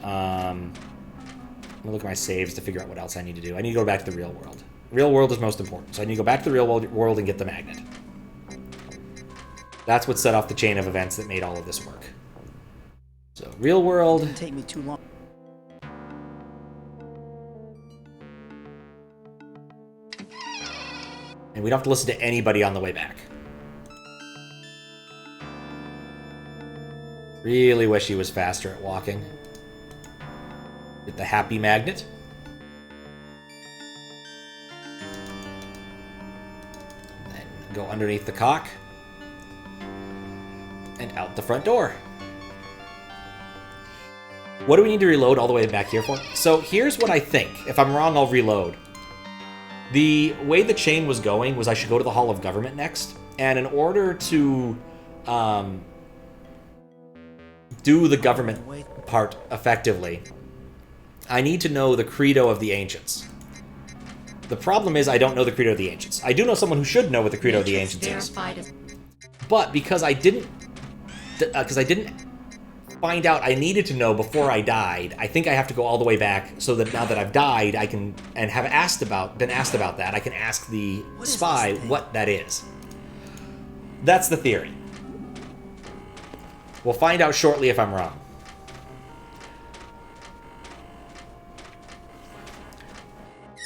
I'm gonna look at my saves to figure out what else I need to do. I need to go back to the real world. Real world is most important. So I need to go back to the real world and get the magnet. That's what set off the chain of events that made all of this work. So, real world. It didn't take me too long. And we don't have to listen to anybody on the way back. Really wish he was faster at walking. Get the happy magnet. And then go underneath the cock. And and out the front door. What do we need to reload all the way back here for? So here's what I think. If I'm wrong, I'll reload. The way the chain was going was I should go to the Hall of Government next. And in order to do the government part effectively, I need to know the credo of the ancients. The problem is I don't know the credo of the ancients. I do know someone who should know what the credo of the ancients is. But because I didn't find out I needed to know before I died, I think I have to go all the way back so that now that I've died, I can, and have been asked about that, I can ask the spy what that is. That's the theory. We'll find out shortly if I'm wrong.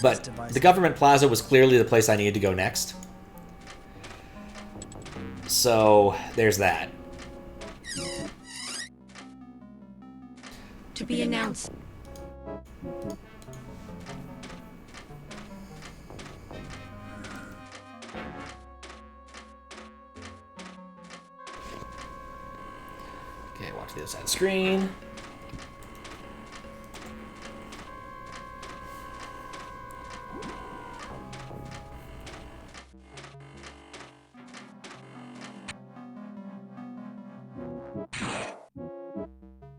But the government plaza was clearly the place I needed to go next. So there's that. To be announced. Okay, watch the other side of the screen.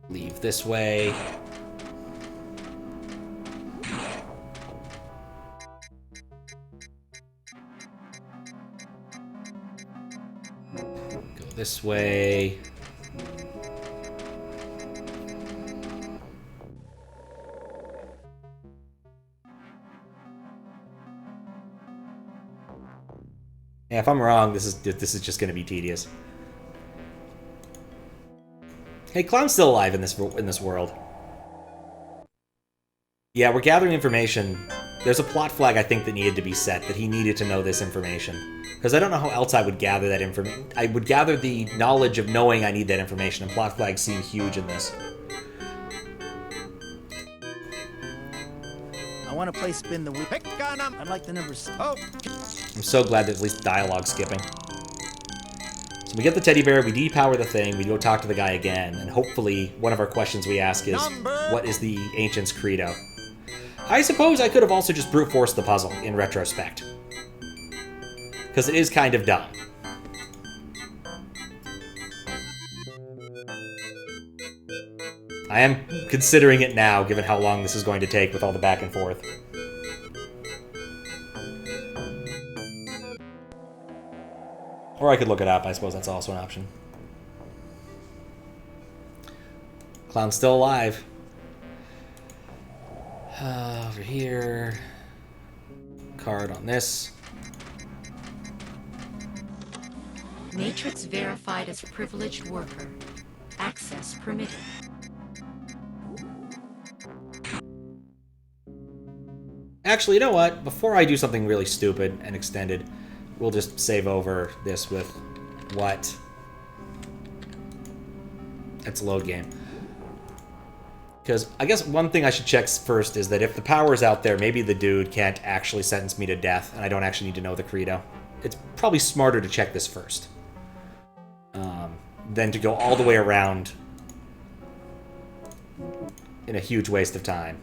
Leave this way. Go this way. Yeah, if I'm wrong, this is just going to be tedious. Hey, Clown's still alive in this world. Yeah, we're gathering information. There's a plot flag I think that needed to be set, that he needed to know this information. Because I don't know how else I would gather that information. I would gather the knowledge of knowing I need that information, and plot flags seem huge in this. I want to play spin the wheel. I'd like the numbers. Oh. I'm so glad that at least dialogue skipping. So we get the teddy bear, we depower the thing, we go talk to the guy again, and hopefully one of our questions we ask is, what is the ancient's credo? I suppose I could have also just brute forced the puzzle in retrospect. Because it is kind of dumb. I am considering it now, given how long this is going to take with all the back and forth. Or I could look it up, I suppose that's also an option. Clown's still alive. Over here. Card on this. Matrix verified as privileged worker. Access permitted. Actually, you know what? Before I do something really stupid and extended, we'll just save over this with what? It's a load game. Because I guess one thing I should check first is that if the power's out there, maybe the dude can't actually sentence me to death, and I don't actually need to know the credo. It's probably smarter to check this first. Than to go all the way around in a huge waste of time.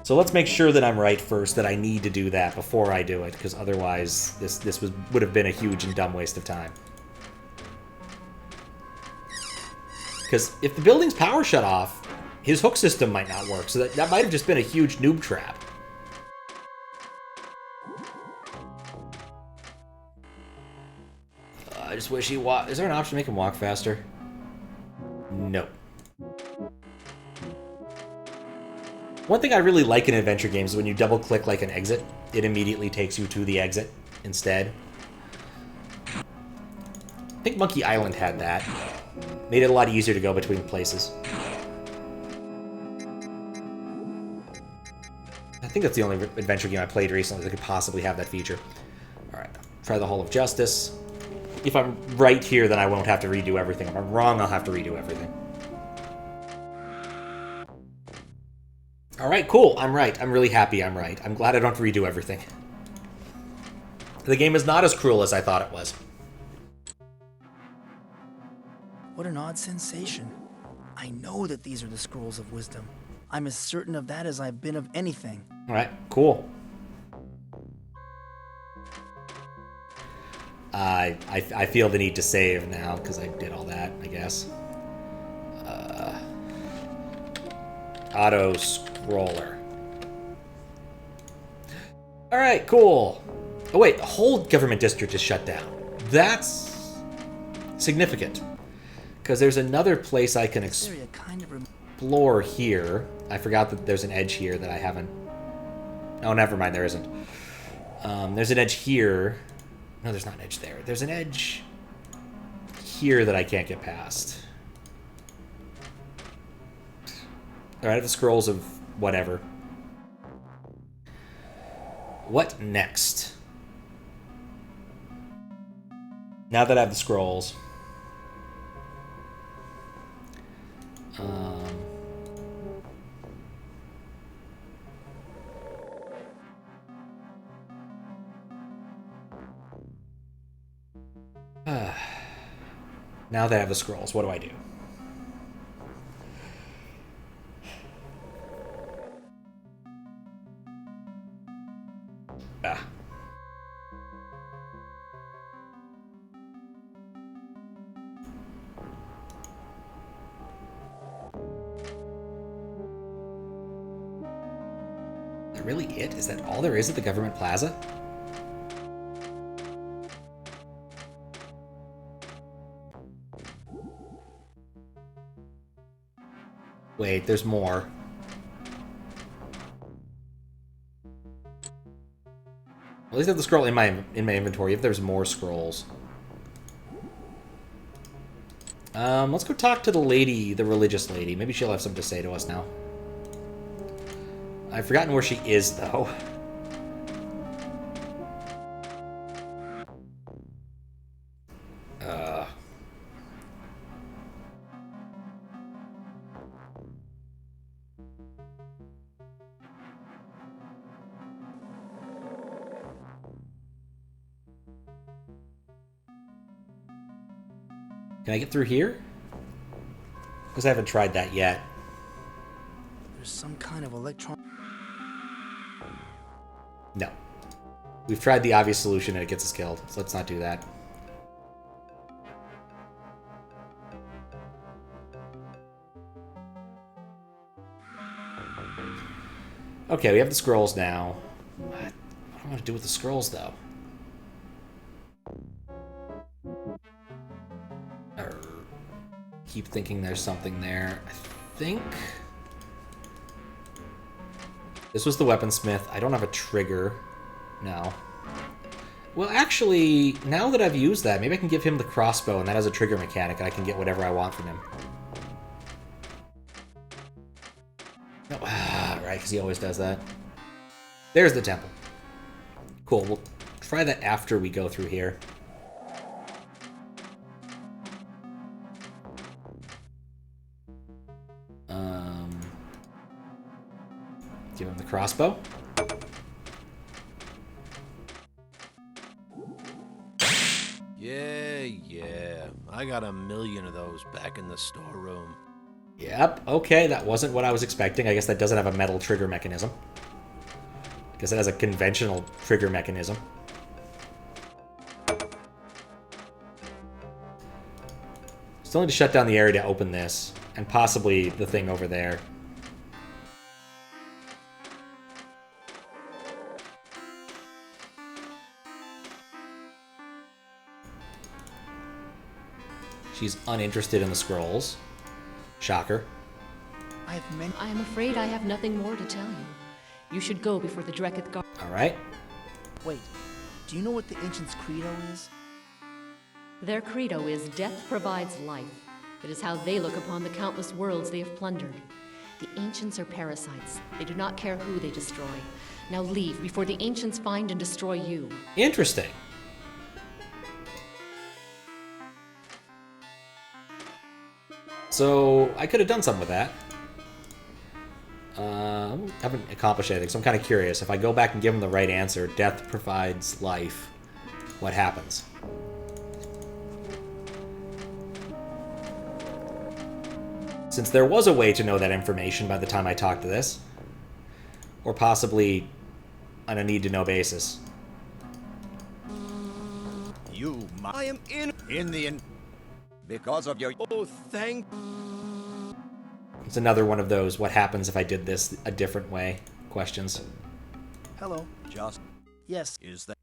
So let's make sure that I'm right first, that I need to do that before I do it, because otherwise this would have been a huge and dumb waste of time. Because if the building's power shut off, his hook system might not work, so that might have just been a huge noob trap. I just wish he walked. Is there an option to make him walk faster? No. One thing I really like in adventure games is when you double-click like an exit, it immediately takes you to the exit instead. I think Monkey Island had that. Made it a lot easier to go between places. I think that's the only adventure game I played recently that could possibly have that feature. Alright, try the Hall of Justice. If I'm right here, then I won't have to redo everything. If I'm wrong, I'll have to redo everything. Alright, cool. I'm right. I'm really happy I'm right. I'm glad I don't have to redo everything. The game is not as cruel as I thought it was. What an odd sensation. I know that these are the scrolls of wisdom. I'm as certain of that as I've been of anything. All right, cool. I feel the need to save now because I did all that, I guess. Auto-scroller. All right, cool. Oh wait, the whole government district is shut down. That's significant because there's another place I can explore here. I forgot that there's an edge here that I haven't. Oh, never mind, there isn't. There's an edge here. No, there's not an edge there. There's an edge here that I can't get past. All right, I have the scrolls of whatever. What next? Now that I have the scrolls. Now that I have the scrolls, what do I do? Is that really it? Is that all there is at the government plaza? Wait, there's more. At least I have the scroll in my inventory if there's more scrolls. Let's go talk to the lady, the religious lady. Maybe she'll have something to say to us now. I've forgotten where she is, though. Can I get through here? Because I haven't tried that yet. There's some kind of electron... No. We've tried the obvious solution and it gets us killed, so let's not do that. Okay, we have the scrolls now. What do I want to do with the scrolls, though? Keep thinking there's something there. I think this was the weaponsmith. I don't have a trigger. No. Well, actually, now that I've used that, maybe I can give him the crossbow, and that has a trigger mechanic, and I can get whatever I want from him. No, right, because he always does that. There's the temple. Cool, we'll try that after we go through here. Give him the crossbow. Yeah. I got 1 million of those back in the storeroom. Yep, okay, that wasn't what I was expecting. I guess that doesn't have a metal trigger mechanism. I guess it has a conventional trigger mechanism. Still need to shut down the area to open this, and possibly the thing over there. She's uninterested in the scrolls. Shocker. I am afraid I have nothing more to tell you. You should go before the Dreketh guard. All right. Wait, do you know what the Ancients' credo is? Their credo is death provides life. It is how they look upon the countless worlds they have plundered. The Ancients are parasites. They do not care who they destroy. Now leave before the Ancients find and destroy you. Interesting. So, I could have done something with that. Haven't accomplished anything, so I'm kind of curious. If I go back and give him the right answer, death provides life, what happens? since there was a way to know that information by the time I talked to this. Or possibly on a need-to-know basis. I am because of your... Oh, thank... It's another one of those, what happens if I did this a different way questions. Hello. Just... Yes. Is that...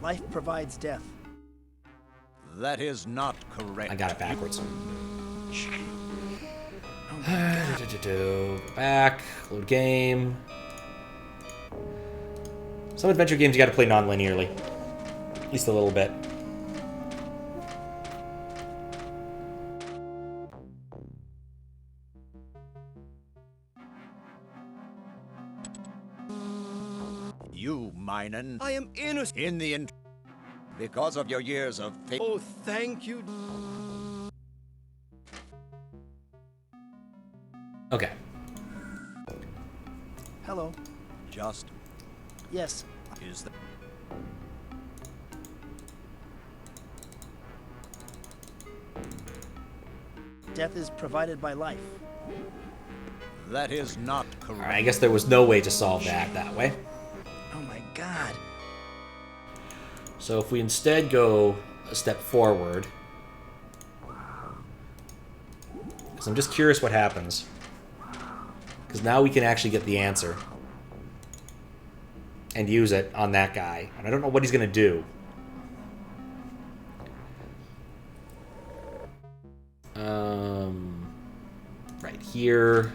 Life provides death. That is not correct. I got it backwards. Oh back, load game. Some adventure games you gotta play non-linearly. At least a little bit. You, Minen. I am innocent. In the because of your years of faith. Oh, thank you. Okay. Hello. Just. Yes. Is that... Death is provided by life. That is not correct. Alright, I guess there was no way to solve that way. Oh my god. So if we instead go a step forward, because I'm just curious what happens. Because now we can actually get the answer. And use it on that guy. And I don't know what he's going to do. Right here.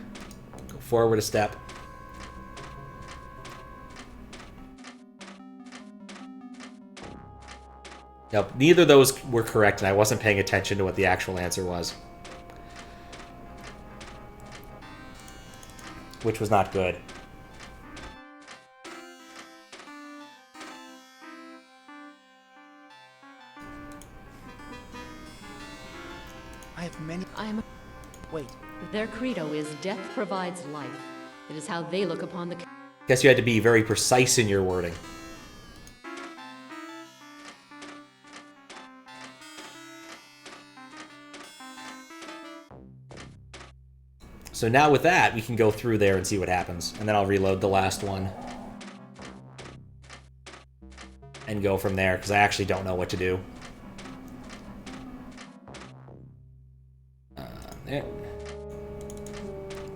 Go forward a step. Nope, neither of those were correct, and I wasn't paying attention to what the actual answer was. Which was not good. I have many... Wait. Their credo is death provides life. It is how they look upon the... Guess you had to be very precise in your wording. So now with that, we can go through there and see what happens. And then I'll reload the last one. And go from there, because I actually don't know what to do. There.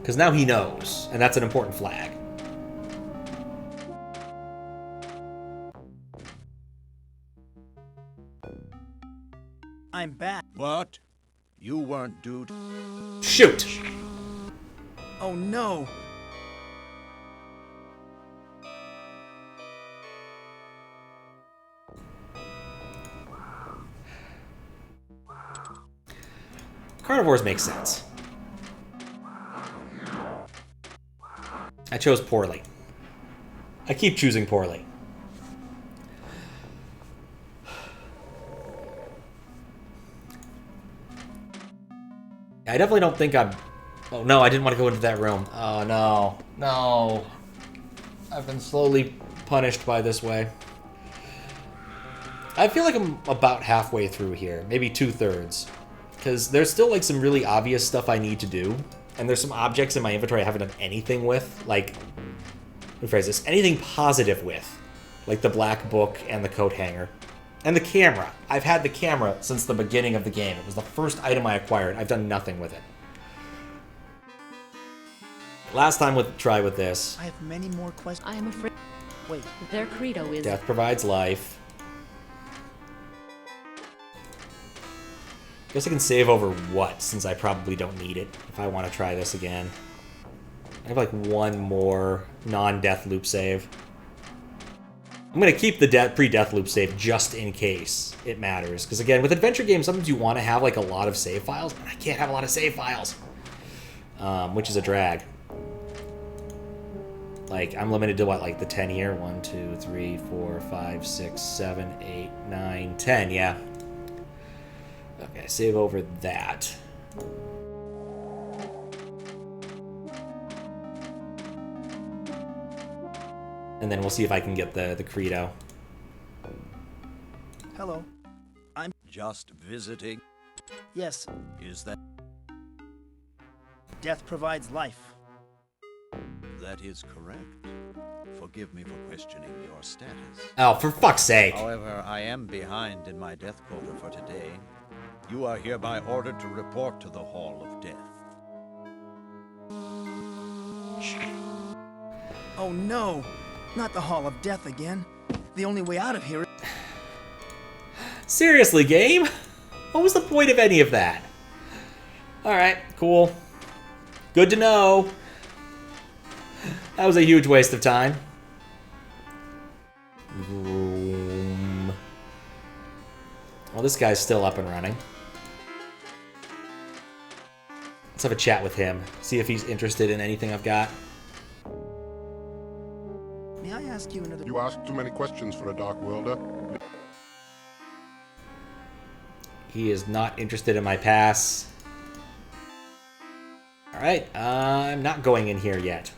Because now he knows, and that's an important flag. I'm back. What? You weren't due to... Shoot! Oh no! Carnivores make sense. I chose poorly. I keep choosing poorly. I definitely don't think I'm... Oh no, I didn't want to go into that room. Oh no. No. I've been slowly punished by this way. I feel like I'm about halfway through here. Maybe 2/3. Because there's still like some really obvious stuff I need to do. And there's some objects in my inventory I haven't done anything with. Like, let me phrase this. Anything positive with. Like the black book and the coat hanger. And the camera. I've had the camera since the beginning of the game. It was the first item I acquired. I've done nothing with it. Last time with try with this. I have many more questions. I am afraid. Wait. Their credo is... Death provides life. Guess I can save over what, since I probably don't need it if I want to try this again. I have like one more non-death loop save. I'm going to keep the pre-death loop save just in case it matters. Because again, with adventure games, sometimes you want to have like a lot of save files, and I can't have a lot of save files. Which is a drag. Like, I'm limited to what, like the 10 here? 1, 2, 3, 4, 5, 6, 7, 8, 9, 10, yeah. Okay, save over that. And then we'll see if I can get the credo. Hello. I'm just visiting. Yes. Is that... death provides life. That is correct. Forgive me for questioning your status. Oh, for fuck's sake. However, I am behind in my death quota for today. You are hereby ordered to report to the Hall of Death. Oh no! Not the Hall of Death again. The only way out of here is... Seriously, game? What was the point of any of that? Alright, cool. Good to know. That was a huge waste of time. Well, this guy's still up and running. Let's have a chat with him. See if he's interested in anything I've got. May I ask you another... You ask too many questions for a Dark Worlder. He is not interested in my pass. Alright, I'm not going in here yet.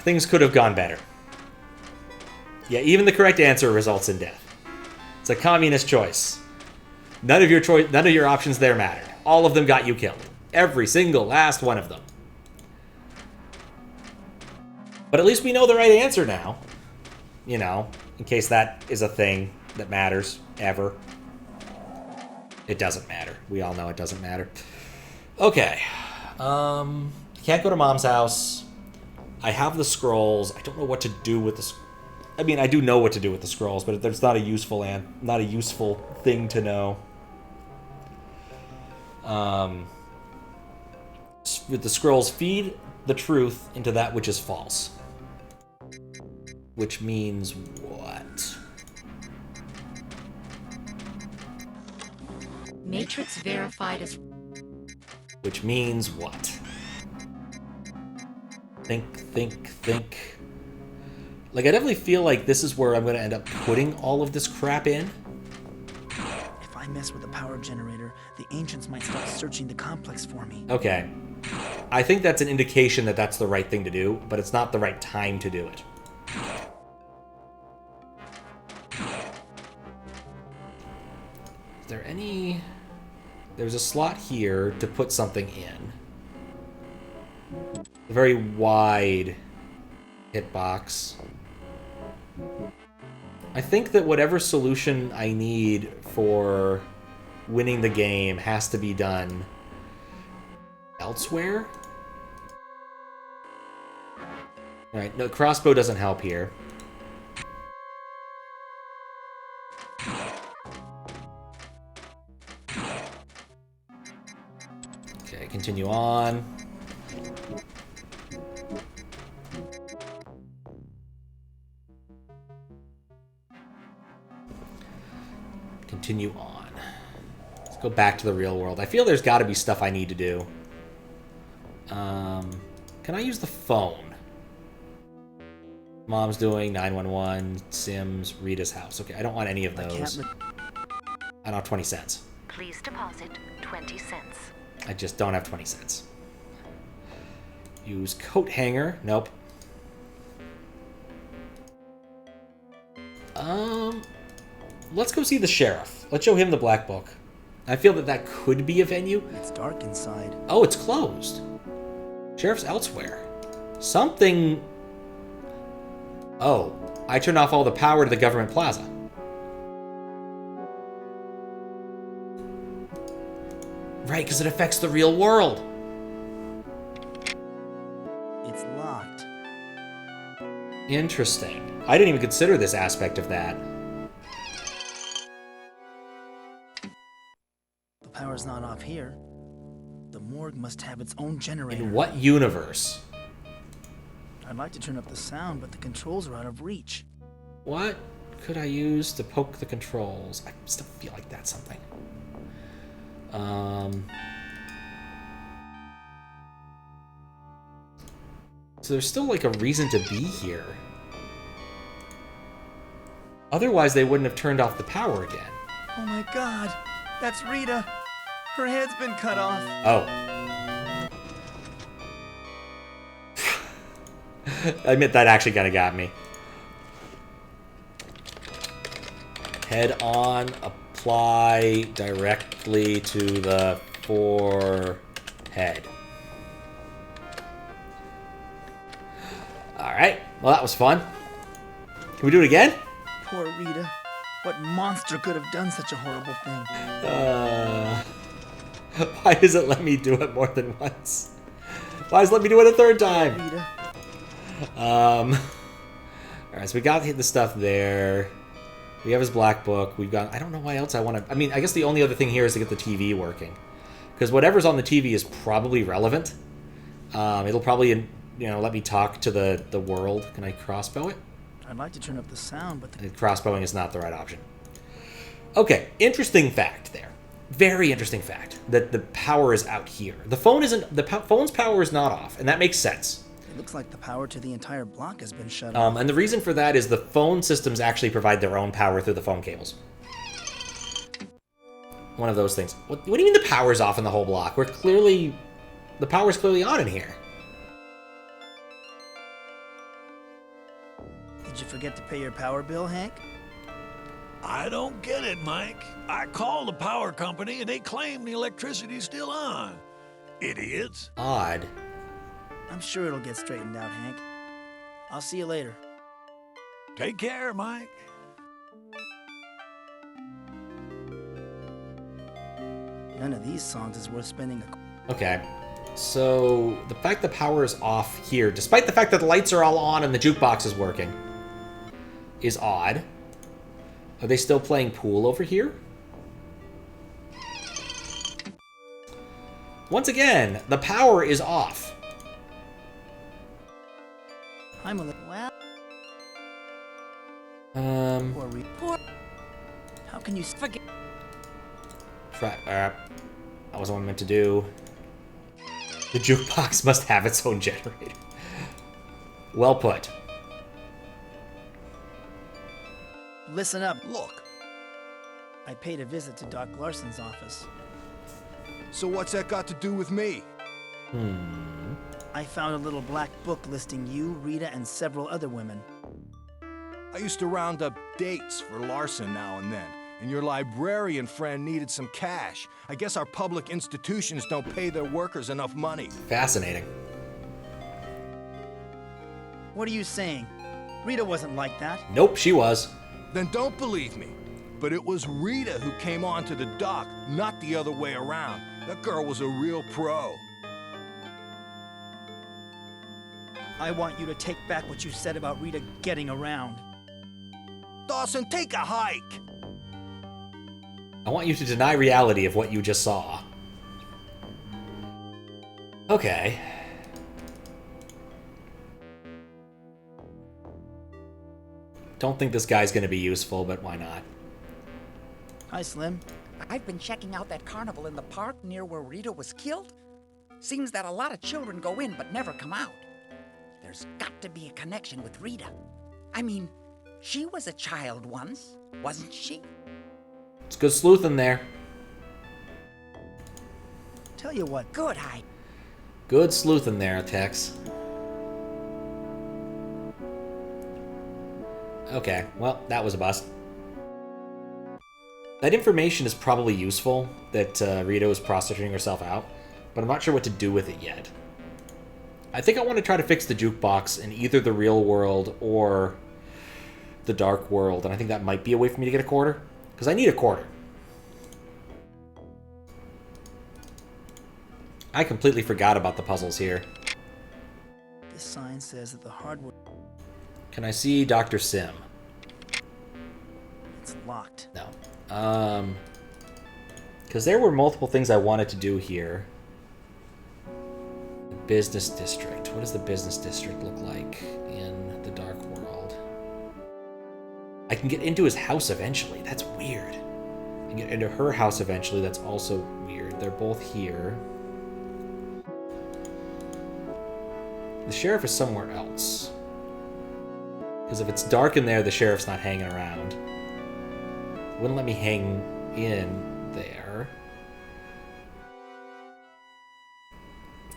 Things could have gone better. Yeah, even the correct answer results in death. It's a communist choice. None of your options there mattered. All of them got you killed. Every single last one of them. But at least we know the right answer now. You know, in case that is a thing that matters, ever. It doesn't matter. We all know it doesn't matter. Okay. Can't go to Mom's house. I have the scrolls. I don't know what to do with the... I mean, I do know what to do with the scrolls, but there's not a useful thing to know. With the scrolls, feed the truth into that which is false. Which means what? Matrix verified as... Which means what? Think. Like, I definitely feel like this is where I'm going to end up putting all of this crap in. If I mess with the power generator, the Ancients might start searching the complex for me. Okay. I think that's an indication that that's the right thing to do, but it's not the right time to do it. Is there any... There's a slot here to put something in. A very wide hitbox. I think that whatever solution I need for winning the game has to be done elsewhere. Alright, no, crossbow doesn't help here. Okay, continue on. Continue on. Let's go back to the real world. I feel there's got to be stuff I need to do. Can I use the phone? Mom's doing 911, Sims, Rita's house. Okay, I don't want any of those. I don't have 20 cents. Please deposit 20 cents. I just don't have 20 cents. Use coat hanger. Nope. Let's go see the sheriff. Let's show him the black book. I feel that that could be a venue. It's dark inside. Oh, it's closed. Sheriff's elsewhere. Something... Oh, I turned off all the power to the government plaza. Right, because it affects the real world. It's locked. Interesting. I didn't even consider this aspect of that. The power's not off here. The morgue must have its own generator. In what universe? I'd like to turn up the sound, but the controls are out of reach. What could I use to poke the controls? I still feel like that's something. So there's still like a reason to be here. Otherwise, they wouldn't have turned off the power again. Oh my god, that's Rita. Her head's been cut off. Oh. I admit that actually kind of got me. Head on, apply directly to the forehead. Alright, well that was fun. Can we do it again? Poor Rita. What monster could have done such a horrible thing? Why does it let me do it more than once? Why does it let me do it a third time? Rita. Alright, so we got the stuff there. We have his black book. We've got... I don't know why else I want to... I mean, I guess the only other thing here is to get the TV working. Because whatever's on the TV is probably relevant. It'll probably, you know, let me talk to the world. Can I crossbow it? I'd like to turn up the sound, but... Crossbowing is not the right option. Okay, interesting fact there. Very interesting fact. That the power is out here. The phone isn't... The phone's power is not off, and that makes sense. It looks like the power to the entire block has been shut off. And the reason for that is the phone systems actually provide their own power through the phone cables. One of those things. What do you mean the power's off in the whole block? We're clearly... The power's clearly on in here. Did you forget to pay your power bill, Hank? I don't get it, Mike. I called the power company and they claim the electricity's still on. Idiots. Odd. I'm sure it'll get straightened out, Hank. I'll see you later. Take care, Mike. None of these songs is worth spending a... Okay. So, the fact the power is off here, despite the fact that the lights are all on and the jukebox is working, is odd. Are they still playing pool over here? Once again, the power is off. I'm a little... Well... Poor... How can you forget... That wasn't what I meant to do. The jukebox must have its own generator. Well put. Listen up. Look. I paid a visit to Doc Larson's office. So what's that got to do with me? I found a little black book listing you, Rita, and several other women. I used to round up dates for Larson now and then, and your librarian friend needed some cash. I guess our public institutions don't pay their workers enough money. Fascinating. What are you saying? Rita wasn't like that. Nope, she was. Then don't believe me. But it was Rita who came onto the dock, not the other way around. That girl was a real pro. I want you to take back what you said about Rita getting around. Dawson, take a hike! I want you to deny reality of what you just saw. Okay. Don't think this guy's gonna be useful, but why not? Hi, Slim. I've been checking out that carnival in the park near where Rita was killed. Seems that a lot of children go in but never come out. There's got to be a connection with Rita. I mean, she was a child once, wasn't she? It's good sleuth in there. Tell you what. Good, Hyde. Good sleuth in there, Tex. Okay, well, that was a bust. That information is probably useful, that Rita was prostituting herself out, but I'm not sure what to do with it yet. I think I want to try to fix the jukebox in either the real world or the dark world, and I think that might be a way for me to get a quarter, because I need a quarter. I completely forgot about the puzzles here. This sign says that the hardware... Can I see Dr. Sim? It's locked. No. Because there were multiple things I wanted to do here. The business district. What does the business district look like in the dark world? I can get into his house eventually. That's weird. I can get into her house eventually. That's also weird. They're both here. The sheriff is somewhere else. Because if it's dark in there, the sheriff's not hanging around. Wouldn't let me hang in there.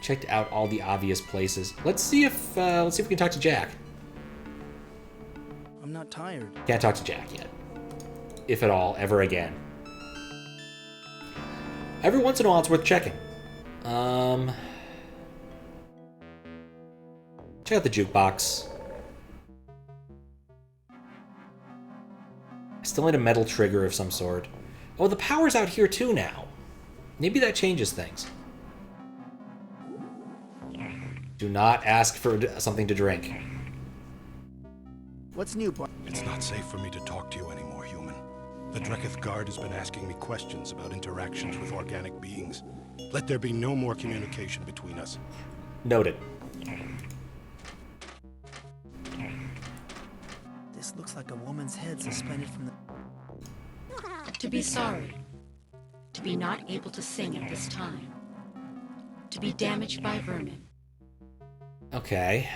Checked out all the obvious places. Let's see if we can talk to Jack. I'm not tired. Can't talk to Jack yet. if at all, ever again. Every once in a while, it's worth checking. Check out the jukebox. I still need a metal trigger of some sort. Oh, the power's out here too now. Maybe that changes things. Do not ask for something to drink. What's new, It's not safe for me to talk to you anymore, human. The Dreketh Guard has been asking me questions about interactions with organic beings. Let there be no more communication between us. Noted. This looks like a woman's head suspended from the... To be sorry. To be not able to sing at this time. To be damaged by vermin. Okay.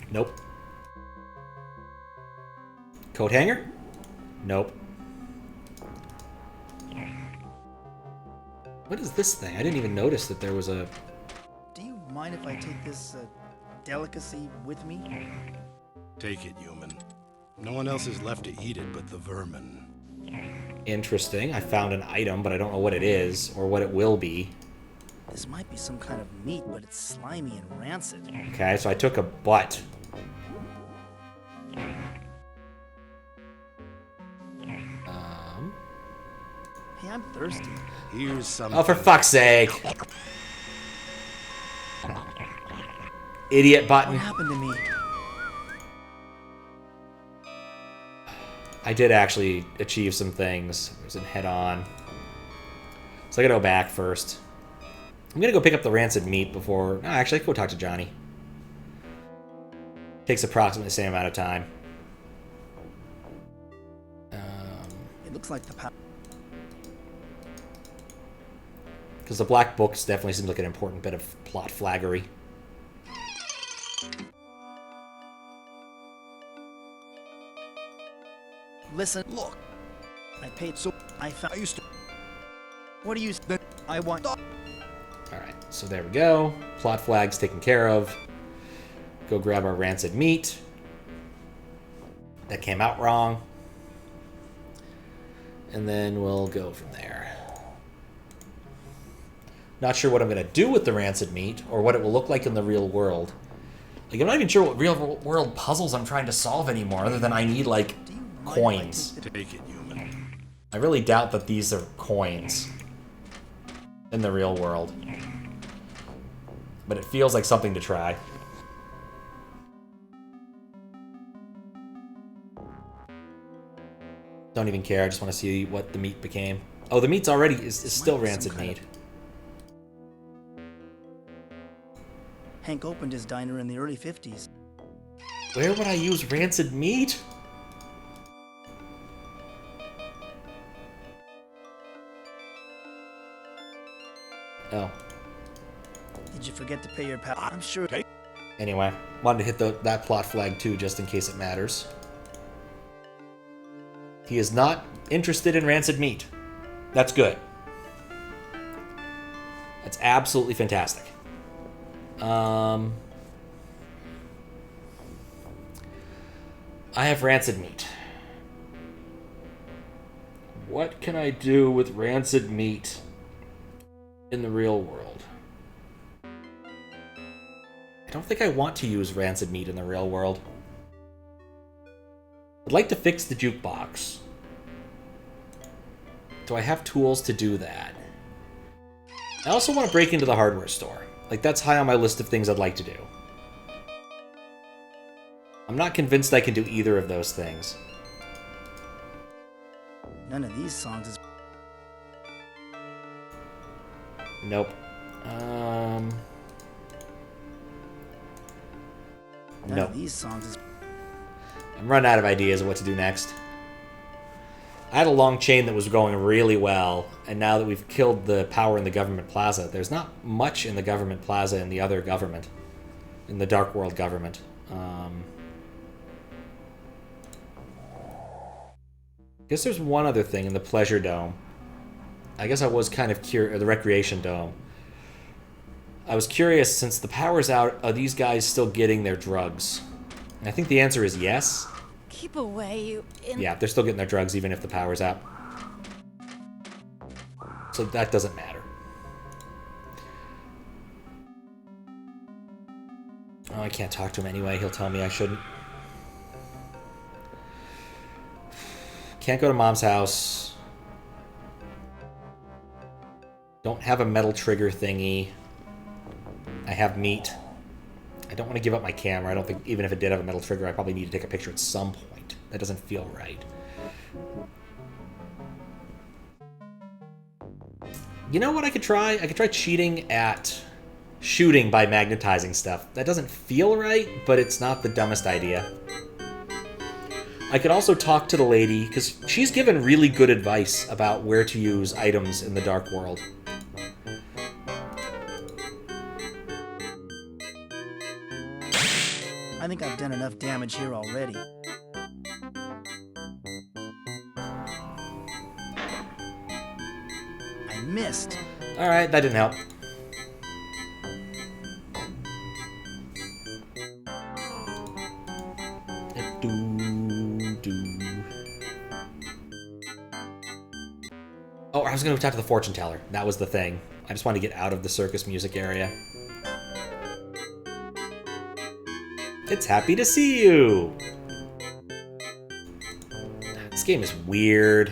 Nope. Coat hanger? Nope. What is this thing? I didn't even notice that there was a... Do you mind if I take this delicacy with me? Take it, human. No one else is left to eat it but the vermin. Interesting. I found an item, but I don't know what it is or what it will be. This might be some kind of meat, but it's slimy and rancid. Okay, so I took a butt. Hey, I'm thirsty. Here's some. Oh, for fuck's sake! Idiot button. What happened to me? I did actually achieve some things. I was in head-on. So I gotta go back first. I'm gonna go pick up the rancid meat before... No, actually, I can go talk to Johnny. Takes approximately the same amount of time. It looks like the power... Because the black books definitely seems like an important bit of plot flaggery. Listen, look. I paid so... I found... I used to... What do you... I want... Alright, so there we go. Plot flags taken care of. Go grab our rancid meat. That came out wrong. And then we'll go from there. Not sure what I'm going to do with the rancid meat or what it will look like in the real world. Like, I'm not even sure what real world puzzles I'm trying to solve anymore, other than I need, like, coins. Take it, human. I really doubt that these are coins in the real world. But it feels like something to try. Don't even care, I just want to see what the meat became. Oh, the meat's already is still rancid meat. Hank opened his diner in the early 50s. Where would I use rancid meat? Oh. Did you forget to pay your pal? I'm sure... Anyway, wanted to hit that plot flag too, just in case it matters. He is not interested in rancid meat. That's good. That's absolutely fantastic. I have rancid meat. What can I do with rancid meat in the real world? I don't think I want to use rancid meat in the real world. I'd like to fix the jukebox. Do I have tools to do that? I also want to break into the hardware store. Like, that's high on my list of things I'd like to do. I'm not convinced I can do either of those things. None of these songs is... Nope. None Nope. of these songs is... I'm running out of ideas of what to do next. I had a long chain that was going really well, and now that we've killed the power in the government plaza, there's not much in the government plaza in the other government. In the Dark World government. I guess there's one other thing in the Pleasure Dome. I guess I was kind of curious, the Recreation Dome. I was curious, since the power's out, are these guys still getting their drugs? And I think the answer is yes. Keep away, you Yeah, they're still getting their drugs even if the power's out. So that doesn't matter. Oh, I can't talk to him anyway. He'll tell me I shouldn't. Can't go to Mom's house. Don't have a metal trigger thingy. I have meat. I don't want to give up my camera. I don't think, even if it did have a metal trigger, I probably need to take a picture at some point. That doesn't feel right. You know what I could try? I could try cheating at shooting by magnetizing stuff. That doesn't feel right, but it's not the dumbest idea. I could also talk to the lady, because she's given really good advice about where to use items in the Dark World. I think I've done enough damage here already. I missed. Alright, that didn't help. Oh, I was going to talk to the fortune teller. That was the thing. I just wanted to get out of the circus music area. It's happy to see you! This game is weird.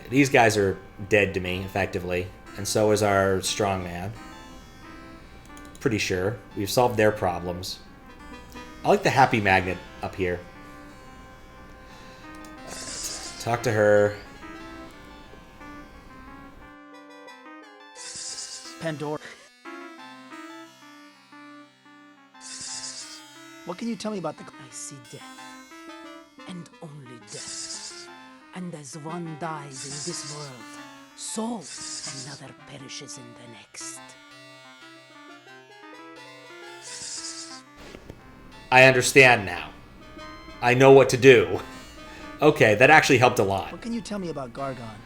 These guys are dead to me, effectively. And so is our strongman. Pretty sure. We've solved their problems. I like the happy magnet up here. Talk to her. Pandora. What can you tell me about the... I see death. And only death. And as one dies in this world, so another perishes in the next. I understand now. I know what to do. Okay, that actually helped a lot. What can you tell me about Gargon?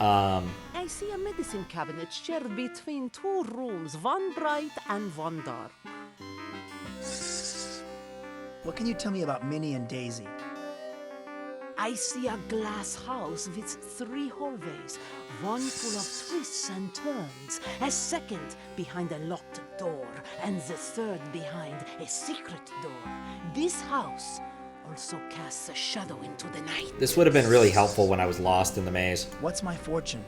I see a medicine cabinet shared between two rooms, one bright and one dark. What can you tell me about Minnie and Daisy? I see a glass house with 3 hallways, one full of twists and turns, a second behind a locked door, and the third behind a secret door. This house also casts a shadow into the night. This would have been really helpful when I was lost in the maze. What's my fortune?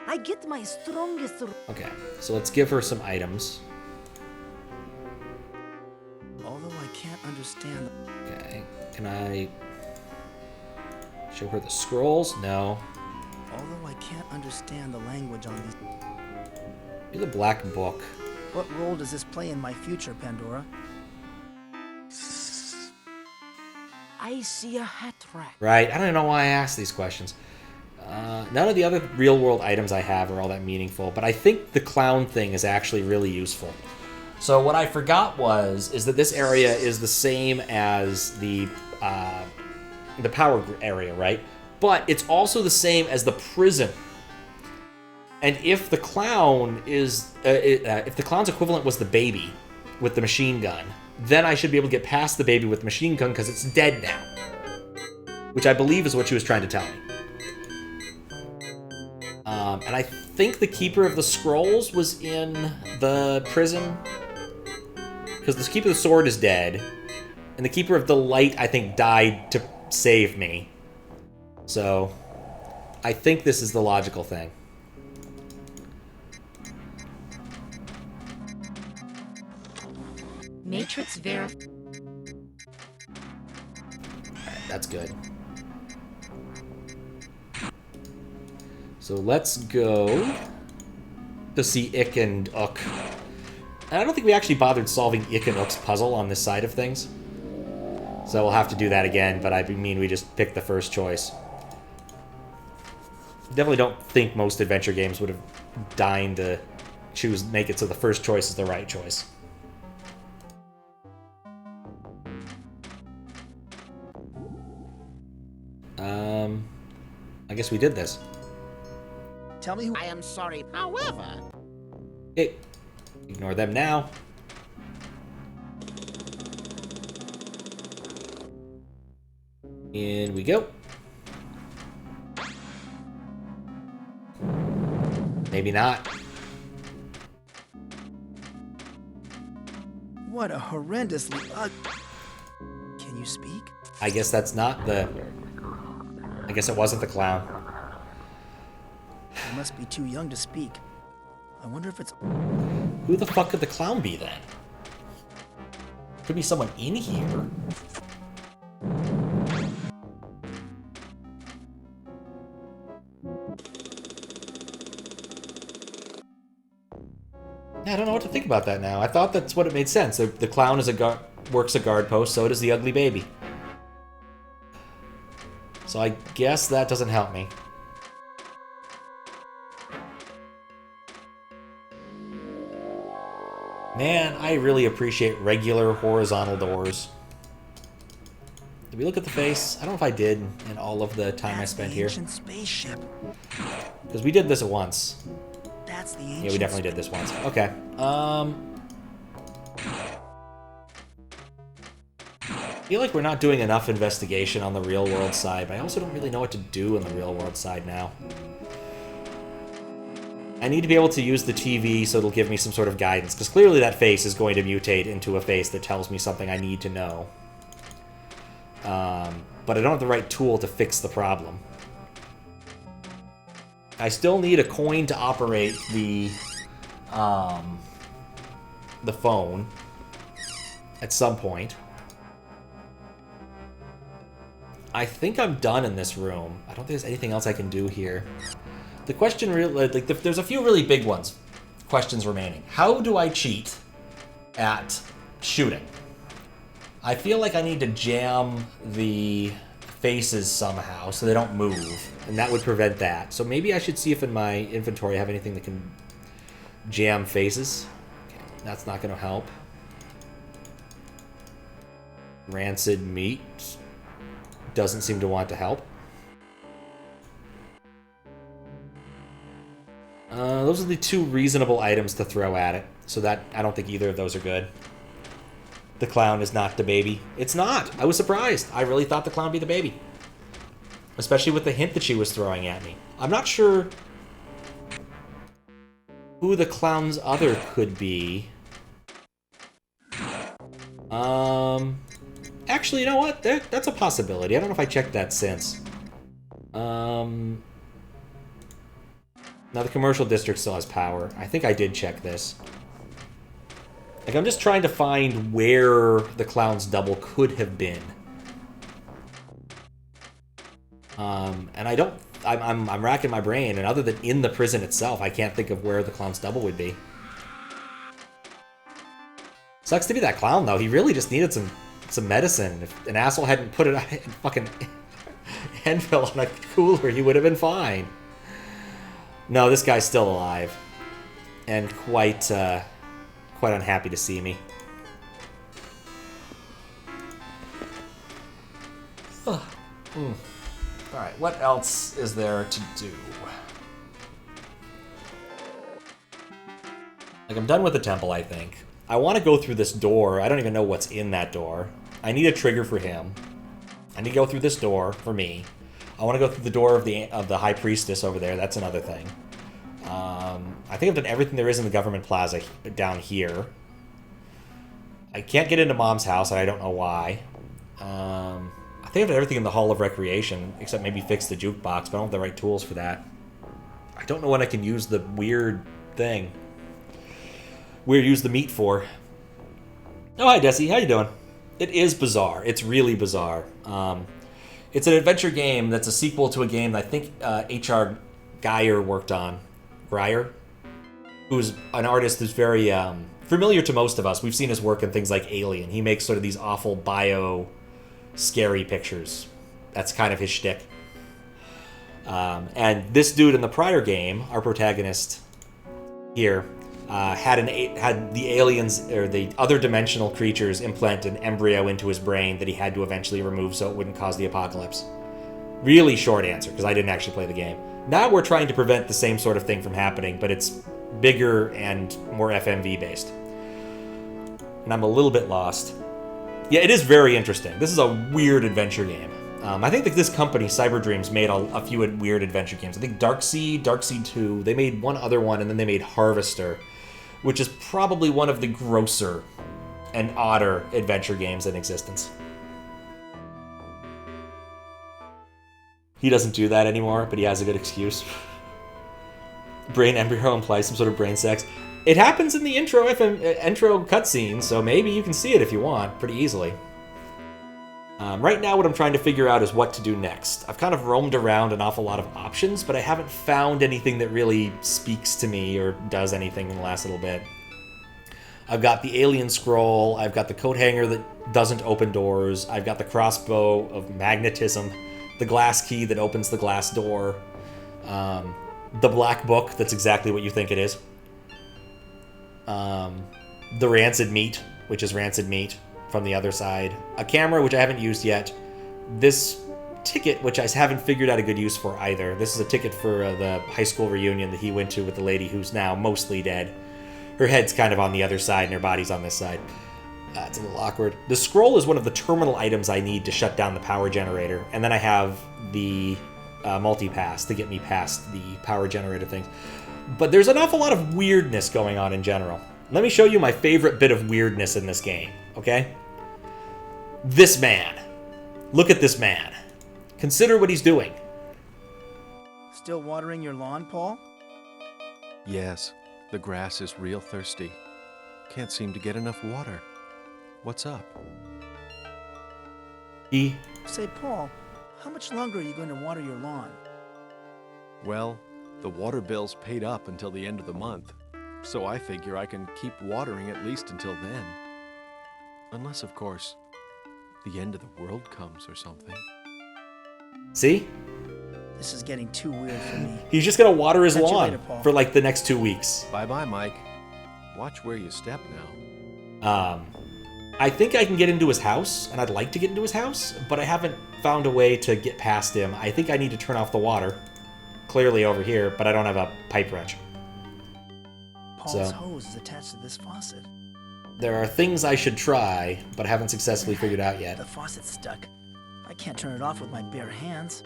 I get my strongest... Okay, so let's give her some items. Although I can't understand... Okay, can I... show her the scrolls? No. Although I can't understand the language on these... Do the black book. What role does this play in my future, Pandora? I see a hat rack. Right, I don't know why I asked these questions. None of the other real-world items I have are all that meaningful, but I think the clown thing is actually really useful. So what I forgot is that this area is the same as the power area, right? But it's also the same as the prison. And if the clown is, if the clown's equivalent was the baby with the machine gun, then I should be able to get past the baby with the machine gun because it's dead now. Which I believe is what she was trying to tell me. And I think the Keeper of the Scrolls was in the prison. Because the Keeper of the Sword is dead. And the Keeper of the Light, I think, died to save me. So, I think this is the logical thing. Matrix verify. That's good. So let's go to see Ick and Ook. And I don't think we actually bothered solving Ick and Ook's puzzle on this side of things. So we'll have to do that again, but I mean we just picked the first choice. Definitely don't think most adventure games would have deigned to make it so the first choice is the right choice. I guess we did this. Tell me who... I am sorry. However... Ignore them now. In we go. Maybe not. What a horrendously Can you speak? I guess that's not the... I guess it wasn't the clown. I must be too young to speak. I wonder if it's... Who the fuck could the clown be then? Could be someone in here. Yeah, I don't know what to think about that now. I thought that's what it made sense. The clown is works a guard post, so does the ugly baby. So I guess that doesn't help me. Man, I really appreciate regular horizontal doors. Did we look at the face? I don't know if I did in all of the time I spent here. Spaceship. Because we did this once. That's the ancient... Yeah, we definitely did this once. Okay. I feel like we're not doing enough investigation on the real world side, but I also don't really know what to do in the real world side now. I need to be able to use the TV so it'll give me some sort of guidance, because clearly that face is going to mutate into a face that tells me something I need to know. But I don't have the right tool to fix the problem. I still need a coin to operate the phone at some point. I think I'm done in this room. I don't think there's anything else I can do here. The question really, like, there's a few really big questions remaining. How do I cheat at shooting? I feel like I need to jam the faces somehow so they don't move, and that would prevent that. So maybe I should see if in my inventory I have anything that can jam faces. Okay, that's not going to help. Rancid meat doesn't seem to want to help. Those are the two reasonable items to throw at it. So that, I don't think either of those are good. The clown is not the baby. It's not! I was surprised. I really thought the clown would be the baby. Especially with the hint that she was throwing at me. I'm not sure who the clown's other could be. Actually, you know what? That's a possibility. I don't know if I checked that since. Now the commercial district still has power. I think I did check this. Like, I'm just trying to find where the clown's double could have been. And I don't... I'm racking my brain, and other than in the prison itself, I can't think of where the clown's double would be. Sucks to be that clown, though. He really just needed some medicine. If an asshole hadn't put it in fucking Enfill on a cooler, he would have been fine. No, this guy's still alive. And quite unhappy to see me. Alright, what else is there to do? Like, I'm done with the temple, I think. I want to go through this door. I don't even know what's in that door. I need a trigger for him. I need to go through this door for me. I want to go through the door of the High Priestess over there. That's another thing. I think I've done everything there is in the government plaza down here. I can't get into Mom's house, and I don't know why. I think I've done everything in the Hall of Recreation, except maybe fix the jukebox, but I don't have the right tools for that. I don't know when I can use the weird thing. Use the meat for. Oh, hi, Desi. How you doing? It is bizarre. It's really bizarre. It's an adventure game that's a sequel to a game that I think H.R. Geyer worked on. Greyer? Who's an artist who's very familiar to most of us. We've seen his work in things like Alien. He makes sort of these awful scary pictures. That's kind of his shtick. And this dude in the prior game, our protagonist here, had the aliens, or the other dimensional creatures, implant an embryo into his brain that he had to eventually remove so it wouldn't cause the apocalypse. Really short answer, because I didn't actually play the game. Now we're trying to prevent the same sort of thing from happening, but it's bigger and more FMV based. And I'm a little bit lost. Yeah, it is very interesting. This is a weird adventure game. I think that this company, Cyberdreams, made a few weird adventure games. I think Darkseed 2, they made one other one, and then they made Harvester, which is probably one of the grosser and odder adventure games in existence. He doesn't do that anymore, but he has a good excuse. Brain embryo implies some sort of brain sex. It happens in the intro cutscene, so maybe you can see it if you want, pretty easily. Right now what I'm trying to figure out is what to do next. I've kind of roamed around an awful lot of options, but I haven't found anything that really speaks to me or does anything in the last little bit. I've got the alien scroll, I've got the coat hanger that doesn't open doors, I've got the crossbow of magnetism, the glass key that opens the glass door, the black book that's exactly what you think it is, the rancid meat, which is rancid meat from the other side, a camera, which I haven't used yet, this ticket, which I haven't figured out a good use for either. This is a ticket for the high school reunion that he went to with the lady who's now mostly dead. Her head's kind of on the other side and her body's on this side. It's a little awkward. The scroll is one of the terminal items I need to shut down the power generator, and then I have the multi-pass to get me past the power generator things. But there's an awful lot of weirdness going on in general. Let me show you my favorite bit of weirdness in this game, okay? This man. Look at this man. Consider what he's doing. Still watering your lawn, Paul? Yes, the grass is real thirsty. Can't seem to get enough water. What's up? Say, Paul, how much longer are you going to water your lawn? Well, the water bill's paid up until the end of the month, so I figure I can keep watering at least until then. Unless, of course, the end of the world comes or something. See? This is getting too weird for me. He's just gonna water his Catch you lawn later, Paul. for like the next 2 weeks. Bye-bye, Mike. Watch where you step now. I think I can get into his house, and I'd like to get into his house, but I haven't found a way to get past him. I think I need to turn off the water, clearly over here, but I don't have a pipe wrench. Paul's hose is attached to this faucet. There are things I should try, but I haven't successfully figured out yet. The faucet's stuck. I can't turn it off with my bare hands.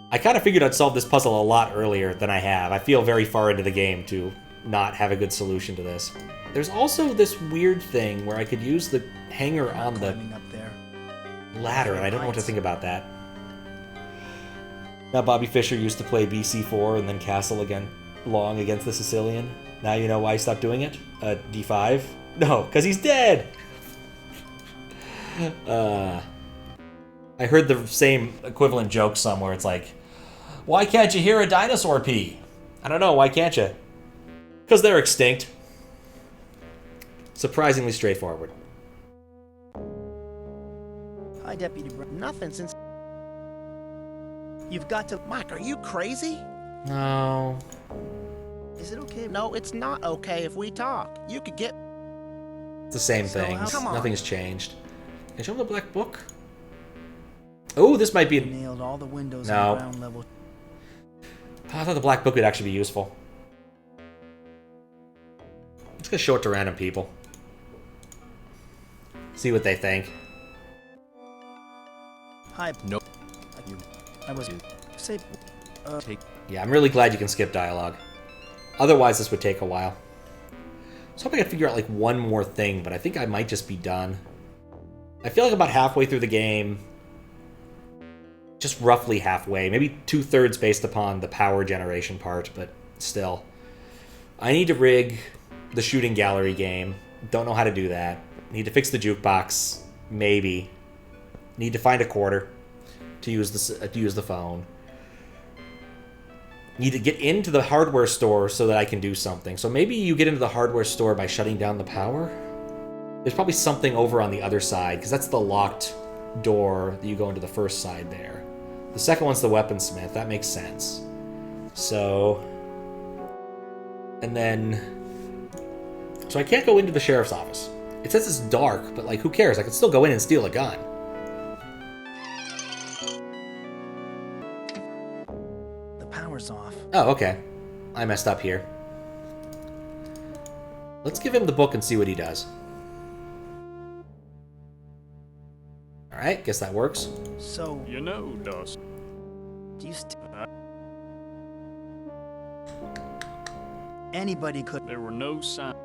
I kind of figured I'd solve this puzzle a lot earlier than I have. I feel very far into the game to not have a good solution to this. There's also this weird thing where I could use the hanger on the ladder, and I don't know what to think about that. Now Bobby Fischer used to play BC4 and then Castle Long against the Sicilian. Now you know why he stopped doing it? D5? No, because he's dead! I heard the same equivalent joke somewhere. It's like, why can't you hear a dinosaur pee? I don't know, why can't you? Because they're extinct. Surprisingly straightforward. Hi, Deputy Brown. Nothing since... You've got to... Mike, are you crazy? No. Is it okay? No, it's not okay if we talk. You could get... It's the same things. Come on. Nothing's changed. Can you show him the black book? Oh, this might be... Nailed all the windows No. on ground level. I thought the black book would actually be useful. I'm just gonna show it to random people. See what they think. Hi. Nope. I was... Say... Yeah, I'm really glad you can skip dialogue. Otherwise, this would take a while. I was hoping I'd figure out like one more thing, but I think I might just be done. I feel like I'm about halfway through the game. Just roughly halfway. Maybe 2/3 based upon the power generation part, but still. I need to rig the shooting gallery game. Don't know how to do that. Need to fix the jukebox. Maybe. Need to find a quarter to use the phone. Need to get into the hardware store so that I can do something. So maybe you get into the hardware store by shutting down the power? There's probably something over on the other side, because that's the locked door that you go into the first side there. The second one's the weaponsmith. That makes sense. So... And then... So I can't go into the sheriff's office. It says it's dark, but like, who cares? I could still go in and steal a gun. The power's off. Oh, okay. I messed up here. Let's give him the book and see what he does. Alright, guess that works. So... You know, Dawson. Do you Anybody could... There were no signs.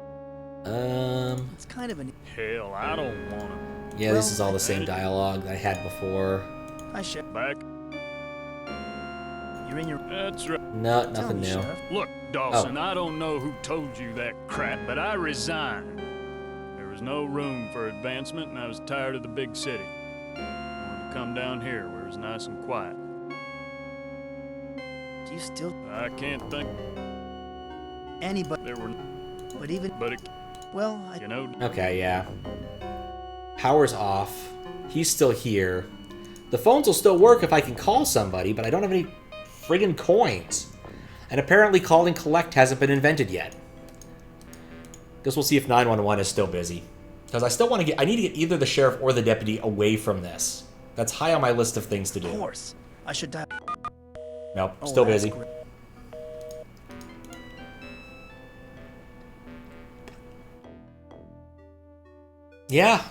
It's kind of an... Hell, I don't want to. Yeah, this is all the same dialogue that I had before. I should... Back. You're in your... That's right. No, nothing new. Look, Dawson, I don't know who told you that crap, but I resigned. There was no room for advancement, and I was tired of the big city. I wanted to come down here where it's nice and quiet. Do you still... I can't think... Anybody... There were... But even... But it... Well, I... You know... Okay, yeah. Power's off. He's still here. The phones will still work if I can call somebody, but I don't have any friggin' coins. And apparently call and collect hasn't been invented yet. Guess we'll see if 911 is still busy. Because I still want to get... I need to get either the sheriff or the deputy away from this. That's high on my list of things to do. Of course. I should die. Nope, still busy. Great. Yeah.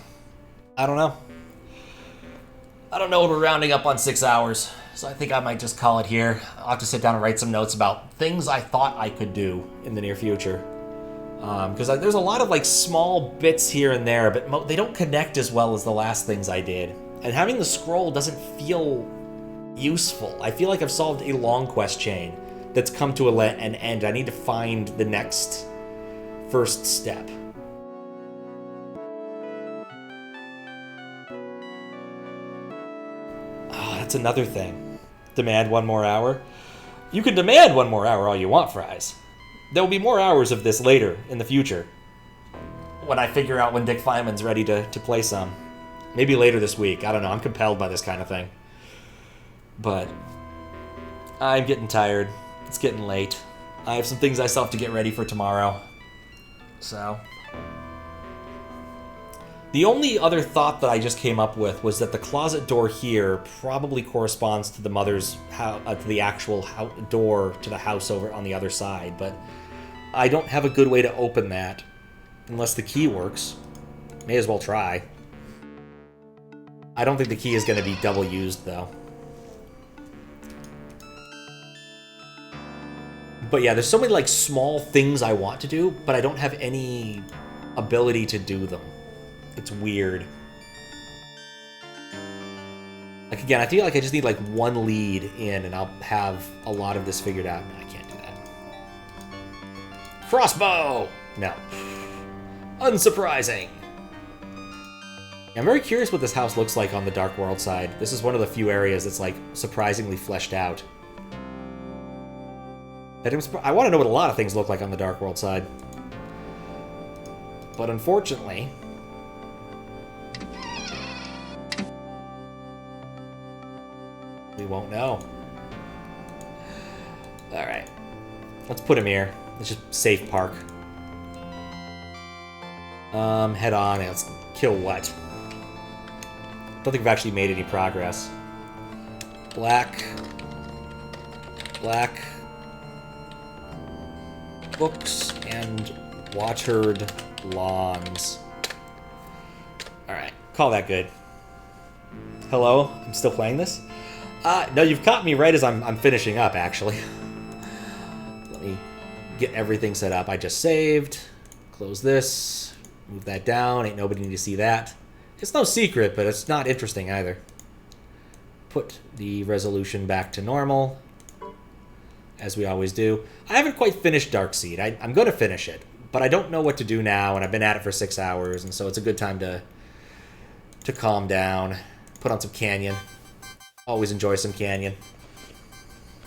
I don't know. I don't know what we're rounding up on 6 hours. So I think I might just call it here. I'll have to sit down and write some notes about things I thought I could do in the near future. Because there's a lot of like small bits here and there, but they don't connect as well as the last things I did. And having the scroll doesn't feel useful. I feel like I've solved a long quest chain that's come to an end. I need to find the next first step. Oh, that's another thing. Demand 1 more hour. You can demand 1 more hour all you want, Fries. There will be more hours of this later in the future. When I figure out when Dick Feynman's ready to play some. Maybe later this week. I don't know. I'm compelled by this kind of thing. But I'm getting tired. It's getting late. I have some things I still have to get ready for tomorrow. So... The only other thought that I just came up with was that the closet door here probably corresponds to the mother's to the actual door to the house over on the other side, but I don't have a good way to open that unless the key works. May as well try. I don't think the key is going to be double used though. But yeah, there's so many like small things I want to do, but I don't have any ability to do them. It's weird. Like, again, I feel like I just need, like, 1 lead in, and I'll have a lot of this figured out. No, I can't do that. Crossbow! No. Unsurprising. I'm very curious what this house looks like on the Dark World side. This is one of the few areas that's, like, surprisingly fleshed out. I want to know what a lot of things look like on the Dark World side. But unfortunately... we won't know. Alright. Let's put him here. Let's just safe park. Head on. Let's kill what? Don't think we've actually made any progress. Black. Books and watered lawns. Alright. Call that good. Hello? I'm still playing this? No, you've caught me right as I'm finishing up, actually. Let me get everything set up. I just saved. Close this. Move that down. Ain't nobody need to see that. It's no secret, but it's not interesting either. Put the resolution back to normal, as we always do. I haven't quite finished Darkseid. I'm going to finish it, but I don't know what to do now, and I've been at it for 6 hours, and so it's a good time to calm down, put on some Canyon. Always enjoy some Canyon.